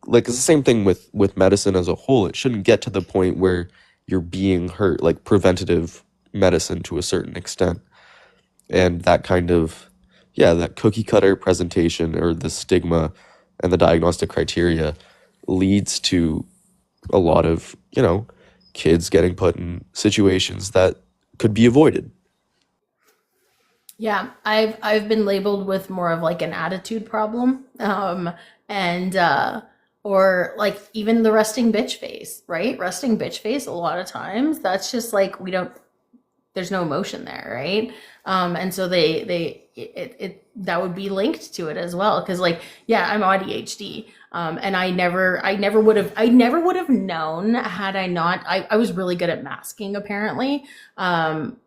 like, it's the same thing with medicine as a whole. It shouldn't get to the point where you're being hurt, like preventative medicine to a certain extent. And that kind of, yeah, that cookie cutter presentation or the stigma and the diagnostic criteria leads to a lot of, kids getting put in situations that could be avoided. Yeah, I've been labeled with more of like an attitude problem, and or like even the resting bitch face, right? Resting bitch face. A lot of times, that's just like there's no emotion there, right? And so that would be linked to it as well, because like, yeah, I'm ADHD, and I never would have known had I not. I was really good at masking apparently,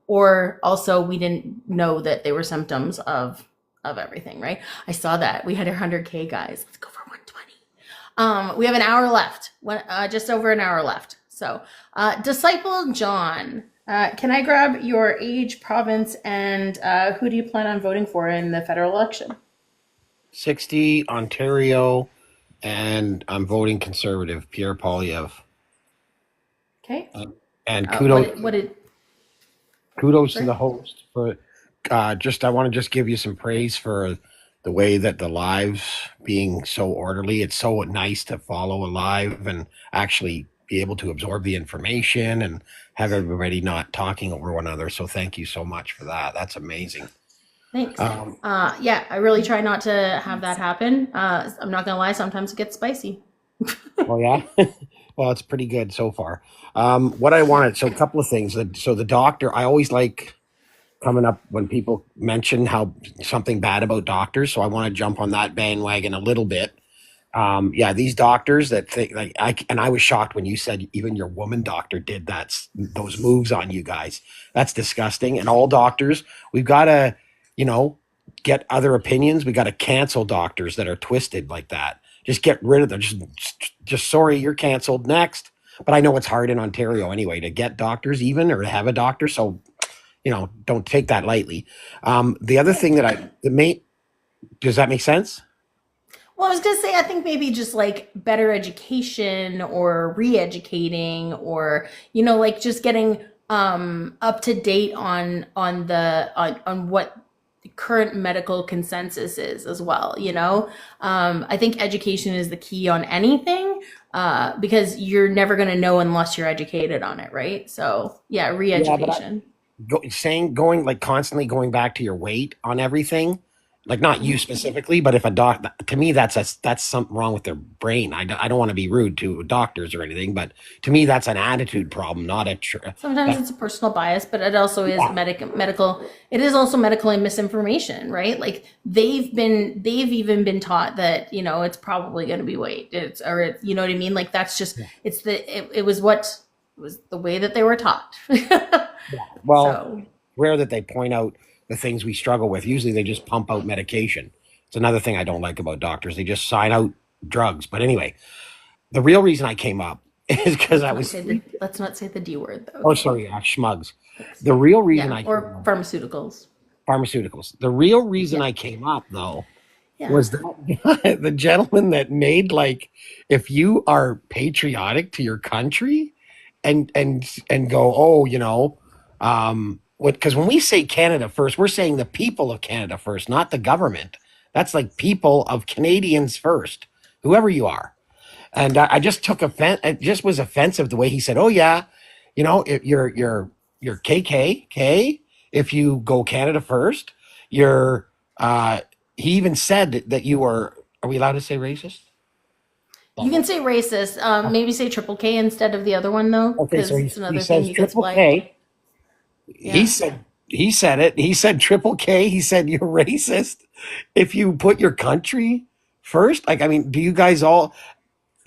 or also we didn't know that they were symptoms of everything, right? I saw that we had 100K guys. Let's go for 120. We have an hour left, just over an hour left. So, Disciple John. Can I grab your age, province, and who do you plan on voting for in the federal election? 60, Ontario, and I'm voting Conservative, Pierre Poilievre. Okay. And kudos, kudos Sorry? to the host for I want to just give you some praise for the way that the lives being so orderly. It's so nice to follow a live and actually be able to absorb the information and have everybody not talking over one another. So thank you so much for that. That's amazing. Thanks. Yeah, I really try not to have that happen. I'm not gonna lie, sometimes it gets spicy. Oh yeah. Well, it's pretty good so far. What I wanted, so a couple of things. So the doctor, I always like coming up when people mention something bad about doctors. So I want to jump on that bandwagon a little bit. Yeah, these doctors that think like I was shocked when you said even your woman doctor did those moves on you guys. That's disgusting. And all doctors, we've got to, get other opinions. We got to cancel doctors that are twisted like that. Just get rid of them. Just sorry, you're canceled. Next. But I know it's hard in Ontario anyway to get doctors even or to have a doctor. So, don't take that lightly. The other thing does that make sense? Well, I was gonna say, I think maybe just like better education or re-educating, or like just getting up to date on what the current medical consensus is as well. I think education is the key on anything, because you're never gonna know unless you're educated on it, right? So yeah, re-education. Constantly going back to your weight on everything. Like not you specifically, but if to me, that's something wrong with their brain. I don't want to be rude to doctors or anything, but to me, that's an attitude problem, not a. Sometimes it's a personal bias, but it also is medical. It is also medical misinformation, right? Like they've even been taught that it's probably going to be weight. You know what I mean? Like that's just it was the way that they were taught. Well, rare that they point out the things we struggle with. Usually they just pump out medication. It's another thing I don't like about doctors. They just sign out drugs. But anyway, the real reason I came up is because let's not say the D word though. Oh, sorry, schmugs. The real reason or pharmaceuticals. Pharmaceuticals. The real reason I came up though was the gentleman that made if you are patriotic to your country and go, because when we say Canada first, we're saying the people of Canada first, not the government. That's like people of Canadians first, whoever you are. And I just took offense. It just was offensive the way he said, "Oh yeah, if you're KK, if you go Canada first, you're." He even said that you were. Are we allowed to say racist? You can say racist. Maybe say triple K instead of the other one though, Okay, because so it's he another thing says he gets triple flagged. K. Yeah. He said it. He said triple K. He said you're racist if you put your country first. Like, I mean, do you guys all?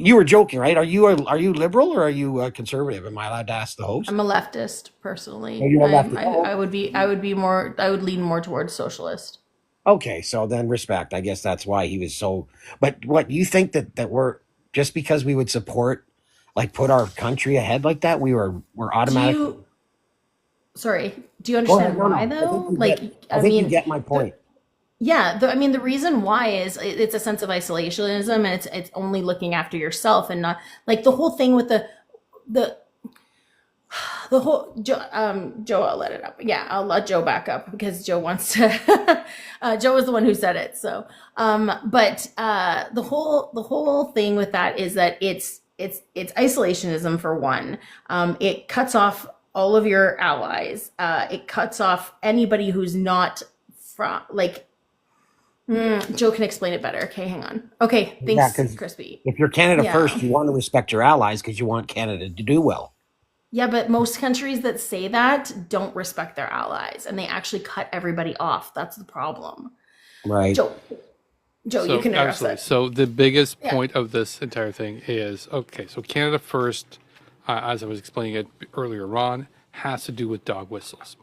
You were joking, right? Are you liberal or are you conservative? Am I allowed to ask the host? I'm a leftist Oh, personally. you're a leftist. I would lean more towards socialist. Okay, so then respect. I guess that's why he was so. But what you think that we're just because we would support, like, put our country ahead like that, we're Do automatically. you? Sorry. Do you Go ahead. understand No, why no. though? I think you get my point. Yeah, I mean, the reason why is it's a sense of isolationism, and it's only looking after yourself and not like the whole thing with the whole Joe. I'll let it up. Yeah, I'll let Joe back up because Joe wants to. Joe was the one who said it. So, but the whole thing with that is that it's isolationism for one. It cuts off all of your allies. It cuts off anybody who's not from like. Joe can explain it better. Okay, hang on. Okay, Yeah, thanks, because Crispy. if you're Canada Yeah. first, you want to respect your allies because you want Canada to do well. Yeah, but most countries that say that don't respect their allies, and they actually cut everybody off. That's the problem. Right. Joe, you can address absolutely. it. So the biggest Yeah. point of this entire thing is okay. So Canada First, as I was explaining it earlier on, has to do with dog whistles,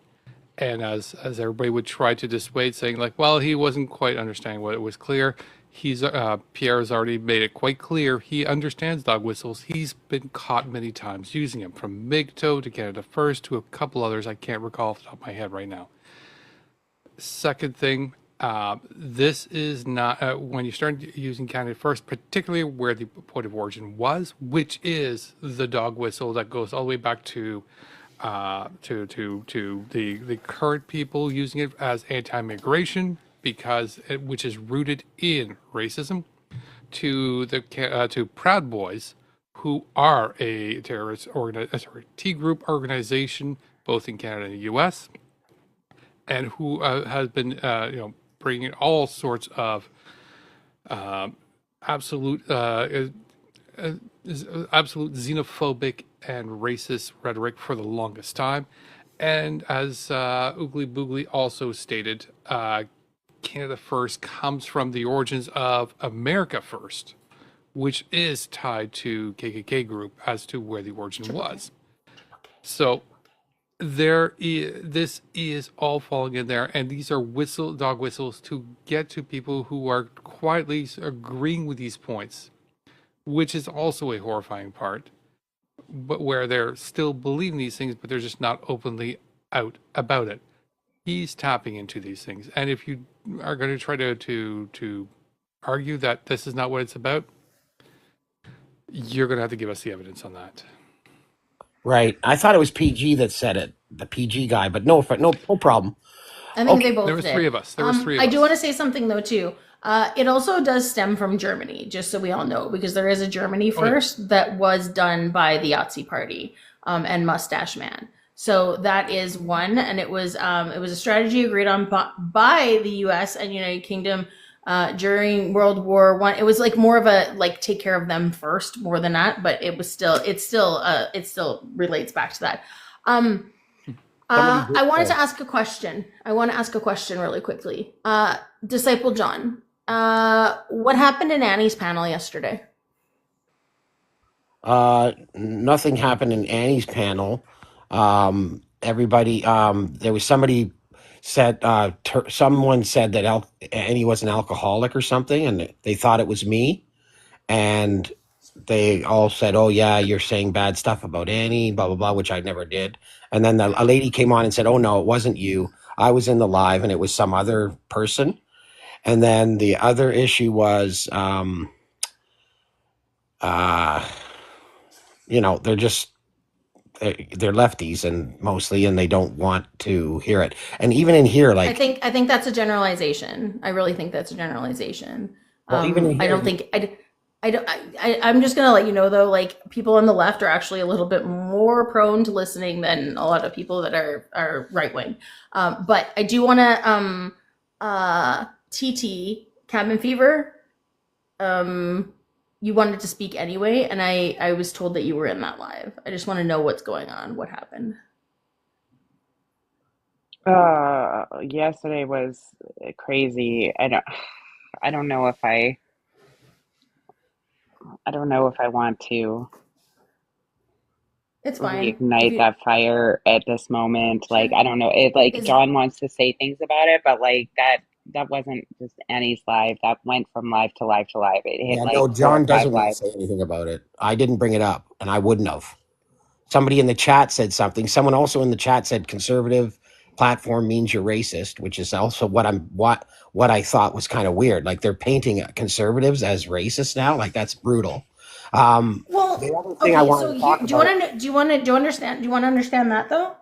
and as everybody would try to dissuade, saying like, well, he wasn't quite understanding what it was clear. Pierre has already made it quite clear he understands dog whistles. He's been caught many times using them, from MGTOW to Canada First to a couple others I can't recall off the top of my head right now. Second thing, this is not when you start using Canada First, particularly where the point of origin was, which is the dog whistle that goes all the way back to the current people using it as anti-migration which is rooted in racism, to Proud Boys, who are a T group organization both in Canada and the U.S. and who has been bringing all sorts of absolute xenophobic and racist rhetoric for the longest time. And as Oogly Boogly also stated, Canada First comes from the origins of America First, which is tied to KKK group as to where the origin was. So this is all falling in there, and these are dog whistles to get to people who are quietly agreeing with these points, which is also a horrifying part, but where they're still believing these things, but they're just not openly out about it. He's tapping into these things, and if you are going to try to argue that this is not what it's about, you're going to have to give us the evidence on that. Right. I thought it was PG that said it, the PG guy, but no problem. I think they both did. There was three of us. I do want to say something though too. It also does stem from Germany, just so we all know, because there is a Germany First that was done by the Yahtzee Party and Mustache Man. So that is one, and it was a strategy agreed on by the U.S. and United Kingdom during World War I. It was like more of a like take care of them first more than that, but it still relates back to that. I wanted to ask a question. I want to ask a question really quickly. Disciple John, what happened in Annie's panel yesterday? Nothing happened in Annie's panel. Everybody, there was somebody said, someone said that Annie was an alcoholic or something, and they thought it was me. And they all said, oh yeah, you're saying bad stuff about Annie, blah, blah, blah, which I never did. And then a lady came on and said, oh no, it wasn't you. I was in the live and it was some other person. And then the other issue was, they're lefties and mostly, and they don't want to hear it. And even in here, like, I think that's a generalization. I really think that's a generalization. Well, even in here, I don't think I'm just gonna let you know though, like people on the left are actually a little bit more prone to listening than a lot of people that are right wing. But I do want to TT Cabin Fever. you wanted to speak anyway, and I was told that you were in that live. I just want to know what's going on, what happened. Yesterday was crazy. I don't know if I want to It's fine. If reignite you, that fire at this moment. Like, sure. I don't know. It like Is John wants to say things about it, but like that wasn't just Annie's live. That went from live to live to live. It hit Yeah, like no, 4 or John 5 doesn't want to lives. say anything about it. I didn't bring it up, and I wouldn't have. Somebody in the chat said something. Someone also in the chat said conservative platform means you're racist, which is also what I thought was kind of weird. Like they're painting conservatives as racist now. Like that's brutal. well, The other thing I okay. wanted So to here, talk about, do you want to understand? Do you want to understand that though?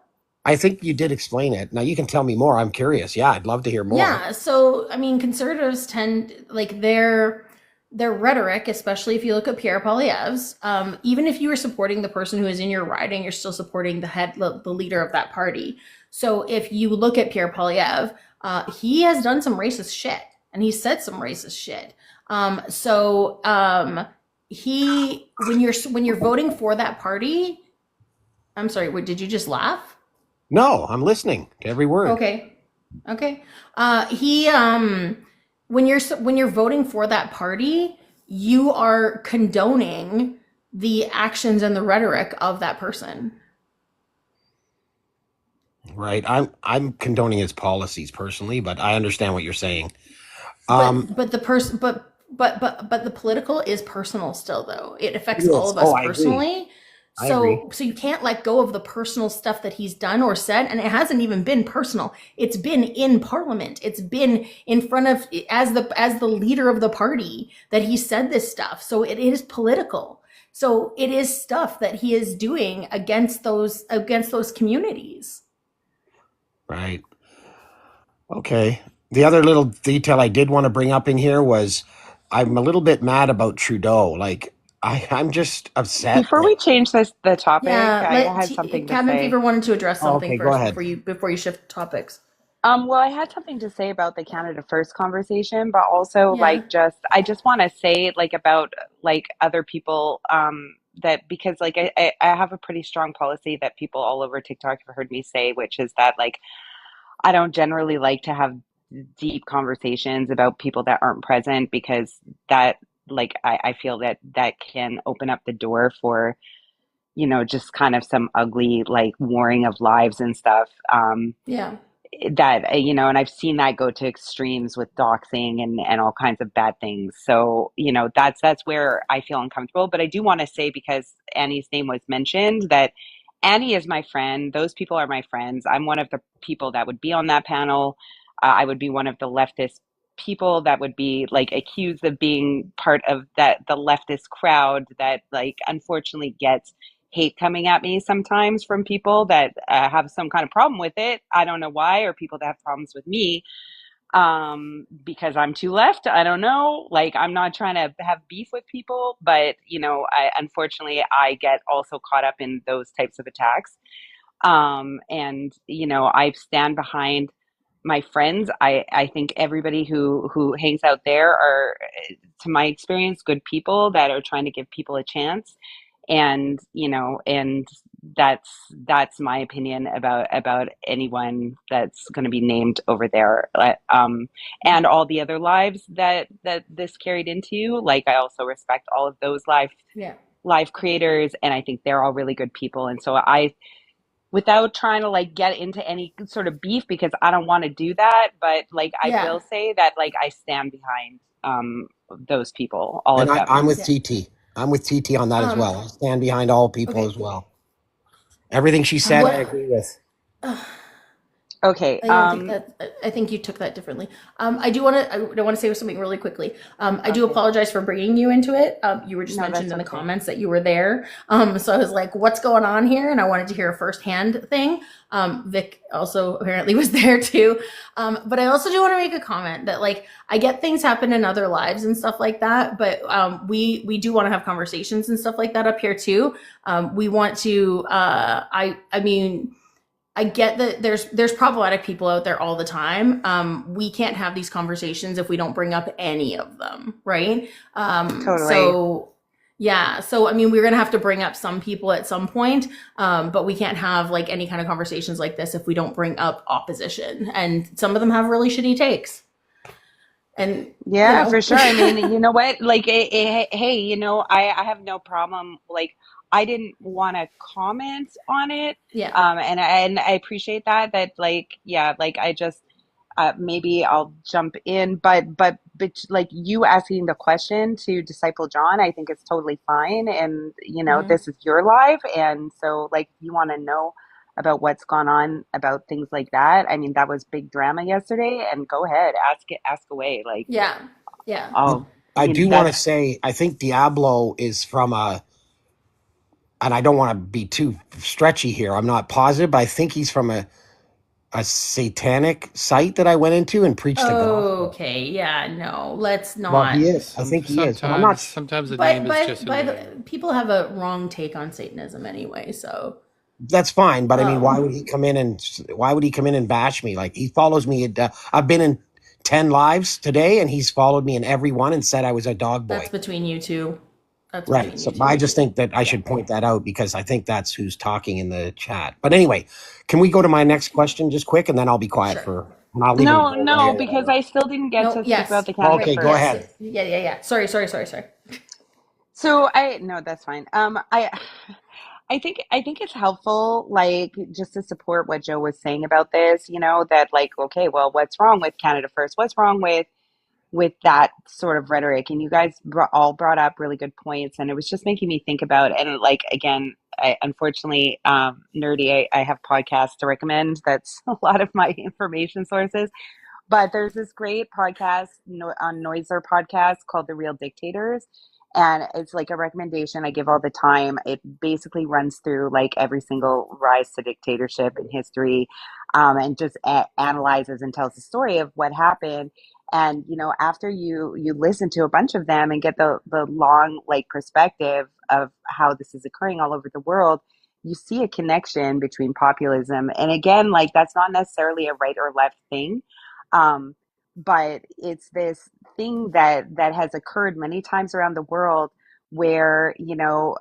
I think you did explain it. Now you can tell me more. I'm curious. Yeah, I'd love to hear more. Yeah. So I mean, conservatives tend like their rhetoric, especially if you look at Pierre Poilievre's. Even if you are supporting the person who is in your riding, you're still supporting the leader of that party. So if you look at Pierre Poilievre, he has done some racist shit, and he said some racist shit. He when you're voting for that party, I'm sorry, did you just laugh? No, I'm listening to every word. Okay. He when you're voting for that party, you are condoning the actions and the rhetoric of that person. Right. I'm condoning his policies personally, but I understand what you're saying. But the person but the political is personal still though. It affects all of us I agree. personally. I agree. So you can't let go of the personal stuff that he's done or said, and it hasn't even been personal. It's been in Parliament. It's been in front of as the leader of the party that he said this stuff. So it is political. So it is stuff that he is doing against those communities. Right. Okay. The other little detail I did want to bring up in here was I'm a little bit mad about Trudeau. Like I'm just upset. Before we change the topic, Yeah, I had something to Cabin say. Fever wanted to address something okay, go first ahead. before you shift topics. Well, I had something to say about the Canada First conversation, but also Yeah. I just want to say like about like other people that because like I have a pretty strong policy that people all over TikTok have heard me say, which is that like I don't generally like to have deep conversations about people that aren't present because that like I feel that can open up the door for just kind of some ugly like warring of lives and stuff. Yeah. That and I've seen that go to extremes with doxing and all kinds of bad things. So that's where I feel uncomfortable. But I do want to say, because Annie's name was mentioned, that Annie is my friend. Those people are my friends. I'm one of the people that would be on that panel. I would be one of the leftist people that would be like accused of being part of the leftist crowd that like unfortunately gets hate coming at me sometimes from people that have some kind of problem with it. I don't know why, or people that have problems with me because I'm too left. I don't know. Like, I'm not trying to have beef with people, but unfortunately, I get also caught up in those types of attacks. And I stand behind my friends. I think everybody who hangs out there are, to my experience, good people that are trying to give people a chance. And and that's my opinion about anyone that's going to be named over there, and all the other lives that this carried into. Like, I also respect all of those live creators, and I think they're all really good people. And so without trying to like get into any sort of beef, because I don't want to do that, but like I will say that like I stand behind those people, all And of them. I'm with TT. I'm with TT on that as well. I stand behind all people as well. Everything she said, I agree with. Okay. I think you took that differently. I want to say something really quickly. I do apologize for bringing you into it. You were just mentioned in the comments that you were there. So I was like, what's going on here? And I wanted to hear a firsthand thing. Vic also apparently was there too. But I also do want to make a comment that like, I get things happen in other lives and stuff like that, but we do want to have conversations and stuff like that up here too. We want to, I mean, I get that there's problematic people out there all the time. We can't have these conversations if we don't bring up any of them, right? Totally. So Yeah. So, I mean, we're going to have to bring up some people at some point, but we can't have like any kind of conversations like this if we don't bring up opposition. And some of them have really shitty takes. And Yeah, for sure. I mean, you know what? Like, hey, you know, I have no problem. Like, I didn't want to comment on it. Yeah. And I appreciate that, like, yeah, like I just, maybe I'll jump in, but like you asking the question to Disciple John, I think it's totally fine. And, you know, this is your life. And so like, you want to know about what's gone on about things like that. I mean, that was big drama yesterday, and go ahead, ask away. Like, yeah. I do want to say, I think Diablo is from and I don't want to be too stretchy here. I'm not positive, but I think he's from a satanic site that I went into and preached the gospel. Okay, yeah, no, let's not. Well, he is. I think he is. But I'm not. Sometimes the name is just people have a wrong take on Satanism anyway, so that's fine. But I mean, why would he come in and bash me? Like, he follows me. I've been in 10 lives today, and he's followed me in every one and said I was a dog boy. That's between you two. That's right. So I just think that I should point that out because I think that's who's talking in the chat. But anyway, can we go to my next question just quick, and then I'll be quiet for. And I'll leave no, because I still didn't get to speak about the Canada. Okay, go ahead. Yeah. Sorry. So that's fine. I think it's helpful, like, just to support what Joe was saying about this, you know, that like, okay, well, what's wrong with Canada First? What's wrong with that sort of rhetoric? And you guys all brought up really good points, and it was just making me think about, and like, again, unfortunately, nerdy, I have podcasts to recommend. That's a lot of my information sources. But there's this great podcast on Noiser podcast called The Real Dictators. And it's like a recommendation I give all the time. It basically runs through like every single rise to dictatorship in history, and just analyzes and tells the story of what happened. And, you know, after you listen to a bunch of them and get the long like perspective of how this is occurring all over the world, you see a connection between populism. And again, like, that's not necessarily a right or left thing. But it's this thing that has occurred many times around the world where, you know,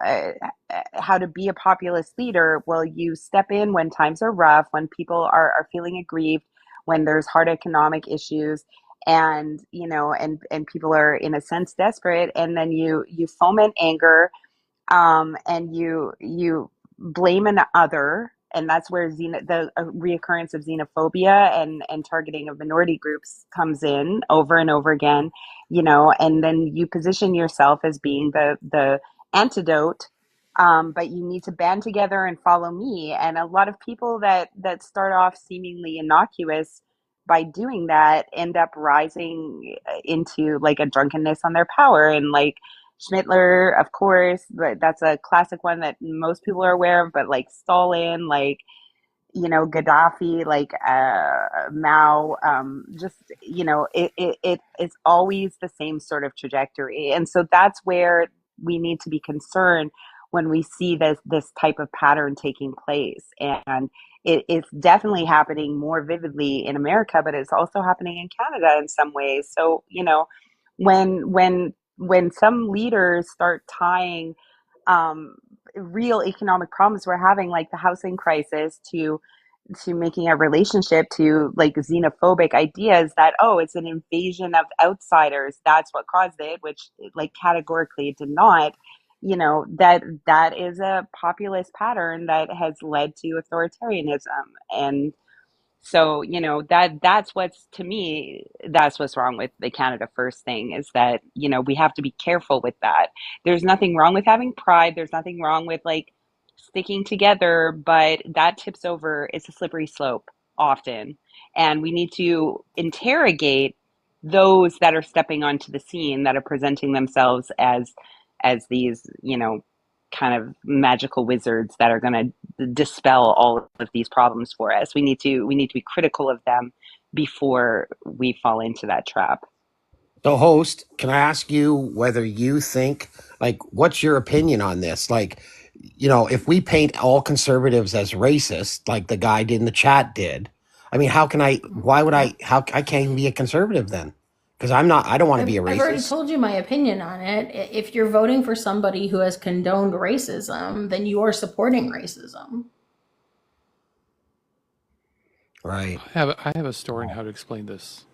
how to be a populist leader. Well, you step in when times are rough, when people are feeling aggrieved, when there's hard economic issues, and, you know, and people are in a sense desperate, and then you foment anger, and you blame an other. And that's where the reoccurrence of xenophobia and targeting of minority groups comes in over and over again, you know, and then you position yourself as being the antidote, but you need to band together and follow me. And a lot of people that start off seemingly innocuous by doing that end up rising into like a drunkenness on their power. And like, Schmittler, of course, but that's a classic one that most people are aware of, but like Stalin, like, you know, Gaddafi, like Mao, just, you know, it's always the same sort of trajectory. And so that's where we need to be concerned when we see this type of pattern taking place. And it's definitely happening more vividly in America, but it's also happening in Canada in some ways. So, you know, when some leaders start tying real economic problems we're having, like the housing crisis, to making a relationship to like xenophobic ideas that, oh, it's an invasion of outsiders, that's what caused it, which like categorically it did not, you know, that is a populist pattern that has led to authoritarianism. And so, you know, that's what's, to me, that's what's wrong with the Canada First thing, is that, you know, we have to be careful with that. There's nothing wrong with having pride. There's nothing wrong with like sticking together, but that tips over. It's a slippery slope often. And we need to interrogate those that are stepping onto the scene, that are presenting themselves as these, you know, kind of magical wizards that are going to dispel all of these problems for us. We need to be critical of them before we fall into that trap. So, host, can I ask you whether you think, like, what's your opinion on this? Like, you know, if we paint all conservatives as racist, like the guy in the chat did, I mean, I can't even be a conservative then? because I don't want to be a I've already racist. told you my opinion on it. If you're voting for somebody who has condoned racism, then you are supporting racism. Right. I have a story on how to explain this.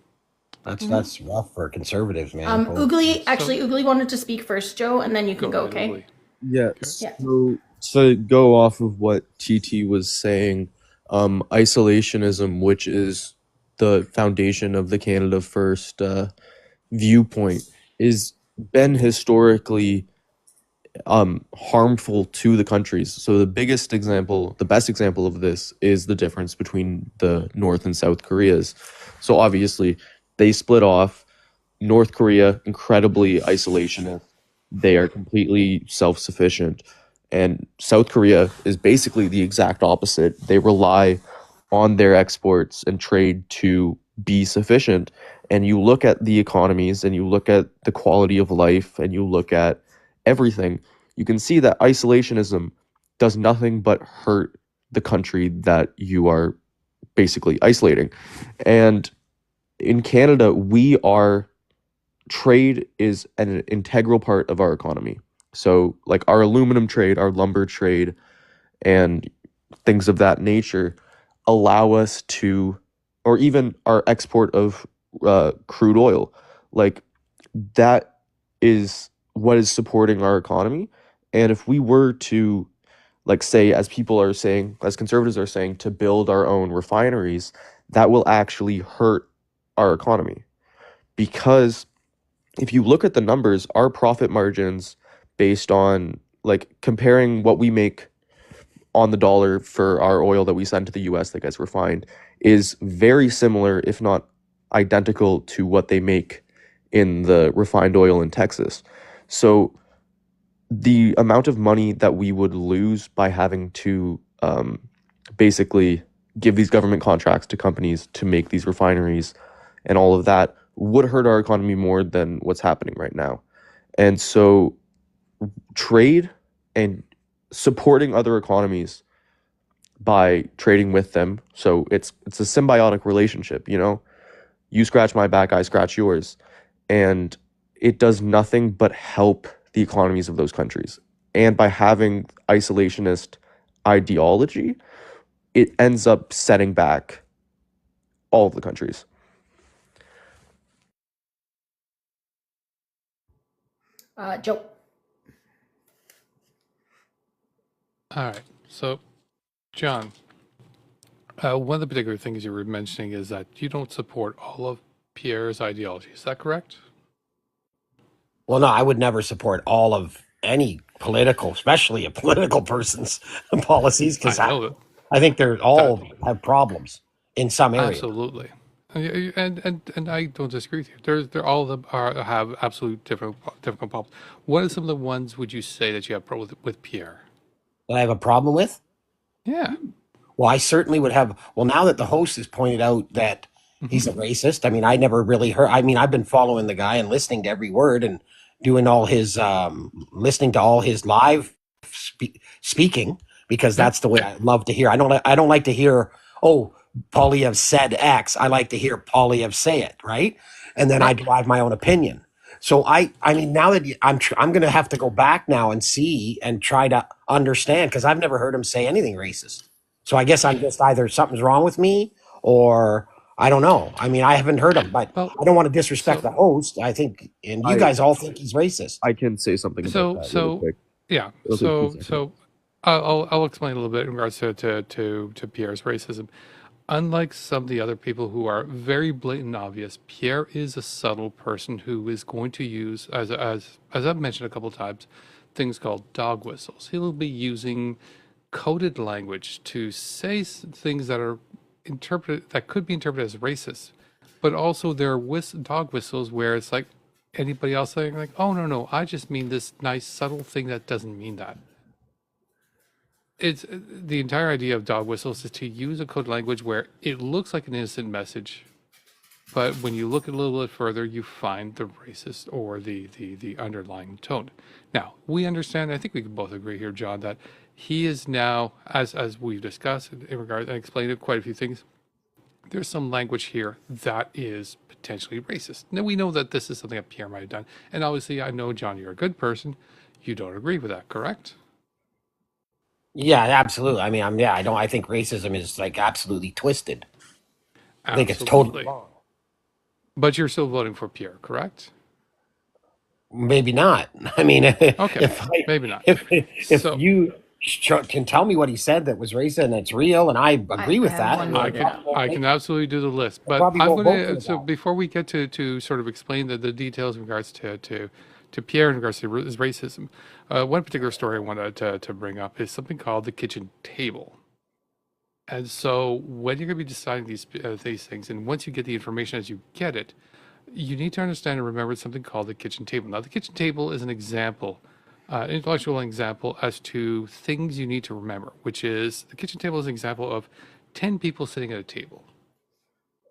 That's rough for conservatives, man. Oogly wanted to speak first, Joe, and then you can go, okay? Yeah. Yeah. So to go off of what TT was saying, isolationism, which is the foundation of the Canada First viewpoint, is been historically harmful to the countries. So the best example of this is the difference between the North and South Koreas. So obviously they split off. North Korea, incredibly isolationist. They are completely self-sufficient. And South Korea is basically the exact opposite. They rely on their exports and trade to be sufficient. And you look at the economies and you look at the quality of life and you look at everything, you can see that isolationism does nothing but hurt the country that you are basically isolating. And in Canada, trade is an integral part of our economy. So like our aluminum trade, our lumber trade, and things of that nature allow us to, or even our export of crude oil, like that is what is supporting our economy. And if we were to, like, say, as people are saying, as conservatives are saying, to build our own refineries, that will actually hurt our economy. Because if you look at the numbers, our profit margins based on like comparing what we make on the dollar for our oil that we send to the US that gets refined is very similar, if not identical, to what they make in the refined oil in Texas. So the amount of money that we would lose by having to basically give these government contracts to companies to make these refineries and all of that would hurt our economy more than what's happening right now. And so trade and supporting other economies by trading with them, so it's a symbiotic relationship, you scratch my back, I scratch yours, and it does nothing but help the economies of those countries. And by having isolationist ideology, it ends up setting back all of the countries. Joe. All right. So, John, one of the particular things you were mentioning is that you don't support all of Pierre's ideology. Is that correct? Well, no, I would never support all of any political, especially a political person's policies, because I think they're all have problems in some areas. Absolutely. And I don't disagree with you. They're all of them have absolute different problems. What are some of the ones would you say that you have problem with Pierre? That I have a problem with? Yeah. Well, I certainly would have. Well, now that the host has pointed out that he's a racist, I mean, I never really heard. I mean, I've been following the guy and listening to every word and doing all his, listening to all his live speaking, because that's the way I love to hear. I don't like to hear, oh, Poilievre said X. I like to hear Poilievre say it, right? And then I drive my own opinion. So I mean, now that I'm going to have to go back now and see and try to understand, because I've never heard him say anything racist. So I guess I'm just either something's wrong with me or I don't know. I mean, I haven't heard him, but I don't want to disrespect the host. I think, and you guys all think he's racist. I can say something about that really quick. Yeah. So I'll explain a little bit in regards to Pierre's racism. Unlike some of the other people who are very blatant and obvious, Pierre is a subtle person who is going to use, as I've mentioned a couple of times, things called dog whistles. He'll be using coded language to say things that are could be interpreted as racist, but also there are dog whistles where it's like anybody else saying like, oh no, I just mean this nice subtle thing that doesn't mean that. It's the entire idea of dog whistles is to use a code language where it looks like an innocent message, but when you look a little bit further, you find the racist or the underlying tone. Now, we understand, I think we can both agree here, John, that he is now, as we've discussed in regard and explained it quite a few things, there's some language here that is potentially racist. Now, we know that this is something that Pierre might have done. And obviously, I know, John, you're a good person. You don't agree with that, correct? Yeah, absolutely. I mean, I think racism is like absolutely twisted. I think it's totally wrong. But you're still voting for Pierre, correct? Maybe not. I mean, okay, maybe not. If you can tell me what he said that was racist and it's real, and I agree with that, I can absolutely do the list. But I'm going to, so before we get to sort of explain the details in regards to Pierre in regards to his racism, one particular story I wanted to bring up is something called the kitchen table. And so when you're going to be deciding these things, and once you get the information as you get it, you need to understand and remember something called the kitchen table. Now, the kitchen table is an example, intellectual example as to things you need to remember, which is the kitchen table is an example of 10 people sitting at a table,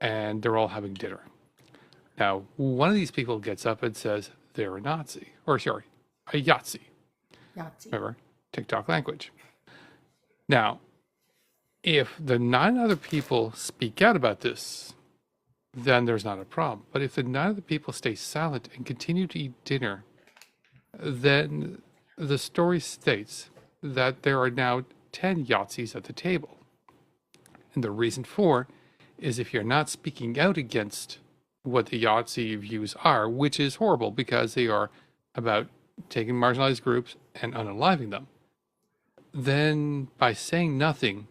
and they're all having dinner. Now, one of these people gets up and says they're a Nazi, or sorry, a Yahtzee. Remember, TikTok language. Now, if the 9 other people speak out about this, then there's not a problem. But if the 9 other people stay silent and continue to eat dinner, then the story states that there are now 10 Yahtzees at the table. And the reason for is if you're not speaking out against what the Yahtzee views are, which is horrible because they are about taking marginalized groups and unaliving them, then by saying nothing,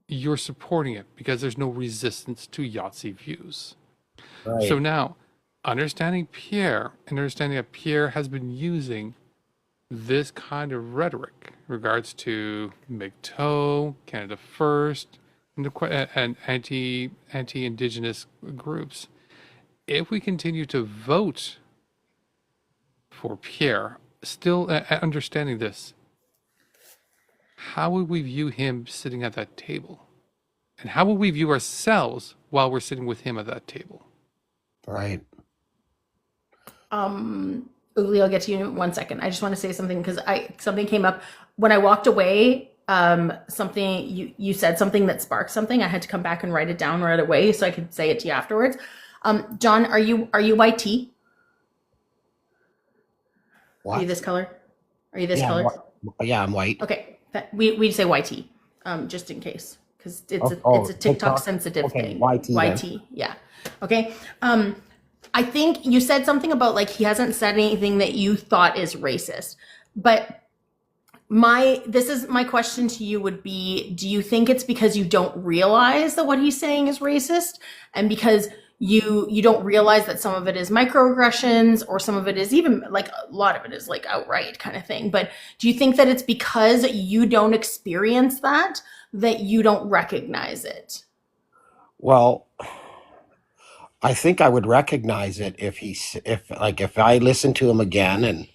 you're supporting it because there's no resistance to Yahtzee views. Right. So now, understanding Pierre and understanding that Pierre has been using this kind of rhetoric in regards to MGTOW, Canada First, and anti-Indigenous groups. If we continue to vote for Pierre, still understanding this, how would we view him sitting at that table? And how would we view ourselves while we're sitting with him at that table? Right. Ugly, I'll get to you in 1 second. I just want to say something because something came up when I walked away. Something you said something that sparked something. I had to come back and write it down right away so I could say it to you afterwards. John, are you YT? What? Are you this color? Are you this color? Yeah, I'm white. Okay, we say YT, just in case, because it's a TikTok sensitive thing. YT, yeah. Okay. I think you said something about like he hasn't said anything that you thought is racist, but my question to you would be, do you think it's because you don't realize that what he's saying is racist, and because you don't realize that some of it is microaggressions, or some of it is even like a lot of it is like outright kind of thing? But do you think that it's because you don't experience that you don't recognize it? Well, I think I would recognize it if I listen to him again, and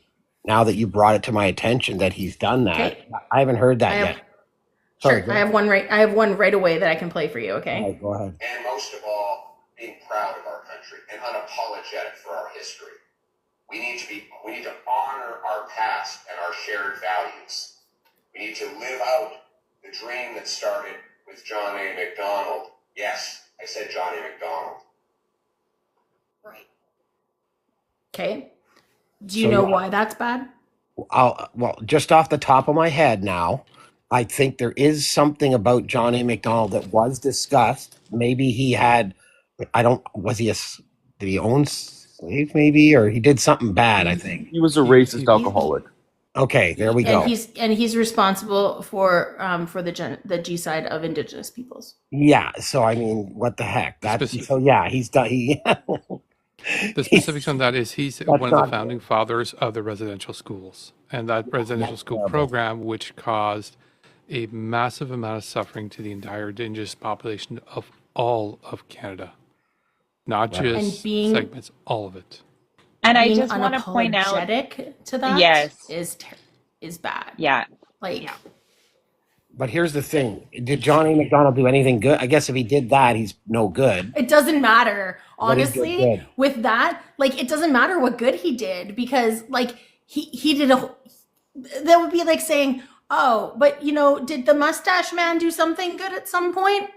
now that you brought it to my attention that he's done that. Okay. I haven't heard that yet. Sorry, sure. I have one right away that I can play for you. Okay. Right, go ahead. And most of all, being proud of our country and unapologetic for our history. We need to honor our past and our shared values. We need to live out the dream that started with John A. Macdonald. Yes, I said John A. Macdonald. Right. Okay. Do you know why that's bad? Well, just off the top of my head now, I think there is something about John A. Macdonald that was discussed. Maybe he had, did he own slaves maybe, or he did something bad, I think. He was a racist alcoholic. Okay, there we go. And he's responsible for the G-side of Indigenous peoples. Yeah, so I mean, what the heck? He's done. The specifics on that is he's one of the founding fathers of the residential schools, and that residential school program, which caused a massive amount of suffering to the entire Indigenous population of all of Canada, not just segments, all of it. And I just want to point out, to that, yes, is bad. Yeah, But here's the thing: did John A. Macdonald do anything good? I guess if he did that, he's no good. It doesn't matter, honestly. With that, like, it doesn't matter what good he did, because like he did that would be like saying, oh, but did the mustache man do something good at some point?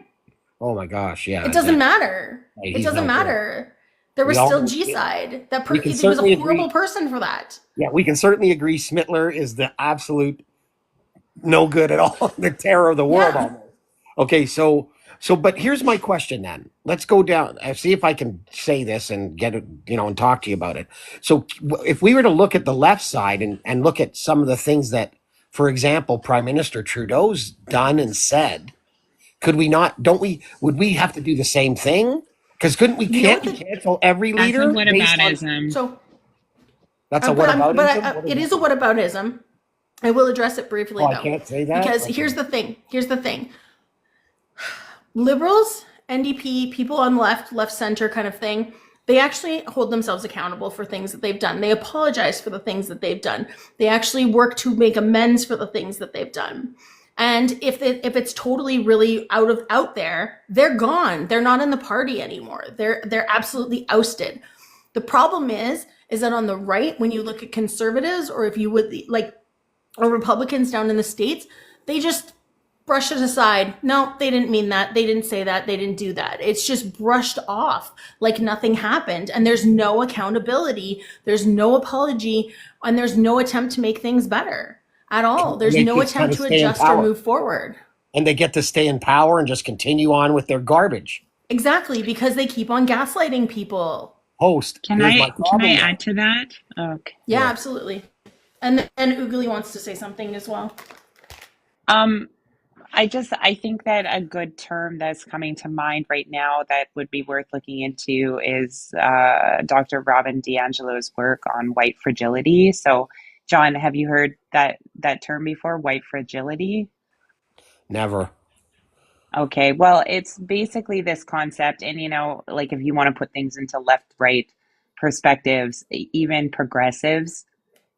Oh my gosh, yeah. It doesn't matter. It doesn't matter. There We was all still know G-side. we can He was a certainly horrible agree. person for that. Yeah, we can certainly agree Smittler is the absolute no good at all, the terror of the world Yeah. almost. Okay, so but here's my question then. Let's go down and see if I can say this and get it, and talk to you about it. So if we were to look at the left side and look at some of the things that, for example, Prime Minister Trudeau's done and said, could we not, would we have to do the same thing? Because can't we cancel every That's a leader based on, whataboutism. So that's a but whataboutism? What is it is that? a whataboutism. I will address it briefly Oh, I though. can't say that? Because Okay. here's the thing. Liberals, NDP, people on the left center kind of thing, they actually hold themselves accountable for things that they've done. They apologize for the things that they've done. They actually work to make amends for the things that they've done. And if it's totally really out there, they're gone. They're not in the party anymore. They're absolutely ousted. The problem is that on the right, when you look at conservatives, or if you would or Republicans down in the States, they just brush it aside. No, they didn't mean that. They didn't say that. They didn't do that. It's just brushed off like nothing happened. And there's no accountability. There's no apology. And there's no attempt to make things better at all. There's They no just attempt to kinda stay in adjust or power. move forward. And they get to stay in power and just continue on with their garbage. Exactly, because they keep on gaslighting people. Host, Can here's I my problem. add to that? Okay. Yeah, absolutely. And Oogly wants to say something as well. I think that a good term that's coming to mind right now that would be worth looking into is Dr. Robin DiAngelo's work on white fragility. So, John, have you heard that term before, white fragility? Never. Okay, well, it's basically this concept, and like if you want to put things into left-right perspectives, even progressives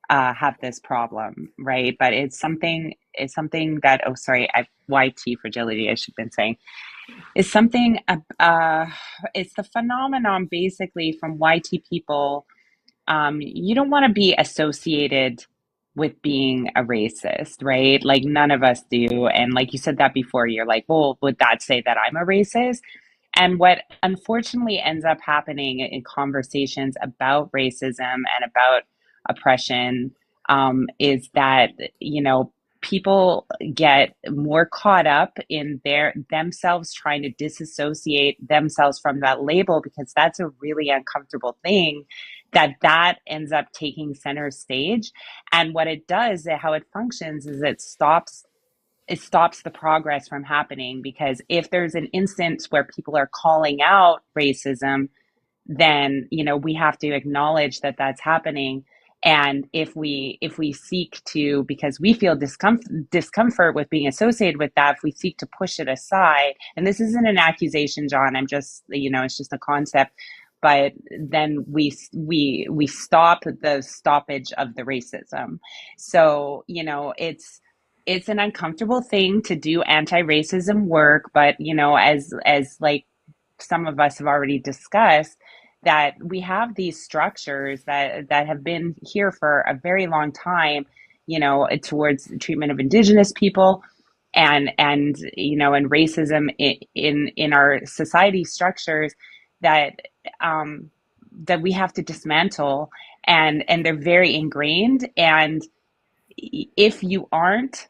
have this problem, right? But it's something that, oh, sorry, YT fragility, I should have been saying, is something, it's the phenomenon basically from YT people. You don't want to be associated with being a racist, right? Like none of us do. And like you said that before, you're like, well, would that say that I'm a racist? And what unfortunately ends up happening in conversations about racism and about oppression is that, people get more caught up in themselves trying to disassociate themselves from that label, because that's a really uncomfortable thing, that ends up taking center stage. And what it does, how it functions, is it stops the progress from happening. Because if there's an instance where people are calling out racism, then we have to acknowledge that that's happening. And if we seek to, because we feel discomfort with being associated with that, if we seek to push it aside, and this isn't an accusation, John, I'm just, it's just a concept, but then we stop the stoppage of the racism. So it's an uncomfortable thing to do anti-racism work, but as like some of us have already discussed, that we have these structures that have been here for a very long time, towards the treatment of Indigenous people, and racism in our society structures that that we have to dismantle, and they're very ingrained. And if you aren't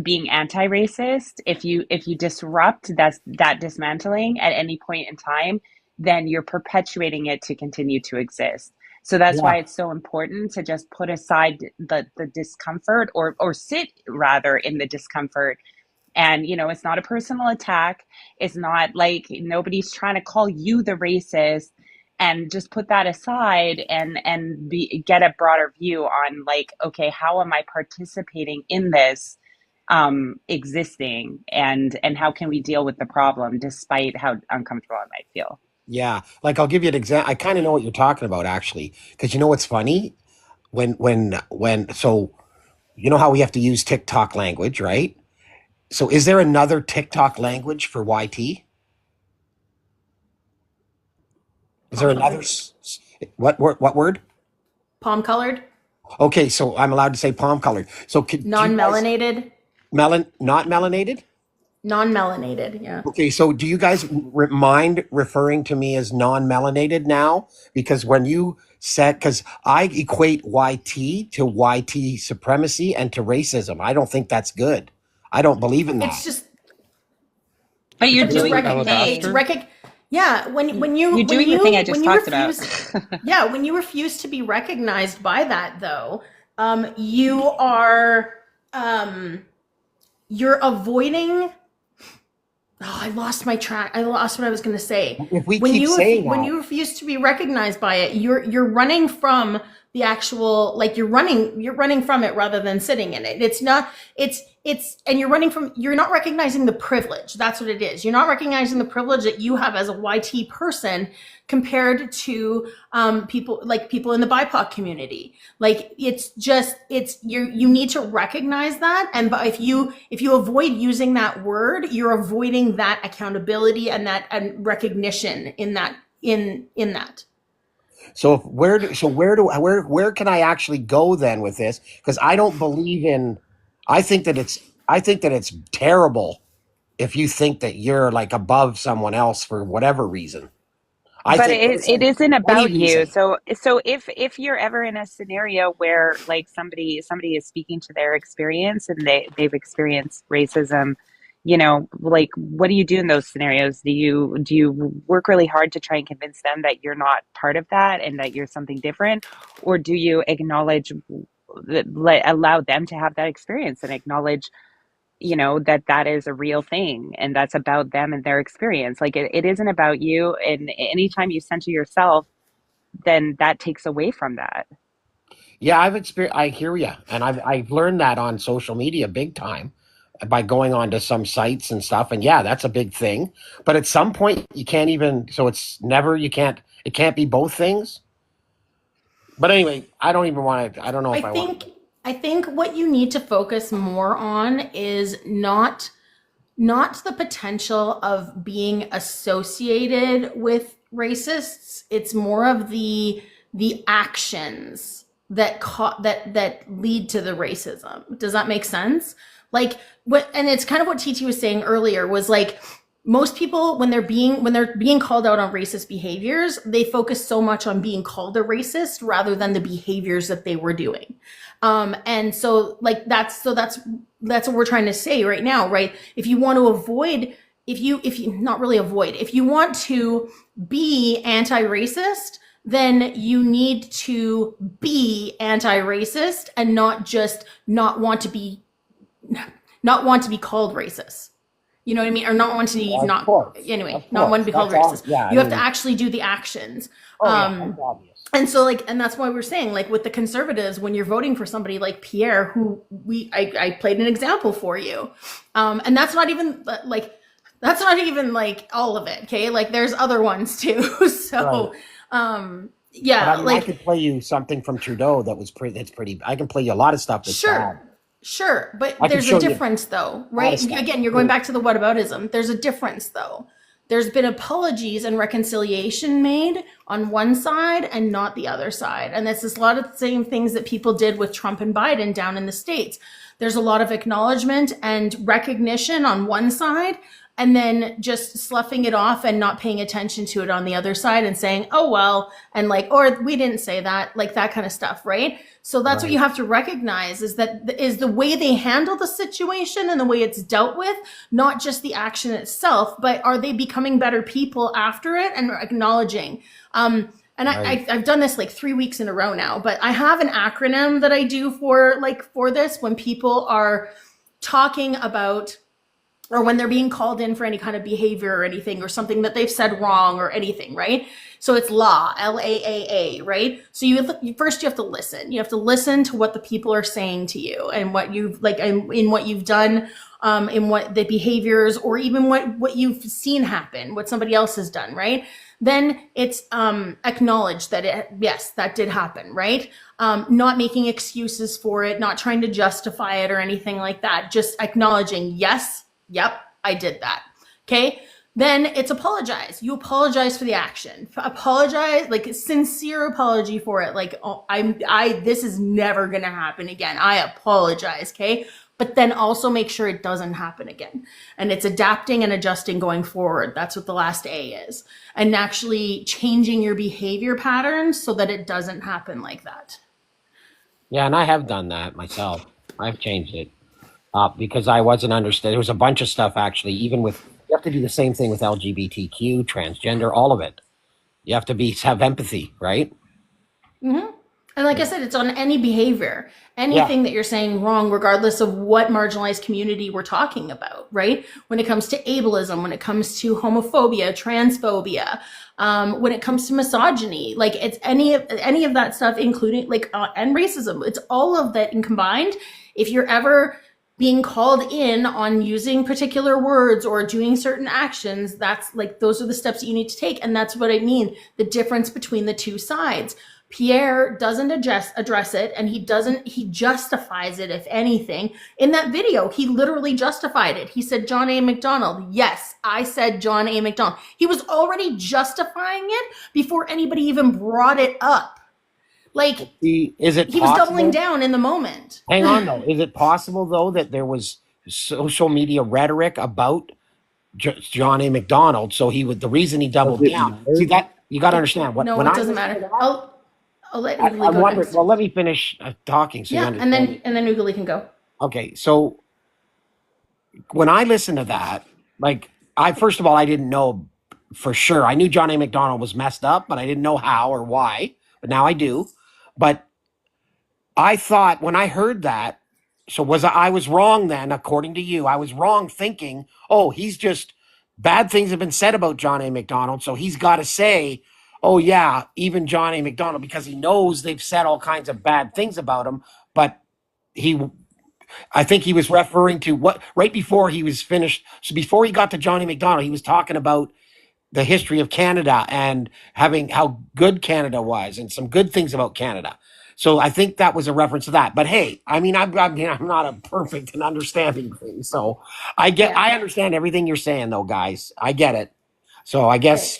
being anti-racist, if you disrupt that dismantling at any point in time, then you're perpetuating it to continue to exist. So that's why it's so important to just put aside the discomfort, or sit rather in the discomfort. And it's not a personal attack. It's not like nobody's trying to call you the racist. And just put that aside and get a broader view on, like, okay, how am I participating in this existing, and how can we deal with the problem despite how uncomfortable I might feel? Yeah, like I'll give you an example. I kind of know what you're talking about, actually, because you know what's funny, so you know how we have to use TikTok language, right? So is there another TikTok language for YT? Is there another? What word? Palm colored? Okay, so I'm allowed to say palm colored. So non-melanated? Not melanated? Non-melanated, yeah. Okay, so do you guys mind referring to me as non-melanated now? Because when you said, because I equate YT to YT supremacy and to racism. I don't think that's good. I don't believe in that. It's just, But you're but just doing the thing. yeah, You're doing the thing I just talked about. Yeah, when you refuse to be recognized by that, though, you are you're avoiding. Oh, I lost my track. I lost what I was going to say. If we keep saying when that, you refuse to be recognized by it, you're running from the actual, like you're running from it rather than sitting in it. It's not. And you're not recognizing the privilege. That's what it is. You're not recognizing the privilege that you have as a YT person compared to people in the BIPOC community. Like you need to recognize that. And if you avoid using that word, you're avoiding that accountability and that recognition in that. so where can I actually go then with this? Because I don't believe in. I think that it's terrible if you think that you're like above someone else for whatever reason. But it isn't about you. So if you're ever in a scenario where like somebody is speaking to their experience and they've experienced racism, you know, like what do you do in those scenarios? Do you work really hard to try and convince them that you're not part of that and that you're something different, or do you acknowledge allow them to have that experience and acknowledge, you know, that is a real thing and that's about them and their experience? Like it isn't about you, and anytime you center yourself, then that takes away from that. Yeah, I hear you, and I've learned that on social media big time by going on to some sites and stuff. And yeah, that's a big thing. But at some point, you can't even. So it's never. It can't be both things. But anyway, I don't even want to. I don't know if I want. I think what you need to focus more on is not the potential of being associated with racists. It's more of the actions that lead to the racism. Does that make sense? Like and it's kind of what TT was saying earlier, was like most people, when they're being called out on racist behaviors, they focus so much on being called a racist rather than the behaviors that they were doing. And so like that's what we're trying to say right now, right? If you want to avoid, if you not really avoid, if you want to be anti-racist, then you need to be anti-racist and not just not want to be called racist. You know what I mean? Or not want to be not want to be called racist. Yeah, you have to actually do the actions. That's obvious. And so and that's why we're saying, like, with the conservatives, when you're voting for somebody like Pierre, who I played an example for you. And that's not even like all of it. Okay. Like there's other ones too. So, right. Yeah. But I could play you something from Trudeau that's pretty, I can play you a lot of stuff that's bad. Sure, but there's a difference though, right? Again, you're going back to the whataboutism. There's a difference though. There's been apologies and reconciliation made on one side and not the other side. And that's a lot of the same things that people did with Trump and Biden down in the States. There's a lot of acknowledgement and recognition on one side, and then just sloughing it off and not paying attention to it on the other side and saying, oh, well, and like, or we didn't say that, like that kind of stuff, right? So that's what you have to recognize, is the way they handle the situation and the way it's dealt with, not just the action itself, but are they becoming better people after it and acknowledging? And I've done this like 3 weeks in a row now, but I have an acronym that I do for this when people are talking about, or when they're being called in for any kind of behavior or anything, or something that they've said wrong or anything, right? So it's LAA, L-A-A-A, right? So first you have to listen. You have to listen to what the people are saying to you and what you've in what you've done, in what the behaviors, or even what you've seen happen, what somebody else has done, right? Then it's acknowledge that yes, that did happen, right? Not making excuses for it, not trying to justify it or anything like that. Just acknowledging, yes, yep, I did that. Okay. Then it's apologize. You apologize for the action. Apologize, like a sincere apology for it. Like, oh, this is never going to happen again. I apologize. Okay. but then also make sure it doesn't happen again. And it's adapting and adjusting going forward. That's what the last A is. And actually changing your behavior patterns so that it doesn't happen like that. Yeah, and I have done that myself. I've changed it because I wasn't understanding. There was a bunch of stuff actually, even with, you have to do the same thing with LGBTQ, transgender, all of it. You have to have empathy, right? Mm-hmm. And like I said, it's on any behavior, anything that you're saying wrong, regardless of what marginalized community we're talking about, right? When it comes to ableism, when it comes to homophobia, transphobia, when it comes to misogyny, like it's any of that stuff, including and racism. It's all of that in combined. If you're ever being called in on using particular words or doing certain actions, that's like, those are the steps that you need to take. And that's what I mean, the difference between the two sides. Pierre doesn't address it, and he justifies it, if anything. In that video, he literally justified it. He said, John A. McDonald. Yes, I said John A. McDonald. He was already justifying it before anybody even brought it up. Like, he was doubling down in the moment. Hang on, though. Is it possible, though, that there was social media rhetoric about John A. McDonald, so the reason he doubled down? See, that you got to understand. No, it doesn't matter. I'll let Ugly go next. Well, let me finish talking. So yeah, and then Ugly can go. Okay, so when I listened to that, first of all, I didn't know for sure. I knew John A. McDonald was messed up, but I didn't know how or why. But now I do. But I thought when I heard that, I was wrong then, according to you. I was wrong thinking, oh, he's just, bad things have been said about John A. McDonald, so he's got to say, oh yeah, even John A. McDonald, because he knows they've said all kinds of bad things about him. But I think he was referring to what, right before he was finished. So before he got to John A. McDonald, he was talking about the history of Canada and how good Canada was and some good things about Canada. So I think that was a reference to that. But hey, I mean, I'm not a perfect in understanding things. So I understand everything you're saying, though, guys. I get it. So I guess.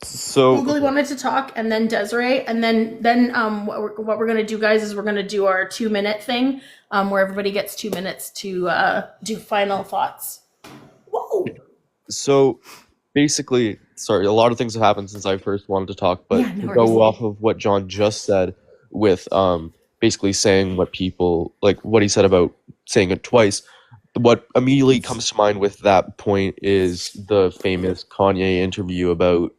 So Ugly wanted to talk, and then Desiree, and then what we're gonna do, guys, is we're gonna do our 2-minute thing, where everybody gets 2 minutes to do final thoughts. Whoa. So basically, sorry, a lot of things have happened since I first wanted to talk, but to go off of what John just said with basically saying what people, like what he said about saying it twice, what immediately comes to mind with that point is the famous Kanye interview about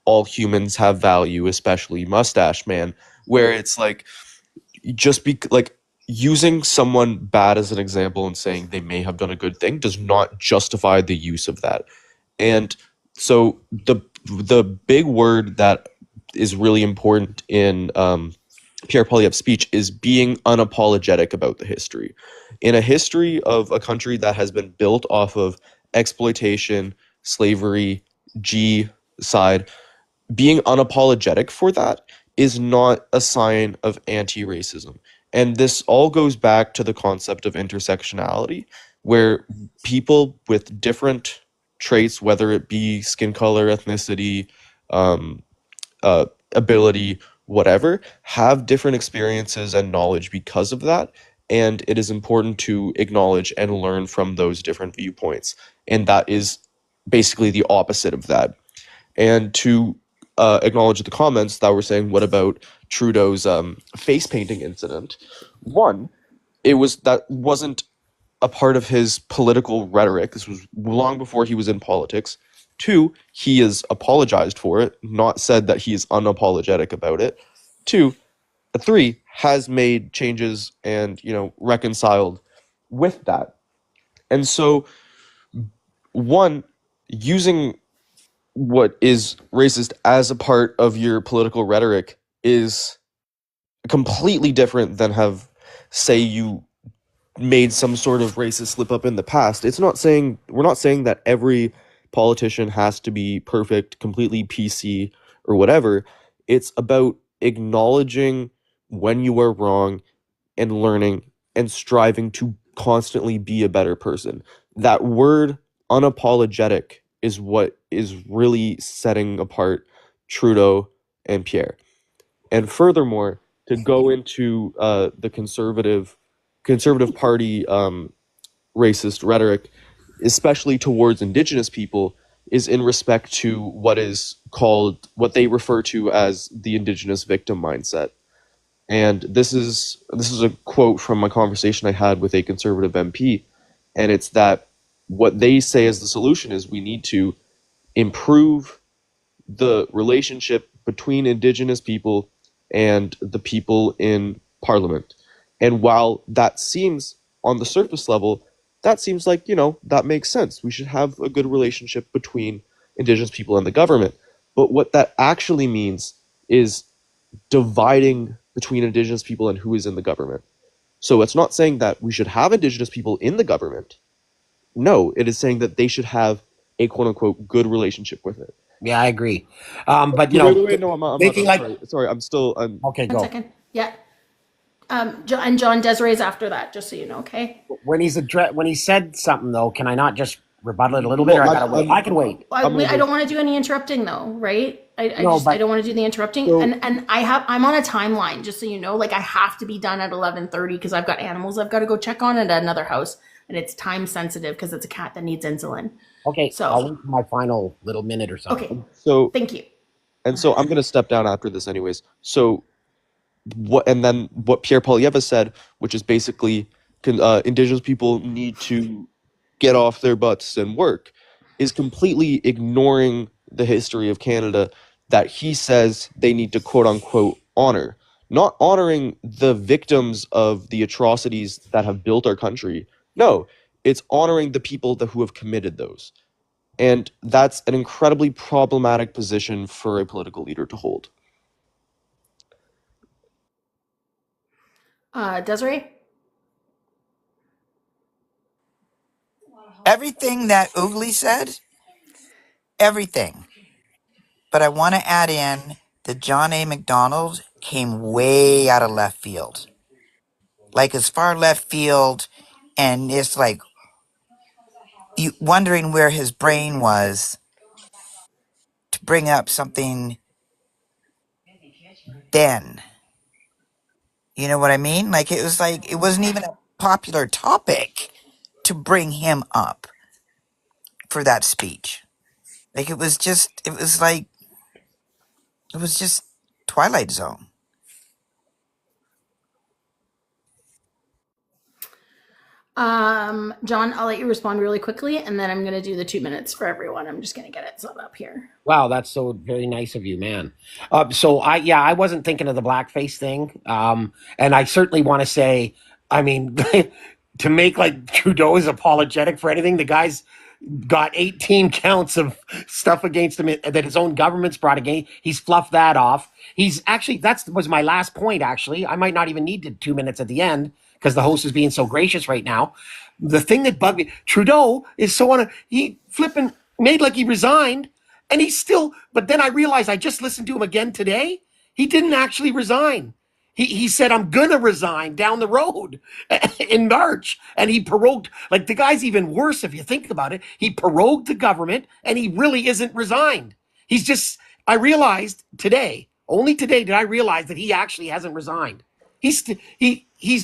all humans have value, especially Mustache Man, where it's like, just using someone bad as an example and saying they may have done a good thing does not justify the use of that. And so the big word that is really important in Pierre Poilievre's speech is being unapologetic about the history. In a history of a country that has been built off of exploitation, slavery, genocide, being unapologetic for that is not a sign of anti-racism. And this all goes back to the concept of intersectionality, where people with different traits, whether it be skin color, ethnicity, ability, whatever, have different experiences and knowledge because of that. And it is important to acknowledge and learn from those different viewpoints. And that is basically the opposite of that. And to acknowledge the comments that were saying, what about Trudeau's face painting incident? One, that wasn't a part of his political rhetoric. This was long before he was in politics. Two, he has apologized for it, not said that he is unapologetic about it. Three, has made changes and, reconciled with that. And so, one, using what is racist as a part of your political rhetoric is completely different than say you made some sort of racist slip up in the past. We're not saying that every politician has to be perfect, completely PC or whatever. It's about acknowledging when you are wrong and learning and striving to constantly be a better person. That word unapologetic is what is really setting apart Trudeau and Pierre. And furthermore, to go into the conservative Conservative Party racist rhetoric, especially towards Indigenous people, is in respect to what they refer to as the Indigenous victim mindset. And this is a quote from a conversation I had with a Conservative MP, and it's that what they say as the solution is we need to improve the relationship between Indigenous people and the people in Parliament. And while that seems, on the surface level, that seems like, that makes sense. We should have a good relationship between Indigenous people and the government. But what that actually means is dividing between Indigenous people and who is in the government. So it's not saying that we should have Indigenous people in the government. No, it is saying that they should have a quote-unquote good relationship with it. Yeah, I agree. But wait, no, I'm making not. Sorry, I'm still. Okay, One go. second. Yeah. And John Desiree's after that, just so you know, okay? When he said something though, can I not just rebuttal it a little bit, or I gotta wait? I can wait. I don't want to do any interrupting though, right? I don't want to do the interrupting. So- and I'm on a timeline, just so you know. Like I have to be done at 11:30 because I've got animals I've got to go check on at another house, and it's time sensitive because it's a cat that needs insulin. Okay, So I'll wait for my final little minute or something. Okay. So thank you. And so I'm going to step down after this, anyways. So what Pierre Poilievre said, which is basically Indigenous people need to get off their butts and work, is completely ignoring the history of Canada that he says they need to quote unquote honor. Not honoring the victims of the atrocities that have built our country. No, it's honoring the people who have committed those. And that's an incredibly problematic position for a political leader to hold. Desiree? Everything that Ugly said, everything. But I want to add in that John A. MacDonald came way out of left field. Like as far left field, and it's like you wondering where his brain was to bring up something then. You know what I mean? Like it wasn't even a popular topic to bring him up for that speech. Like it was just Twilight Zone. John, I'll let you respond really quickly, and then I'm going to do the 2 minutes for everyone. I'm just going to get it set up here. Wow, that's so very nice of you, man. I wasn't thinking of the blackface thing. And I certainly want to say, I mean, to make like Trudeau is apologetic for anything, the guy's got 18 counts of stuff against him that his own government's brought against. He's fluffed that off. That was my last point, actually. I might not even need the 2 minutes at the end because the host is being so gracious right now. The thing that bugged me, Trudeau is he flipping made like he resigned, and but then I realized I just listened to him again today. He didn't actually resign. He said, I'm going to resign down the road in March. And he prorogued, like the guy's even worse if you think about it. He prorogued the government and he really isn't resigned. I realized today, only today did I realize that he actually hasn't resigned. He's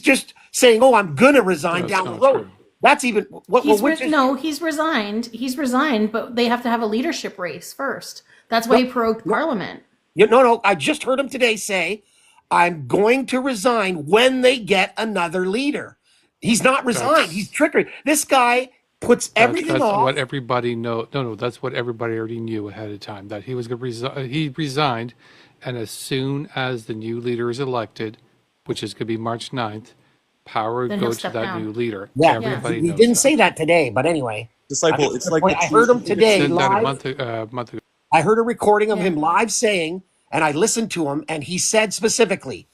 just saying, oh, I'm going to resign down the road. True. That's even he's resigned. He's resigned, but they have to have a leadership race first. That's why he prorogued Parliament. No, I just heard him today say, I'm going to resign when they get another leader. He's not resigned. He's trickery. This guy puts everything off. That's what everybody knows. No, that's what everybody already knew ahead of time, that he was going to resign. He resigned, and as soon as the new leader is elected, which is going to be March 9th, power goes to that new leader. Yeah, everybody he knows didn't say that today, but anyway. Disciple, I heard him today live. A month ago. I heard a recording of him live saying, and I listened to him, and he said specifically,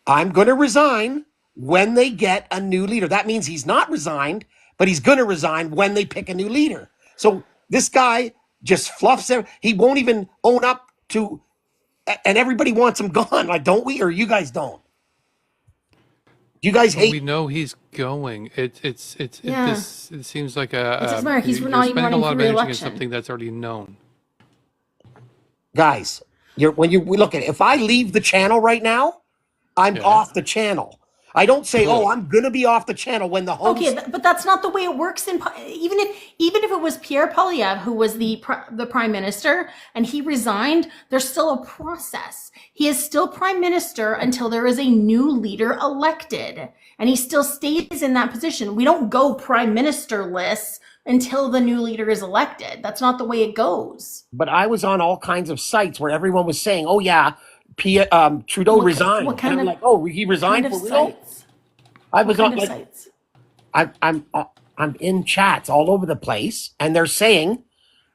I'm going to resign when they get a new leader. That means he's not resigned, but he's going to resign when they pick a new leader. So this guy just fluffs it. He won't even own up to, and everybody wants him gone. Like, don't we? Or you guys don't? You guys hate. We know he's going. It seems like he's not even spending a lot of energy on re-election. something that's already known. Guys, we look at it. If I leave the channel right now, I'm off the channel. I don't say, "Oh, I'm gonna be off the channel" when the host. Okay, but that's not the way it works. Even if it was Pierre Poilievre who was the prime minister and he resigned, there's still a process. He is still prime minister until there is a new leader elected, and he still stays in that position. We don't go prime ministerless until the new leader is elected. That's not the way it goes. But I was on all kinds of sites where everyone was saying, "Oh yeah, Trudeau resigned." What kind and I'm of, like, "Oh, he resigned for real?" sites? I was What kind on of like, sites? I'm in chats all over the place, and they're saying,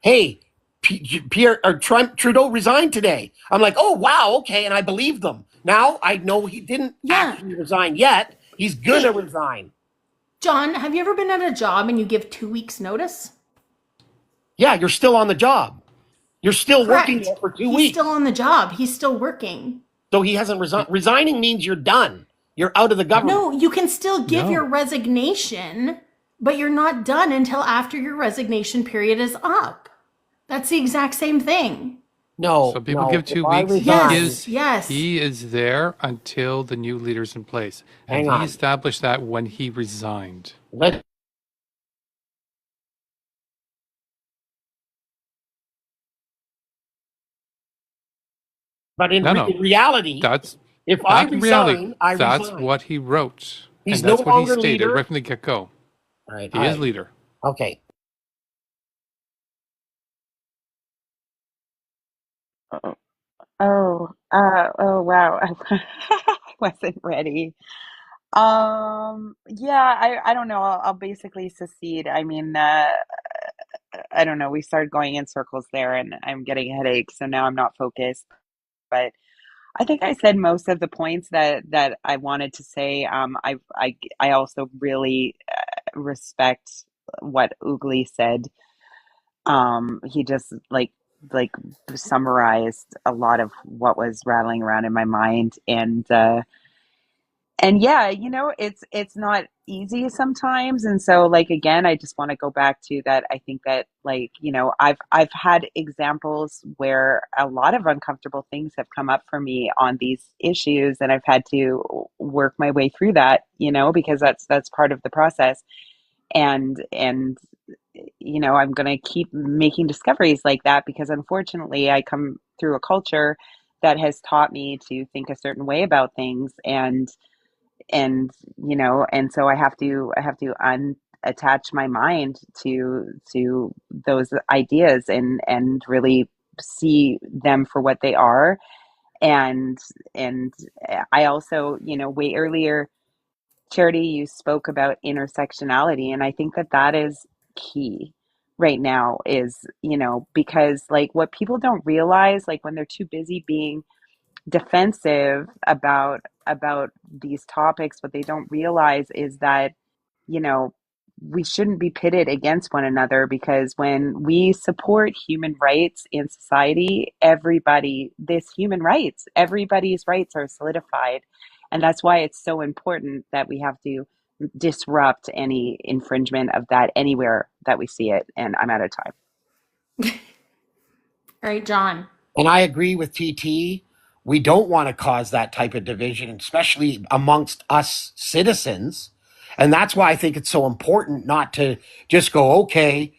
"Hey, Pierre or Trudeau resigned today." I'm like, "Oh wow, okay," and I believe them. Now I know he didn't actually resign yet. He's gonna resign. John, have you ever been at a job and you give 2 weeks notice? Yeah, you're still on the job. You're still working Correct. there for 2 He's weeks. still on the job. He's still working. So he hasn't resigned. Resigning means you're done. You're out of the government. No, you can still give No. your resignation, but you're not done until after your resignation period is up. That's the exact same thing. No. So people no. give 2 If I weeks. resign- Yes. He is there until the new leader's in place. And Hang on. he established that when he resigned. But in No. reality, That's if I not in reality. resign, I That's resign. what he wrote. He's and that's no what he longer stated leader? right from the get-go. All right. He is leader. Okay. Oh, oh wow. I wasn't ready. Yeah, I don't know. I'll basically secede. I mean, I don't know. We started going in circles there and I'm getting a headache, so now I'm not focused. But I think I said most of the points that I wanted to say. I also really respect what Ugly said. He just like summarized a lot of what was rattling around in my mind, and yeah, it's not easy sometimes. And so like again, I just want to go back to that. I think that like, I've had examples where a lot of uncomfortable things have come up for me on these issues, and I've had to work my way through that, because that's part of the process. And I'm going to keep making discoveries like that because unfortunately I come through a culture that has taught me to think a certain way about things, and so I have to unattach my mind to those ideas and really see them for what they are. And I also, way earlier, Charity, you spoke about intersectionality, and I think that is key right now, is, because like what people don't realize, like when they're too busy being defensive about these topics, what they don't realize is that, you know, we shouldn't be pitted against one another, because when we support human rights in society, everybody's rights are solidified. And that's why it's so important that we have to disrupt any infringement of that anywhere that we see it. And I'm out of time. All right, John. And I agree with TT. We don't want to cause that type of division, especially amongst us citizens. And that's why I think it's so important not to just go, okay,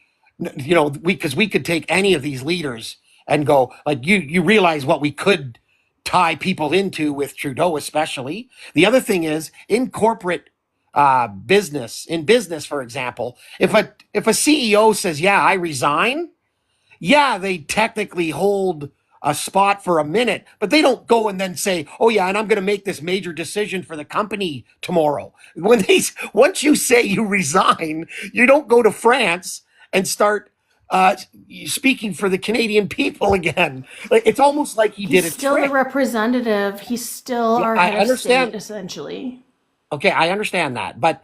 because we could take any of these leaders and go, like, you realize what we could tie people into with Trudeau, especially. The other thing is in corporate business, for example, if a CEO says, yeah, I resign, yeah, they technically hold a spot for a minute, but they don't go and then say, oh yeah, and I'm going to make this major decision for the company tomorrow. Once you say you resign, you don't go to France and start speaking for the Canadian people again. It's almost like he did He's a still trick. the representative. He's still our I head understand. of state, essentially. Okay, I understand that, but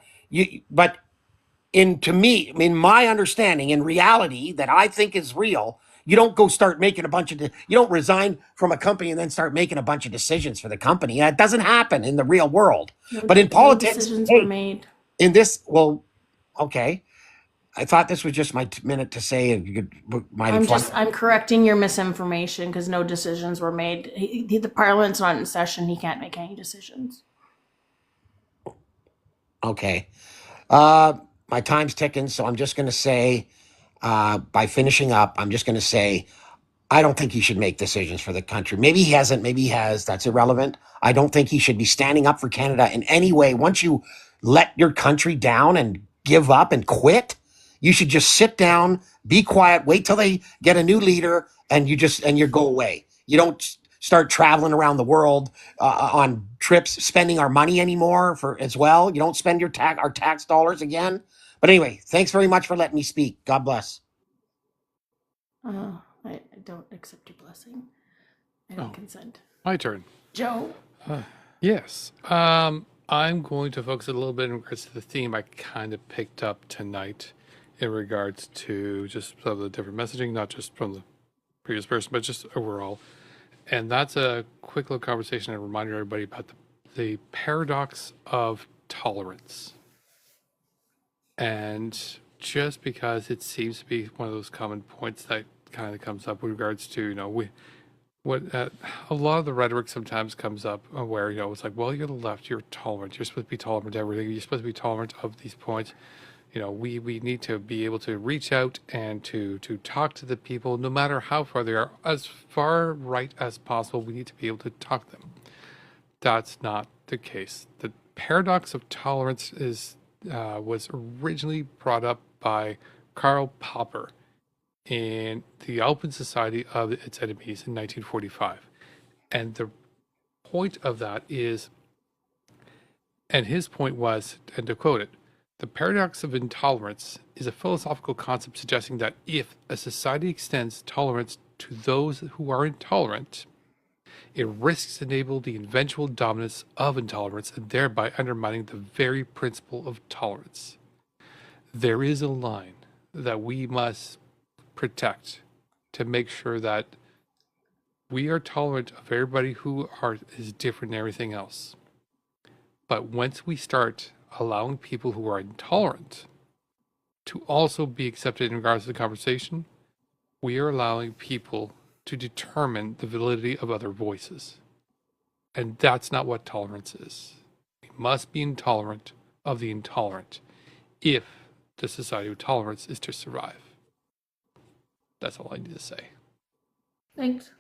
in my understanding, in reality that I think is real, you don't go start making you don't resign from a company and then start making a bunch of decisions for the company. That doesn't hapen in the real world. But in politics, decisions were made. In this, okay. I thought this was just my minute to say, and you could I'm correcting your misinformation, because no decisions were made. The Parliament's not in session. He can't make any decisions. Okay. My time's ticking, so I'm just going to say, by finishing up, I'm just going to say, I don't think he should make decisions for the country. Maybe he hasn't, maybe he has. That's irrelevant. I don't think he should be standing up for Canada in any way. Once you let your country down and give up and quit, you should just sit down, be quiet, wait till they get a new leader, and you go away. You don't start traveling around the world on trips, spending our money anymore for as well. You don't spend our tax dollars again. But anyway, thanks very much for letting me speak. God bless. I don't accept your blessing. I don't consent. My turn. Joe. Yes. I'm going to focus a little bit in regards to the theme I kind of picked up tonight in regards to just some of the different messaging, not just from the previous person, but just overall. And that's a quick little conversation and reminder everybody about the paradox of tolerance. And just because it seems to be one of those common points that kind of comes up with regards to, a lot of the rhetoric sometimes comes up where, it's like, well, you're the left, you're tolerant, you're supposed to be tolerant to everything, you're supposed to be tolerant of these points. We need to be able to reach out and to talk to the people, no matter how far they are, as far right as possible. We need to be able to talk to them. That's not the case. The paradox of tolerance was originally brought up by Karl Popper in The Open Society of Its Enemies in 1945. And the point of that is, and his point was, and to quote it, the paradox of intolerance is a philosophical concept suggesting that if a society extends tolerance to those who are intolerant, it risks enabling the eventual dominance of intolerance and thereby undermining the very principle of tolerance. There is a line that we must protect to make sure that we are tolerant of everybody who is different than everything else. But once we start allowing people who are intolerant to also be accepted in regards to the conversation, we are allowing people to determine the validity of other voices. And that's not what tolerance is. We must be intolerant of the intolerant if the society of tolerance is to survive. That's all I need to say. Thanks.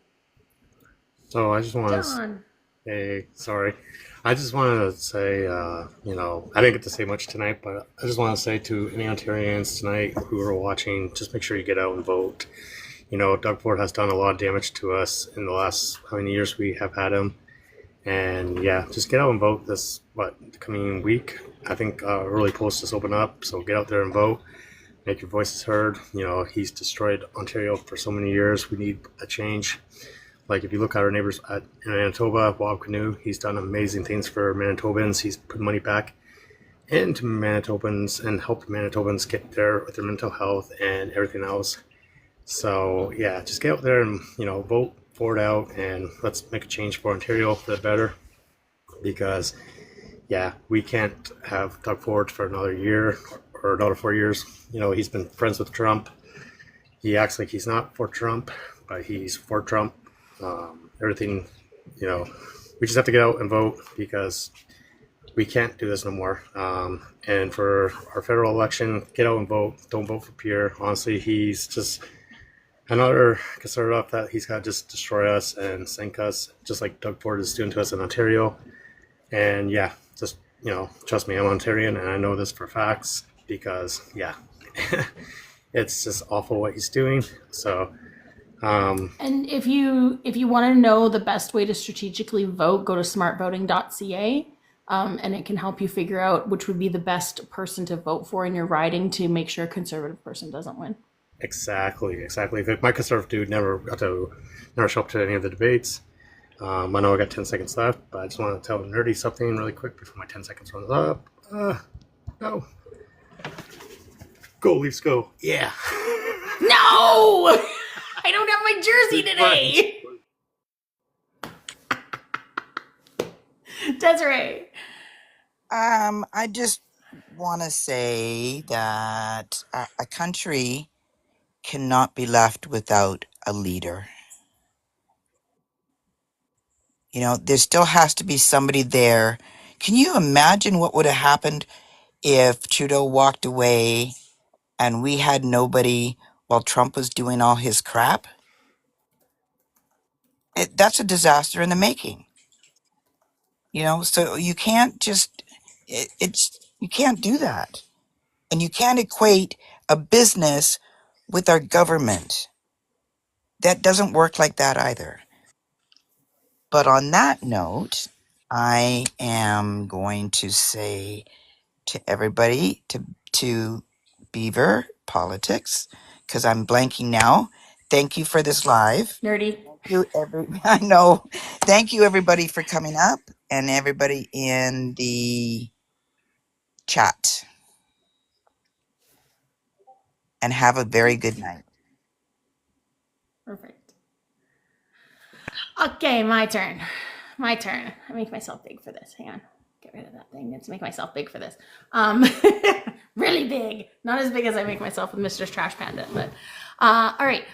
So I just want John. I just wanted to say, I didn't get to say much tonight, but I just want to say to any Ontarians tonight who are watching, just make sure you get out and vote. Doug Ford has done a lot of damage to us in the last how many years we have had him. And yeah, just get out and vote the coming week. I think early polls just open up, so get out there and vote. Make your voices heard. He's destroyed Ontario for so many years. We need a change. Like if you look at our neighbors in Manitoba, Bob Canoe, he's done amazing things for Manitobans. He's put money back into Manitobans and helped Manitobans get there with their mental health and everything else. So yeah, just get out there and vote Ford out, and let's make a change for Ontario for the better. Because yeah, we can't have Doug Ford for another year or another 4 years. He's been friends with Trump. He acts like he's not for Trump, but he's for Trump. Everything, we just have to get out and vote because we can't do this no more. And for our federal election, get out and vote. Don't vote for Pierre. Honestly, he's just another conservative that he's got to just destroy us and sink us, just like Doug Ford is doing to us in Ontario. And yeah, just, trust me, I'm Ontarian and I know this for facts because, yeah, it's just awful what he's doing. So, and if you want to know the best way to strategically vote, go to smartvoting.ca, and it can help you figure out which would be the best person to vote for in your riding to make sure a conservative person doesn't win. Exactly. My conservative dude never show up to any of the debates. I know I got 10 seconds left, but I just want to tell Nerdy something really quick before my 10 seconds runs up. No. Go, Leafs, go. Yeah. No! I don't have my jersey today. Desiree. I just want to say that a country cannot be left without a leader. There still has to be somebody there. Can you imagine what would have happened if Trudeau walked away and we had nobody while Trump was doing all his crap, that's a disaster in the making. You know, so you can't just, you can't do that. And you can't equate a business with our government. That doesn't work like that either. But on that note, I am going to say to everybody, to Beaver Politics, because I'm blanking now. Thank you for this live. Nerdy. I know. Thank you, everybody, for coming up, and everybody in the chat. And have a very good night. Perfect. Okay, my turn. My turn. I make myself big for this. Hang on. Get rid of that thing. Let's make myself big for this. Really big. Not as big as I make myself with Mr. Trash Panda, but all right.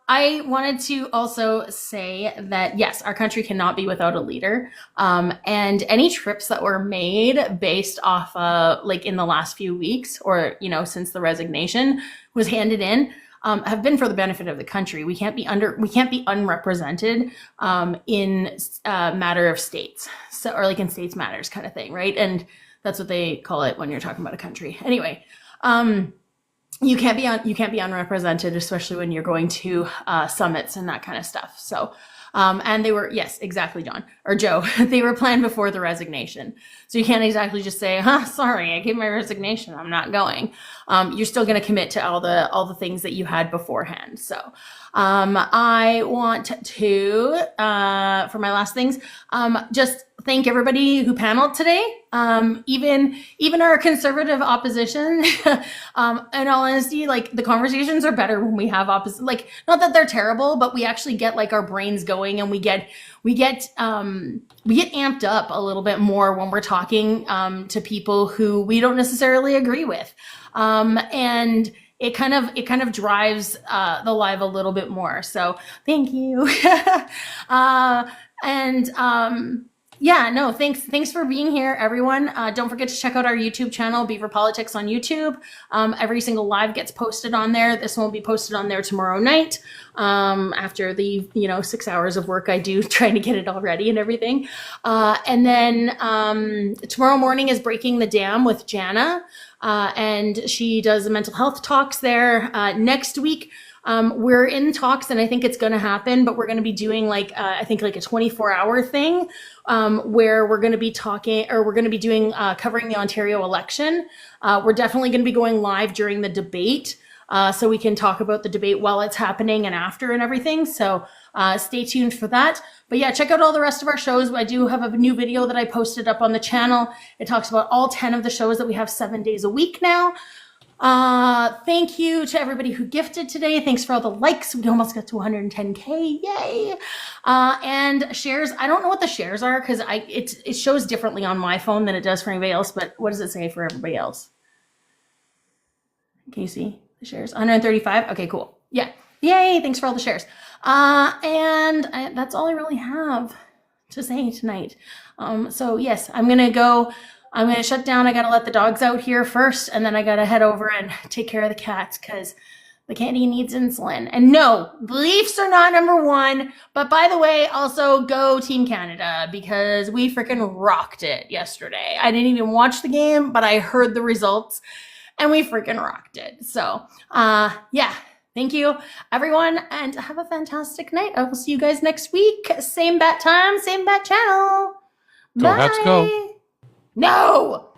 I wanted to also say that yes, our country cannot be without a leader. And any trips that were made based off like in the last few weeks or, you know, since the resignation was handed in, have been for the benefit of the country. We can't be unrepresented in matter of states, so or like in states matters kind of thing, right? And that's what they call it when you're talking about a country. Anyway, you can't be unrepresented, especially when you're going to summits and that kind of stuff. So. And they were, yes, exactly, John or Joe, they were planned before the resignation. So you can't exactly just say, sorry, I gave my resignation, I'm not going. You're still going to commit to all the things that you had beforehand. So, I want to, for my last things, just thank everybody who paneled today. Even our conservative opposition, in all honesty, like the conversations are better when we have like, not that they're terrible, but we actually get like our brains going and we get amped up a little bit more when we're talking, to people who we don't necessarily agree with. And it kind of drives, the live a little bit more. So thank you. Yeah, no, thanks for being here, everyone. Don't forget to check out our YouTube channel, Beaver Politics on YouTube. Every single live gets posted on there. This one will be posted on there tomorrow night, after the 6 hours of work I do trying to get it all ready and everything. And then tomorrow morning is Breaking the Dam with Jana, and she does the mental health talks there. Next week, we're in talks and I think it's going to happen, but we're going to be doing I think like a 24-hour thing, where we're going to be talking, or we're going to be doing, covering the Ontario election. We're definitely going to be going live during the debate, so we can talk about the debate while it's happening and after and everything. So, stay tuned for that. But yeah, check out all the rest of our shows. I do have a new video that I posted up on the channel. It talks about all 10 of the shows that we have 7 days a week now. Thank you to everybody who gifted today. Thanks for all the likes. We almost got to 110K. Yay. And shares. I don't know what the shares are because it shows differently on my phone than it does for anybody else, but what does it say for everybody else? Can you see the shares? 135. Okay, cool. Yeah. Yay. Thanks for all the shares. And that's all I really have to say tonight. So yes, I'm going to shut down. I got to let the dogs out here first, and then I got to head over and take care of the cats because the candy needs insulin. And no, Leafs are not number one. But by the way, also go Team Canada because we freaking rocked it yesterday. I didn't even watch the game, but I heard the results and we freaking rocked it. So, yeah. Thank you, everyone, and have a fantastic night. I will see you guys next week. Same bat time, same bat channel. Go Bye. Habs, go. No!